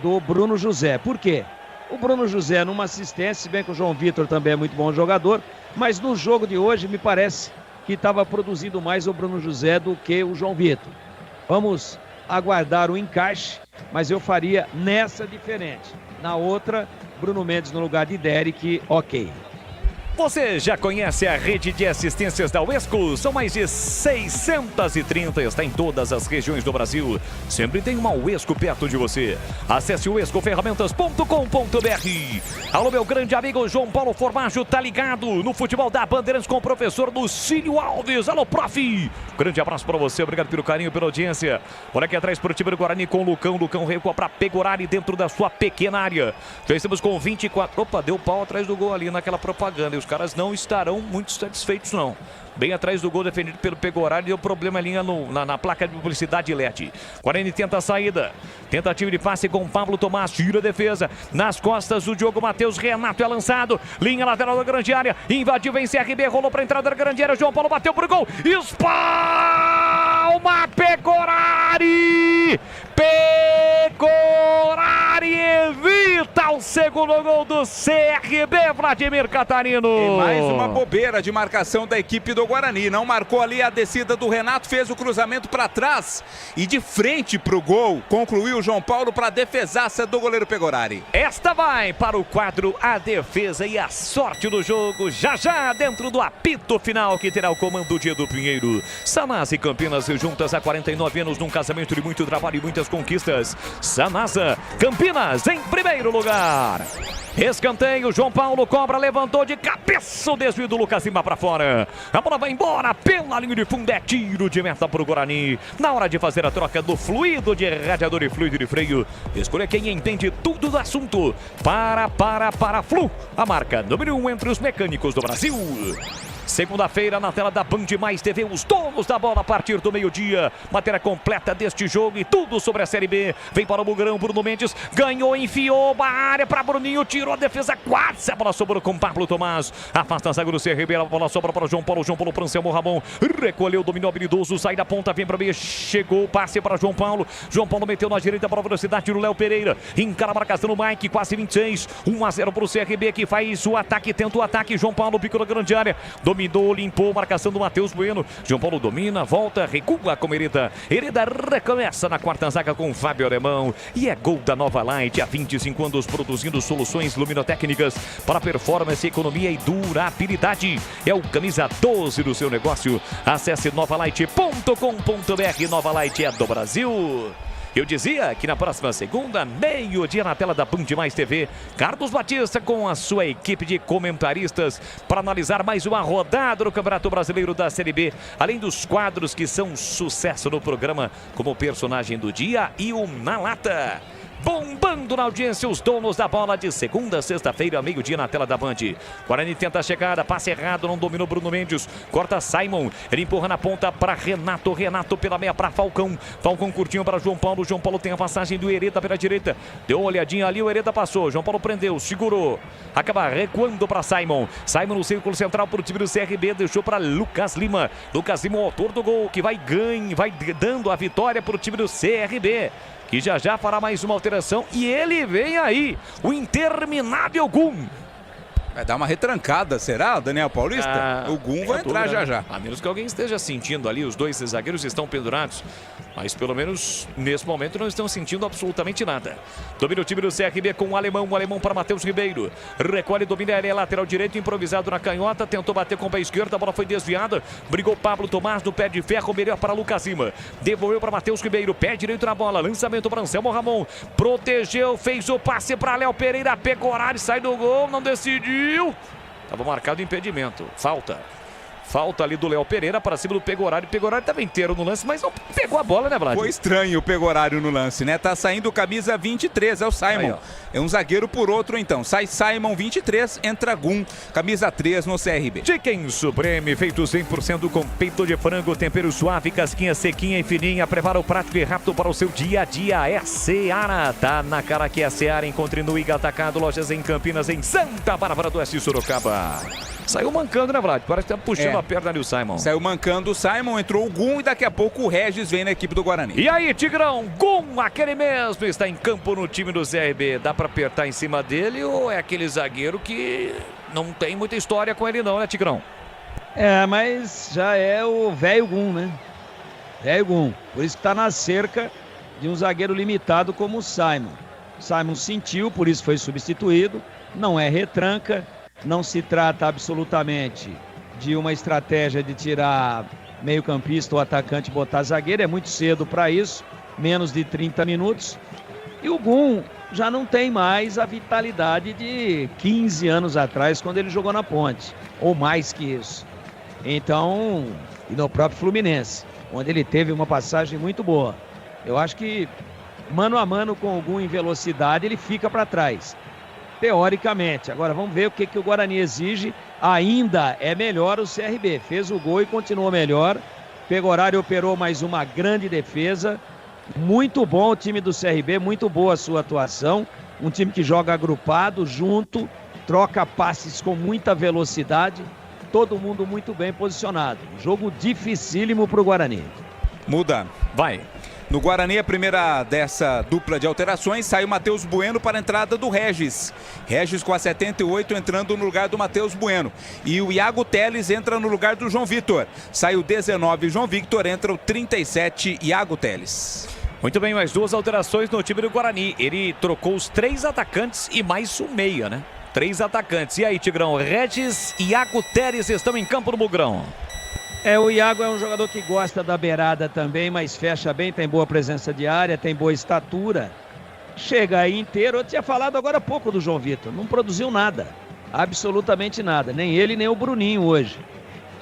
do Bruno José. Por quê? O Bruno José numa assistência, se bem que o João Vitor também é muito bom jogador, mas no jogo de hoje me parece que estava produzindo mais o Bruno José do que o João Vitor. Vamos aguardar o encaixe, mas eu faria nessa diferente. Na outra, Bruno Mendes no lugar de Derek, ok. Você já conhece a rede de assistências da Uesco? São mais de 630, está em todas as regiões do Brasil. Sempre tem uma Uesco perto de você. Acesse uescoferramentas.com.br. Alô, meu grande amigo João Paulo Formaggio, tá ligado no futebol da Bandeirantes com o professor Lucílio Alves. Alô, prof! Grande abraço para você, obrigado pelo carinho, pela audiência. Olha aqui atrás para o time do Guarani com o Lucão. Lucão recua para Pegorari dentro da sua pequena área. Já estamos com 24. Opa, deu pau atrás do gol ali naquela propaganda. E os caras não estarão muito satisfeitos, não. Bem atrás do gol defendido pelo Pegorari, deu problema ali na placa de publicidade LED. Guarani tenta a saída. Tentativa de passe com Pablo Tomás, tira a defesa. Nas costas do Diogo Matheus, Renato é lançado. Linha lateral da grande área. Invadiu, vem CRB, rolou para a entrada da grande área. João Paulo bateu pro gol. Espalma Pegorari! Pegorari evita o segundo gol do CRB, Vladimir Catarino. E mais uma bobeira de marcação da equipe do Guarani. Não marcou ali a descida do Renato, fez o cruzamento para trás e de frente pro gol. Concluiu o João Paulo para a defesaça do goleiro Pegorari. Esta vai para o quadro A Defesa e a Sorte do jogo. Já já dentro do apito final que terá o comando de Edu Pinheiro. Sanasa e Campinas juntas há 49 anos num casamento de muito trabalho e muitas conquistas. Sanasa, Campinas em primeiro. primeiro lugar. Escanteio, João Paulo cobra, levantou de cabeça o desvio do Lucas Lima para fora. A bola vai embora pela linha de fundo, é tiro de meta para o Guarani. Na hora de fazer a troca do fluido de radiador e fluido de freio, escolha quem entende tudo do assunto. Para Flu, a marca número 1 entre os mecânicos do Brasil. Segunda-feira, na tela da Band Mais TV, os donos da bola a partir do meio-dia. Matéria completa deste jogo e tudo sobre a Série B. Vem para o Mugrão, Bruno Mendes, ganhou, enfiou a área para Bruninho, tirou a defesa, quase a bola sobrou com Pablo Tomás. Afasta a zaga do CRB, a bola sobra para o João Paulo para o Anselmo Ramon. Recolheu, dominou habilidoso, sai da ponta, vem para o meio, chegou o passe para João Paulo. João Paulo meteu na direita para a velocidade do Léo Pereira. Encara a marcação do Mike, quase 26. 1-0 para o CRB que faz o ataque, tenta o ataque. João Paulo picou na grande área. Dominou, limpou, marcação do Matheus Bueno. João Paulo domina, volta, recua com Hereda. Hereda recomeça na quarta zaga com Fábio Alemão. E é gol da Nova Light, há 25 anos produzindo soluções luminotécnicas para performance, economia e durabilidade. É o camisa 12 do seu negócio. Acesse novalight.com.br. Nova Light é do Brasil. Eu dizia que na próxima segunda, meio-dia, na tela da Band Mais TV, Carlos Batista com a sua equipe de comentaristas para analisar mais uma rodada do Campeonato Brasileiro da Série B, além dos quadros que são sucesso no programa, como o personagem do dia e o Na Lata. Bombando na audiência, os donos da bola de segunda a sexta-feira, meio-dia na tela da Band. Guarani tenta a chegada, passe errado, não dominou Bruno Mendes. Corta Simon, ele empurra na ponta para Renato. Renato pela meia para Falcão. Falcão curtinho para João Paulo. João Paulo tem a passagem do Hereda pela direita. Deu uma olhadinha ali, o Hereda passou. João Paulo prendeu, segurou. Acaba recuando para Simon. Simon no círculo central para o time do CRB, deixou para Lucas Lima. Lucas Lima, o autor do gol, que vai dando a vitória para o time do CRB, que já fará mais uma alteração. E ele vem aí, o interminável Gum. Vai dar uma retrancada, será, Daniel Paulista? O Gum vai entrar já. A menos que alguém esteja sentindo ali, os dois zagueiros estão pendurados. Mas pelo menos nesse momento não estão sentindo absolutamente nada. Domina o time do CRB com o Alemão para Matheus Ribeiro. Recolhe, domina a área lateral direito, improvisado na canhota, tentou bater com o pé esquerdo, a bola foi desviada. Brigou Pablo Tomás no pé de ferro, melhor para Lucas Lima. Devolveu para Matheus Ribeiro, pé direito na bola, lançamento para Anselmo Ramon. Protegeu, fez o passe para Léo Pereira, pegou horário, sai do gol, não decidiu. Estava marcado impedimento, Falta ali do Léo Pereira para cima do Pegorari. O Pegorari estava inteiro no lance, mas não pegou a bola, né, Vlad? Foi estranho o Pegorari no lance, né? Tá saindo camisa 23, é o Simon. Aí, é um zagueiro por outro, então. Sai Simon, 23, entra Gum, camisa 3 no CRB. Chicken Supreme, feito 100% com peito de frango, tempero suave, casquinha sequinha e fininha. Prepara o prático e rápido para o seu dia a dia. É Seara. Tá na cara que é Seara. Encontre no Iga Atacado, lojas em Campinas, em Santa Bárbara do Oeste, Sorocaba. Saiu mancando, né, Vlad? Parece que tá puxando a perna ali o Simon. Saiu mancando o Simon, entrou o Gum e daqui a pouco o Regis vem na equipe do Guarani. E aí, Tigrão, Gum, aquele mesmo, está em campo no time do CRB. Dá pra apertar em cima dele ou é aquele zagueiro que não tem muita história com ele não, né, Tigrão? É, mas já é o velho Gum, né? Velho Gum. Por isso que tá na cerca de um zagueiro limitado como o Simon. O Simon sentiu, por isso foi substituído. Não é retranca. Não se trata absolutamente de uma estratégia de tirar meio-campista ou atacante e botar zagueiro. É muito cedo para isso, menos de 30 minutos. E o Gum já não tem mais a vitalidade de 15 anos atrás, quando ele jogou na Ponte, ou mais que isso. Então, e no próprio Fluminense, onde ele teve uma passagem muito boa. Eu acho que, mano a mano com o Gum em velocidade, ele fica para trás. Teoricamente. Agora vamos ver o que o Guarani exige. Ainda é melhor o CRB. Fez o gol e continuou melhor. Pegorari operou mais uma grande defesa. Muito bom o time do CRB, muito boa a sua atuação. Um time que joga agrupado, junto, troca passes com muita velocidade. Todo mundo muito bem posicionado. Jogo dificílimo para o Guarani. Muda. Vai. No Guarani, a primeira dessa dupla de alterações, sai o Matheus Bueno para a entrada do Regis. Regis com a 78 entrando no lugar do Matheus Bueno. E o Iago Teles entra no lugar do João Vitor. Sai o 19 João Victor, entra o 37 Iago Teles. Muito bem, mais duas alterações no time do Guarani. Ele trocou os 3 atacantes e mais um meia, né? 3 atacantes. E aí, Tigrão? Regis e Iago Teles estão em campo no Mugrão. O Iago é um jogador que gosta da beirada também, mas fecha bem, tem boa presença de área, tem boa estatura. chega aí inteiro. Eu tinha falado agora há pouco do João Vitor, não produziu nada, absolutamente nada, nem ele nem o Bruninho hoje.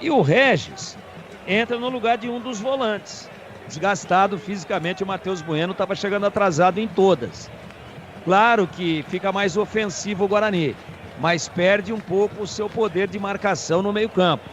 E o Regis entra no lugar de um dos volantes, desgastado fisicamente. O Matheus Bueno estava chegando atrasado em todas. Claro que fica mais ofensivo o Guarani, mas perde um pouco o seu poder de marcação no meio-campo.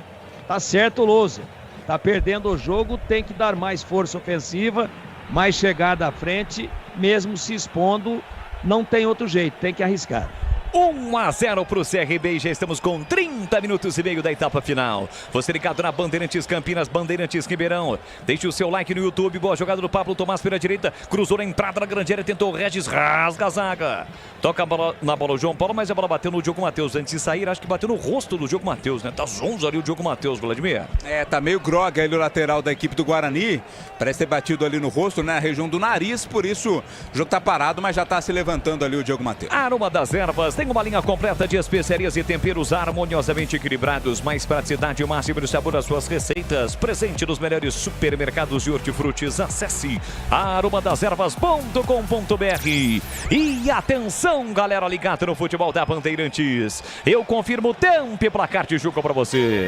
Tá certo o Louser, tá perdendo o jogo, tem que dar mais força ofensiva, mais chegada à frente, mesmo se expondo, não tem outro jeito, tem que arriscar. 1-0 para o CRB e já estamos com 30 minutos e meio da etapa final. Você ligado na Bandeirantes Campinas, Bandeirantes Ribeirão. Deixe o seu like no YouTube. Boa jogada do Pablo Tomás pela direita. Cruzou na entrada da grande área, tentou o Regis, rasga a zaga. Toca a bola, na bola o João Paulo, mas a bola bateu no Diogo Matheus. Antes de sair, acho que bateu no rosto do Diogo Matheus, né? Tá zonzo ali o Diogo Matheus, Vladimir. Tá meio grogue ali o lateral da equipe do Guarani. Parece ter batido ali no rosto, né? Na região do nariz, por isso o jogo tá parado, mas já tá se levantando ali o Diogo Matheus. Aroma das Ervas tem uma linha completa de especiarias e temperos harmoniosamente equilibrados, mais praticidade e o máximo de sabor às suas receitas. Presente nos melhores supermercados de hortifrutis. Acesse aromadazervas.com.br. E atenção, galera ligada no futebol da Bandeirantes. Eu confirmo o tempo e placar de jogo para você.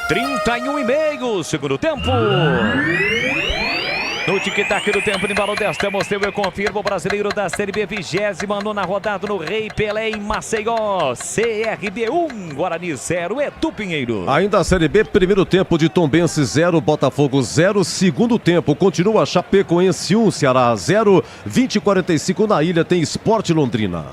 31,5, segundo tempo. No tic-tac do tempo de balão desta, mostrei eu confirmo o brasileiro da Série B, 29ª rodada no Rei Pelé em Maceió. CRB 1, Guarani 0, Edu Pinheiro. Ainda a Série B, primeiro tempo de Tombense 0, Botafogo 0. Segundo tempo, continua Chapecoense 1, Ceará 0. 20h45 na ilha tem Sport Londrina.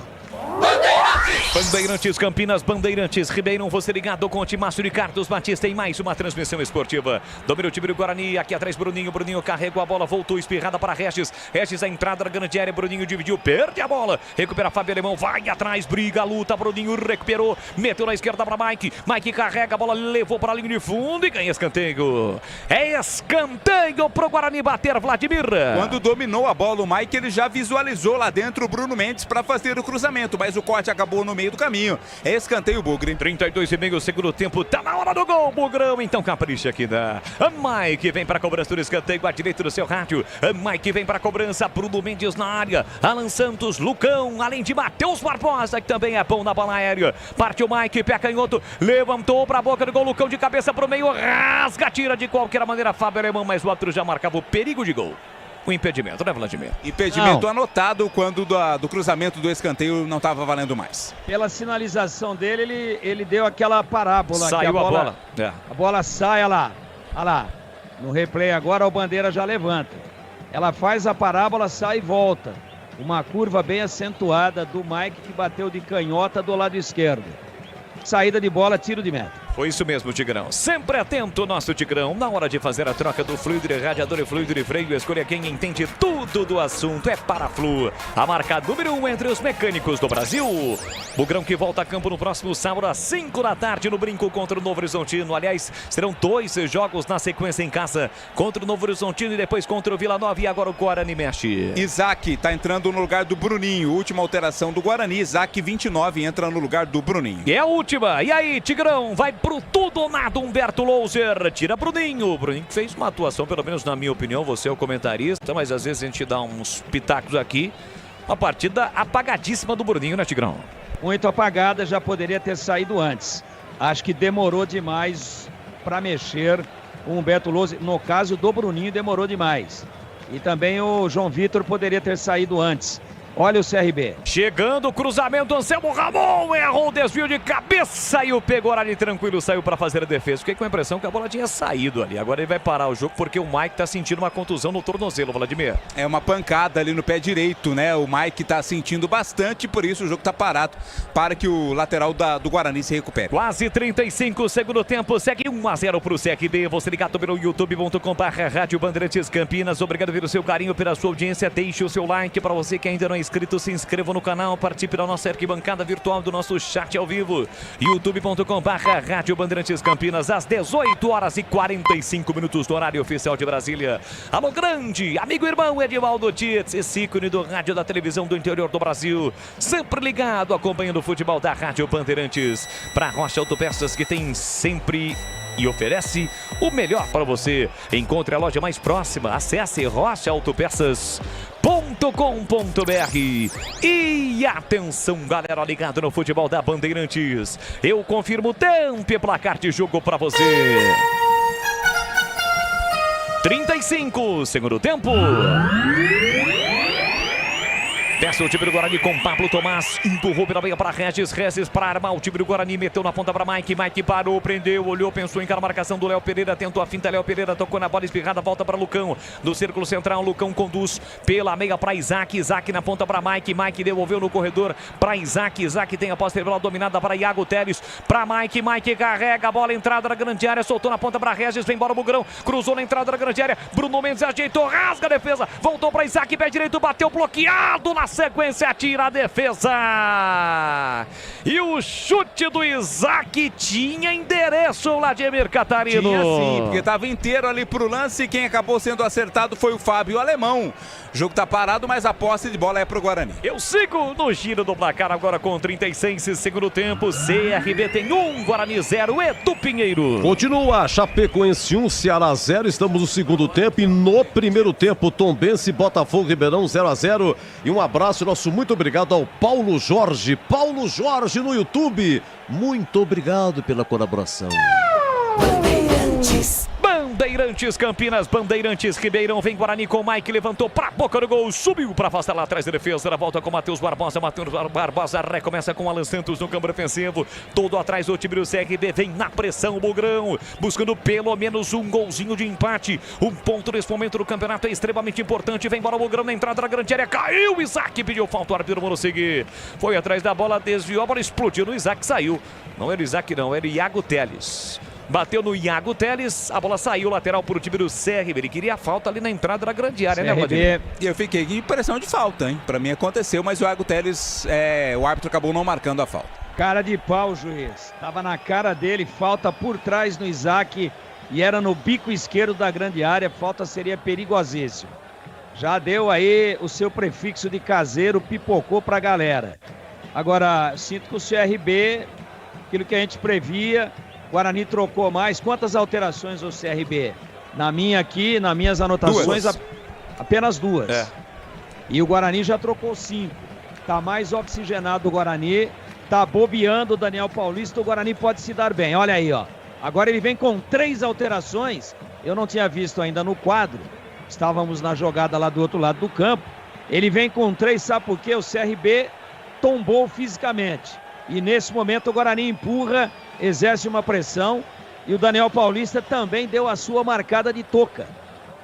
Bandeirantes Campinas, Bandeirantes Ribeirão, você ligado com o Timácio de Carlos Batista em mais uma transmissão esportiva. Domina o time do Guarani, aqui atrás Bruninho carregou a bola, voltou espirrada para Regis. Regis a entrada da grande área, Bruninho dividiu, perde a bola, recupera Fábio Alemão, vai atrás, briga, luta, Bruninho recuperou, meteu na esquerda para Mike. Mike carrega a bola, levou para a linha de fundo e ganha escanteio. É escanteio pro Guarani bater, Vladimir. Quando dominou a bola, o Mike ele já visualizou lá dentro o Bruno Mendes para fazer o cruzamento, mas o corte acabou no meio do caminho. É escanteio, Bugre. 32,5 segundo tempo, tá na hora do gol, Bugrão. Então capricha aqui da Mike, vem para a cobrança do escanteio, à direita do seu rádio. Mike vem para a cobrança, Bruno Mendes na área, Alan Santos, Lucão, além de Matheus Barbosa, que também é bom na bola aérea. Partiu Mike, pé canhoto, levantou para a boca do gol, Lucão de cabeça para o meio, rasga, tira de qualquer maneira Fábio Alemão, mas o outro já marcava o perigo de gol. O impedimento, né, Vladimir? Impedimento anotado quando do cruzamento do escanteio não estava valendo mais. Pela sinalização dele, ele deu aquela parábola. Saiu a bola. A bola sai, olha lá. No replay agora o Bandeira já levanta. Ela faz a parábola, sai e volta. Uma curva bem acentuada do Mike, que bateu de canhota do lado esquerdo. Saída de bola, tiro de meta. Foi isso mesmo, Tigrão. Sempre atento, nosso Tigrão. Na hora de fazer a troca do fluido de radiador e fluido de freio, escolha quem entende tudo do assunto. É Paraflu, a marca número 1 entre os mecânicos do Brasil. Bugrão que volta a campo no próximo sábado às 5 da tarde no Brinco contra o Novo Horizontino. Aliás, serão 2 jogos na sequência em casa, contra o Novo Horizontino e depois contra o Vila Nova, e agora o Guarani mexe. Isaac tá entrando no lugar do Bruninho. Última alteração do Guarani. Isaac 29 entra no lugar do Bruninho. E é a última. E aí, Tigrão, vai pro tudo ou nada, Humberto Louser, tira Bruninho. Bruninho que fez uma atuação, pelo menos na minha opinião, você é o comentarista, mas às vezes a gente dá uns pitacos aqui. Uma partida apagadíssima do Bruninho, né, Tigrão? Muito apagada, já poderia ter saído antes. Acho que demorou demais para mexer o Humberto Louser. No caso do Bruninho, demorou demais. E também o João Vitor poderia ter saído antes. Olha o CRB. Chegando o cruzamento, Anselmo Ramon errou o desvio de cabeça e o pegou ali tranquilo, saiu para fazer a defesa. Fiquei com a impressão que a bola tinha saído ali. Agora ele vai parar o jogo porque o Mike tá sentindo uma contusão no tornozelo, Vladimir. É uma pancada ali no pé direito, né? O Mike tá sentindo bastante, por isso o jogo tá parado para que o lateral do Guarani se recupere. Quase 35 segundo tempo, segue 1-0 pro CRB. Você ligado pelo youtube.com/Rádio Bandeirantes Campinas. Obrigado pelo seu carinho, pela sua audiência. Deixe o seu like para você que ainda não é inscrito, se inscreva no canal, participe da nossa arquibancada virtual, do nosso chat ao vivo, youtube.com/Rádio Bandeirantes Campinas, às 18h45 do horário oficial de Brasília. Alô, grande amigo irmão Edivaldo Tietz, esse ícone do rádio da televisão do interior do Brasil, sempre ligado, acompanhando o futebol da Rádio Bandeirantes, para Rocha Autopeças, que tem sempre e oferece o melhor para você. Encontre a loja mais próxima, acesse rochaautopeças.com.br. E atenção, galera ligada no futebol da Bandeirantes. Eu confirmo o tempo e placar de jogo pra você. 35, segundo tempo. Desce o time do Guarani com Pablo Tomás. Empurrou pela meia para Regis. Regis para armar o time do Guarani. Meteu na ponta para Mike. Mike parou, prendeu, olhou, pensou em cara a marcação do Léo Pereira. Tentou a finta. Léo Pereira tocou na bola espirrada. Volta para Lucão. Do círculo central, Lucão conduz pela meia para Isaac. Isaac na ponta para Mike. Mike devolveu no corredor para Isaac. Isaac tem a posse de bola dominada para Iago Teles. Para Mike. Mike carrega a bola. Entrada da grande área. Soltou na ponta para Regis. Vem embora o Bugrão. Cruzou na entrada da grande área. Bruno Mendes ajeitou. Rasga a defesa. Voltou para Isaac. Pé direito. Bateu bloqueado na sequência, atira a defesa. E o chute do Isaac tinha endereço, Vladimir Catarino. Tinha sim, porque estava inteiro ali pro lance. Quem acabou sendo acertado foi o Fábio Alemão. O jogo tá parado, mas a posse de bola é pro Guarani. Eu sigo no giro do placar agora com 36 segundo tempo. CRB tem 1, Guarani 0. Edu Pinheiro. Continua Chapecoense 1, Ceará 0. Estamos no segundo tempo e no primeiro tempo Tombense, Botafogo, Ribeirão 0-0. E um abraço, nosso muito obrigado ao Paulo Jorge. Paulo Jorge no YouTube. Muito obrigado pela colaboração. Bandeirantes Campinas, Bandeirantes Ribeirão, vem Guarani com o Mike, levantou pra boca do gol, subiu pra afastar lá atrás da defesa, ela volta com o Matheus Barbosa, recomeça com o Alan Santos no campo ofensivo, todo atrás do time do CRB, vem na pressão o Bugrão, buscando pelo menos um golzinho de empate, um ponto nesse momento do campeonato é extremamente importante, vem embora o Bugrão na entrada da grande área, caiu, Isaac pediu falta, o árbitro mandou seguir, foi atrás da bola, desviou, a bola explodiu no Isaac, saiu, não era o Isaac não, era o Iago Teles. Bateu no Iago Teles, a bola saiu lateral para o time do CRB. Ele queria a falta ali na entrada da grande área, né, Vladimir? E eu fiquei com impressão de falta, hein? Para mim aconteceu, mas o Iago Teles, o árbitro acabou não marcando a falta. Cara de pau, juiz. Tava na cara dele, falta por trás no Isaac e era no bico esquerdo da grande área. Falta seria perigosíssima. Já deu aí o seu prefixo de caseiro, pipocou pra galera. Agora, sinto que o CRB, aquilo que a gente previa, Guarani trocou mais. Quantas alterações o CRB? Na minha aqui, nas minhas anotações, apenas 2. É. E o Guarani já trocou 5. Tá mais oxigenado o Guarani. Tá bobeando o Daniel Paulista. O Guarani pode se dar bem. Olha aí, ó. Agora ele vem com 3 alterações. Eu não tinha visto ainda no quadro. Estávamos na jogada lá do outro lado do campo. Ele vem com 3, sabe por quê? O CRB tombou fisicamente. E nesse momento o Guarani empurra, exerce uma pressão e o Daniel Paulista também deu a sua marcada de toca.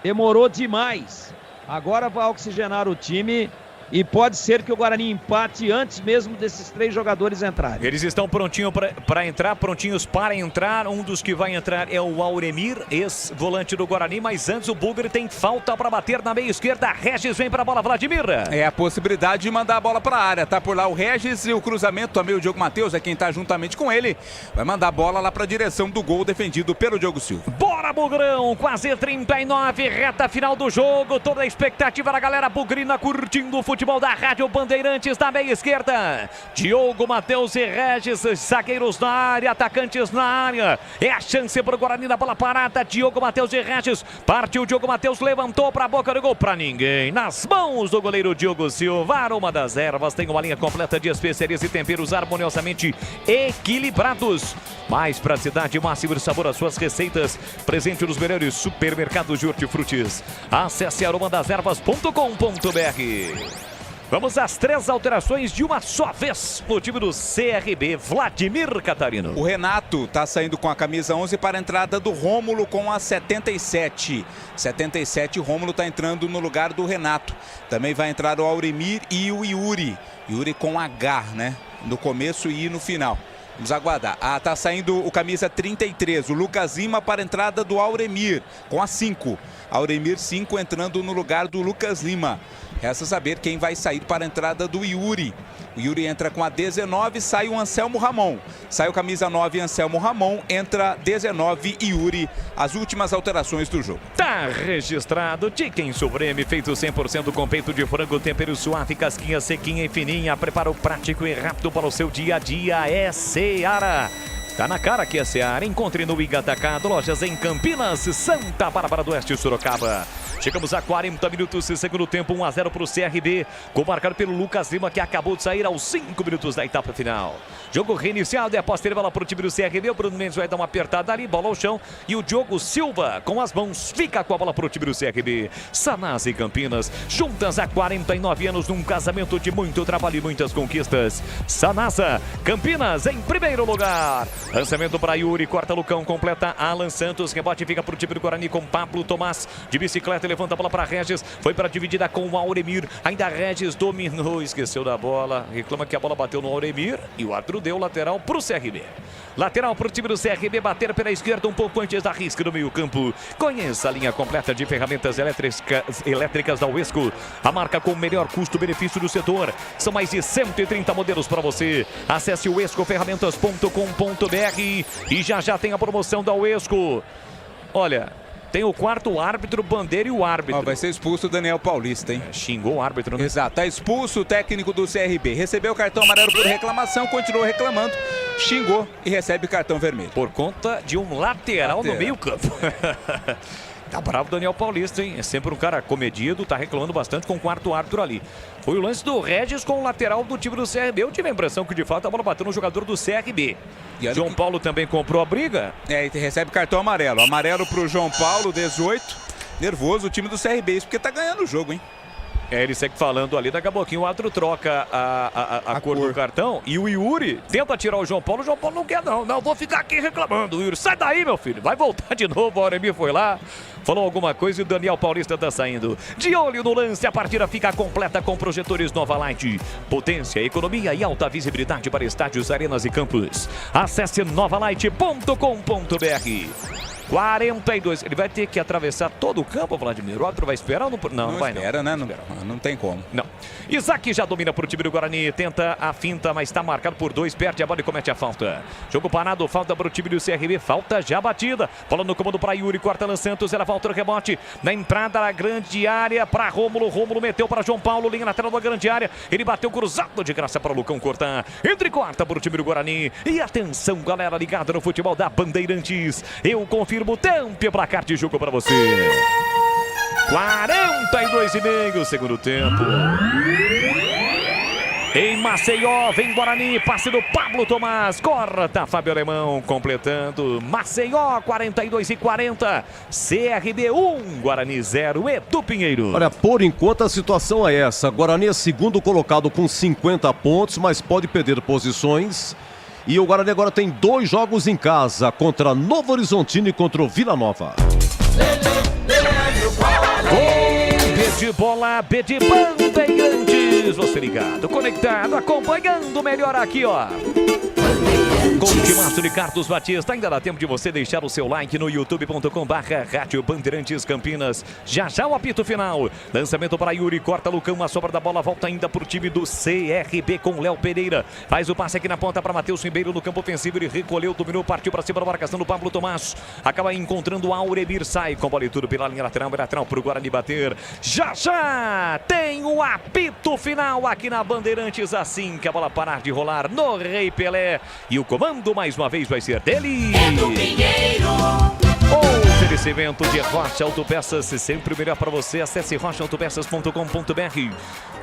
Demorou demais. Agora vai oxigenar o time e pode ser que o Guarani empate antes mesmo desses 3 jogadores entrarem. Eles estão prontinhos para entrar, prontinhos para entrar. Um dos que vai entrar é o Auremir, ex-volante do Guarani, mas antes o Bugre tem falta para bater na meia esquerda. Regis vem para a bola, Vladimir. É a possibilidade de mandar a bola para a área. Tá por lá o Regis e o cruzamento também o Diogo Matheus, é quem tá juntamente com ele. Vai mandar a bola lá para a direção do gol defendido pelo Diogo Silva. Bora, Bugrão, quase 39, reta final do jogo. Toda a expectativa da galera bugrina curtindo o futebol da Rádio Bandeirantes da meia esquerda. Diogo Matheus e Regis, zagueiros na área, atacantes na área. É a chance para o Guarani na bola parada. Diogo Matheus e Regis. Partiu Diogo Matheus, levantou para a boca do gol. Para ninguém. Nas mãos do goleiro Diogo Silva. Aroma das Ervas tem uma linha completa de especiarias e temperos harmoniosamente equilibrados. Mais praticidade, máximo de sabor às suas receitas. Presente nos melhores supermercados de hortifrutis. Acesse aromadeservas.com.br. Vamos às 3 alterações de uma só vez no time do CRB, Vladimir Catarino. O Renato está saindo com a camisa 11 para a entrada do Rômulo com a 77. 77, o Rômulo está entrando no lugar do Renato. Também vai entrar o Auremir e o Yuri. Yuri com H, né? No começo e no final. Vamos aguardar. Tá saindo o camisa 33, o Lucas Lima para a entrada do Auremir com a 5. Auremir 5 entrando no lugar do Lucas Lima. Resta saber quem vai sair para a entrada do Yuri. O Yuri entra com a 19, sai o Anselmo Ramon. Sai o camisa 9, Anselmo Ramon, entra 19 e Yuri. As últimas alterações do jogo. Tá registrado. Chicken Supreme, feito 100% com peito de frango, tempero suave, casquinha sequinha e fininha. Preparo prático e rápido para o seu dia a dia. É Seara. Tá na cara que é Seara. Encontre no Iga Atacado, lojas em Campinas, Santa Bárbara do Oeste e Sorocaba. Chegamos a 40 minutos de segundo tempo, 1-0 para o CRB. Gol marcado pelo Lucas Lima, que acabou de sair aos 5 minutos da etapa final. Jogo reiniciado e após ter bola para o time do CRB, o Bruno Mendes vai dar uma apertada ali, bola ao chão. E o Diogo Silva, com as mãos, fica com a bola para o time do CRB. Sanasa e Campinas, juntas há 49 anos num casamento de muito trabalho e muitas conquistas. Sanasa, Campinas em primeiro lugar. Lançamento para Yuri, corta Lucão, completa Alan Santos. Rebote fica para o time do Guarani com Pablo Tomás. De bicicleta, levanta a bola para Regis. Foi para a dividida com o Auremir. Ainda Regis dominou, esqueceu da bola. Reclama que a bola bateu no Auremir. E o árbitro deu lateral para o CRB. Lateral para o time do CRB, bater pela esquerda um pouco antes da risca do meio campo. Conheça a linha completa de ferramentas elétricas da Uesco. A marca com o melhor custo-benefício do setor. São mais de 130 modelos para você. Acesse uescoferramentas.com.br e já tem a promoção da Uesco. Olha, tem o quarto árbitro, bandeira e o árbitro. Vai ser expulso o Daniel Paulista, hein? Xingou o árbitro, né? Exato, tá expulso o técnico do CRB. Recebeu o cartão amarelo por reclamação, continuou reclamando, xingou e recebe cartão vermelho. Por conta de um lateral no meio campo. Tá bravo o Daniel Paulista, hein? É sempre um cara comedido, tá reclamando bastante com o quarto árbitro ali. Foi o lance do Regis com o lateral do time do CRB. Eu tive a impressão que de fato a bola bateu no jogador do CRB. E João Paulo também comprou a briga. E recebe cartão amarelo. Amarelo pro João Paulo, 18. Nervoso o time do CRB, isso porque tá ganhando o jogo, hein? Ele segue falando ali, daqui a pouquinho o árbitro troca a cor do cartão e o Yuri tenta tirar o João Paulo não quer não, vou ficar aqui reclamando. O Yuri, sai daí meu filho, vai voltar de novo. O Auremir foi lá, falou alguma coisa e o Daniel Paulista tá saindo. De olho no lance, a partida fica completa com projetores Nova Light. Potência, economia e alta visibilidade para estádios, arenas e campos. Acesse novalight.com.br. 42, ele vai ter que atravessar todo o campo, Vladimir. O outro vai esperar ou não? Não vai espera, não. Né? Não tem como. Não. Isaac já domina para o time do Guarani, tenta a finta, mas está marcado por 2, perde a bola e comete a falta. Jogo parado, falta para o time do CRB, falta já batida. Bola no comando para Yuri, corta Alan Santos, ela volta no rebote, na entrada da grande área para Rômulo meteu para João Paulo, linha lateral da grande área, ele bateu cruzado de graça para o Lucão cortar. Entre e corta para o time do Guarani. E atenção, galera ligada no futebol da Bandeirantes. Eu confirmo o tempo e placar de jogo para você. 42,5 segundo tempo. Em Maceió, vem Guarani, passe do Pablo Tomás, corta Fábio Alemão, completando. Maceió, 42,40. CRB 1, Guarani 0, Edu Pinheiro. Olha, por enquanto a situação é essa. Guarani é segundo colocado com 50 pontos, mas pode perder posições. E o Guarani agora tem 2 jogos em casa, contra Novo Horizontino e contra o Vila Nova. B de bola, B de Bandeirantes. Você ligado, conectado, acompanhando melhor aqui, ó. Com o timaço de Carlos Batista, ainda dá tempo de você deixar o seu like no youtube.com/Rádio Bandeirantes Campinas. Já o apito final. Lançamento para Yuri, corta Lucão, a sobra da bola volta ainda para o time do CRB com Léo Pereira. Faz o passe aqui na ponta para Matheus Ribeiro no campo ofensivo. Ele recolheu, dominou, partiu para cima da marcação do Pablo Tomás. Acaba encontrando o Auremir, sai com bola e tudo pela linha lateral para o Guarani bater. Já tem o apito final aqui na Bandeirantes, assim que a bola parar de rolar no Rei Pelé. E o comando mais uma vez vai ser dele. Edu Pinheiro. Oferecimento de Rocha Autopeças, sempre o melhor para você. Acesse rochaautopeças.com.br.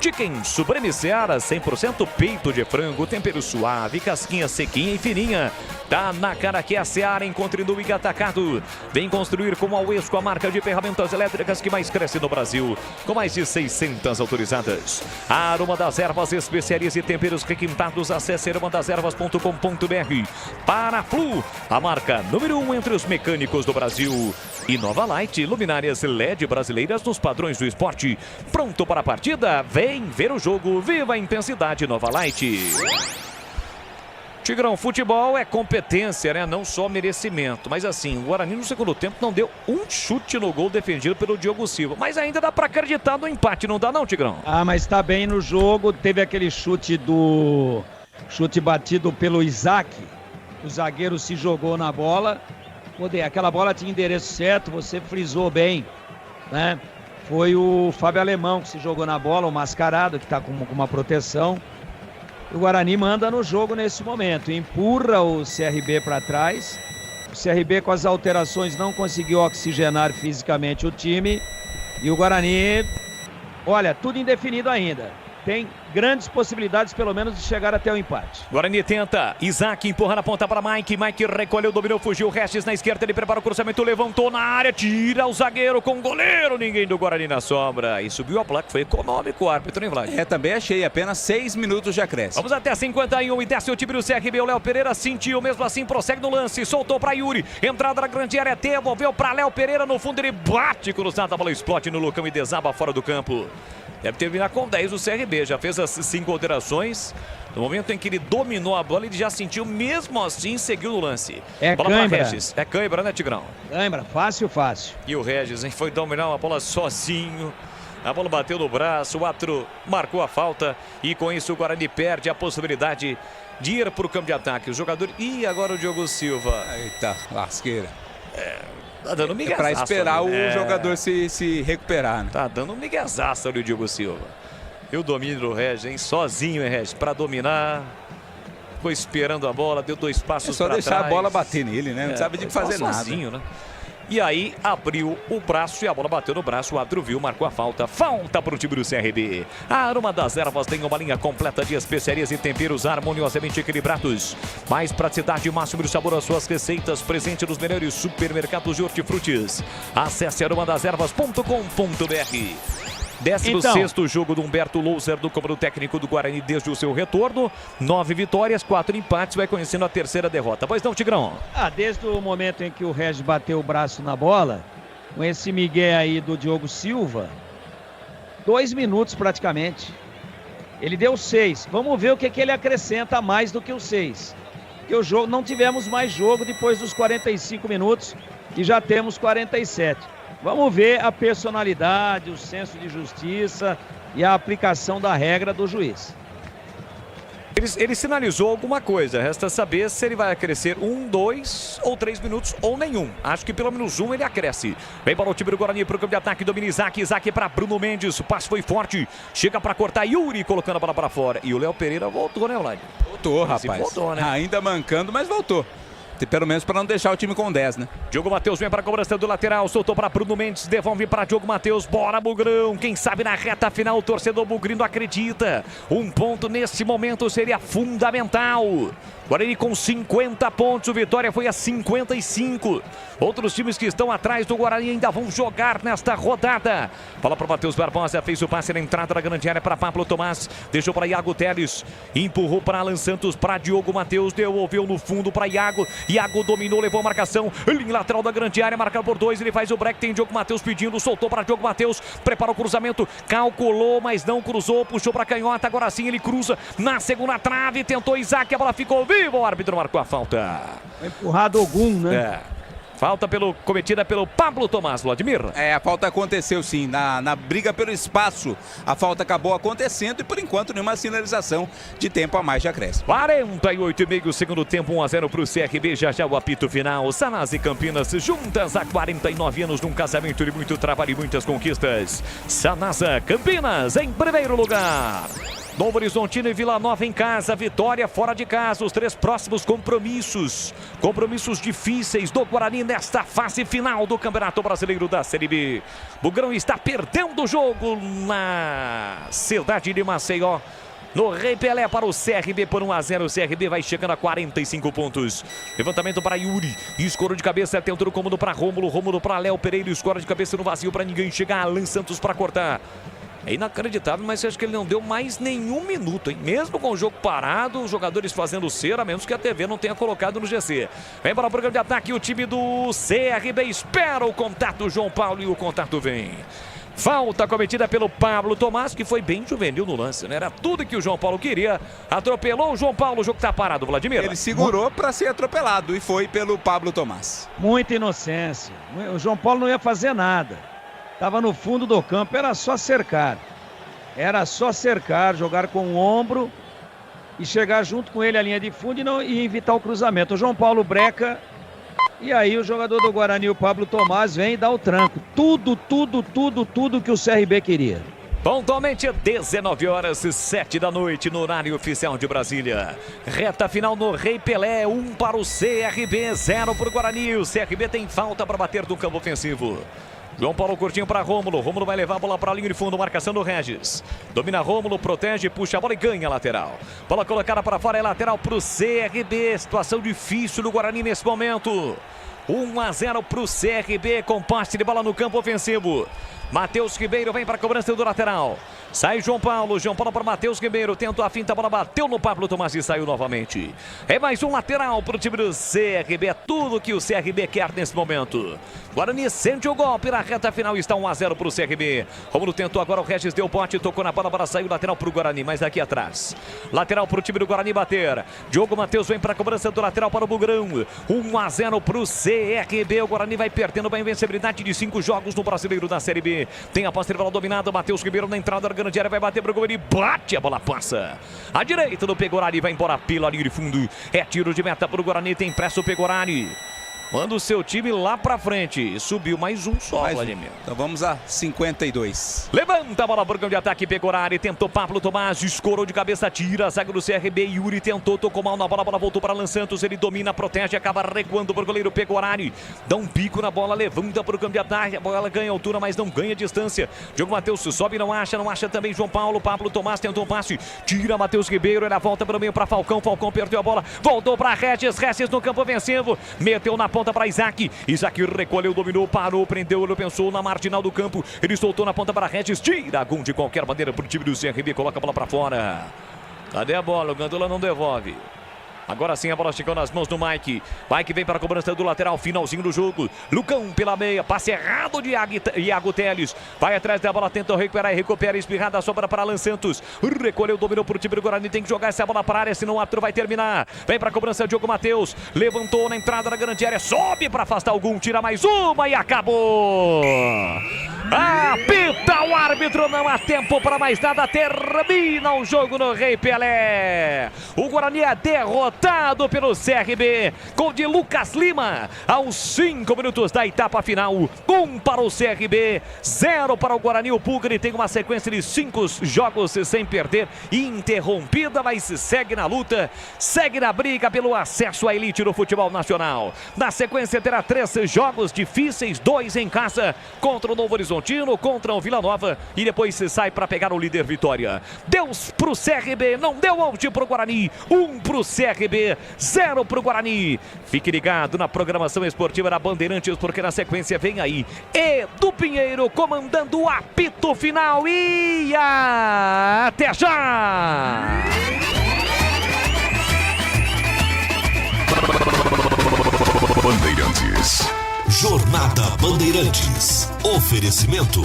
Chicken Supreme Seara, 100% peito de frango, tempero suave, casquinha sequinha e fininha. Tá na cara que é a Seara, encontre no Igatacado. Vem construir com a Uesco, a marca de ferramentas elétricas que mais cresce no Brasil, com mais de 600 autorizadas. Aroma das Ervas, especiarias e temperos requintados. Acesse aromadeservas.com.br. Para Flu, a marca número 1 entre os mecânicos do Brasil. E Nova Light, luminárias LED brasileiras nos padrões do esporte. Pronto para a partida? Vem ver o jogo, viva a intensidade Nova Light. Tigrão, futebol é competência, né? Não só merecimento. Mas assim, o Guarani no segundo tempo não deu um chute no gol defendido pelo Diogo Silva. Mas ainda dá para acreditar no empate, não dá não, Tigrão? Mas tá bem no jogo. Teve aquele chute batido pelo Isaac. O zagueiro se jogou na bola. Aquela bola tinha endereço certo, você frisou bem, né? Foi o Fábio Alemão que se jogou na bola, o mascarado, que está com uma proteção. O Guarani manda no jogo nesse momento, empurra o CRB para trás. O CRB com as alterações não conseguiu oxigenar fisicamente o time. E o Guarani, olha, tudo indefinido ainda. Tem grandes possibilidades, pelo menos, de chegar até o empate. Guarani tenta. Isaac empurra na ponta para Mike. Mike recolheu, dominou, fugiu. Restes na esquerda, ele prepara o cruzamento, levantou na área, tira o zagueiro com o goleiro. Ninguém do Guarani na sobra. E subiu a placa, foi econômico o árbitro, hein, Vlad? Também achei. Apenas 6 minutos de acréscimo. Vamos até 51 e desce o time do CRB. O Léo Pereira sentiu, mesmo assim prossegue no lance. Soltou para Yuri. Entrada na grande área, devolveu para Léo Pereira. No fundo ele bate cruzada, a bola explode no Lucão e desaba fora do campo. Deve terminar com 10 o CRB, já fez as 5 alterações. No momento em que ele dominou a bola, ele já sentiu, mesmo assim, seguiu no lance. Bola para Regis. É cãibra, né, Tigrão? Cãibra, fácil. E o Regis, hein, foi dominar uma bola sozinho. A bola bateu no braço, o árbitro marcou a falta. E com isso o Guarani perde a possibilidade de ir para o campo de ataque. O jogador... E agora o Diogo Silva. Eita, lasqueira. Tá dando um miguezaço. Pra esperar o jogador se recuperar, né? Tá dando um miguezaço ali o Diogo Silva. E o domínio do Regis, hein? Sozinho, hein, Regis? Pra dominar. Ficou esperando a bola, deu 2 passos pra trás. Só deixar a bola bater nele, né? Não sabe de fazer nada. Sozinho, né? E aí abriu o braço e a bola bateu no braço. O árbitro viu, marcou a falta. Falta para o time do CRB. A Aroma das Ervas tem uma linha completa de especiarias e temperos harmoniosamente equilibrados. Mais praticidade e máximo de sabor às suas receitas. Presente nos melhores supermercados de hortifrutis. Acesse aromadasерvas.com.br. 16º jogo do Humberto Louser no comando técnico do Guarani desde o seu retorno. 9 vitórias, 4 empates, vai conhecendo a 3ª derrota. Pois não, Tigrão? Desde o momento em que o Regis bateu o braço na bola, com esse migué aí do Diogo Silva, 2 minutos praticamente. Ele deu 6. Vamos ver o que ele acrescenta mais do que os 6. Porque o jogo, não tivemos mais jogo depois dos 45 minutos e já temos 47. Vamos ver a personalidade, o senso de justiça e a aplicação da regra do juiz. Ele sinalizou alguma coisa, resta saber se ele vai acrescer 1, 2 ou 3 minutos ou nenhum. Acho que pelo menos 1 ele acresce. Vem para o time do Guarani para o campo de ataque, domina Isaac. Isaac para Bruno Mendes, o passe foi forte. Chega para cortar Yuri, colocando a bola para fora. E o Léo Pereira voltou, né, Vlad? Voltou, rapaz. Voltou, né? Ainda mancando, mas voltou. Pelo menos para não deixar o time com 10, né? Diogo Matheus vem para a cobrança do lateral, soltou para Bruno Mendes, devolve para Diogo Matheus, bora Bugrão, quem sabe na reta final o torcedor bugrino acredita, 1 ponto nesse momento seria fundamental. Guarani com 50 pontos, o Vitória foi a 55. Outros times que estão atrás do Guarani ainda vão jogar nesta rodada. Bola para o Matheus Barbosa, fez o passe na entrada da grande área para Pablo Tomás, deixou para Iago Teles, empurrou para Alan Santos, para Diogo Matheus, devolveu no fundo para Iago. Iago dominou, levou a marcação, linha lateral da grande área, marcado por 2, ele faz o break, tem Diogo Matheus pedindo, soltou para Diogo Matheus, preparou o cruzamento, calculou, mas não cruzou, puxou para a canhota, agora sim ele cruza na segunda trave, tentou Isaac, a bola ficou viva, o árbitro marcou a falta. Empurrado Ogum, né? Falta cometida pelo Pablo Tomás, Vladimir. A falta aconteceu sim, na briga pelo espaço. A falta acabou acontecendo e por enquanto nenhuma sinalização de tempo a mais de acréscimo. 48,5 segundo tempo, 1-0 para o CRB, já o apito final. Sanasa e Campinas juntas há 49 anos num casamento de muito trabalho e muitas conquistas. Sanasa, Campinas em primeiro lugar. Novo Horizontino e Vila Nova em casa, Vitória fora de casa, os 3 próximos compromissos difíceis do Guarani nesta fase final do Campeonato Brasileiro da Série B. Bugrão está perdendo o jogo na cidade de Maceió. No Rei Pelé para o CRB por 1-0, o CRB vai chegando a 45 pontos. Levantamento para Yuri, escoro de cabeça, tentou o cômodo para Rômulo para Léo Pereira, escoro de cabeça no vazio para ninguém chegar, Alan Santos para cortar. É inacreditável, mas acho que ele não deu mais nenhum minuto, hein? Mesmo com o jogo parado, os jogadores fazendo cera, a menos que a TV não tenha colocado no GC. Vem para o programa de ataque, o time do CRB espera o contato, João Paulo, e o contato vem. Falta cometida pelo Pablo Tomás, que foi bem juvenil no lance, né? Era tudo que o João Paulo queria. Atropelou o João Paulo, o jogo tá parado, Vladimir. Ele segurou para ser atropelado e foi pelo Pablo Tomás. Muita inocência. O João Paulo não ia fazer nada. Estava no fundo do campo, era só cercar. Era só cercar, jogar com o ombro e chegar junto com ele à linha de fundo e evitar o cruzamento. O João Paulo breca e aí o jogador do Guarani, o Pablo Tomás, vem e dá o tranco. Tudo que o CRB queria. Pontualmente 19 horas e 7 da noite no horário oficial de Brasília. Reta final no Rei Pelé, 1 para o CRB, 0 para o Guarani. O CRB tem falta para bater do campo ofensivo. João Paulo curtinho para Rômulo. Rômulo vai levar a bola para a linha de fundo, marcação do Regis. Domina Rômulo, protege, puxa a bola e ganha a lateral. Bola colocada para fora, é lateral para o CRB. Situação difícil do Guarani nesse momento. 1-0 para o CRB com passe de bola no campo ofensivo. Matheus Ribeiro vem para a cobrança do lateral. Sai João Paulo para Matheus Ribeiro. Tentou a finta, a bola bateu no Pablo Tomás e saiu novamente. É mais um lateral para o time do CRB. É tudo que o CRB quer nesse momento. Guarani sente o golpe na reta final. Está 1-0 para o CRB. Rômulo tentou agora, o Regis deu bote, tocou na bola para sair o lateral para o Guarani, mas aqui atrás. Lateral para o time do Guarani bater. Diogo Matheus vem para a cobrança do lateral para o Bugrão. 1-0 para o CRB. O Guarani vai perdendo a invencibilidade de 5 jogos no Brasileiro da Série B. Tem a posse de bola dominada. Matheus Ribeiro na entrada da grande área, vai bater para o gol e bate, a bola passa. A direita do Pegorari vai embora pela linha de fundo. É tiro de meta para o Guarani, tem pressa o Pegorari. Manda o seu time lá pra frente. Subiu mais um só, Vladimir. Então vamos a 52. Levanta a bola para o campo de ataque, Pegorari. Tentou Pablo Tomás, escorou de cabeça, tira a zaga do CRB. Yuri tentou, tocou mal na bola, a bola voltou para Alan Santos. Ele domina, protege, acaba recuando para o goleiro Pegorari. Dá um pico na bola, levanta para o campo de ataque. A bola ganha altura, mas não ganha distância. Diogo Matheus sobe, não acha também João Paulo. Pablo Tomás tentou um passe, tira Matheus Ribeiro. Ele volta para o meio para Falcão. Falcão perdeu a bola, voltou para Regis. Regis no campo ofensivo, meteu na ponta para Isaac. Isaac recolheu, dominou, parou, prendeu, ele pensou na marginal do campo. Ele soltou na ponta para Regis, tira Gum de qualquer maneira para o time do CRB, coloca a bola para fora. Cadê a bola? O Gandula não devolve. Agora sim a bola chegou nas mãos do Mike. Mike vem para a cobrança do lateral, finalzinho do jogo. Lucão pela meia, passe errado de Iago Teles. Vai atrás da bola, tenta recuperar e recupera. Espirrada, sobra para Alan Santos. Recolheu, dominou para o time do Guarani. Tem que jogar essa bola para a área, senão o árbitro vai terminar. Vem para a cobrança, Diogo Matheus. Levantou na entrada da grande área, sobe para afastar algum. Tira mais uma e acabou. Apita o árbitro, não há tempo para mais nada. Termina o jogo no Rei Pelé. O Guarani é derrotado pelo CRB, gol de Lucas Lima aos 5 minutos da etapa final. 1 para o CRB, 0 para o Guarani. O Pugni tem uma sequência de 5 jogos sem perder, interrompida, mas segue na luta, segue na briga pelo acesso à elite do futebol nacional. Na sequência terá 3 jogos difíceis, 2 em casa, contra o Novo Horizontino, contra o Vila Nova, e depois se sai para pegar o líder Vitória. Deus pro CRB, não deu out pro Guarani. 1 pro CRB, 0 pro Guarani. Fique ligado na programação esportiva da Bandeirantes, porque na sequência vem aí Edu Pinheiro comandando o apito final. E até já! Bandeirantes. Jornada Bandeirantes. Oferecimento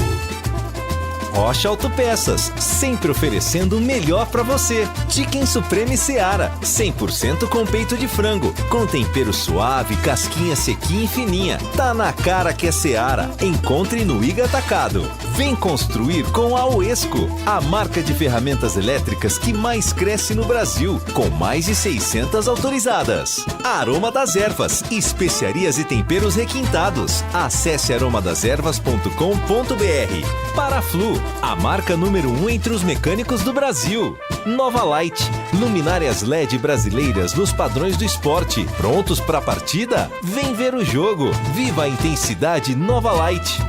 Rocha Autopeças, sempre oferecendo o melhor pra você. Chicken Supreme Seara, 100% com peito de frango, com tempero suave, casquinha sequinha e fininha. Tá na cara que é Seara. Encontre no Iga Atacado. Vem construir com a Oesco, a marca de ferramentas elétricas que mais cresce no Brasil, com mais de 600 autorizadas. Aroma das Ervas, especiarias e temperos requintados. Acesse aromadeservas.com.br. Paraflu, a marca número 1 entre os mecânicos do Brasil. Nova Light, luminárias LED brasileiras nos padrões do esporte. Prontos para a partida? Vem ver o jogo. Viva a intensidade Nova Light.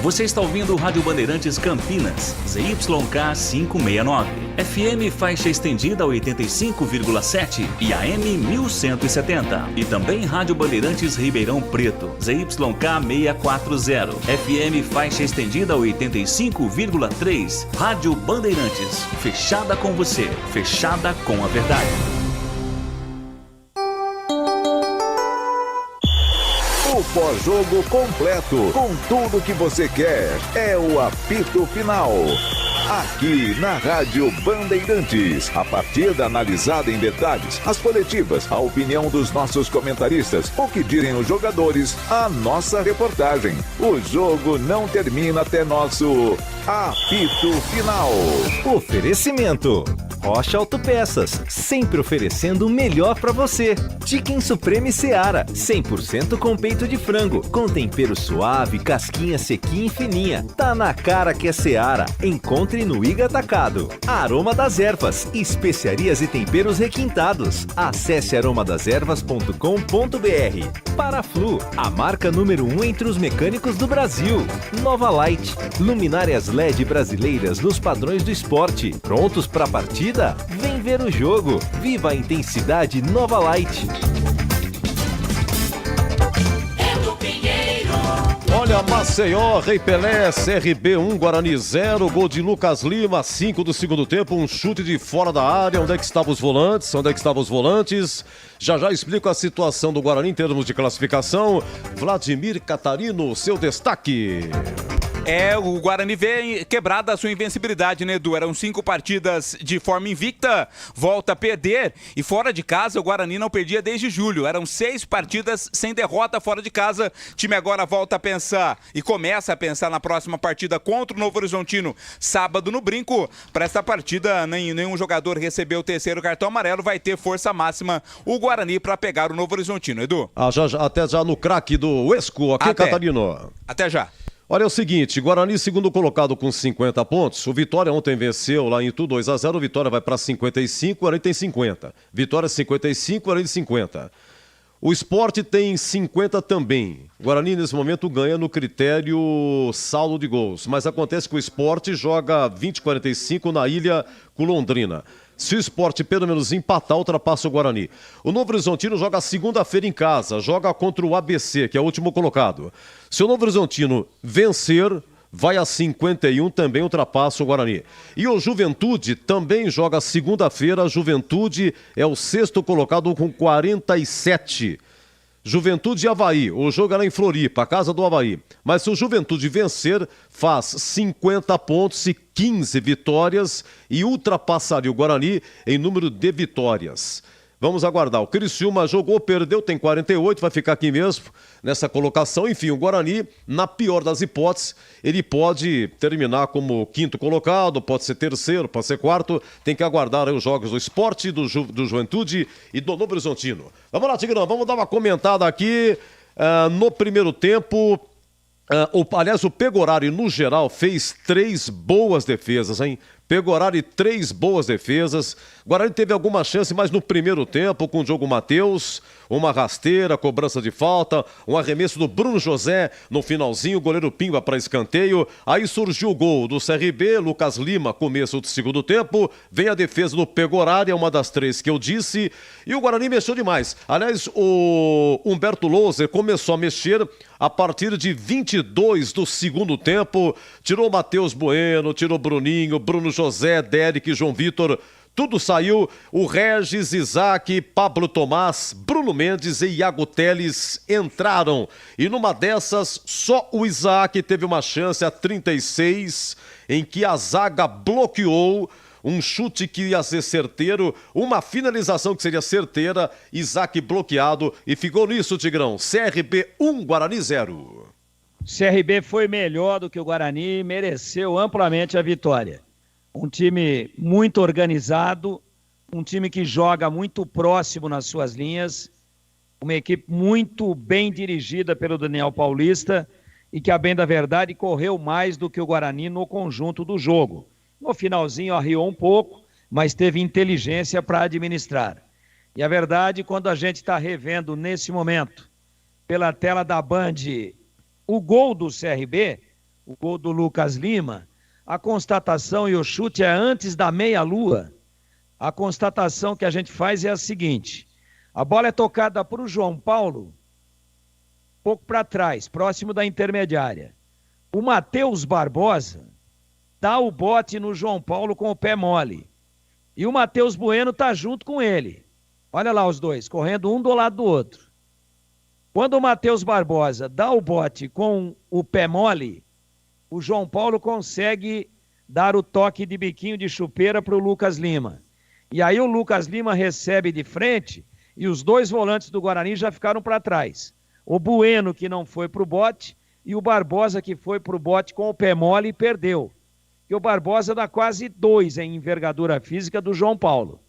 Você está ouvindo o Rádio Bandeirantes Campinas, ZYK 569, FM faixa estendida 85,7 e AM 1170. E também Rádio Bandeirantes Ribeirão Preto, ZYK 640, FM faixa estendida 85,3. Rádio Bandeirantes, fechada com você, fechada com a verdade. O pós-jogo completo, com tudo que você quer. É o apito final. aqui na Rádio Bandeirantes. A partida analisada em detalhes, as coletivas, a opinião dos nossos comentaristas, o que direm os jogadores, a nossa reportagem. O jogo não termina até nosso apito final. Oferecimento: Rocha Autopeças, sempre oferecendo o melhor pra você. Chicken Supreme Seara, 100% com peito de frango, com tempero suave, casquinha sequinha e fininha. Tá na cara que é Seara. Encontre no Iga Atacado. Aroma das Ervas, especiarias e temperos requintados. Acesse aromadeservas.com.br. Paraflu, a marca número 1 entre os mecânicos do Brasil. Nova Light, luminárias LED brasileiras nos padrões do esporte. Prontos pra partida? Vem ver o jogo. Viva a intensidade Nova Light. Olha, Maceió, Rei Pelé, CRB 1, Guarani 0, gol de Lucas Lima, 5 do segundo tempo, um chute de fora da área. Onde é que estavam os volantes? Já explico a situação do Guarani em termos de classificação. Vladimir Catarino, seu destaque. O Guarani vê quebrada a sua invencibilidade, né, Edu? Eram 5 partidas de forma invicta, volta a perder, e fora de casa o Guarani não perdia desde julho. Eram 6 partidas sem derrota fora de casa. O time agora volta a pensar e começa a pensar na próxima partida contra o Novo Horizontino, sábado no Brinco. Para essa partida, nenhum jogador recebeu o 3º cartão amarelo, vai ter força máxima o Guarani para pegar o Novo Horizontino, Edu. Até já no craque do Esco, aqui, Catarino. Até já. Olha, é o seguinte, Guarani segundo colocado com 50 pontos, o Vitória ontem venceu lá em Itu 2-0, o Vitória vai para 55, Guarani tem 50. Vitória 55, Guarani 50. O Sport tem 50 também. O Guarani nesse momento ganha no critério saldo de gols, mas acontece que o Sport joga 20-45 na Ilha com Londrina. Se o Sport pelo menos empatar, ultrapassa o Guarani. O Novo Horizontino joga segunda-feira em casa, joga contra o ABC, que é o último colocado. Se o Novo Horizontino vencer, vai a 51, também ultrapassa o Guarani. E o Juventude também joga segunda-feira. A Juventude é o 6º colocado com 47. Juventude e Avaí, o jogo era em Floripa, a casa do Avaí. Mas se o Juventude vencer, faz 50 pontos e 15 vitórias e ultrapassaria o Guarani em número de vitórias. Vamos aguardar. O Criciúma jogou, perdeu, tem 48, vai ficar aqui mesmo nessa colocação. Enfim, o Guarani, na pior das hipóteses, ele pode terminar como 5º colocado, pode ser 3º, pode ser 4º. Tem que aguardar aí os jogos do Sport, do Juventude e do Novo Horizontino. Vamos lá, Tigrão, vamos dar uma comentada aqui. No primeiro tempo, aliás, o Pegorari, no geral, fez 3 boas defesas, hein? Pegorari, 3 boas defesas. Guarani teve alguma chance, mas no primeiro tempo, com o Diogo Matheus, uma rasteira, cobrança de falta, um arremesso do Bruno José no finalzinho, o goleiro Pimba para escanteio. Aí surgiu o gol do CRB, Lucas Lima, começo do segundo tempo. Vem a defesa do Pegorari, é uma das 3 que eu disse. E o Guarani mexeu demais. Aliás, o Humberto Louser começou a mexer a partir de 22 do segundo tempo. Tirou o Matheus Bueno, tirou o Bruninho, Bruno José, Derek, João Vitor. Tudo saiu, o Regis, Isaac, Pablo Tomás, Bruno Mendes e Iago Teles entraram. E numa dessas, só o Isaac teve uma chance a 36, em que a zaga bloqueou um chute que ia ser certeiro, uma finalização que seria certeira, Isaac bloqueado e ficou nisso, Tigrão. CRB 1, Guarani 0. CRB foi melhor do que o Guarani e mereceu amplamente a vitória. Um time muito organizado, um time que joga muito próximo nas suas linhas, uma equipe muito bem dirigida pelo Daniel Paulista e que, a bem da verdade, correu mais do que o Guarani no conjunto do jogo. No finalzinho arriou um pouco, mas teve inteligência para administrar. E a verdade, quando a gente está revendo nesse momento, pela tela da Band, o gol do CRB, o gol do Lucas Lima, a constatação e o chute é antes da meia-lua. A constatação que a gente faz é a seguinte: a bola é tocada para o João Paulo, pouco para trás, próximo da intermediária. O Matheus Barbosa dá o bote no João Paulo com o pé mole. E o Matheus Bueno está junto com ele. Olha lá os dois, correndo um do lado do outro. Quando o Matheus Barbosa dá o bote com o pé mole, o João Paulo consegue dar o toque de biquinho de chupeira para o Lucas Lima. E aí o Lucas Lima recebe de frente e os dois volantes do Guarani já ficaram para trás. O Bueno, que não foi para o bote, e o Barbosa, que foi para o bote com o pé mole e perdeu. E o Barbosa dá quase 2 em envergadura física do João Paulo.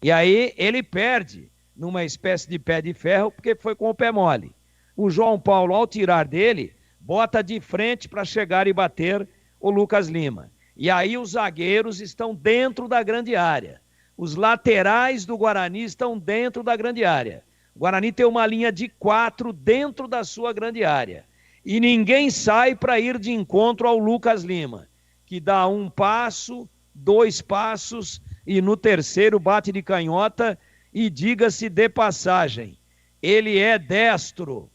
E aí ele perde numa espécie de pé de ferro porque foi com o pé mole. O João Paulo, ao tirar dele, bota de frente para chegar e bater o Lucas Lima. E aí os zagueiros estão dentro da grande área. Os laterais do Guarani estão dentro da grande área. O Guarani tem uma linha de 4 dentro da sua grande área. E ninguém sai para ir de encontro ao Lucas Lima, que dá 1 passo, 2 passos e no terceiro bate de canhota e diga-se de passagem, ele é destro.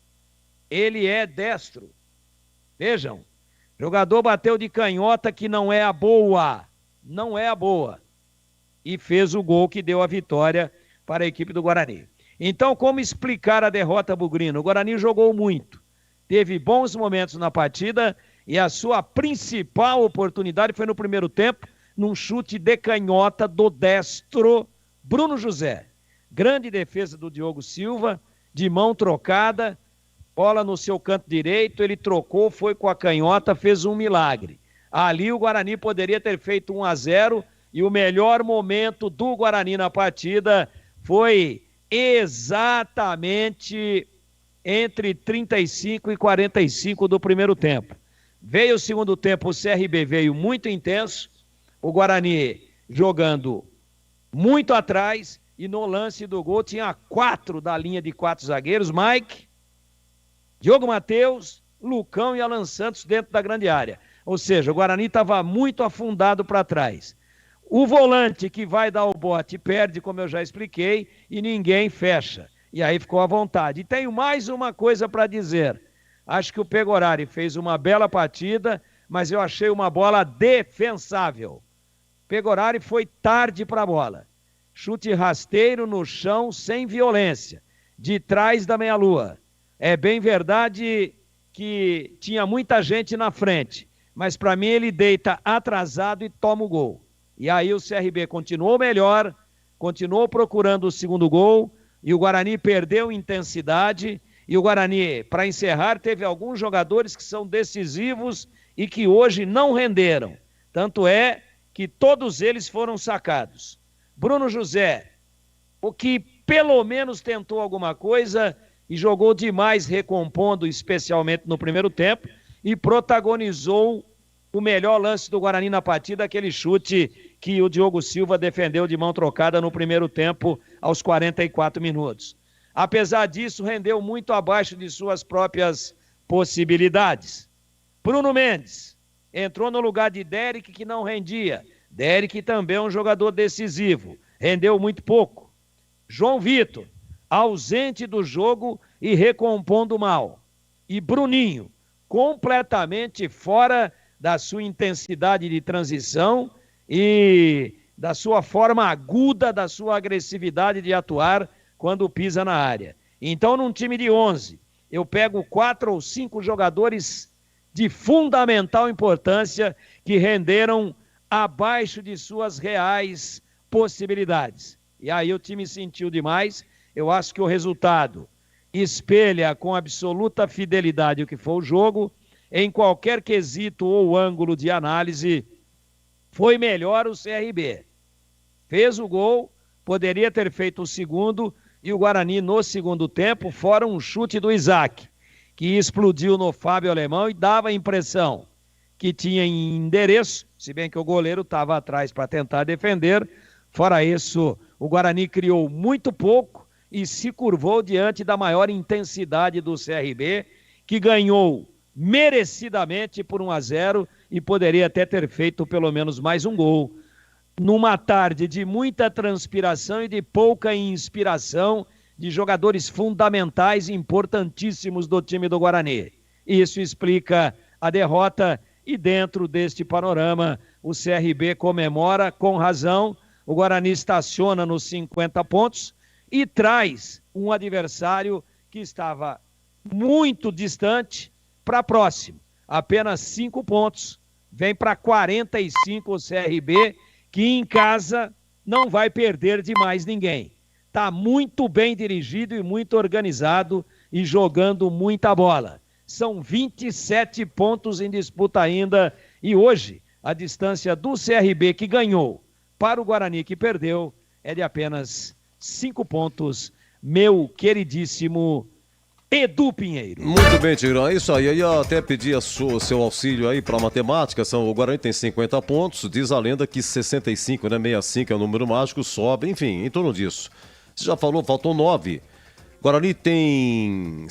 Ele é destro. Vejam, jogador bateu de canhota que não é a boa. Não é a boa. E fez o gol que deu a vitória para a equipe do Guarani. Então, como explicar a derrota bugrina? O Guarani jogou muito. Teve bons momentos na partida e a sua principal oportunidade foi no primeiro tempo, num chute de canhota do destro Bruno José. Grande defesa do Diogo Silva, de mão trocada, bola no seu canto direito, ele trocou, foi com a canhota, fez um milagre. Ali o Guarani poderia ter feito 1-0 e o melhor momento do Guarani na partida foi exatamente entre 35 e 45 do primeiro tempo. Veio o segundo tempo, o CRB veio muito intenso, o Guarani jogando muito atrás e no lance do gol tinha 4 da linha de 4 zagueiros, Mike, Diogo Matheus, Lucão e Alan Santos dentro da grande área. Ou seja, o Guarani estava muito afundado para trás. O volante que vai dar o bote perde, como eu já expliquei, e ninguém fecha. E aí ficou à vontade. E tenho mais uma coisa para dizer. Acho que o Pegorari fez uma bela partida, mas eu achei uma bola defensável. Pegorari foi tarde para a bola. Chute rasteiro no chão, sem violência, de trás da meia-lua. É bem verdade que tinha muita gente na frente, mas para mim ele deita atrasado e toma o gol. E aí o CRB continuou melhor, continuou procurando o segundo gol, e o Guarani perdeu intensidade, e o Guarani, para encerrar, teve alguns jogadores que são decisivos e que hoje não renderam. Tanto é que todos eles foram sacados. Bruno José, o que pelo menos tentou alguma coisa e jogou demais, recompondo, especialmente no primeiro tempo, e protagonizou o melhor lance do Guarani na partida, aquele chute que o Diogo Silva defendeu de mão trocada no primeiro tempo, aos 44 minutos. Apesar disso, rendeu muito abaixo de suas próprias possibilidades. Bruno Mendes entrou no lugar de Derek, que não rendia. Derek também é um jogador decisivo, rendeu muito pouco. João Vitor, ausente do jogo e recompondo mal. E Bruninho, completamente fora da sua intensidade de transição e da sua forma aguda, da sua agressividade de atuar quando pisa na área. Então, num time de 11, eu pego 4 ou 5 jogadores de fundamental importância que renderam abaixo de suas reais possibilidades. E aí o time sentiu demais. Eu acho que o resultado espelha com absoluta fidelidade o que foi o jogo. Em qualquer quesito ou ângulo de análise, foi melhor o CRB. Fez o gol, poderia ter feito o segundo, e o Guarani no segundo tempo, fora um chute do Isaac, que explodiu no Fábio Alemão e dava a impressão que tinha endereço, se bem que o goleiro estava atrás para tentar defender. Fora isso, o Guarani criou muito pouco e se curvou diante da maior intensidade do CRB, que ganhou merecidamente por 1-0 e poderia até ter feito pelo menos mais um gol. Numa tarde de muita transpiração e de pouca inspiração de jogadores fundamentais e importantíssimos do time do Guarani. Isso explica a derrota e dentro deste panorama o CRB comemora com razão. O Guarani estaciona nos 50 pontos e traz um adversário que estava muito distante para próximo. Apenas 5 pontos vem para 45 o CRB, que em casa não vai perder de mais ninguém. Está muito bem dirigido e muito organizado e jogando muita bola. São 27 pontos em disputa ainda e hoje a distância do CRB que ganhou para o Guarani que perdeu é de apenas 5 pontos, meu queridíssimo Edu Pinheiro. Muito bem, Tigrão, é isso aí. Eu até pedi o seu auxílio aí para matemática. O Guarani tem 50 pontos, diz a lenda que 65, né? 65 é o número mágico, sobe, enfim, em torno disso. Você já falou, faltou 9. Guarani tem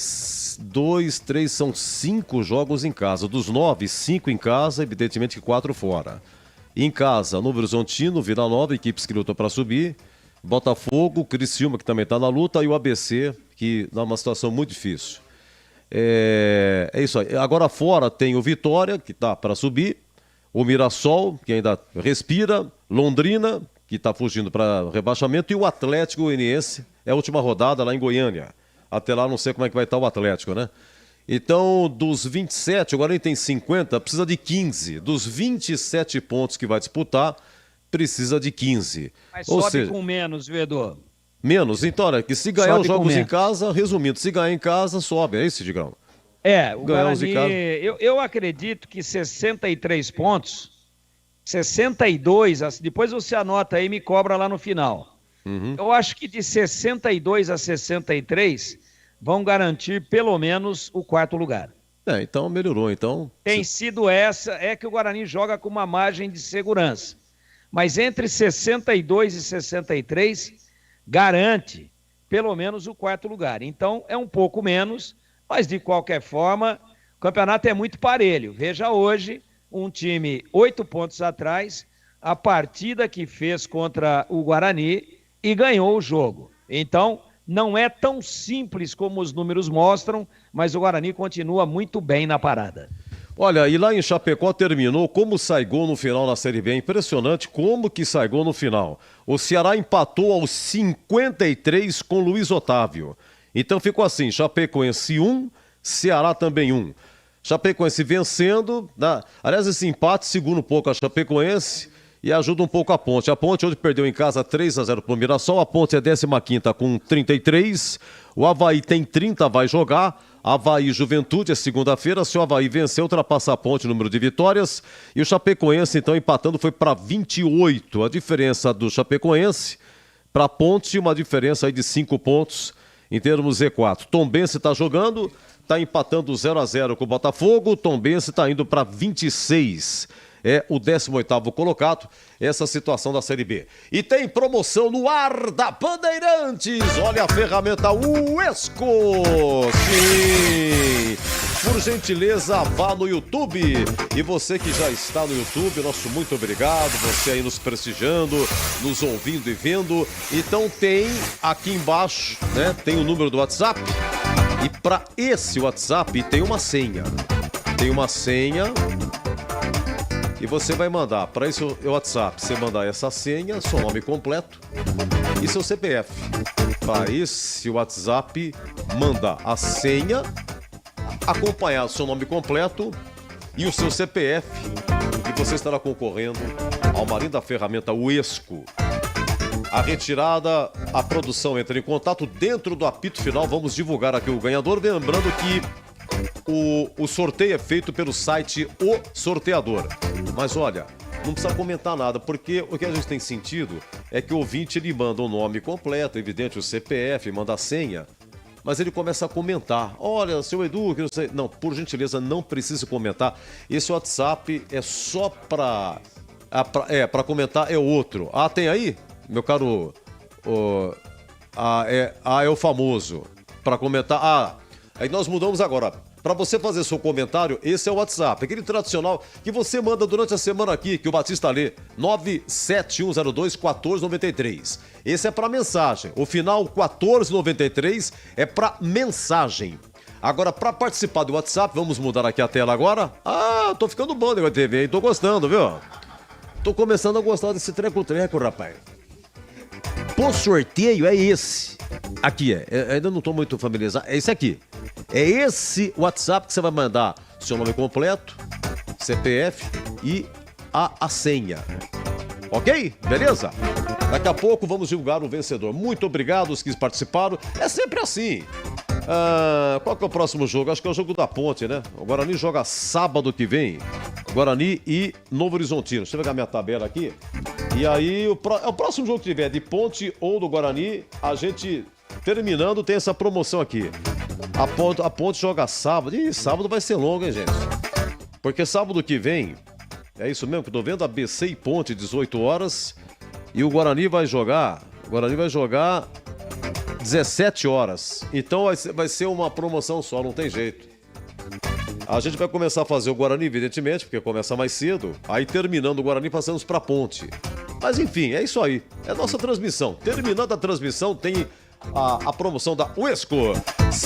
2, 3, são 5 jogos em casa. Dos 9, 5 em casa, evidentemente que 4 fora. Em casa, Novo Horizontino, Vila Nova, equipes que lutam para subir. Botafogo, Criciúma, que também está na luta, e o ABC, que está numa situação muito difícil. É isso aí. Agora fora tem o Vitória, que está para subir. O Mirassol, que ainda respira. Londrina, que está fugindo para rebaixamento. E o Atlético Goianiense, é a última rodada lá em Goiânia. Até lá não sei como é que vai estar o Atlético, né? Então, dos 27, agora ele tem 50, precisa de 15. Dos 27 pontos que vai disputar, precisa de 15. Mas Ou sobe seja, com menos, viu, Edu? menos. Então, olha, que se ganhar Sobe os com jogos em menos. casa, resumindo, se ganhar em casa, sobe. É isso, Digrão? O Ganhar os em Guarani, casa. eu acredito que 63 pontos, 62, depois você anota aí e me cobra lá no final. Eu acho que de 62 a 63 vão garantir pelo menos o 4º lugar. Então melhorou, então. Tem sido essa, é que o Guarani joga com uma margem de segurança. Mas entre 62 e 63, garante pelo menos o 4º lugar. Então é um pouco menos, mas de qualquer forma, o campeonato é muito parelho. Veja hoje, um time 8 pontos atrás, a partida que fez contra o Guarani e ganhou o jogo. Então, não é tão simples como os números mostram, mas o Guarani continua muito bem na parada. Olha, e lá em Chapecó terminou como sai gol no final na Série B. É impressionante como que sai gol no final. O Ceará empatou aos 53 com Luiz Otávio. Então ficou assim, Chapecoense 1, Ceará também 1. Chapecoense vencendo, aliás, esse empate segura um pouco a Chapecoense e ajuda um pouco a Ponte. A Ponte hoje perdeu em casa 3-0 para o Mirassol, a Ponte é 15ª com 33, o Avaí tem 30, vai jogar, Avaí Juventude é segunda-feira, se o Avaí vencer, ultrapassa a Ponte, número de vitórias, e o Chapecoense então empatando foi para 28, a diferença do Chapecoense para a Ponte, uma diferença aí de 5 pontos em termos Z4. Tombense está jogando, está empatando 0-0 com o Botafogo, Tombense está indo para 26. É o 18º colocado, essa situação da Série B. E tem promoção no ar da Bandeirantes. Olha a ferramenta Uesco. Sim. Por gentileza, vá no YouTube. E você que já está no YouTube, nosso muito obrigado. Você aí nos prestigiando, nos ouvindo e vendo. Então tem aqui embaixo, né? Tem o número do WhatsApp. E para esse WhatsApp tem uma senha. Tem uma senha. E você vai mandar para esse WhatsApp, você mandar essa senha, seu nome completo e seu CPF. Para esse WhatsApp, manda a senha, acompanhar o seu nome completo e o seu CPF. E você estará concorrendo ao uma linda ferramenta Uesco. A retirada, a produção entra em contato dentro do apito final. Vamos divulgar aqui o ganhador. Lembrando que o sorteio é feito pelo site O Sorteador. Mas olha, não precisa comentar nada, porque o que a gente tem sentido é que o ouvinte ele manda o nome completo, evidente, o CPF, manda a senha, mas ele começa a comentar. Olha, seu Edu, que não sei. Não, por gentileza, não precisa comentar. Esse WhatsApp é só para comentar, é outro. Ah, tem aí, meu caro. É o famoso. Para comentar. Aí nós mudamos agora. Para você fazer seu comentário, esse é o WhatsApp. Aquele tradicional que você manda durante a semana aqui, que o Batista lê. 97102-1493. Esse é para mensagem. O final 1493 é para mensagem. Agora, para participar do WhatsApp, vamos mudar aqui a tela agora. Tô ficando bom da TV, hein? Tô gostando, viu? Tô começando a gostar desse treco-treco, rapaz. O sorteio é esse. Aqui ainda não estou muito familiarizado. É esse aqui. É esse WhatsApp que você vai mandar seu nome completo, CPF e a senha. Ok? Beleza? Daqui a pouco vamos julgar o vencedor. Muito obrigado aos que participaram. É sempre assim. Qual que é o próximo jogo? Acho que é o jogo da Ponte, né? O Guarani joga sábado que vem. Guarani e Novo Horizontino. Deixa eu pegar minha tabela aqui. E aí, o próximo jogo que tiver de Ponte ou do Guarani, a gente, terminando, tem essa promoção aqui. A Ponte joga sábado. Ih, sábado vai ser longo, hein, gente? Porque sábado que vem, é isso mesmo que eu tô vendo, ABC e Ponte, 18 horas. E o Guarani vai jogar 17 horas. Então vai ser uma promoção só, não tem jeito. A gente vai começar a fazer o Guarani, evidentemente, porque começa mais cedo. Aí terminando o Guarani, passamos pra Ponte. Mas enfim, é isso aí. É nossa transmissão. Terminando a transmissão, tem a promoção da Uesco.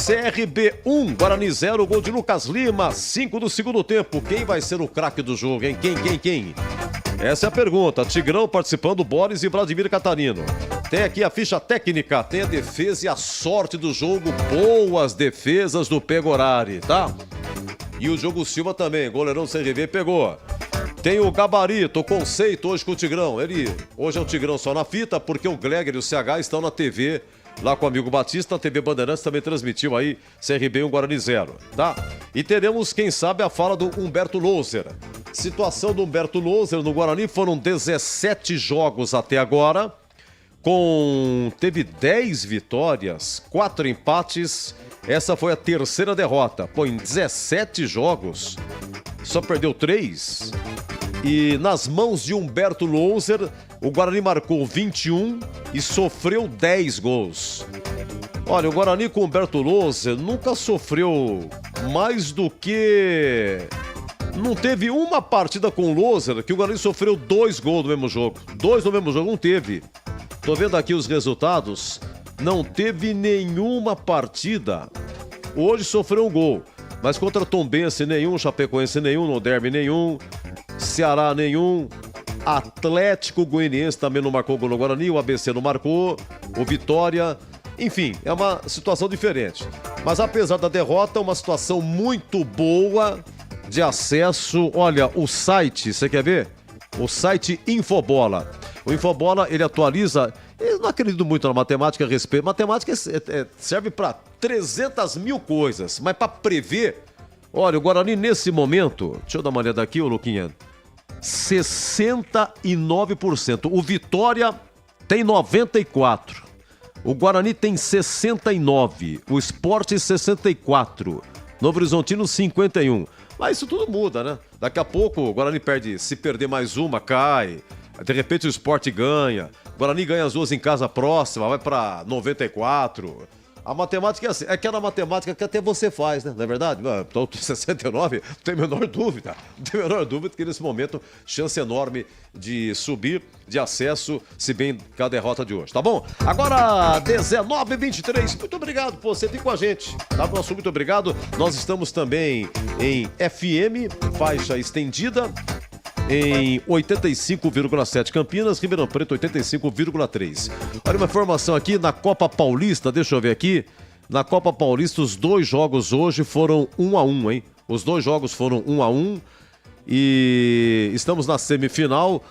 CRB 1, Guarani 0, gol de Lucas Lima, 5 do segundo tempo. Quem vai ser o craque do jogo, hein? Quem? Essa é a pergunta. Tigrão participando, Boris e Vladimir Catarino. Tem aqui a ficha técnica, tem a defesa e a sorte do jogo. Boas defesas do Pegorari, tá? E o Diogo Silva também, goleirão do CRB, pegou. Tem o gabarito, o conceito hoje com o Tigrão. Hoje é o Tigrão só na fita, porque o Gleger e o CH estão na TV, lá com o amigo Batista. A TV Bandeirantes também transmitiu aí CRB 1 Guarani 0, tá? E teremos, quem sabe, a fala do Humberto Loser. Situação do Humberto Loser no Guarani, foram 17 jogos até agora, teve 10 vitórias, 4 empates. Essa foi a terceira derrota. Pô, em 17 jogos, só perdeu 3. E nas mãos de Humberto Loser, o Guarani marcou 21 e sofreu 10 gols. Olha, o Guarani com Humberto Loser nunca sofreu mais do que... Não teve uma partida com o Loser que o Guarani sofreu 2 gols no mesmo jogo. 2 no mesmo jogo, não teve. Tô vendo aqui os resultados. Não teve nenhuma partida. Hoje sofreu um gol, mas contra Tombense nenhum, Chapecoense nenhum, no derby nenhum, Ceará nenhum, Atlético Goianiense também não marcou gol no Guarani, o ABC não marcou, o Vitória, enfim, é uma situação diferente. Mas apesar da derrota, uma situação muito boa de acesso. Olha, o site, você quer ver? O site Infobola. O Infobola, ele atualiza... Eu não acredito muito na matemática a respeito. Matemática serve para 300 mil coisas, mas para prever... Olha, o Guarani nesse momento... Deixa eu dar uma olhada aqui, ô Luquinha. 69%. O Vitória tem 94%. O Guarani tem 69%. O Sport 64%. Novo Horizontino 51%. Mas isso tudo muda, né? Daqui a pouco o Guarani perde... Se perder mais uma, cai... De repente o Sport ganha. O Guarani ganha as duas em casa próxima, vai para 94. A matemática é assim, é aquela matemática que até você faz, né? Não é verdade? Então, 69, não tem a menor dúvida. Não tem a menor dúvida que nesse momento, chance enorme de subir, de acesso, se bem com a derrota de hoje, tá bom? Agora, 19h23. Muito obrigado por você vir com a gente, tá? Nosso muito obrigado. Nós estamos também em FM, faixa estendida, em 85,7 Campinas, Ribeirão Preto 85,3. Olha uma informação aqui na Copa Paulista, deixa eu ver aqui. Na Copa Paulista, os 2 jogos hoje foram 1-1, hein? Os 2 jogos foram 1-1 e estamos na semifinal.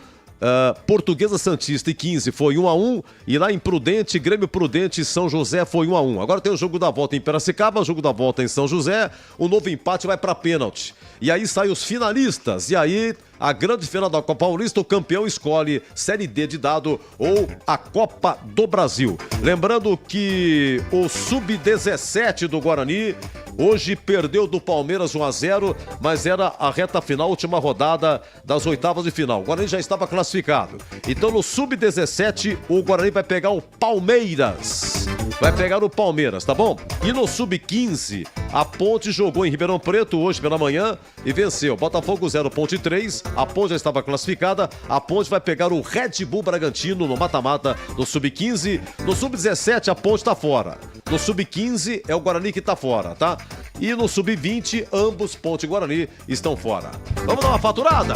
Portuguesa Santista e 15 foi 1-1 e lá em Prudente, Grêmio Prudente e São José foi 1-1. Agora tem o jogo da volta em Piracicaba, o jogo da volta em São José, o novo empate vai para pênalti. E aí saem os finalistas, e aí a grande final da Copa Paulista, o campeão escolhe Série D de dado ou a Copa do Brasil. Lembrando que o Sub-17 do Guarani hoje perdeu do Palmeiras 1-0, mas era a reta final, última rodada das oitavas de final. O Guarani já estava classificado. Então no Sub-17 o Guarani vai pegar o Palmeiras. Vai pegar o Palmeiras, tá bom? E no Sub-15, a Ponte jogou em Ribeirão Preto hoje pela manhã e venceu. Botafogo 0, Ponte 3. A Ponte já estava classificada. A Ponte vai pegar o Red Bull Bragantino no mata-mata do Sub-15. No Sub-17, a Ponte tá fora. No Sub-15 é o Guarani que tá fora, tá? E no Sub-20, ambos, Ponte e Guarani, estão fora. Vamos dar uma faturada?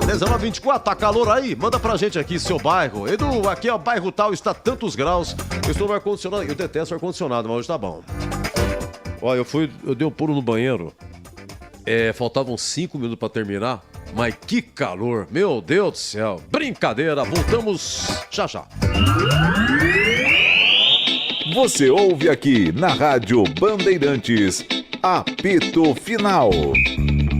19h24, tá calor aí? Manda pra gente aqui seu bairro. Edu, aqui é o bairro tal, está tantos graus. Eu estou no ar-condicionado. Eu detesto ar-condicionado, mas hoje tá bom. Olha, eu dei um pulo no banheiro. Faltavam 5 minutos pra terminar. Mas que calor, meu Deus do céu. Brincadeira, voltamos já já. Você ouve aqui na Rádio Bandeirantes, apito final.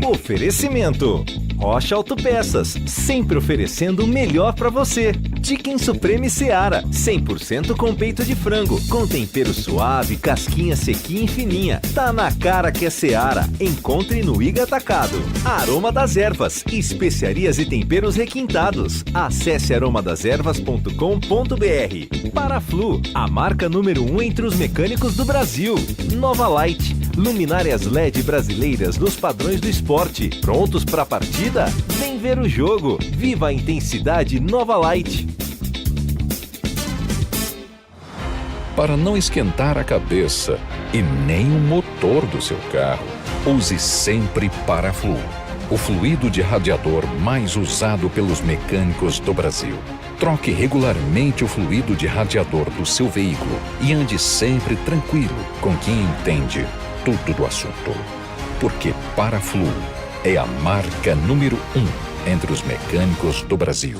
Oferecimento. Rocha Autopeças, sempre oferecendo o melhor pra você. Chicken Supreme Seara, 100% com peito de frango, com tempero suave, casquinha sequinha e fininha. Tá na cara que é Seara. Encontre no Iga Atacado. Aroma das Ervas, especiarias e temperos requintados. Acesse aromadeservas.com.br. Paraflu, a marca número 1 entre os mecânicos do Brasil. Nova Light, luminárias LED brasileiras nos padrões do esporte. Prontos pra partida? Vem ver o jogo. Viva a intensidade Nova Light. Para não esquentar a cabeça e nem o motor do seu carro, use sempre Paraflu, o fluido de radiador mais usado pelos mecânicos do Brasil. Troque regularmente o fluido de radiador do seu veículo e ande sempre tranquilo com quem entende tudo do assunto. Porque Paraflu é a marca número 1 entre os mecânicos do Brasil.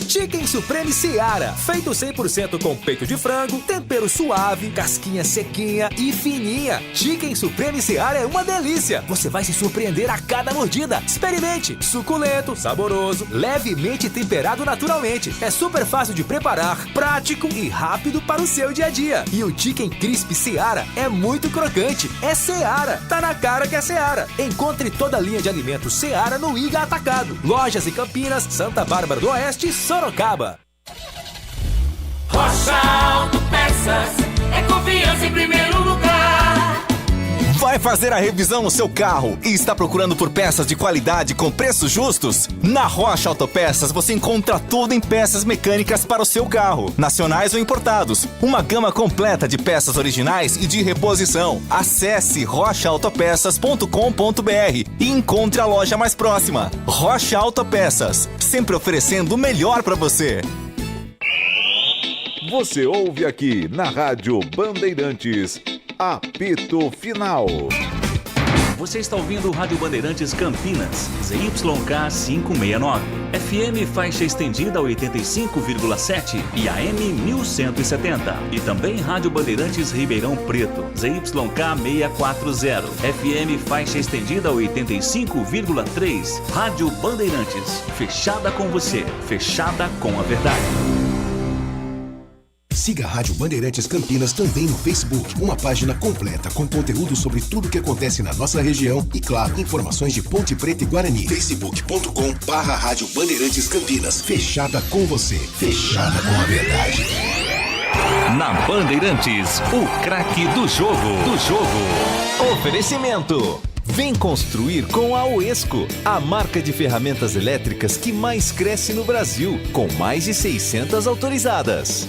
Chicken Supreme Seara, feito 100% com peito de frango, tempero suave, casquinha sequinha e fininha. Chicken Supreme Seara é uma delícia. Você vai se surpreender a cada mordida. Experimente. Suculento, saboroso, levemente temperado naturalmente. É super fácil de preparar, prático e rápido para o seu dia a dia. E o Chicken Crisp Seara é muito crocante. É Seara. Tá na cara que é Seara. Encontre toda a linha de alimentos Seara no Iga Atacado. Lojas em Campinas, Santa Bárbara do Oeste e Sorocaba. Rocha Autopeças é confiança em primeiro lugar. Vai fazer a revisão no seu carro e está procurando por peças de qualidade com preços justos? Na Rocha Autopeças você encontra tudo em peças mecânicas para o seu carro, nacionais ou importados. Uma gama completa de peças originais e de reposição. Acesse rochaautopeças.com.br e encontre a loja mais próxima. Rocha Autopeças, sempre oferecendo o melhor para você. Você ouve aqui na Rádio Bandeirantes, apito final. Você está ouvindo o Rádio Bandeirantes Campinas, ZYK 569, FM faixa estendida 85,7 e AM 1170. E também Rádio Bandeirantes Ribeirão Preto, ZYK 640, FM faixa estendida 85,3. Rádio Bandeirantes, fechada com você, fechada com a verdade. Siga a Rádio Bandeirantes Campinas também no Facebook. Uma página completa com conteúdo sobre tudo que acontece na nossa região e, claro, informações de Ponte Preta e Guarani. Facebook.com/Rádio Bandeirantes Campinas. Fechada com você. Fechada com a verdade. Na Bandeirantes, o craque do jogo. Oferecimento. Vem construir com a Oesco, a marca de ferramentas elétricas que mais cresce no Brasil, com mais de 600 autorizadas.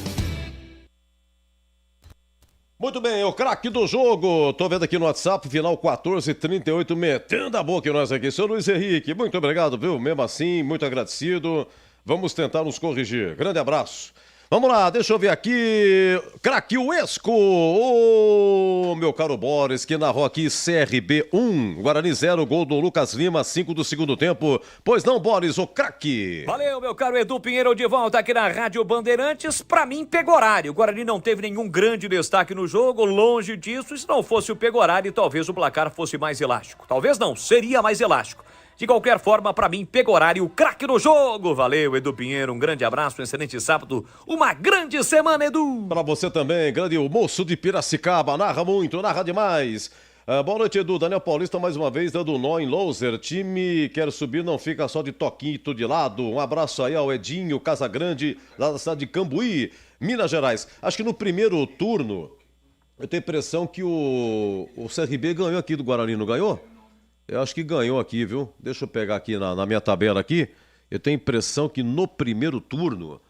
Muito bem, o craque do jogo. Tô vendo aqui no WhatsApp, final 1438, metendo a boca em nós aqui. Seu Luiz Henrique, muito obrigado, viu? Mesmo assim, muito agradecido. Vamos tentar nos corrigir. Grande abraço. Vamos lá, deixa eu ver aqui. Craque Uesco. Ô, meu caro Boris, que narrou aqui CRB 1, Guarani 0, gol do Lucas Lima, 5 do segundo tempo. Pois não, Boris, o craque. Valeu, meu caro Edu Pinheiro, de volta aqui na Rádio Bandeirantes. Pra mim, Pegorari. O Guarani não teve nenhum grande destaque no jogo, longe disso. E se não fosse o Pegorari, talvez o placar fosse mais elástico. Talvez não, seria mais elástico. De qualquer forma, pra mim, Pegorari, o craque do jogo. Valeu, Edu Pinheiro, um grande abraço, um excelente sábado, uma grande semana, Edu. Pra você também, grande moço de Piracicaba, narra muito, narra demais. Boa noite, Edu. Daniel Paulista mais uma vez dando nó em loser. Time quer subir, não fica só de toquinho de lado. Um abraço aí ao Edinho Casagrande, lá da cidade de Cambuí, Minas Gerais. Acho que no primeiro turno, eu tenho a impressão que o CRB ganhou aqui do Guarani, não ganhou? Eu acho que ganhou aqui, viu? Deixa eu pegar aqui na minha tabela aqui. Eu tenho a impressão que no primeiro turno,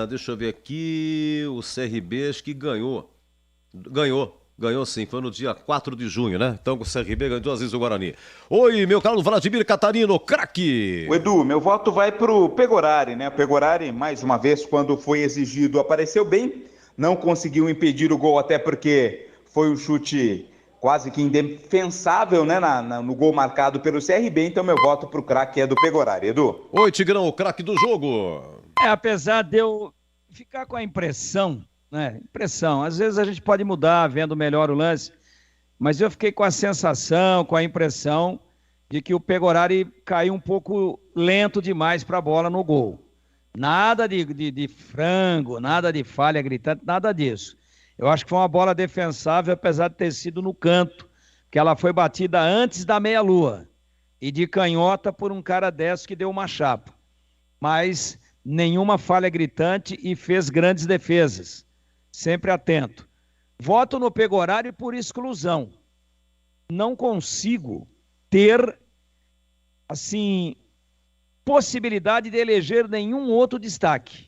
deixa eu ver aqui, o CRB acho que ganhou. Ganhou sim, foi no dia 4 de junho, né? Então o CRB ganhou 2 vezes o Guarani. Oi, meu caro Vladimir Catarino, craque! O Edu, meu voto vai pro Pegorari, né? O Pegorari, mais uma vez, quando foi exigido, apareceu bem. Não conseguiu impedir o gol, até porque foi um chute quase que indefensável, né, no gol marcado pelo CRB, então meu voto pro craque é do Pegorari. Edu? Oi, Tigrão, o craque do jogo. Apesar de eu ficar com a impressão, né, às vezes a gente pode mudar vendo melhor o lance, mas eu fiquei com a sensação, com a impressão de que o Pegorari caiu um pouco lento demais para a bola no gol. Nada de frango, nada de falha gritante, nada disso. Eu acho que foi uma bola defensável, apesar de ter sido no canto, que ela foi batida antes da meia-lua e de canhota por um cara desse que deu uma chapa. Mas nenhuma falha gritante e fez grandes defesas. Sempre atento. Voto no Pegorari por exclusão. Não consigo ter, assim, possibilidade de eleger nenhum outro destaque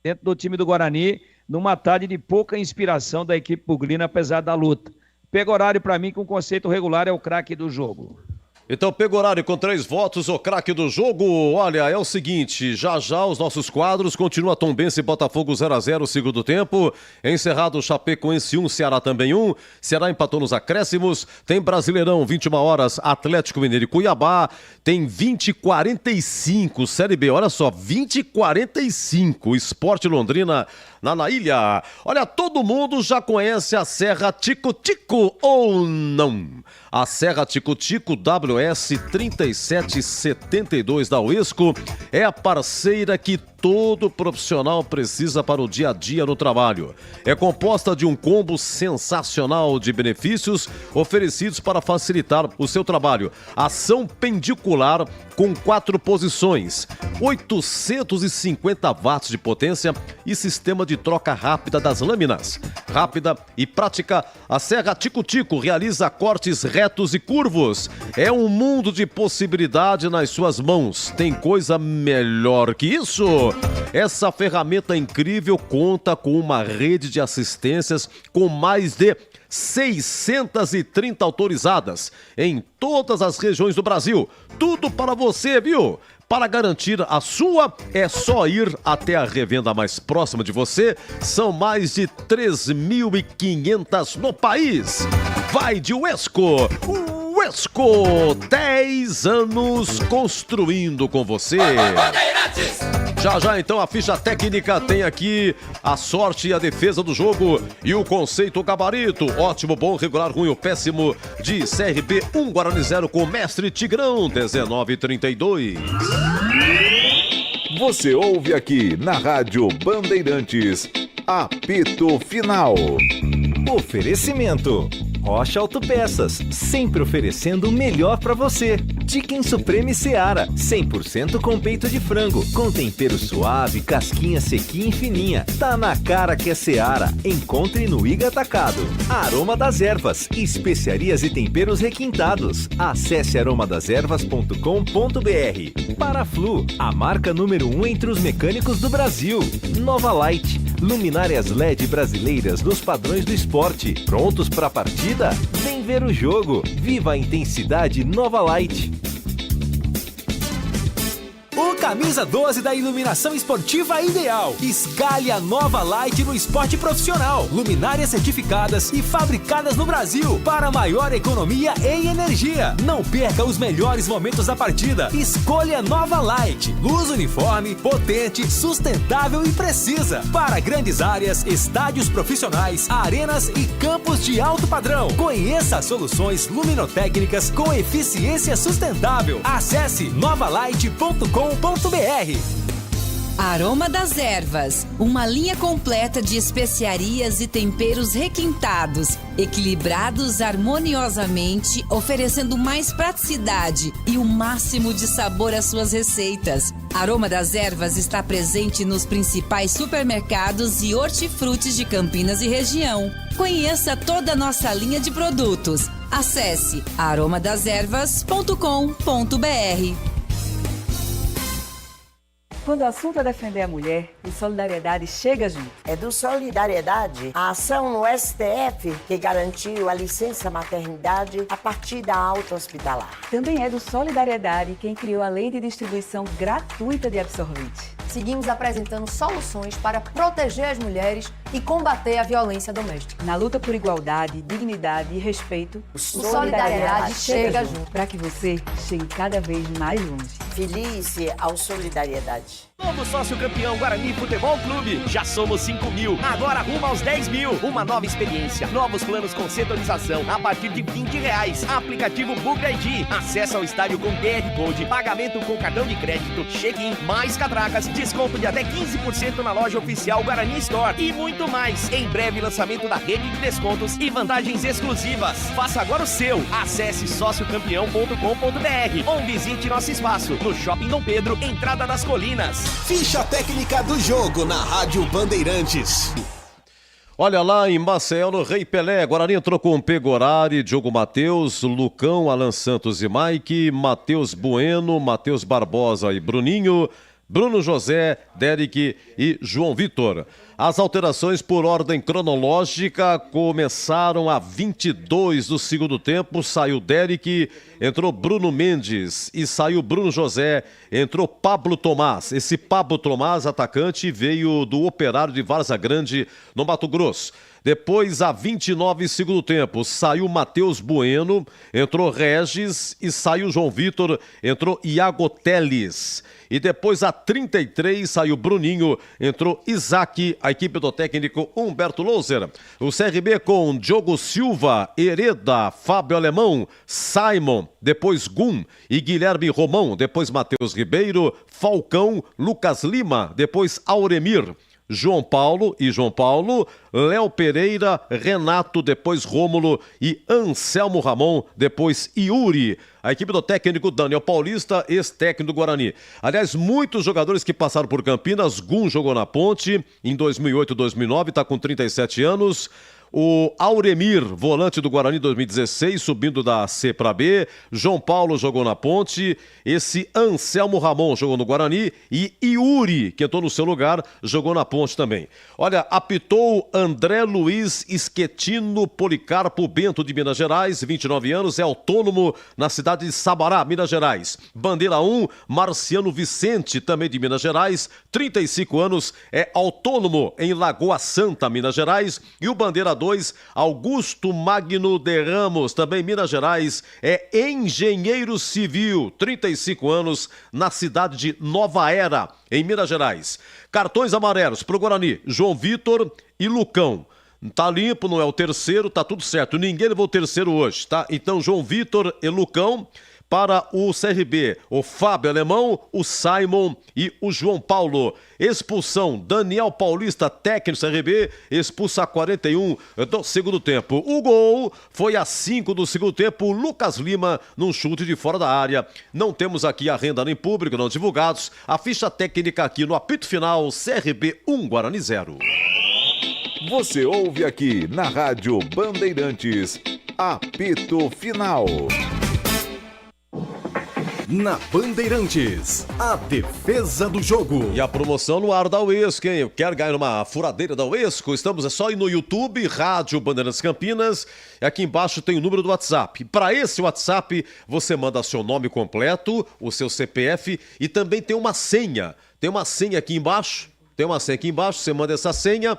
dentro do time do Guarani, numa tarde de pouca inspiração da equipe buglina, apesar da luta. Pegorari, para mim, com conceito regular, é o craque do jogo. Então, Pegorari com 3 votos, o craque do jogo. Olha, é o seguinte, já os nossos quadros, continua Tombense e Botafogo 0-0, segundo tempo. Encerrado Chapecoense 1, Ceará também 1. Ceará empatou nos acréscimos. Tem Brasileirão, 21 horas, Atlético Mineiro e Cuiabá. Tem 20h45, Série B, olha só, 20h45, Sport Londrina na ilha. Olha, todo mundo já conhece a Serra Tico-Tico ou não? A Serra Tico-Tico WS 3772 da Uesco é a parceira que todo profissional precisa para o dia a dia no trabalho. É composta de um combo sensacional de benefícios oferecidos para facilitar o seu trabalho. Ação pendicular com 4 posições, 850 watts de potência e sistema de troca rápida das lâminas. Rápida e prática, a Serra Tico-Tico realiza cortes retos e curvos. É um mundo de possibilidade nas suas mãos. Tem coisa melhor que isso? Essa ferramenta incrível conta com uma rede de assistências com mais de 630 autorizadas em todas as regiões do Brasil. Tudo para você, viu? Para garantir a sua, é só ir até a revenda mais próxima de você. São mais de 3.500 no país. Vai de Uesco! Uesco, 10 anos construindo com você. Já então a ficha técnica tem aqui a sorte e a defesa do jogo e o conceito gabarito. Ótimo, bom, regular, ruim ou péssimo de CRB 1, Guarani 0 com Mestre Tigrão 1932. Você ouve aqui na Rádio Bandeirantes, apito final. Oferecimento Rocha Autopeças, sempre oferecendo o melhor para você. Chicken Supreme Seara, 100% com peito de frango, com tempero suave, casquinha sequinha e fininha. Tá na cara que é Seara. Encontre no Iga Atacado. Aroma das Ervas, especiarias e temperos requintados. Acesse aromadeservas.com.br. Paraflu, a marca número 1 entre os mecânicos do Brasil. Nova Light, luminárias LED brasileiras nos padrões do esporte. Prontos para partida? Vem ver o jogo. Viva a intensidade Nova Light. O camisa 12 da iluminação esportiva ideal. Escalhe a Nova Light no esporte profissional. Luminárias certificadas e fabricadas no Brasil para maior economia e energia. Não perca os melhores momentos da partida. Escolha Nova Light. Luz uniforme, potente, sustentável e precisa. Para grandes áreas, estádios profissionais, arenas e campos de alto padrão. Conheça as soluções luminotécnicas com eficiência sustentável. Acesse novalight.com.br. Aroma das Ervas, uma linha completa de especiarias e temperos requintados, equilibrados harmoniosamente, oferecendo mais praticidade e o máximo de sabor às suas receitas. Aroma das Ervas está presente nos principais supermercados e hortifrutis de Campinas e região. Conheça toda a nossa linha de produtos. Acesse aromadeservas.com.br. Quando o assunto é defender a mulher, o Solidariedade chega junto. É do Solidariedade a ação no STF que garantiu a licença maternidade a partir da alta hospitalar. Também é do Solidariedade quem criou a lei de distribuição gratuita de absorvente. Seguimos apresentando soluções para proteger as mulheres e combater a violência doméstica. Na luta por igualdade, dignidade e respeito, o Solidariedade chega junto. Para que você chegue cada vez mais longe. Feliz ao Solidariedade. Novo sócio campeão Guarani Futebol Clube. Já somos 5 mil. Agora rumo aos 10 mil. Uma nova experiência. Novos planos com setorização a partir de R$20. Aplicativo Bugre ID. Acesso ao estádio com QR Code. Pagamento com cartão de crédito. Check-in. Mais catracas. Desconto de até 15% na loja oficial Guarani Store. E muito mais. Em breve lançamento da rede de descontos e vantagens exclusivas. Faça agora o seu. Acesse sociocampeão.com.br ou visite nosso espaço no Shopping Dom Pedro, Entrada das Colinas. Ficha técnica do jogo na Rádio Bandeirantes. Olha lá em Maceió, no Rei Pelé, Guarani entrou com Pegorari, Diogo Matheus, Lucão, Alan Santos e Mike, Matheus Bueno, Matheus Barbosa e Bruninho, Bruno José, Derek e João Vitor. As alterações por ordem cronológica começaram a 22 do segundo tempo. Saiu Derek, entrou Bruno Mendes e saiu Bruno José, entrou Pablo Tomás. Esse Pablo Tomás, atacante, veio do Operário de Várzea Grande, no Mato Grosso. Depois, a 29 segundo tempo, saiu Matheus Bueno, entrou Regis e saiu João Vitor, entrou Iago Teles. E depois, a 33, saiu Bruninho, entrou Isaac, a equipe do técnico Humberto Louser. O CRB com Diogo Silva, Hereda, Fábio Alemão, Simon, depois Gum e Guilherme Romão, depois Matheus Ribeiro, Falcão, Lucas Lima, depois Auremir, João Paulo, Léo Pereira, Renato, depois Rômulo e Anselmo Ramon, depois Yuri. A equipe do técnico Daniel Paulista, ex-técnico do Guarani. Aliás, muitos jogadores que passaram por Campinas. Gum jogou na Ponte em 2008 e 2009, está com 37 anos. O Auremir, volante do Guarani 2016, subindo da C para B. João Paulo jogou na Ponte. Esse Anselmo Ramon jogou no Guarani. E Yuri, que entrou no seu lugar, jogou na Ponte também. Olha, apitou André Luiz Esquetino Policarpo Bento de Minas Gerais, 29 anos, é autônomo na cidade de Sabará, Minas Gerais. Bandeira 1, Marciano Vicente, também de Minas Gerais, 35 anos, é autônomo em Lagoa Santa, Minas Gerais. E o Bandeira 2, Augusto Magno de Ramos, também Minas Gerais, é engenheiro civil, 35 anos, na cidade de Nova Era, em Minas Gerais. Cartões amarelos pro Guarani, João Vitor e Lucão. Tá limpo, não é o terceiro, tá tudo certo. Ninguém levou o terceiro hoje, tá? Então, João Vitor e Lucão. Para o CRB, o Fábio Alemão, o Simon e o João Paulo. Expulsão, Daniel Paulista, técnico CRB, expulsa a 41 do segundo tempo. O gol foi a 5 do segundo tempo, Lucas Lima, num chute de fora da área. Não temos aqui a renda nem público, não divulgados. A ficha técnica aqui no apito final, CRB 1, Guarani 0. Você ouve aqui na Rádio Bandeirantes, apito final. Na Bandeirantes, a defesa do jogo. E a promoção no ar da Uesco, hein? Quer ganhar uma furadeira da Uesco? Estamos só aí no YouTube, Rádio Bandeirantes Campinas. Aqui embaixo tem o número do WhatsApp. Para esse WhatsApp, você manda seu nome completo, o seu CPF e também tem uma senha. Tem uma senha aqui embaixo. Você manda essa senha.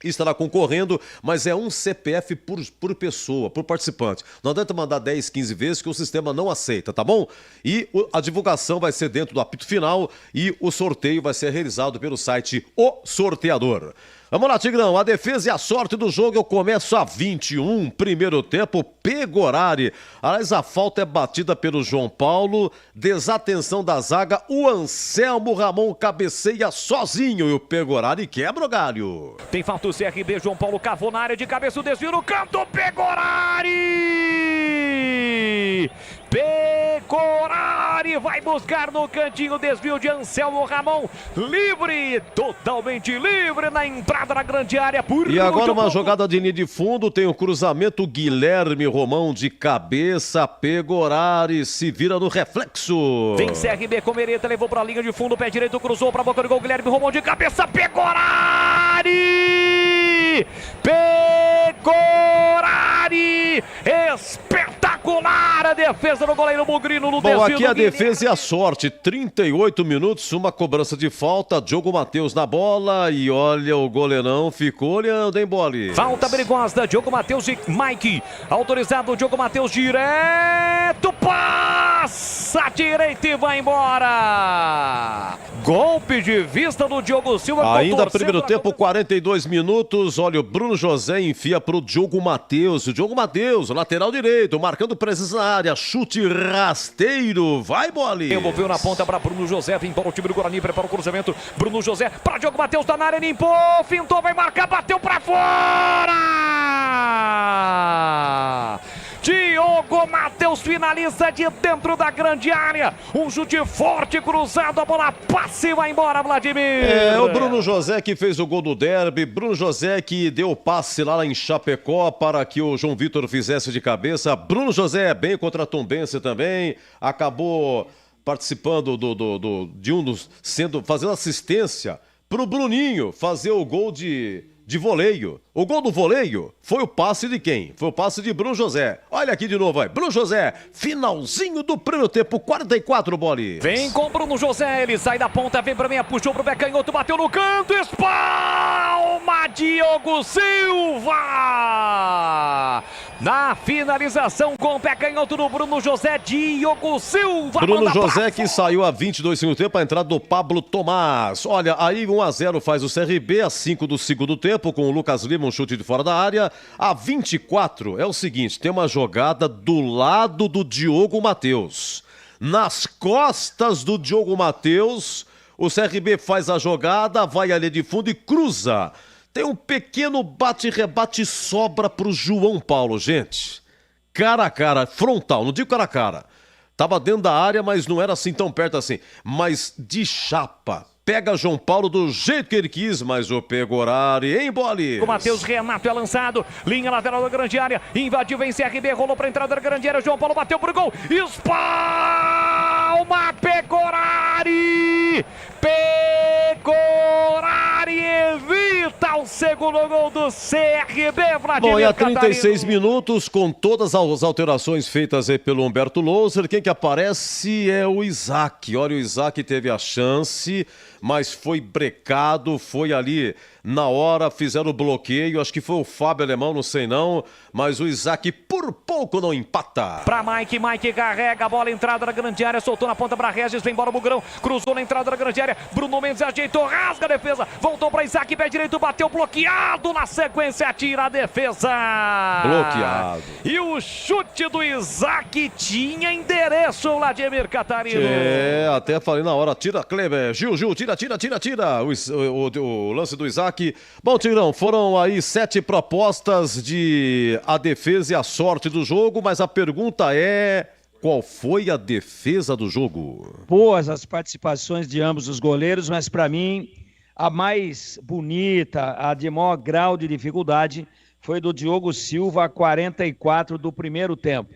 Estará concorrendo, mas é um CPF por pessoa, por participante. Não adianta mandar 10, 15 vezes que o sistema não aceita, tá bom? E a divulgação vai ser dentro do apito final e o sorteio vai ser realizado pelo site O Sorteador. Vamos lá, Tigrão, a defesa e a sorte do jogo. Eu começo a 21, primeiro tempo, Pegorari. Aliás, a falta é batida pelo João Paulo, desatenção da zaga, o Anselmo Ramon cabeceia sozinho e o Pegorari quebra o galho. Tem falta o CRB, João Paulo cavou na área de cabeça, o desvio no canto, Pegorari! Pecorari vai buscar no cantinho, desvio de Anselmo Ramon, livre, totalmente livre na entrada da grande área. E agora uma jogada de linha de fundo, tem o cruzamento, Guilherme Romão de cabeça, Pecorari se vira no reflexo. Vem CRB com Mereta, levou pra linha de fundo, pé direito, cruzou pra boca do gol, Guilherme Romão de cabeça, Pecorari! Pecorari! Espetacular a defesa do goleiro Bugrino no desvio. Bom, aqui a defesa e a sorte, 38 minutos, uma cobrança de falta, Diogo Matheus na bola e olha, o goleirão ficou olhando, hein, Boli? Falta perigosa, Diogo Matheus e Mike, autorizado, Diogo Matheus direto, passa direito e vai embora. Golpe de vista do Diogo Silva. Ainda primeiro tempo, 42 minutos, olha, o Bruno José enfia pro Diogo Matheus, o Diogo Matheus, lateral direito, marcando presença na área, chute rasteiro, vai, Boli! Envolveu na ponta para Bruno José, vem para o time do Guarani, prepara o cruzamento, Bruno José para Diogo Matheus, tá na área, limpou, fintou, vai marcar, bateu para fora! Diogo Matheus finaliza de dentro da grande área, um chute forte, cruzado, a bola passa e vai embora, Vladimir. É o Bruno José que fez o gol do derby, Bruno José que deu o passe lá em Chapecó para que o João Vitor fizesse de cabeça, Bruno José bem contra a Tombense também, acabou participando fazendo assistência pro Bruninho fazer o gol de voleio. O gol do voleio foi o passe de quem? Foi o passe de Bruno José. Olha aqui de novo, vai. Bruno José, finalzinho do primeiro tempo, 44, Boli. Vem com Bruno José, ele sai da ponta, vem pra meia, puxou pro pé canhoto, bateu no canto, espalma Diogo Silva! Na finalização com o pé canhoto do Bruno José, Diogo Silva. Bruno José que saiu a 22 segundo tempo, a entrada do Pablo Tomás. Olha, aí 1-0 faz o CRB, a 5 do segundo tempo, com o Lucas Lima, um chute de fora da área. A 24 é o seguinte, tem uma jogada do lado do Diogo Matheus. Nas costas do Diogo Matheus, o CRB faz a jogada, vai ali de fundo e cruza. Tem um pequeno bate-rebate sobra pro João Paulo, gente. Cara a cara, frontal, não digo cara a cara. Tava dentro da área, mas não era assim tão perto assim. Mas de chapa. Pega João Paulo do jeito que ele quis, mas o Pecorari, hein, Boli? O Matheus Renato é lançado, linha lateral da grande área, invadiu, vem CRB, rolou pra entrada da grande área, João Paulo bateu pro gol, espalma Pecorari! Pecorari evita o segundo gol do CRB, Vladimir. Bom, e a 36 minutos, com todas as alterações feitas aí pelo Humberto Louser, quem que aparece é o Isaac. Olha, o Isaac teve a chance, mas foi brecado, foi ali na hora, fizeram o bloqueio, acho que foi o Fábio Alemão, não sei não, mas o Isaac por pouco não empata. Pra Mike carrega a bola, entrada da grande área, soltou na ponta pra Regis, vem embora o Bugrão, cruzou na entrada da grande área, Bruno Mendes ajeitou, rasga a defesa, voltou pra Isaac, pé direito, bateu bloqueado, na sequência tira a defesa. Bloqueado. E o chute do Isaac tinha endereço, Vladimir Catarino. É, até falei na hora, tira Kleber, Gil, tira o lance do Isaac. Bom, Tigrão, foram aí 7 propostas de a defesa e a sorte do jogo, mas a pergunta é: qual foi a defesa do jogo? Boas as participações de ambos os goleiros, mas para mim a mais bonita, a de maior grau de dificuldade foi do Diogo Silva, 44 do primeiro tempo.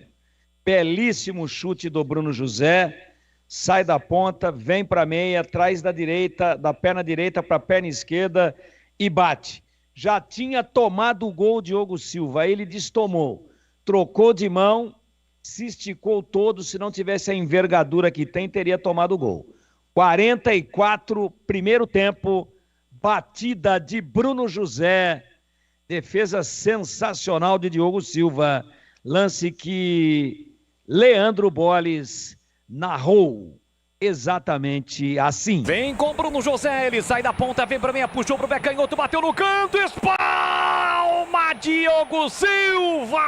Belíssimo chute do Bruno José, sai da ponta, vem para meia, traz da direita, da perna direita para a perna esquerda e bate. Já tinha tomado o gol o Diogo Silva, ele destomou, trocou de mão, se esticou todo, se não tivesse a envergadura que tem, teria tomado o gol. 44, primeiro tempo, batida de Bruno José, defesa sensacional de Diogo Silva, lance que Leandro Boles narrou exatamente assim. Vem com Bruno José, ele sai da ponta, vem pra meia, puxou pro pé canhoto, bateu no canto, espalma Diogo Silva!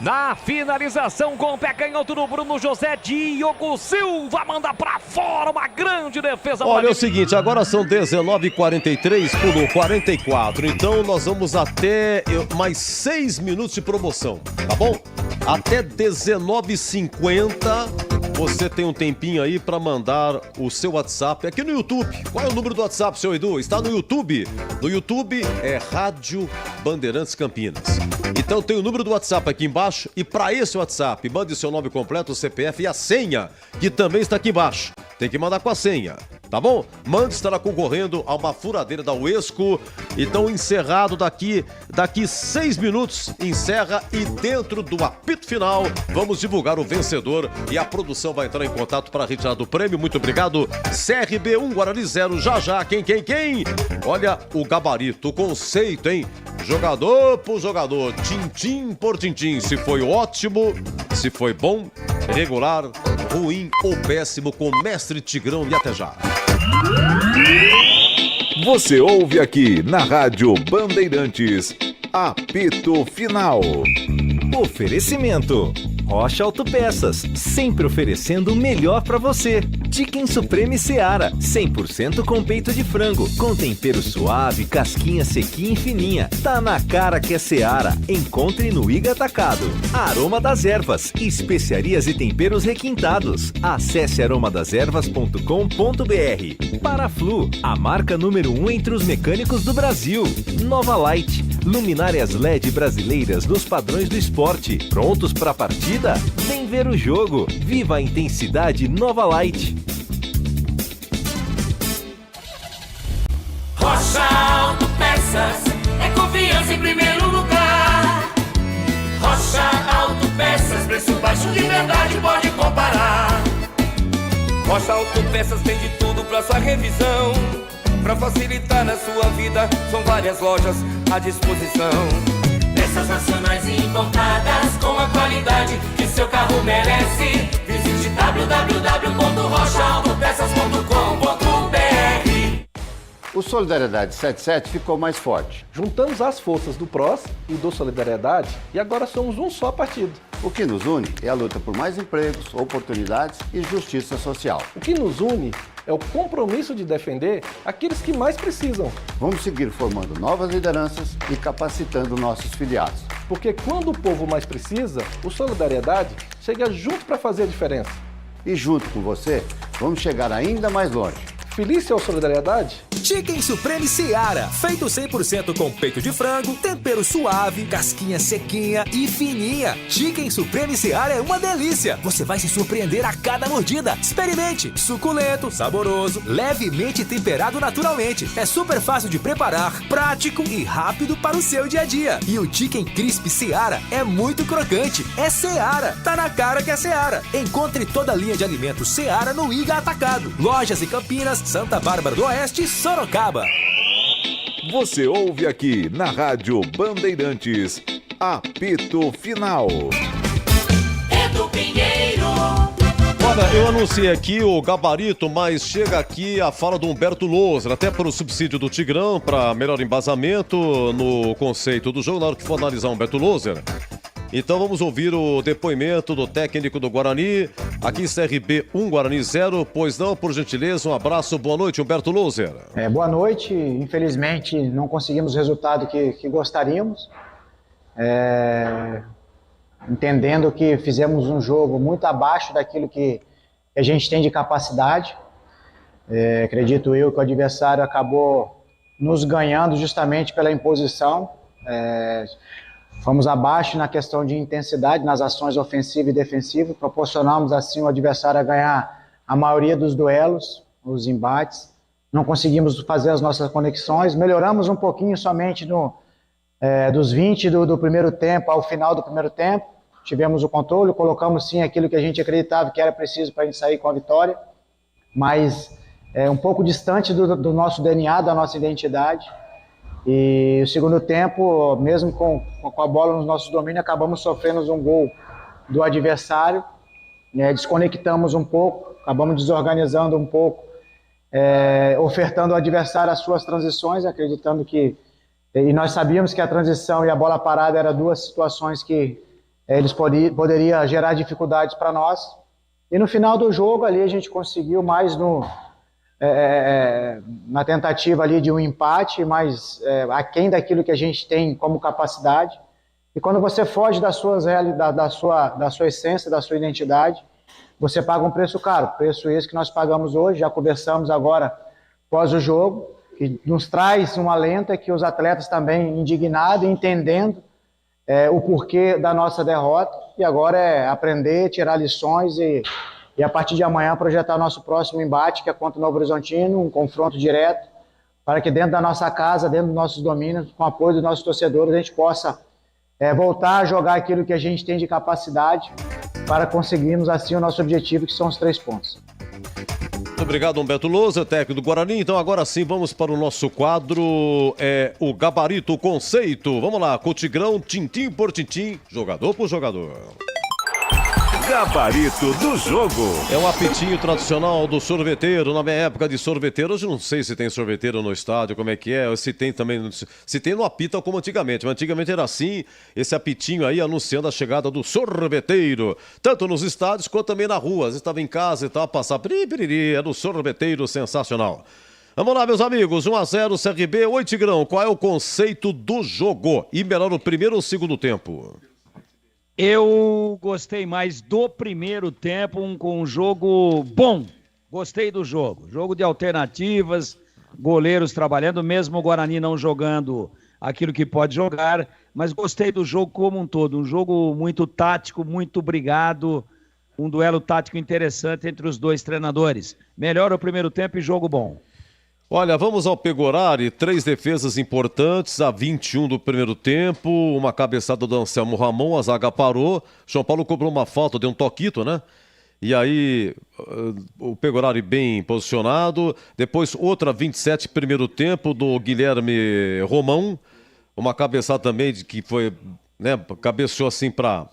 Na finalização com o pé canhoto do Bruno José, Diogo Silva manda pra fora, uma grande defesa. Olha, é o seguinte, agora são 19h43, pulou 44, então nós vamos até mais 6 minutos de promoção, tá bom? Até 19h50 você tem um tempinho aí para mandar o seu WhatsApp aqui no YouTube. Qual é o número do WhatsApp, seu Edu? Está no YouTube. No YouTube é Rádio Bandeirantes Campinas. Então tem o número do WhatsApp aqui embaixo e para esse WhatsApp, mande seu nome completo, o CPF e a senha, que também está aqui embaixo. Tem que mandar com a senha, tá bom? Mande, estará concorrendo a uma furadeira da Uesco. Então, encerrado daqui 6 minutos, encerra e dentro do apito final, vamos divulgar o vencedor e a produção vai entrar em contato para a retirada do prêmio. Muito obrigado. CRB 1, Guarani 0, já. Quem? Olha o gabarito, o conceito, hein? Jogador por jogador, tintim por tintim. Se foi ótimo, se foi bom, regular, ruim ou péssimo, com Mestre Tigrão e até já. Você ouve aqui na Rádio Bandeirantes, apito final. Oferecimento Rocha Autopeças, sempre oferecendo o melhor para você. Chicken Supreme Seara, 100% com peito de frango, com tempero suave, casquinha sequinha e fininha. Tá na cara que é Seara. Encontre no Iga Atacado. Aroma das Ervas, especiarias e temperos requintados. Acesse aromadeservas.com.br. Paraflu, a marca número 1 entre os mecânicos do Brasil. Nova Light, luminárias LED brasileiras dos padrões do esporte. Prontos para a partida? Vem ver o jogo. Viva a intensidade Nova Light. Rocha Autopeças é confiança em primeiro lugar. Rocha Autopeças, preço baixo de verdade, pode comparar. Rocha Autopeças tem de tudo pra sua revisão. Pra facilitar na sua vida, são várias lojas à disposição. Peças nacionais e importadas com a qualidade que seu carro merece. Visite www.rochaautopeças.com.br. O Solidariedade 77 ficou mais forte. Juntamos as forças do PROS e do Solidariedade e agora somos um só partido. O que nos une é a luta por mais empregos, oportunidades e justiça social. O que nos une é o compromisso de defender aqueles que mais precisam. Vamos seguir formando novas lideranças e capacitando nossos filiados. Porque quando o povo mais precisa, o Solidariedade chega junto para fazer a diferença. E junto com você, vamos chegar ainda mais longe. Feliz é o Solidariedade? Chicken Supreme Seara, feito 100% com peito de frango, tempero suave, casquinha sequinha e fininha. Chicken Supreme Seara é uma delícia. Você vai se surpreender a cada mordida. Experimente. Suculento, saboroso, levemente temperado naturalmente. É super fácil de preparar, prático e rápido para o seu dia a dia. E o Chicken Crisp Seara é muito crocante. É Seara. Tá na cara que é Seara. Encontre toda a linha de alimentos Seara no Iga Atacado. Lojas em Campinas, Santa Bárbara do Oeste e Sorocaba. Você ouve aqui na Rádio Bandeirantes, apito final. Edu Pinheiro. Olha, eu anunciei aqui o gabarito, mas chega aqui a fala do Humberto Loser, até para o subsídio do Tigrão, para melhor embasamento no conceito do jogo, na hora que for analisar o Humberto Loser. Então vamos ouvir o depoimento do técnico do Guarani, aqui CRB 1, Guarani 0, pois não, por gentileza, um abraço, boa noite, Humberto Loser. Boa noite, infelizmente não conseguimos o resultado que gostaríamos, entendendo que fizemos um jogo muito abaixo daquilo que a gente tem de capacidade, acredito eu que o adversário acabou nos ganhando justamente pela imposição, fomos abaixo na questão de intensidade nas ações ofensiva e defensiva, proporcionamos assim o adversário a ganhar a maioria dos duelos, os embates, não conseguimos fazer as nossas conexões, melhoramos um pouquinho somente dos 20 do primeiro tempo ao final do primeiro tempo, tivemos o controle, colocamos sim aquilo que a gente acreditava que era preciso para a gente sair com a vitória, mas um pouco distante do nosso DNA, da nossa identidade. E o segundo tempo, mesmo com a bola nos nossos domínios, acabamos sofrendo um gol do adversário, desconectamos um pouco, acabamos desorganizando um pouco, ofertando ao adversário as suas transições, acreditando que... E nós sabíamos que a transição e a bola parada eram duas situações que eles poderiam gerar dificuldades para nós. E no final do jogo ali a gente conseguiu mais na tentativa ali de um empate, mas aquém daquilo que a gente tem como capacidade. E quando você foge das suas realidades, da sua essência, da sua identidade, você paga um preço caro. Preço esse que nós pagamos hoje, já conversamos agora após o jogo, que nos traz um alento, é que os atletas também indignados, entendendo o porquê da nossa derrota, e agora é aprender, tirar lições e a partir de amanhã projetar nosso próximo embate, que é contra o Novo Horizontino, um confronto direto, para que dentro da nossa casa, dentro dos nossos domínios, com o apoio dos nossos torcedores, a gente possa voltar a jogar aquilo que a gente tem de capacidade para conseguirmos assim o nosso objetivo, que são os 3 pontos. Muito obrigado, Humberto Lousa, técnico do Guarani. Então agora sim vamos para o nosso quadro, o Gabarito Conceito. Vamos lá, com o Tigrão, tintim por tintim, jogador por jogador. Gabarito do jogo. É um apitinho tradicional do sorveteiro. Na minha época de sorveteiro, hoje não sei se tem sorveteiro no estádio, como é que é, se tem também, se tem no apita como antigamente, mas antigamente era assim, esse apitinho aí anunciando a chegada do sorveteiro, tanto nos estádios quanto também na rua. Às vezes estava em casa e tal, passar piriri, era o sorveteiro sensacional. Vamos lá, meus amigos, 1-0 CRB. Oi, Tigrão, qual é o conceito do jogo? E melhor o primeiro ou o segundo tempo? Eu gostei mais do primeiro tempo, com um jogo bom. Gostei do jogo. Jogo de alternativas, goleiros trabalhando, mesmo o Guarani não jogando aquilo que pode jogar, mas gostei do jogo como um todo. Um jogo muito tático, muito brigado, um duelo tático interessante entre os dois treinadores. Melhor o primeiro tempo e jogo bom. Olha, vamos ao Pegorari, 3 defesas importantes, a 21 do primeiro tempo, uma cabeçada do Anselmo Ramon, a zaga parou, João Paulo cobrou uma falta, deu um toquito, né? E aí, o Pegorari bem posicionado, depois outra 27 primeiro tempo do Guilherme Romão, uma cabeçada também que foi, né, cabeceou assim para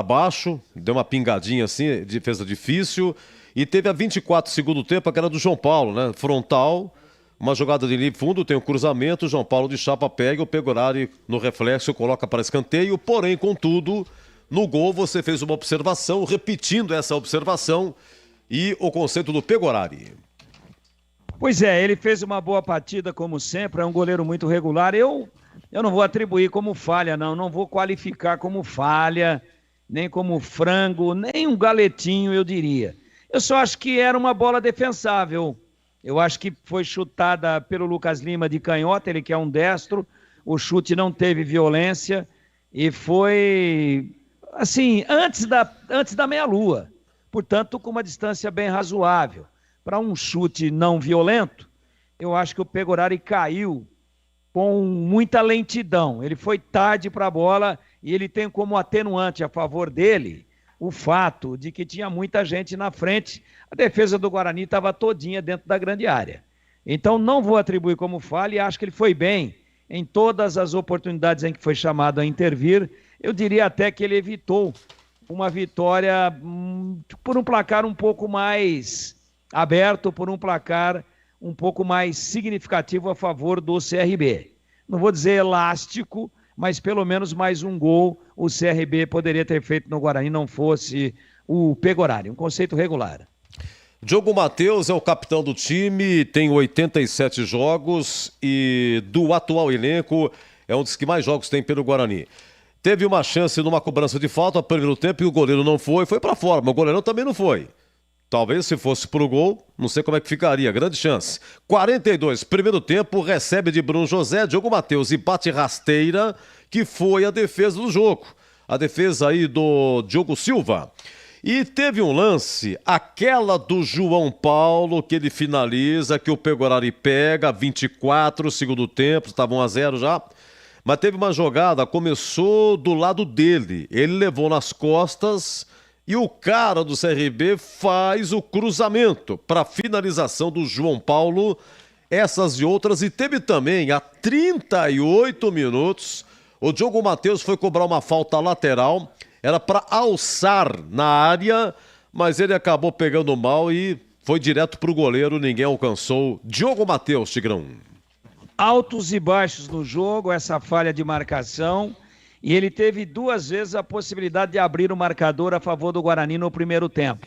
baixo, deu uma pingadinha assim, defesa difícil. E teve a 24 segundo tempo, aquela do João Paulo, né? Frontal, uma jogada de linha fundo, tem um cruzamento, o João Paulo de chapa pega, o Pegorari no reflexo coloca para escanteio, porém, contudo, no gol você fez uma observação, repetindo essa observação e o conceito do Pegorari. Pois é, ele fez uma boa partida, como sempre, é um goleiro muito regular. Eu não vou atribuir como falha, não vou qualificar como falha, nem como frango, nem um galetinho, eu diria. Eu só acho que era uma bola defensável. Eu acho que foi chutada pelo Lucas Lima de canhota, ele que é um destro. O chute não teve violência e foi, assim, antes da meia-lua. Portanto, com uma distância bem razoável. Para um chute não violento, eu acho que o Pegorari caiu com muita lentidão. Ele foi tarde para a bola e ele tem como atenuante a favor dele o fato de que tinha muita gente na frente, a defesa do Guarani estava todinha dentro da grande área. Então não vou atribuir como falha e acho que ele foi bem em todas as oportunidades em que foi chamado a intervir. Eu diria até que ele evitou uma vitória por um placar um pouco mais aberto, por um placar um pouco mais significativo a favor do CRB. Não vou dizer elástico, mas pelo menos mais um gol o CRB poderia ter feito no Guarani, não fosse o Pegorari, um conceito regular. Diogo Matheus é o capitão do time, tem 87 jogos e do atual elenco é um dos que mais jogos tem pelo Guarani. Teve uma chance numa cobrança de falta no primeiro tempo e o goleiro não foi para fora, mas o goleirão também não foi. Talvez se fosse pro gol, não sei como é que ficaria, grande chance. 42, primeiro tempo, recebe de Bruno José, Diogo Matheus e bate rasteira, que foi a defesa do jogo. A defesa aí do Diogo Silva. E teve um lance, aquela do João Paulo, que ele finaliza, que o Pegorari pega, 24, segundo tempo, estava 1-0 já. Mas teve uma jogada, começou do lado dele, ele levou nas costas e o cara do CRB faz o cruzamento para finalização do João Paulo, essas e outras. E teve também, a 38 minutos, o Diogo Matheus foi cobrar uma falta lateral, era para alçar na área, mas ele acabou pegando mal e foi direto para o goleiro, ninguém alcançou. Diogo Matheus, Tigrão. Altos e baixos no jogo, essa falha de marcação. E ele teve 2 vezes a possibilidade de abrir o marcador a favor do Guarani no primeiro tempo.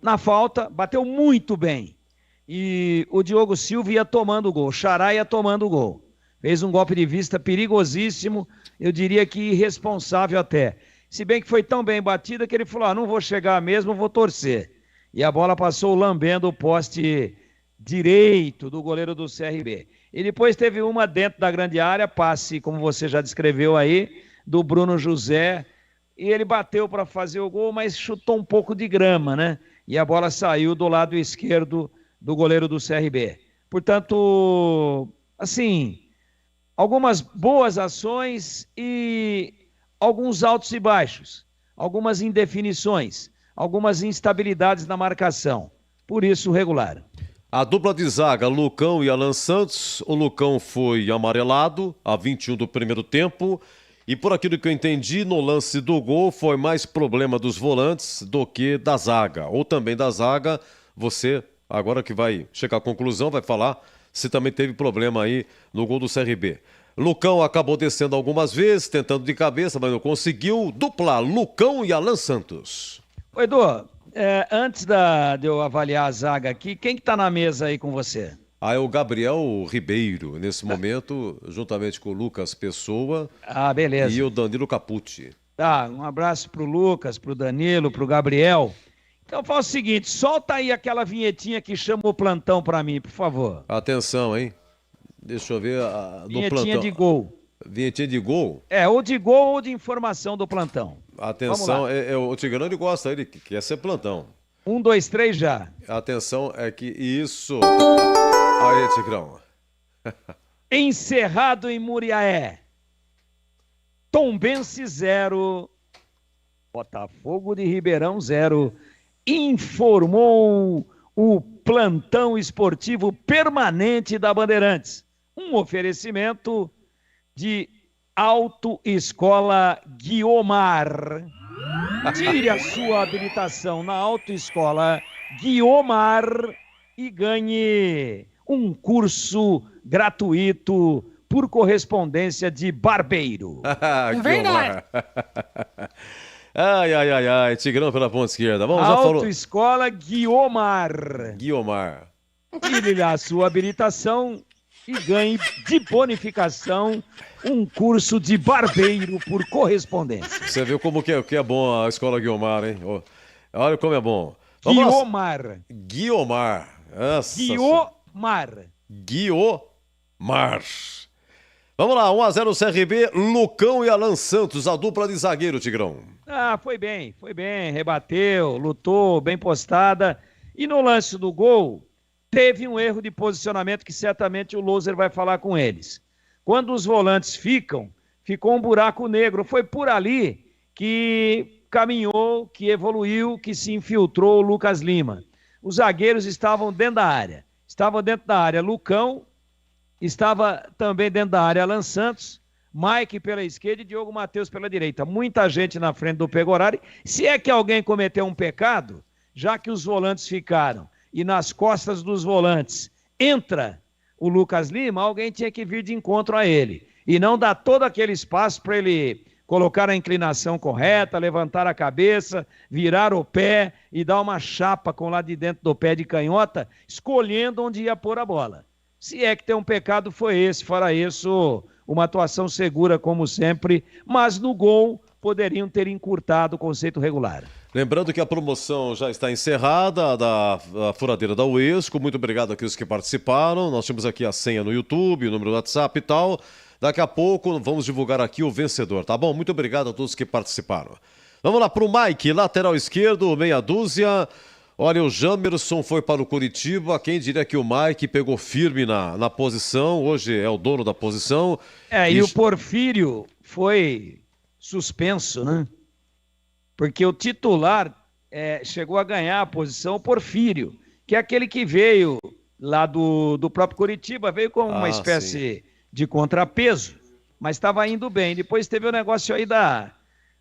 Na falta, bateu muito bem. E o Diogo Silva ia tomando o gol, o Xará ia tomando o gol. Fez um golpe de vista perigosíssimo, eu diria que irresponsável até. Se bem que foi tão bem batida que ele falou, não vou chegar mesmo, vou torcer. E a bola passou lambendo o poste direito do goleiro do CRB. E depois teve uma dentro da grande área, passe, como você já descreveu aí, do Bruno José, e ele bateu para fazer o gol, mas chutou um pouco de grama, né? E a bola saiu do lado esquerdo do goleiro do CRB. Portanto, assim, algumas boas ações e alguns altos e baixos, algumas indefinições, algumas instabilidades na marcação. Por isso, regular. A dupla de zaga, Lucão e Alan Santos. O Lucão foi amarelado a 21 do primeiro tempo. E por aquilo que eu entendi, no lance do gol, foi mais problema dos volantes do que da zaga. Ou também da zaga, você, agora que vai chegar à conclusão, vai falar se também teve problema aí no gol do CRB. Lucão acabou descendo algumas vezes, tentando de cabeça, mas não conseguiu. Dupla, Lucão e Alan Santos. Ô, Edu, antes de eu avaliar a zaga aqui, quem que tá na mesa aí com você? É o Gabriel Ribeiro, nesse momento, juntamente com o Lucas Pessoa. Beleza. E o Danilo Capucci. Tá, um abraço pro Lucas, pro Danilo, pro Gabriel. Então faz o seguinte, solta aí aquela vinhetinha que chama o plantão pra mim, por favor. Atenção, hein? Deixa eu ver. Vinhetinha de gol. Vinhetinha de gol? Ou de gol ou de informação do plantão. Atenção, o Tigrão ele gosta, ele quer ser plantão. 1, 2, 3 já. Atenção, é que isso... Aí, Tigrão. Encerrado em Muriaé. Tombense 0. Botafogo de Ribeirão 0. Informou o plantão esportivo permanente da Bandeirantes. Um oferecimento de Autoescola Guiomar. Tire a sua habilitação na Autoescola Guiomar e ganhe um curso gratuito por correspondência de barbeiro. Verdade. Ai, Tigrão pela ponta esquerda. Vamos, já falou. Autoescola Guiomar. Guiomar. Tire a sua habilitação e ganhe de bonificação um curso de barbeiro por correspondência. Você viu como que é bom a escola Guiomar, hein? Olha como é bom. Guiomar. Guiomar. Guiomar. Guiomar. Vamos lá, 1-0 CRB, Lucão e Alan Santos, a dupla de zagueiro, Tigrão. Foi bem, rebateu, lutou, bem postada. E no lance do gol, teve um erro de posicionamento que certamente o Loser vai falar com eles. Quando os volantes ficou um buraco negro. Foi por ali que caminhou, que evoluiu, que se infiltrou o Lucas Lima. Os zagueiros estavam dentro da área. Lucão estava também dentro da área. Alan Santos, Mike pela esquerda e Diogo Matheus pela direita. Muita gente na frente do Pegorari. Se é que alguém cometeu um pecado, já que os volantes ficaram e nas costas dos volantes entra o Lucas Lima, alguém tinha que vir de encontro a ele. E não dar todo aquele espaço para ele colocar a inclinação correta, levantar a cabeça, virar o pé e dar uma chapa com lá de dentro do pé de canhota, escolhendo onde ia pôr a bola. Se é que tem um pecado, foi esse. Fora isso, uma atuação segura, como sempre, mas no gol poderiam ter encurtado o conceito regular. Lembrando que a promoção já está encerrada, da furadeira da Uesco. Muito obrigado àqueles que participaram. Nós temos aqui a senha no YouTube, o número do WhatsApp e tal. Daqui a pouco vamos divulgar aqui o vencedor, tá bom? Muito obrigado a todos que participaram. Vamos lá para o Mike, lateral esquerdo, meia dúzia. Olha, o Jamerson foi para o Curitiba. Quem diria que o Mike pegou firme na posição. Hoje é o dono da posição. E o Porfírio foi suspenso, né? Porque o titular chegou a ganhar a posição, o Porfírio, que é aquele que veio lá do próprio Curitiba, veio com uma espécie de contrapeso, mas estava indo bem. Depois teve o negócio aí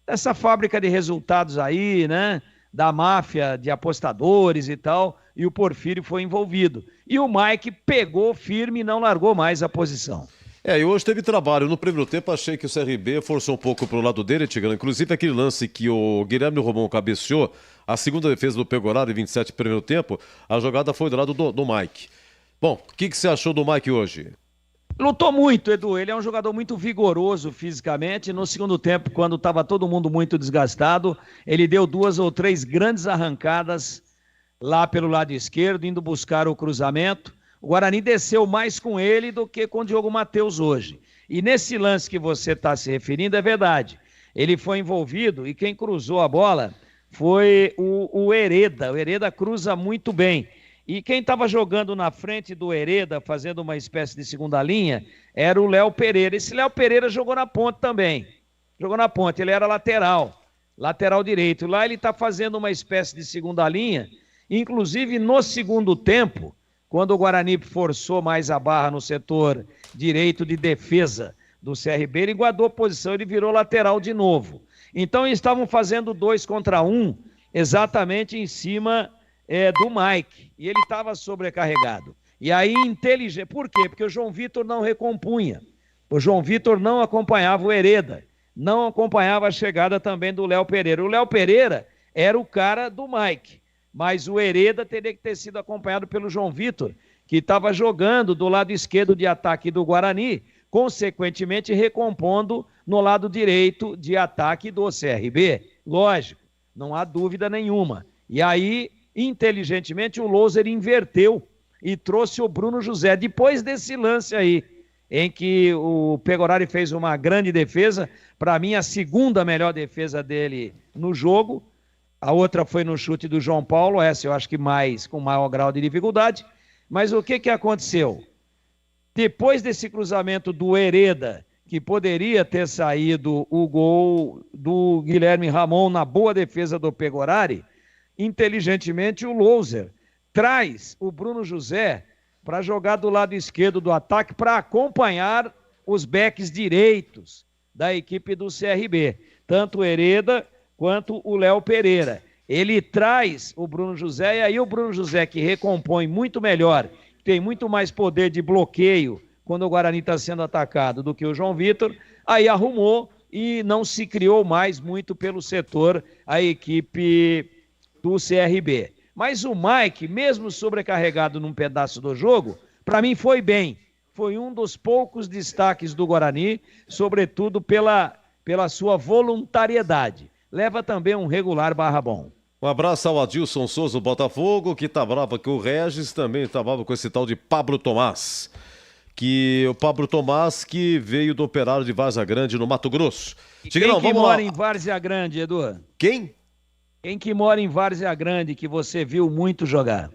dessa fábrica de resultados aí, né? Da máfia de apostadores e tal, e o Porfírio foi envolvido. E o Mike pegou firme e não largou mais a posição. E hoje teve trabalho. No primeiro tempo achei que o CRB forçou um pouco pro lado dele, Tigrão. Inclusive aquele lance que o Guilherme Romão cabeceou, a segunda defesa do Pegorari, 27 primeiro tempo, a jogada foi do lado do Mike. Bom, o que você achou do Mike hoje? Lutou muito, Edu. Ele é um jogador muito vigoroso fisicamente. No segundo tempo, quando estava todo mundo muito desgastado, ele deu 2 ou 3 grandes arrancadas lá pelo lado esquerdo, indo buscar o cruzamento. O Guarani desceu mais com ele do que com o Diogo Matheus hoje. E nesse lance que você está se referindo, é verdade. Ele foi envolvido e quem cruzou a bola foi o Hereda. O Hereda cruza muito bem. E quem estava jogando na frente do Hereda, fazendo uma espécie de segunda linha, era o Léo Pereira. Esse Léo Pereira jogou na ponta também. Jogou na ponta, ele era lateral direito. Lá ele está fazendo uma espécie de segunda linha. Inclusive, no segundo tempo, quando o Guarani forçou mais a barra no setor direito de defesa do CRB, ele guardou a posição, ele virou lateral de novo. Então, eles estavam fazendo 2 contra 1, exatamente em cima do Mike, e ele estava sobrecarregado. E aí, inteligente. Por quê? Porque o João Vitor não recompunha. O João Vitor não acompanhava o Hereda, não acompanhava a chegada também do Léo Pereira. O Léo Pereira era o cara do Mike, mas o Hereda teria que ter sido acompanhado pelo João Vitor, que estava jogando do lado esquerdo de ataque do Guarani, consequentemente recompondo no lado direito de ataque do CRB. Lógico, não há dúvida nenhuma. E aí, inteligentemente, o Louser inverteu e trouxe o Bruno José. Depois desse lance aí, em que o Pegorari fez uma grande defesa, para mim a segunda melhor defesa dele no jogo, a outra foi no chute do João Paulo, essa eu acho que com maior grau de dificuldade. Mas o que aconteceu? Depois desse cruzamento do Hereda, que poderia ter saído o gol do Guilherme Ramon na boa defesa do Pegorari, inteligentemente o Louser traz o Bruno José para jogar do lado esquerdo do ataque para acompanhar os backs direitos da equipe do CRB, tanto o Hereda quanto o Léo Pereira. Ele traz o Bruno José e aí o Bruno José, que recompõe muito melhor, tem muito mais poder de bloqueio quando o Guarani está sendo atacado do que o João Vitor, aí arrumou e não se criou mais muito pelo setor a equipe do CRB. Mas o Mike, mesmo sobrecarregado num pedaço do jogo, para mim foi bem. Foi um dos poucos destaques do Guarani, sobretudo pela sua voluntariedade. Leva também um regular /bom. Um abraço ao Adilson Souza do Botafogo, que tá bravo com o Regis, também tá bravo com esse tal de Pablo Tomás. O Pablo Tomás que veio do Operário de Várzea Grande, no Mato Grosso. Quem mora em Várzea Grande, Edu? Quem? Quem que mora em Várzea Grande que você viu muito jogar?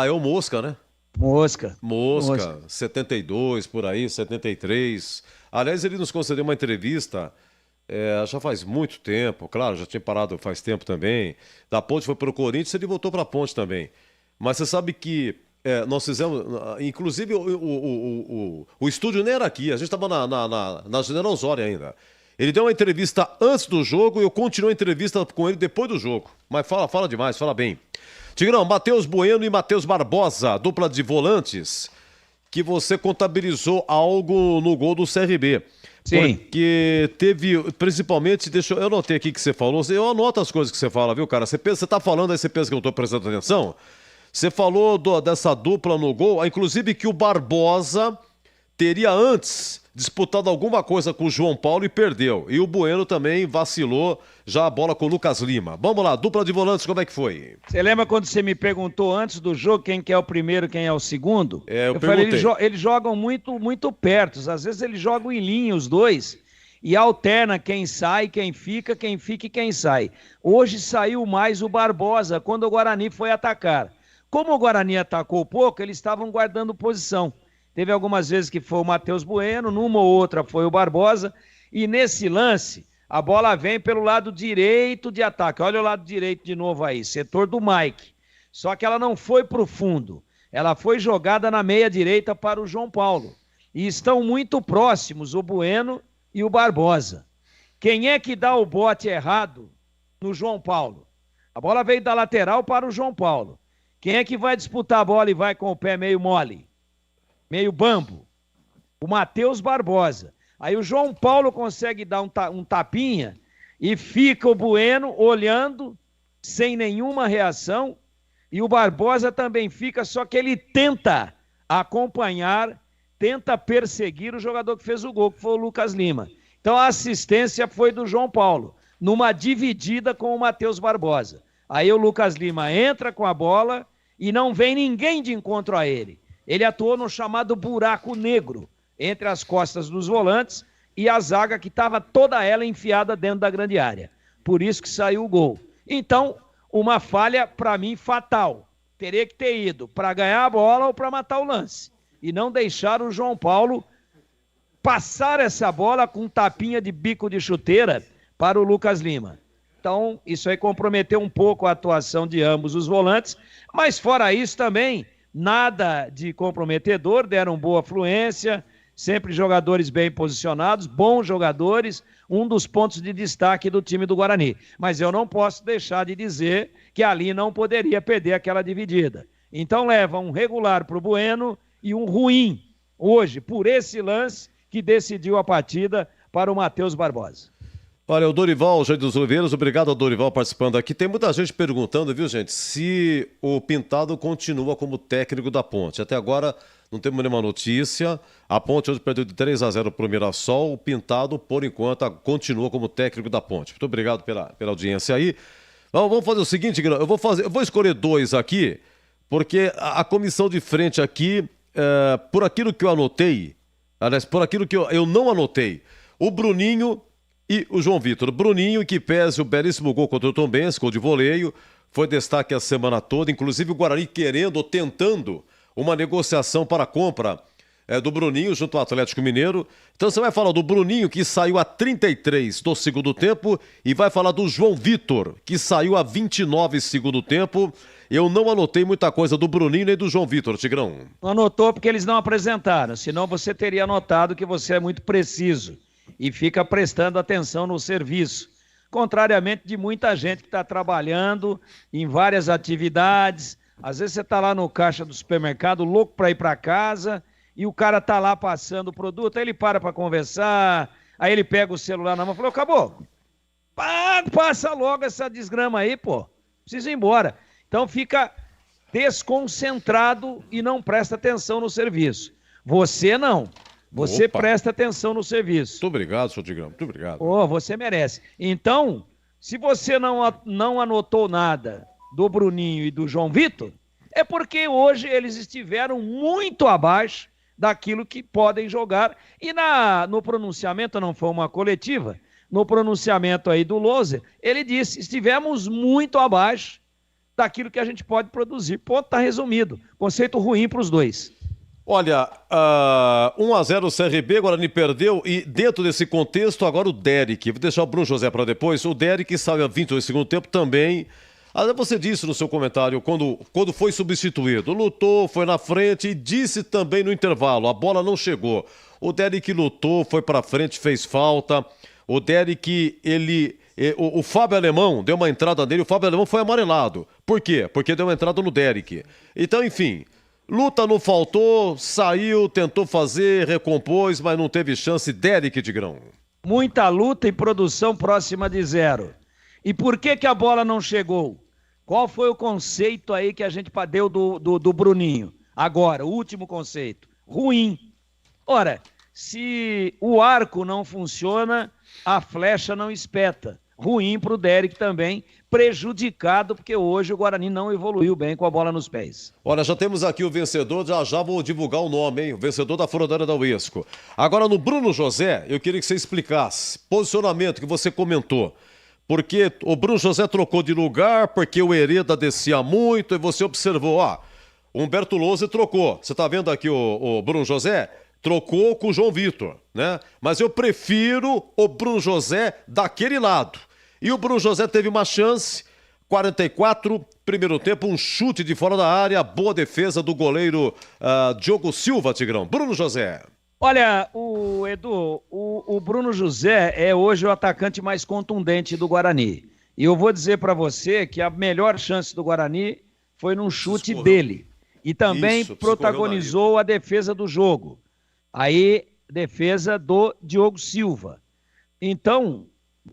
É o Mosca, né? Mosca, 72, por aí, 73. Aliás, ele nos concedeu uma entrevista, já faz muito tempo, claro, já tinha parado faz tempo também. Da Ponte foi para o Corinthians, ele voltou para a Ponte também. Mas você sabe que nós fizemos, inclusive o estúdio nem era aqui, a gente estava na General Osório ainda. Ele deu uma entrevista antes do jogo e eu continuei a entrevista com ele depois do jogo. Mas fala demais, fala bem. Tigrão, Matheus Bueno e Matheus Barbosa, dupla de volantes, que você contabilizou algo no gol do CRB. Sim. Porque teve, principalmente, eu anotei aqui que você falou, eu anoto as coisas que você fala, viu, cara? Você tá falando, aí você pensa que eu não tô prestando atenção? Você falou dessa dupla no gol, inclusive que o Barbosa teria antes disputado alguma coisa com o João Paulo e perdeu. E o Bueno também vacilou já a bola com o Lucas Lima. Vamos lá, dupla de volantes, como é que foi? Você lembra quando você me perguntou antes do jogo quem que é o primeiro, quem é o segundo? Eu falei, eles jogam muito, muito perto. Às vezes eles jogam em linha os dois e alterna quem sai, quem fica e quem sai. Hoje saiu mais o Barbosa quando o Guarani foi atacar. Como o Guarani atacou pouco, eles estavam guardando posição. Teve algumas vezes que foi o Matheus Bueno, numa ou outra foi o Barbosa, e nesse lance, a bola vem pelo lado direito de ataque. Olha o lado direito de novo aí, setor do Mike. Só que ela não foi para o fundo, ela foi jogada na meia direita para o João Paulo. E estão muito próximos o Bueno e o Barbosa. Quem é que dá o bote errado no João Paulo? A bola veio da lateral para o João Paulo. Quem é que vai disputar a bola e vai com o pé meio mole? Meio bambo, o Matheus Barbosa. Aí o João Paulo consegue dar um tapinha e fica o Bueno olhando sem nenhuma reação e o Barbosa também fica, só que ele tenta acompanhar tenta perseguir o jogador que fez o gol, que foi o Lucas Lima. Então a assistência foi do João Paulo, numa dividida com o Matheus Barbosa. Aí o Lucas Lima entra com a bola e não vem ninguém de encontro a ele. Ele atuou no chamado buraco negro, entre as costas dos volantes e a zaga que estava toda ela enfiada dentro da grande área. Por isso que saiu o gol. Então, uma falha, para mim, fatal. Teria que ter ido para ganhar a bola ou para matar o lance. E não deixar o João Paulo passar essa bola com tapinha de bico de chuteira para o Lucas Lima. Então, isso aí comprometeu um pouco a atuação de ambos os volantes, mas fora isso também, nada de comprometedor, deram boa fluência, sempre jogadores bem posicionados, bons jogadores, um dos pontos de destaque do time do Guarani. Mas eu não posso deixar de dizer que ali não poderia perder aquela dividida. Então leva um regular para o Bueno e um ruim, hoje, por esse lance que decidiu a partida para o Matheus Barbosa. Olha, o Dorival Jair dos Oliveiras, obrigado ao Dorival participando aqui. Tem muita gente perguntando, viu, gente, se o Pintado continua como técnico da Ponte. Até agora não temos nenhuma notícia. A Ponte hoje perdeu de 3-0 para o Mirassol. O Pintado, por enquanto, continua como técnico da Ponte. Muito obrigado pela audiência aí. Vamos fazer o seguinte, eu vou escolher dois aqui, porque a comissão de frente aqui, por aquilo que eu anotei, aliás, por aquilo que eu não anotei, o Bruninho e o João Vitor. Bruninho, que pese o belíssimo gol contra o Tombense, gol de voleio, foi destaque a semana toda, inclusive o Guarani querendo ou tentando uma negociação para a compra do Bruninho junto ao Atlético Mineiro. Então você vai falar do Bruninho, que saiu a 33 do segundo tempo, e vai falar do João Vitor, que saiu a 29 segundo tempo. Eu não anotei muita coisa do Bruninho nem do João Vitor, Tigrão. Não anotou porque eles não apresentaram, senão você teria anotado que você é muito preciso e fica prestando atenção no serviço. Contrariamente de muita gente que está trabalhando em várias atividades. Às vezes você está lá no caixa do supermercado, louco para ir para casa, e o cara está lá passando o produto, aí ele para conversar, aí ele pega o celular na mão e fala, acabou. Passa logo essa desgrama aí, pô. Precisa ir embora. Então fica desconcentrado e não presta atenção no serviço. Você não. Você presta atenção no serviço. Muito obrigado, senhor Tigrão. Muito obrigado. Você merece. Então, se você não anotou nada do Bruninho e do João Vitor, é porque hoje eles estiveram muito abaixo daquilo que podem jogar. E no pronunciamento, não foi uma coletiva, no pronunciamento aí do Loser, ele disse, estivemos muito abaixo daquilo que a gente pode produzir. Ponto, tá resumido. Conceito ruim para os dois. Olha, 1-0 o CRB, Guarani perdeu, e dentro desse contexto, agora o Derek, vou deixar o Bruno José para depois, o Derek saiu a 22 segundo tempo também. Você disse no seu comentário, quando foi substituído, lutou, foi na frente e disse também no intervalo, a bola não chegou. O Derek lutou, foi para frente, fez falta. O Derek, o Fábio Alemão deu uma entrada nele, o Fábio Alemão foi amarelado. Por quê? Porque deu uma entrada no Derek. Então, enfim, luta não faltou, saiu, tentou fazer, recompôs, mas não teve chance. Derek, Tigrão. Muita luta e produção próxima de zero. E por que a bola não chegou? Qual foi o conceito aí que a gente deu do Bruninho? Agora, o último conceito. Ruim. Ora, se o arco não funciona, a flecha não espeta. Ruim para o Derek também, prejudicado, porque hoje o Guarani não evoluiu bem com a bola nos pés. Olha, já temos aqui o vencedor, já vou divulgar o nome, hein? O vencedor da Furadeira da Uesco. Agora, no Bruno José, eu queria que você explicasse. Posicionamento que você comentou. Porque o Bruno José trocou de lugar, porque o Hereda descia muito, e você observou, o Humberto Lousa trocou. Você está vendo aqui o Bruno José? Trocou com o João Vitor, né? Mas eu prefiro o Bruno José daquele lado. E o Bruno José teve uma chance, 44, primeiro tempo, um chute de fora da área, boa defesa do goleiro Diogo Silva, Tigrão. Bruno José. Olha, Edu, o Bruno José é hoje o atacante mais contundente do Guarani. E eu vou dizer para você que a melhor chance do Guarani foi num chute dele. E também protagonizou a defesa do jogo. Aí, defesa do Diogo Silva. Então,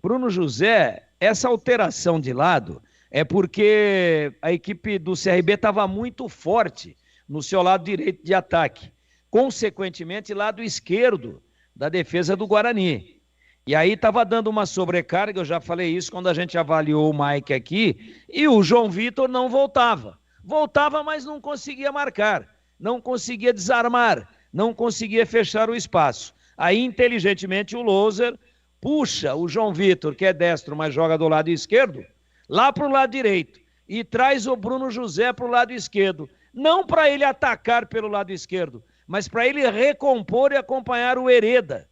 Bruno José, essa alteração de lado é porque a equipe do CRB estava muito forte no seu lado direito de ataque. consequentemente, lado esquerdo da defesa do Guarani. E aí estava dando uma sobrecarga, eu já falei isso quando a gente avaliou o Mike aqui, e o João Vitor não voltava. Voltava, mas não conseguia marcar, não conseguia desarmar, não conseguia fechar o espaço. Aí, inteligentemente, o Loser puxa o João Vitor, que é destro, mas joga do lado esquerdo, lá para o lado direito, e traz o Bruno José para o lado esquerdo. Não para ele atacar pelo lado esquerdo, mas para ele recompor e acompanhar o Hereda.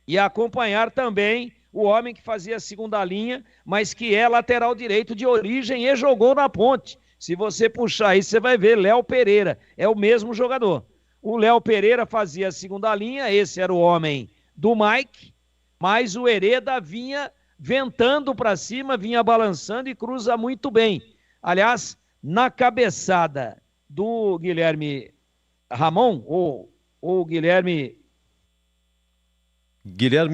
E acompanhar também o homem que fazia a segunda linha, mas que é lateral direito de origem e jogou na Ponte. Se você puxar aí, você vai ver Léo Pereira, é o mesmo jogador. O Léo Pereira fazia a segunda linha, esse era o homem do Mike, mas o Hereda vinha ventando para cima, vinha balançando e cruza muito bem. Aliás, na cabeçada do Guilherme Ramon, ou Guilherme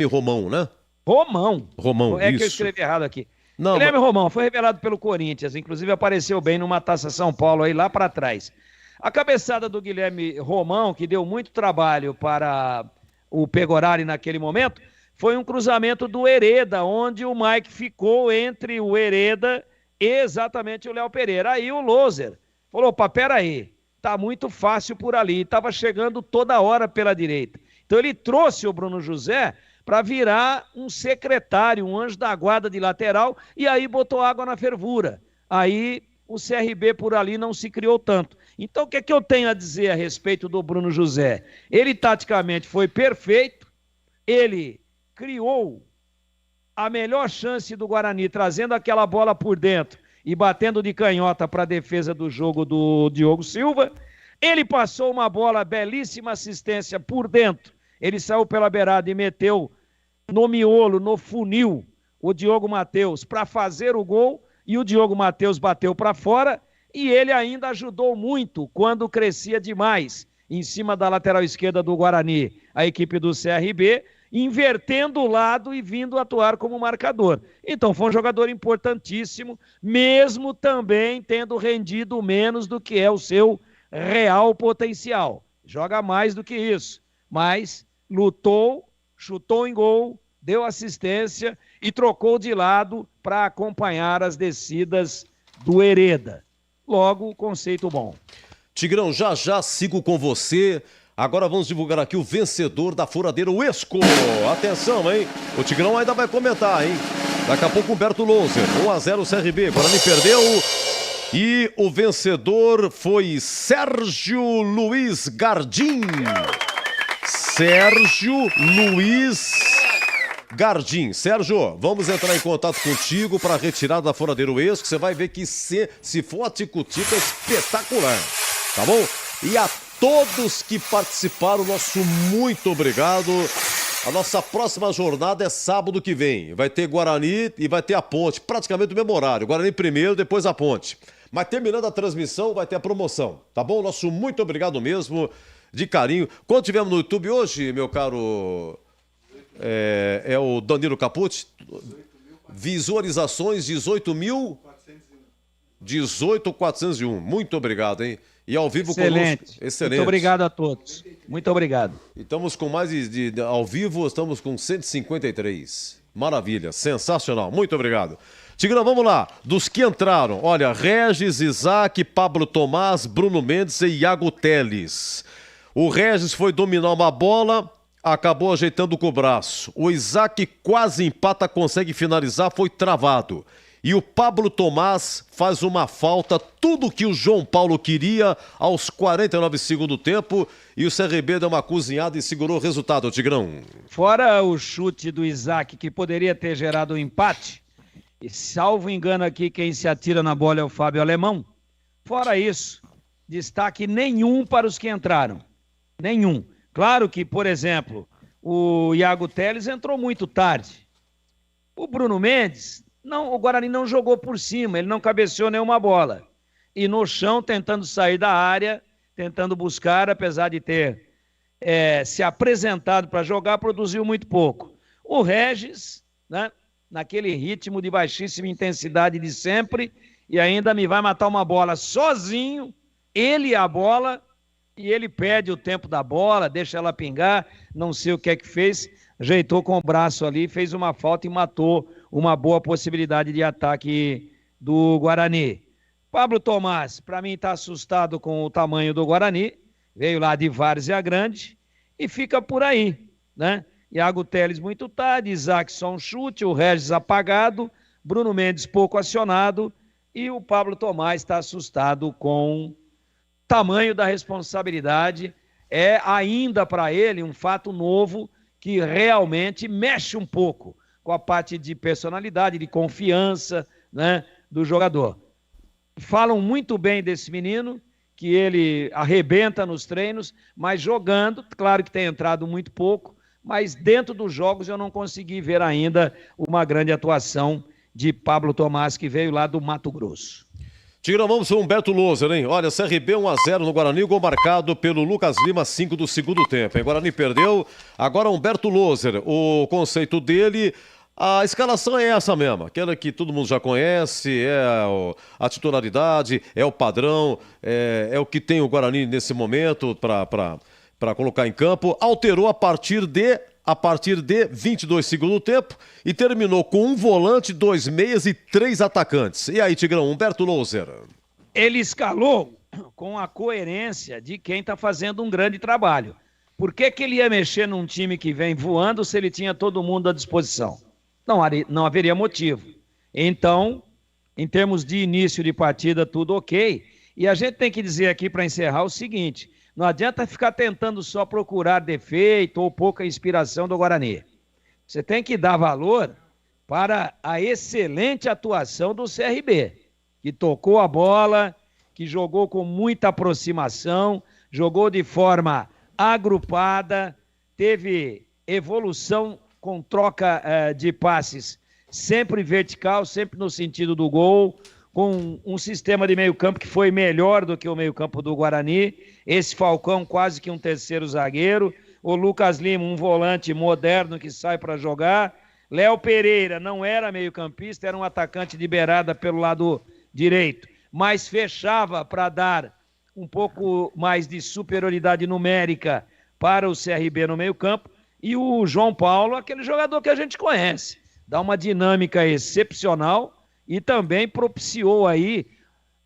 Romão, né? Romão, é isso. que eu escrevi errado aqui. Não, Guilherme Romão foi revelado pelo Corinthians, inclusive apareceu bem numa Taça São Paulo aí lá para trás. A cabeçada do Guilherme Romão, que deu muito trabalho para o Pegorari naquele momento, foi um cruzamento do Hereda, onde o Mike ficou entre o Hereda e exatamente o Léo Pereira. Aí o Loser falou, opa, peraí, tá muito fácil por ali, estava chegando toda hora pela direita. Então ele trouxe o Bruno José para virar um secretário, um anjo da guarda de lateral, e aí botou água na fervura. Aí o CRB por ali não se criou tanto. Então o que é que eu tenho a dizer a respeito do Bruno José? Ele taticamente foi perfeito, ele criou a melhor chance do Guarani, trazendo aquela bola por dentro e batendo de canhota para a defesa do jogo do Diogo Silva. Ele passou uma bola, belíssima assistência por dentro. Ele saiu pela beirada e meteu no miolo, no funil, o Diogo Matheus para fazer o gol, e o Diogo Matheus bateu para fora, e ele ainda ajudou muito quando crescia demais em cima da lateral esquerda do Guarani, a equipe do CRB, invertendo o lado e vindo atuar como marcador. Então foi um jogador importantíssimo, mesmo também tendo rendido menos do que é o seu real potencial. Joga mais do que isso, mas lutou, chutou em gol, deu assistência e trocou de lado para acompanhar as descidas do Hereda. Logo, conceito bom. Tigrão, já sigo com você. Agora vamos divulgar aqui o vencedor da furadeira, o Esco. Atenção, hein? O Tigrão ainda vai comentar, hein? Daqui a pouco Humberto Louser, 1-0 CRB. Guarani perdeu. E o vencedor foi Sérgio Luiz Gardim. Sérgio Luiz Gardim. Sérgio, vamos entrar em contato contigo para a retirada da furadeira Esco. Você vai ver que se for a tico-tico é espetacular, tá bom? E a todos que participaram, nosso muito obrigado. A nossa próxima jornada é sábado que vem. Vai ter Guarani e vai ter a Ponte, praticamente o mesmo horário. Guarani primeiro, depois a Ponte. Mas terminando a transmissão, vai ter a promoção, tá bom? Nosso muito obrigado mesmo, de carinho. Quanto tivemos no YouTube hoje, meu caro... É o Danilo Capucci? Visualizações 18.401. Muito obrigado, hein? E ao vivo excelente. Conosco. Excelente. Muito obrigado a todos. Muito obrigado. Estamos com mais ao vivo, estamos com 153. Maravilha, sensacional. Muito obrigado. Tigrão, vamos lá. Dos que entraram, olha, Regis, Isaac, Pablo Tomás, Bruno Mendes e Iago Teles. O Regis foi dominar uma bola, acabou ajeitando com o braço. O Isaac quase empata, consegue finalizar, foi travado. E o Pablo Tomás faz uma falta, tudo que o João Paulo queria aos 49 segundos do tempo. E o CRB deu uma cozinhada e segurou o resultado, Tigrão. Fora o chute do Isaac, que poderia ter gerado um empate, e salvo engano aqui, quem se atira na bola é o Fábio Alemão. Fora isso, destaque nenhum para os que entraram. Nenhum. Claro que, por exemplo, o Iago Teles entrou muito tarde. O Bruno Mendes, o Guarani não jogou por cima, ele não cabeceou nenhuma bola. E no chão, tentando sair da área, tentando buscar, apesar de ter se apresentado para jogar, produziu muito pouco. O Regis, né, naquele ritmo de baixíssima intensidade de sempre, e ainda me vai matar uma bola sozinho, ele e a bola, e ele perde o tempo da bola, deixa ela pingar, não sei o que é que fez, ajeitou com o braço ali, fez uma falta e matou uma boa possibilidade de ataque do Guarani. Pablo Tomás, para mim, está assustado com o tamanho do Guarani, veio lá de Várzea Grande e fica por aí, né? Iago Teles muito tarde, Isaac só um chute, o Regis apagado, Bruno Mendes pouco acionado e o Pablo Tomás está assustado com o tamanho da responsabilidade. É ainda para ele um fato novo que realmente mexe um pouco com a parte de personalidade, de confiança, né, do jogador. Falam muito bem desse menino, que ele arrebenta nos treinos, mas jogando, claro que tem entrado muito pouco, mas dentro dos jogos eu não consegui ver ainda uma grande atuação de Pablo Tomás, que veio lá do Mato Grosso. Tigrão, vamos para o Humberto Loser, hein? Olha, CRB 1-0 no Guarani, gol marcado pelo Lucas Lima, 5 do segundo tempo. O Guarani perdeu, agora Humberto Loser, o conceito dele... A escalação é essa mesmo, aquela que todo mundo já conhece, a titularidade, é o padrão, é o que tem o Guarani nesse momento para colocar em campo. Alterou a partir de 22 segundo tempo e terminou com um volante, 2 meias e 3 atacantes. E aí, Tigrão, Humberto Loser? Ele escalou com a coerência de quem está fazendo um grande trabalho. Por que ele ia mexer num time que vem voando se ele tinha todo mundo à disposição? Não haveria motivo. Então, em termos de início de partida, tudo ok. E a gente tem que dizer aqui para encerrar o seguinte: não adianta ficar tentando só procurar defeito ou pouca inspiração do Guarani. Você tem que dar valor para a excelente atuação do CRB, que tocou a bola, que jogou com muita aproximação, jogou de forma agrupada, teve evolução com troca de passes sempre vertical, sempre no sentido do gol, com um sistema de meio campo que foi melhor do que o meio campo do Guarani, esse Falcão quase que um terceiro zagueiro, o Lucas Lima um volante moderno que sai para jogar, Léo Pereira não era meio campista, era um atacante de beirada pelo lado direito, mas fechava para dar um pouco mais de superioridade numérica para o CRB no meio campo. E o João Paulo, aquele jogador que a gente conhece, dá uma dinâmica excepcional e também propiciou aí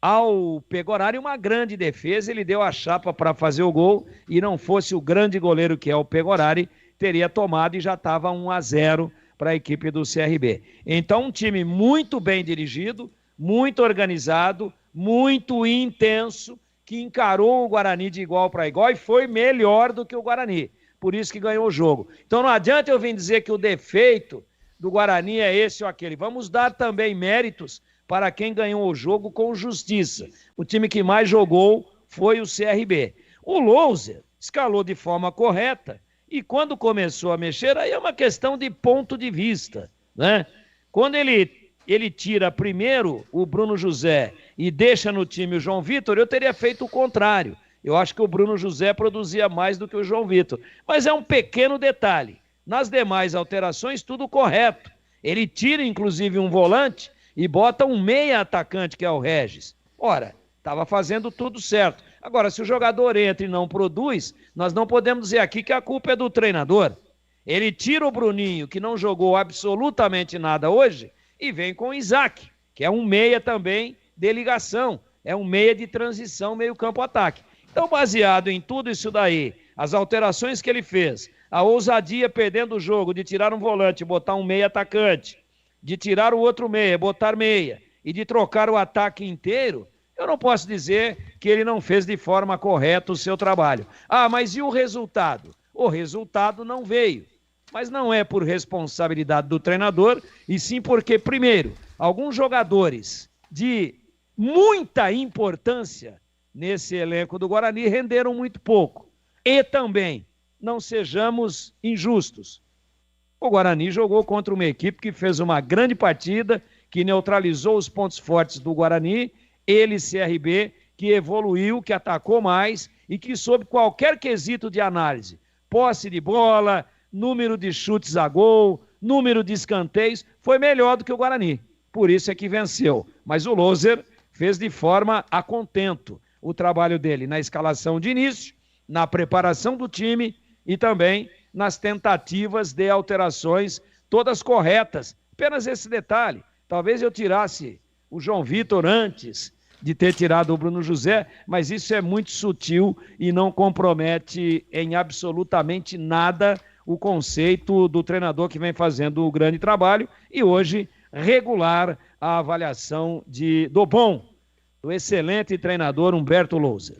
ao Pegorari uma grande defesa. Ele deu a chapa para fazer o gol e não fosse o grande goleiro que é o Pegorari, teria tomado e já estava 1-0 para a equipe do CRB. Então um time muito bem dirigido, muito organizado, muito intenso, que encarou o Guarani de igual para igual e foi melhor do que o Guarani. Por isso que ganhou o jogo. Então não adianta eu vir dizer que o defeito do Guarani é esse ou aquele. Vamos dar também méritos para quem ganhou o jogo com justiça. O time que mais jogou foi o CRB. O Louser escalou de forma correta e quando começou a mexer, aí é uma questão de ponto de vista, né? Quando ele tira primeiro o Bruno José e deixa no time o João Vitor, eu teria feito o contrário. Eu acho que o Bruno José produzia mais do que o João Vitor. Mas é um pequeno detalhe. Nas demais alterações, tudo correto. Ele tira, inclusive, um volante e bota um meia atacante, que é o Regis. Ora, estava fazendo tudo certo. Agora, se o jogador entra e não produz, nós não podemos dizer aqui que a culpa é do treinador. Ele tira o Bruninho, que não jogou absolutamente nada hoje, e vem com o Isaac, que é um meia também de ligação. É um meia de transição, meio campo-ataque. Então, baseado em tudo isso daí, as alterações que ele fez, a ousadia perdendo o jogo de tirar um volante e botar um meia atacante, de tirar o outro meia, botar meia, e de trocar o ataque inteiro, eu não posso dizer que ele não fez de forma correta o seu trabalho. Ah, mas e o resultado? O resultado não veio. Mas não é por responsabilidade do treinador, e sim porque, primeiro, alguns jogadores de muita importância nesse elenco do Guarani renderam muito pouco. E também, não sejamos injustos, o Guarani jogou contra uma equipe que fez uma grande partida, que neutralizou os pontos fortes do Guarani, ele, CRB, que evoluiu, que atacou mais e que, sob qualquer quesito de análise, posse de bola, número de chutes a gol, número de escanteios, foi melhor do que o Guarani. Por isso é que venceu. Mas o Loser fez de forma a contento o trabalho dele na escalação de início na preparação do time e também nas tentativas de alterações, todas corretas. Apenas esse detalhe. Talvez eu tirasse o João Vitor antes de ter tirado o Bruno José, mas isso é muito sutil e não compromete em absolutamente nada o conceito do treinador que vem fazendo o grande trabalho e hoje regular a avaliação do excelente treinador Humberto Louser.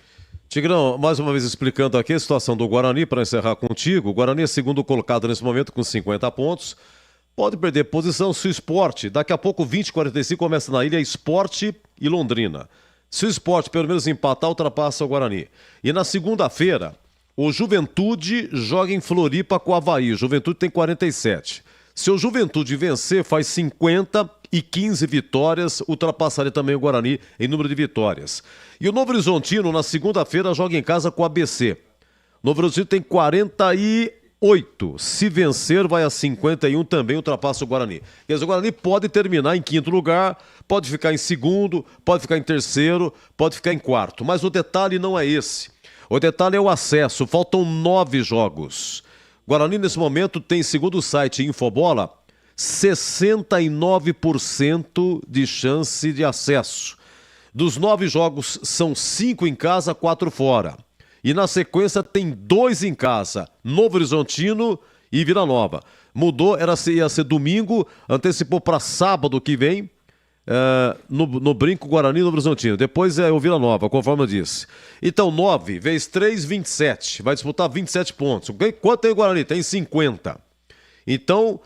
Tigrão, mais uma vez explicando aqui a situação do Guarani, para encerrar contigo. O Guarani é segundo colocado nesse momento com 50 pontos. Pode perder posição se o Sport, daqui a pouco 20h45 começa na Ilha Sport e Londrina. Se o Sport pelo menos empatar, ultrapassa o Guarani. E na segunda-feira, o Juventude joga em Floripa com o Avaí. O Juventude tem 47. Se o Juventude vencer, faz 50 e 15 vitórias, ultrapassaria também o Guarani em número de vitórias. E o Novo Horizontino, na segunda-feira, joga em casa com o ABC. Novo Horizontino tem 48. Se vencer, vai a 51, também ultrapassa o Guarani. Quer dizer, o Guarani pode terminar em quinto lugar, pode ficar em segundo, pode ficar em terceiro, pode ficar em quarto. Mas o detalhe não é esse. O detalhe é o acesso. Faltam 9 jogos. Guarani, nesse momento, tem, segundo o site Infobola, 69% de chance de acesso. Dos 9 jogos, são 5 em casa, 4 fora. E na sequência tem 2 em casa, Novo Horizontino e Vila Nova. Mudou, ia ser domingo, antecipou para sábado que vem, no Brinco, Guarani e Novo Horizontino. Depois é o Vila Nova, conforme eu disse. Então 9 vezes 3, 27. Vai disputar 27 pontos. Quanto tem o Guarani? Tem 50. Então,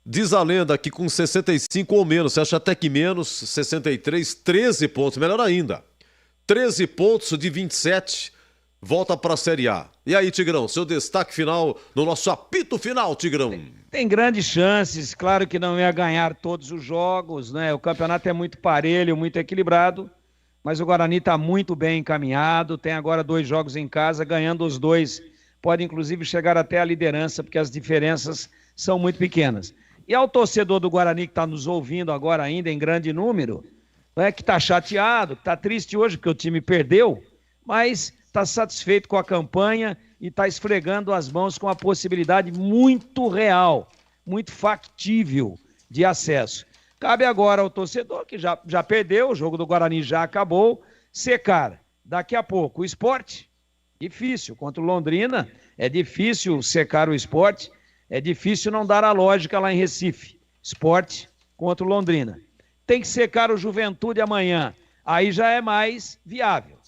diz a lenda que com 65 ou menos, você acha até que menos, 63, 13 pontos, melhor ainda. 13 pontos de 27, volta para a Série A. E aí, Tigrão, seu destaque final no nosso apito final, Tigrão. Tem grandes chances, claro que não ia ganhar todos os jogos, né? O campeonato é muito parelho, muito equilibrado, mas o Guarani está muito bem encaminhado, tem agora 2 jogos em casa, ganhando os 2, pode inclusive chegar até a liderança, porque as diferenças são muito pequenas. E ao torcedor do Guarani que está nos ouvindo agora ainda em grande número, né, que está chateado, que está triste hoje porque o time perdeu, mas está satisfeito com a campanha e está esfregando as mãos com a possibilidade muito real, muito factível de acesso. Cabe agora ao torcedor, que já perdeu, o jogo do Guarani já acabou, secar. Daqui a pouco o Sport, difícil, contra o Londrina, é difícil secar o Sport, é difícil não dar a lógica lá em Recife. Sport contra o Londrina. Tem que secar o Juventude amanhã, aí já é mais viável.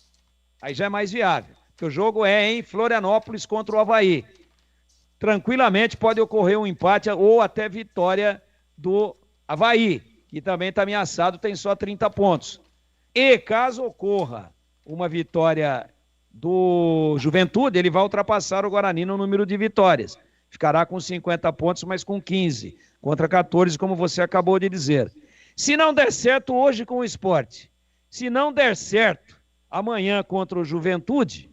Porque o jogo é em Florianópolis contra o Avaí. Tranquilamente pode ocorrer um empate ou até vitória do Avaí, que também está ameaçado, tem só 30 pontos. E caso ocorra uma vitória do Juventude, ele vai ultrapassar o Guarani no número de vitórias. Ficará com 50 pontos, mas com 15, contra 14, como você acabou de dizer. Se não der certo hoje com o Sport, se não der certo amanhã contra o Juventude,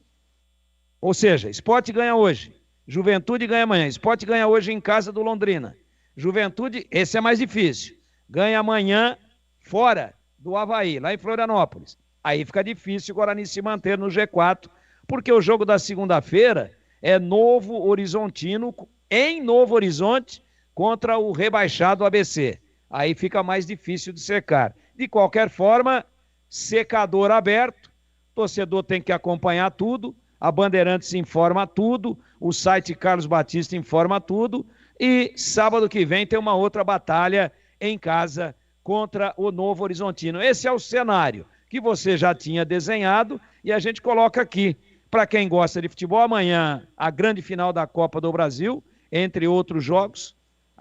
ou seja, Sport ganha hoje, Juventude ganha amanhã, Sport ganha hoje em casa do Londrina, Juventude, esse é mais difícil, ganha amanhã fora do Avaí, lá em Florianópolis. Aí fica difícil o Guarani se manter no G4, porque o jogo da segunda-feira é Novo Horizontino, em Novo Horizonte, contra o rebaixado ABC. Aí fica mais difícil de secar. De qualquer forma, secador aberto, torcedor tem que acompanhar tudo, a Bandeirantes informa tudo, o site Carlos Batista informa tudo, e sábado que vem tem uma outra batalha em casa contra o Novo Horizontino. Esse é o cenário que você já tinha desenhado e a gente coloca aqui. Para quem gosta de futebol, amanhã a grande final da Copa do Brasil, entre outros jogos,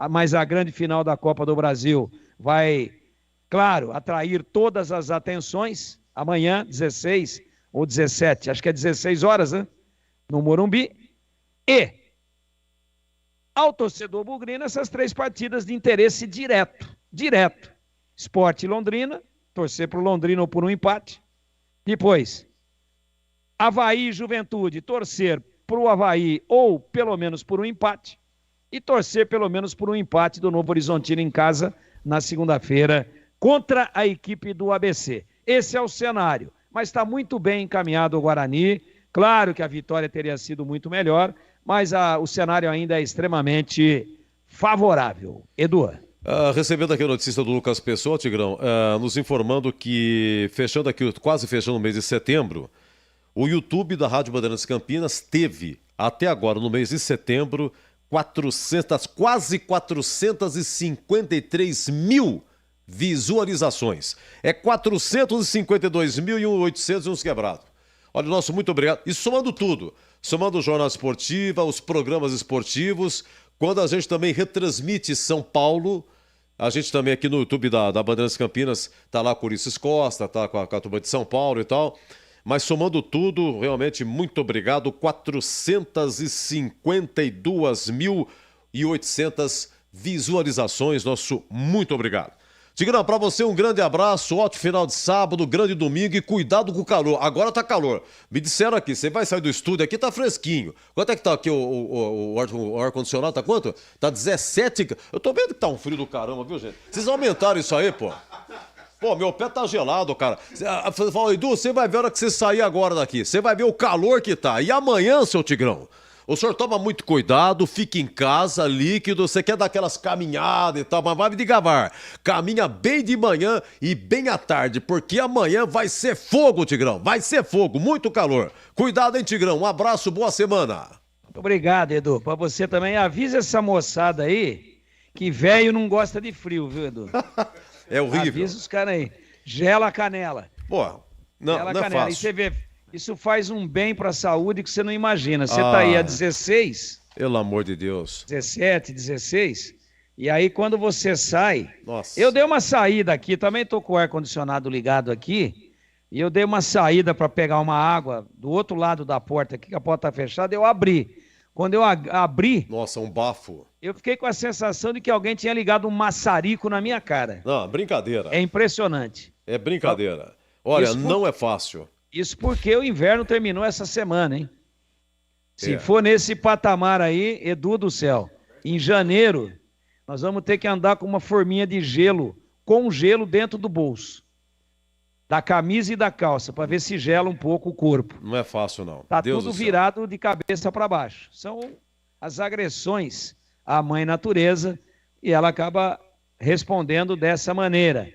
mas a grande final da Copa do Brasil vai, claro, atrair todas as atenções. Amanhã, 16 ou 17, acho que é 16 horas, né? No Morumbi. E ao torcedor bugrino, essas 3 partidas de interesse direto. Sport e Londrina, torcer para o Londrina ou por um empate. Depois, Avaí e Juventude, torcer para o Avaí ou pelo menos por um empate. E torcer pelo menos por um empate do Novo Horizontino em casa na segunda-feira contra a equipe do ABC. Esse é o cenário, mas está muito bem encaminhado o Guarani, Claro que a vitória teria sido muito melhor, mas o cenário ainda é extremamente favorável. Edu. Recebendo aqui a notícia do Lucas Pessoa, Tigrão, nos informando que, quase fechando o mês de setembro, o YouTube da Rádio Bandeirantes Campinas teve, até agora, no mês de setembro, quase 453 mil visualizações. É 452.800 e uns quebrados. Olha, nosso muito obrigado. E somando tudo, somando o Jornal Esportiva, os programas esportivos, quando a gente também retransmite São Paulo, a gente também aqui no YouTube da Bandeirantes Campinas, tá lá com o Ulisses Costa, tá com a turma de São Paulo e tal. Mas somando tudo, realmente muito obrigado, 452.800 visualizações, nosso muito obrigado. Tigrão, pra você um grande abraço, ótimo final de sábado, grande domingo e cuidado com o calor. Agora tá calor. Me disseram aqui, você vai sair do estúdio aqui, tá fresquinho. Quanto é que tá aqui o ar-condicionado? Tá quanto? Tá 17. Eu tô vendo que tá um frio do caramba, viu, gente? Vocês aumentaram isso aí, pô? Pô, meu pé tá gelado, cara. Fala, Edu, você vai ver a hora que você sair agora daqui. Você vai ver o calor que tá. E amanhã, seu Tigrão, o senhor toma muito cuidado, fica em casa, líquido, você quer dar aquelas caminhadas e tal, mas vai devagar. Caminha bem de manhã e bem à tarde, porque amanhã vai ser fogo, Tigrão. Vai ser fogo, muito calor. Cuidado, hein, Tigrão. Um abraço, boa semana. Muito obrigado, Edu. Pra você também, avisa essa moçada aí que velho não gosta de frio, viu, Edu? É horrível. Avisa os caras aí. Gela a canela. Pô, não Gela a é canela. fácil. E você vê, isso faz um bem pra saúde que você não imagina. Você tá aí a 16... Pelo amor de Deus. 17, 16... E aí, quando você sai... Nossa. Eu dei uma saída aqui, também tô com o ar-condicionado ligado aqui, e eu dei uma saída para pegar uma água do outro lado da porta aqui, que a porta tá fechada, eu abri. Quando eu abri... Nossa, um bafo. Eu fiquei com a sensação de que alguém tinha ligado um maçarico na minha cara. Não, brincadeira. É impressionante. É brincadeira. Olha, Isso não é fácil. Isso porque o inverno terminou essa semana, hein? Se É. for nesse patamar aí, Edu do céu, em janeiro, nós vamos ter que andar com uma forminha de gelo, com gelo dentro do bolso, da camisa e da calça, para ver se gela um pouco o corpo. Não é fácil, não. Tá Deus tudo do céu. virado de cabeça para baixo. São as agressões à mãe natureza e ela acaba respondendo dessa maneira.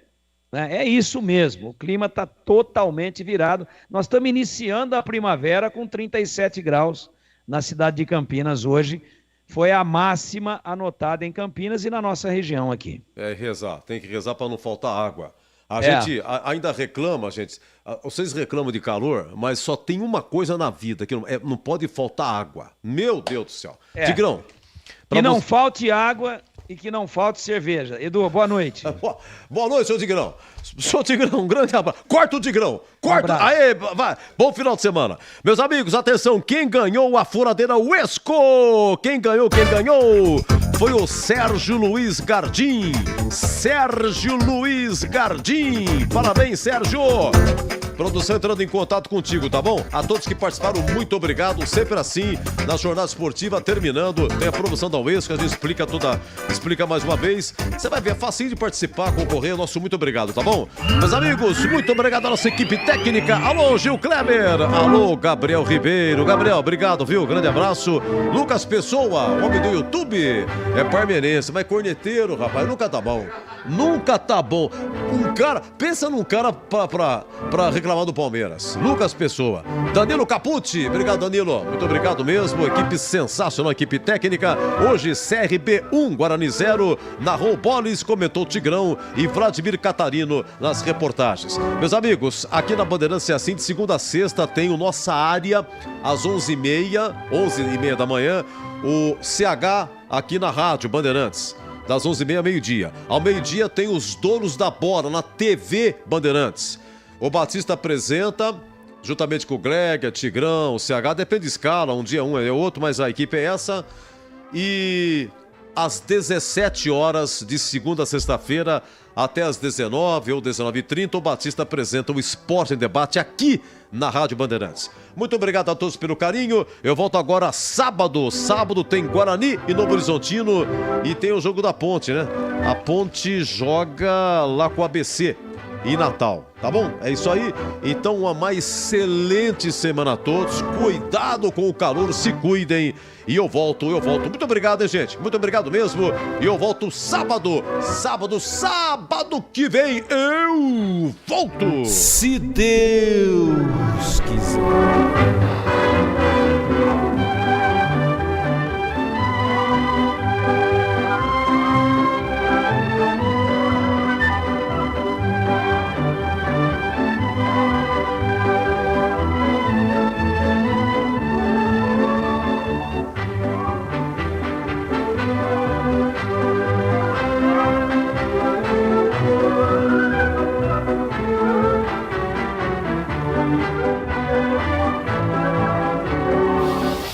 Né? É isso mesmo, o clima está totalmente virado. Nós estamos iniciando a primavera com 37 graus na cidade de Campinas hoje. Foi a máxima anotada em Campinas e na nossa região aqui. É rezar, tem que rezar para não faltar água. A É. gente ainda reclama, gente. Vocês reclamam de calor, mas só tem uma coisa na vida que não pode faltar água. Meu Deus do céu. É. Tigrão. Que não falte água e que não falte cerveja. Edu, boa noite. Boa noite, seu Tigrão. Seu Tigrão, um grande abraço. Corta o Tigrão. Corta. Aê, vai. Bom final de semana. Meus amigos, atenção. Quem ganhou a furadeira Uesco? Quem ganhou? Foi o Sérgio Luiz Gardim. Sérgio Luiz Gardim. Parabéns, Sérgio. Produção entrando em contato contigo, tá bom? A todos que participaram, muito obrigado. Sempre assim, na jornada esportiva, terminando. Tem a promoção da Uesco, a gente explica mais uma vez. Você vai ver, é facinho de participar, concorrer. Nosso muito obrigado, tá bom? Meus amigos, muito obrigado à nossa equipe técnica. Alô, Gil Kleber. Alô, Gabriel Ribeiro. Gabriel, obrigado, viu? Grande abraço. Lucas Pessoa, homem do YouTube. É parmeirense, mas corneteiro, rapaz. Nunca tá bom. Nunca tá bom. Pensa num cara pra reclamar do Palmeiras. Lucas Pessoa. Danilo Capucci. Obrigado, Danilo. Muito obrigado mesmo. Equipe sensacional, equipe técnica. Hoje, CRB 1, Guarani 0. Narrou Bolis, comentou Tigrão e Vladimir Catarino nas reportagens. Meus amigos, aqui na Bandeirantes é assim, de segunda a sexta tem o Nossa Área, às 11h30 da manhã, o CH aqui na Rádio Bandeirantes. Das 11h30 ao meio-dia. Ao meio-dia tem os Donos da Bola na TV Bandeirantes. O Batista apresenta, juntamente com o Greg, a Tigrão, o CH, depende de escala, um dia um é outro, mas a equipe é essa. E às 17 horas de segunda a sexta-feira, até às 19 ou 19h30, o Batista apresenta o Esporte em Debate aqui na Rádio Bandeirantes. Muito obrigado a todos pelo carinho. Eu volto agora sábado. Sábado tem Guarani e Novo Horizontino e tem o jogo da Ponte, né? A Ponte joga lá com o ABC. e Natal, tá bom? É isso aí. Então, uma excelente semana a todos. Cuidado com o calor, se cuidem. E eu volto. Muito obrigado, hein, gente? Muito obrigado mesmo. E eu volto sábado que vem eu volto. Se Deus quiser.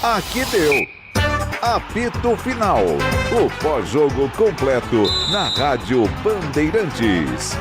Aqui deu. Apito Final. O pós-jogo completo na Rádio Bandeirantes.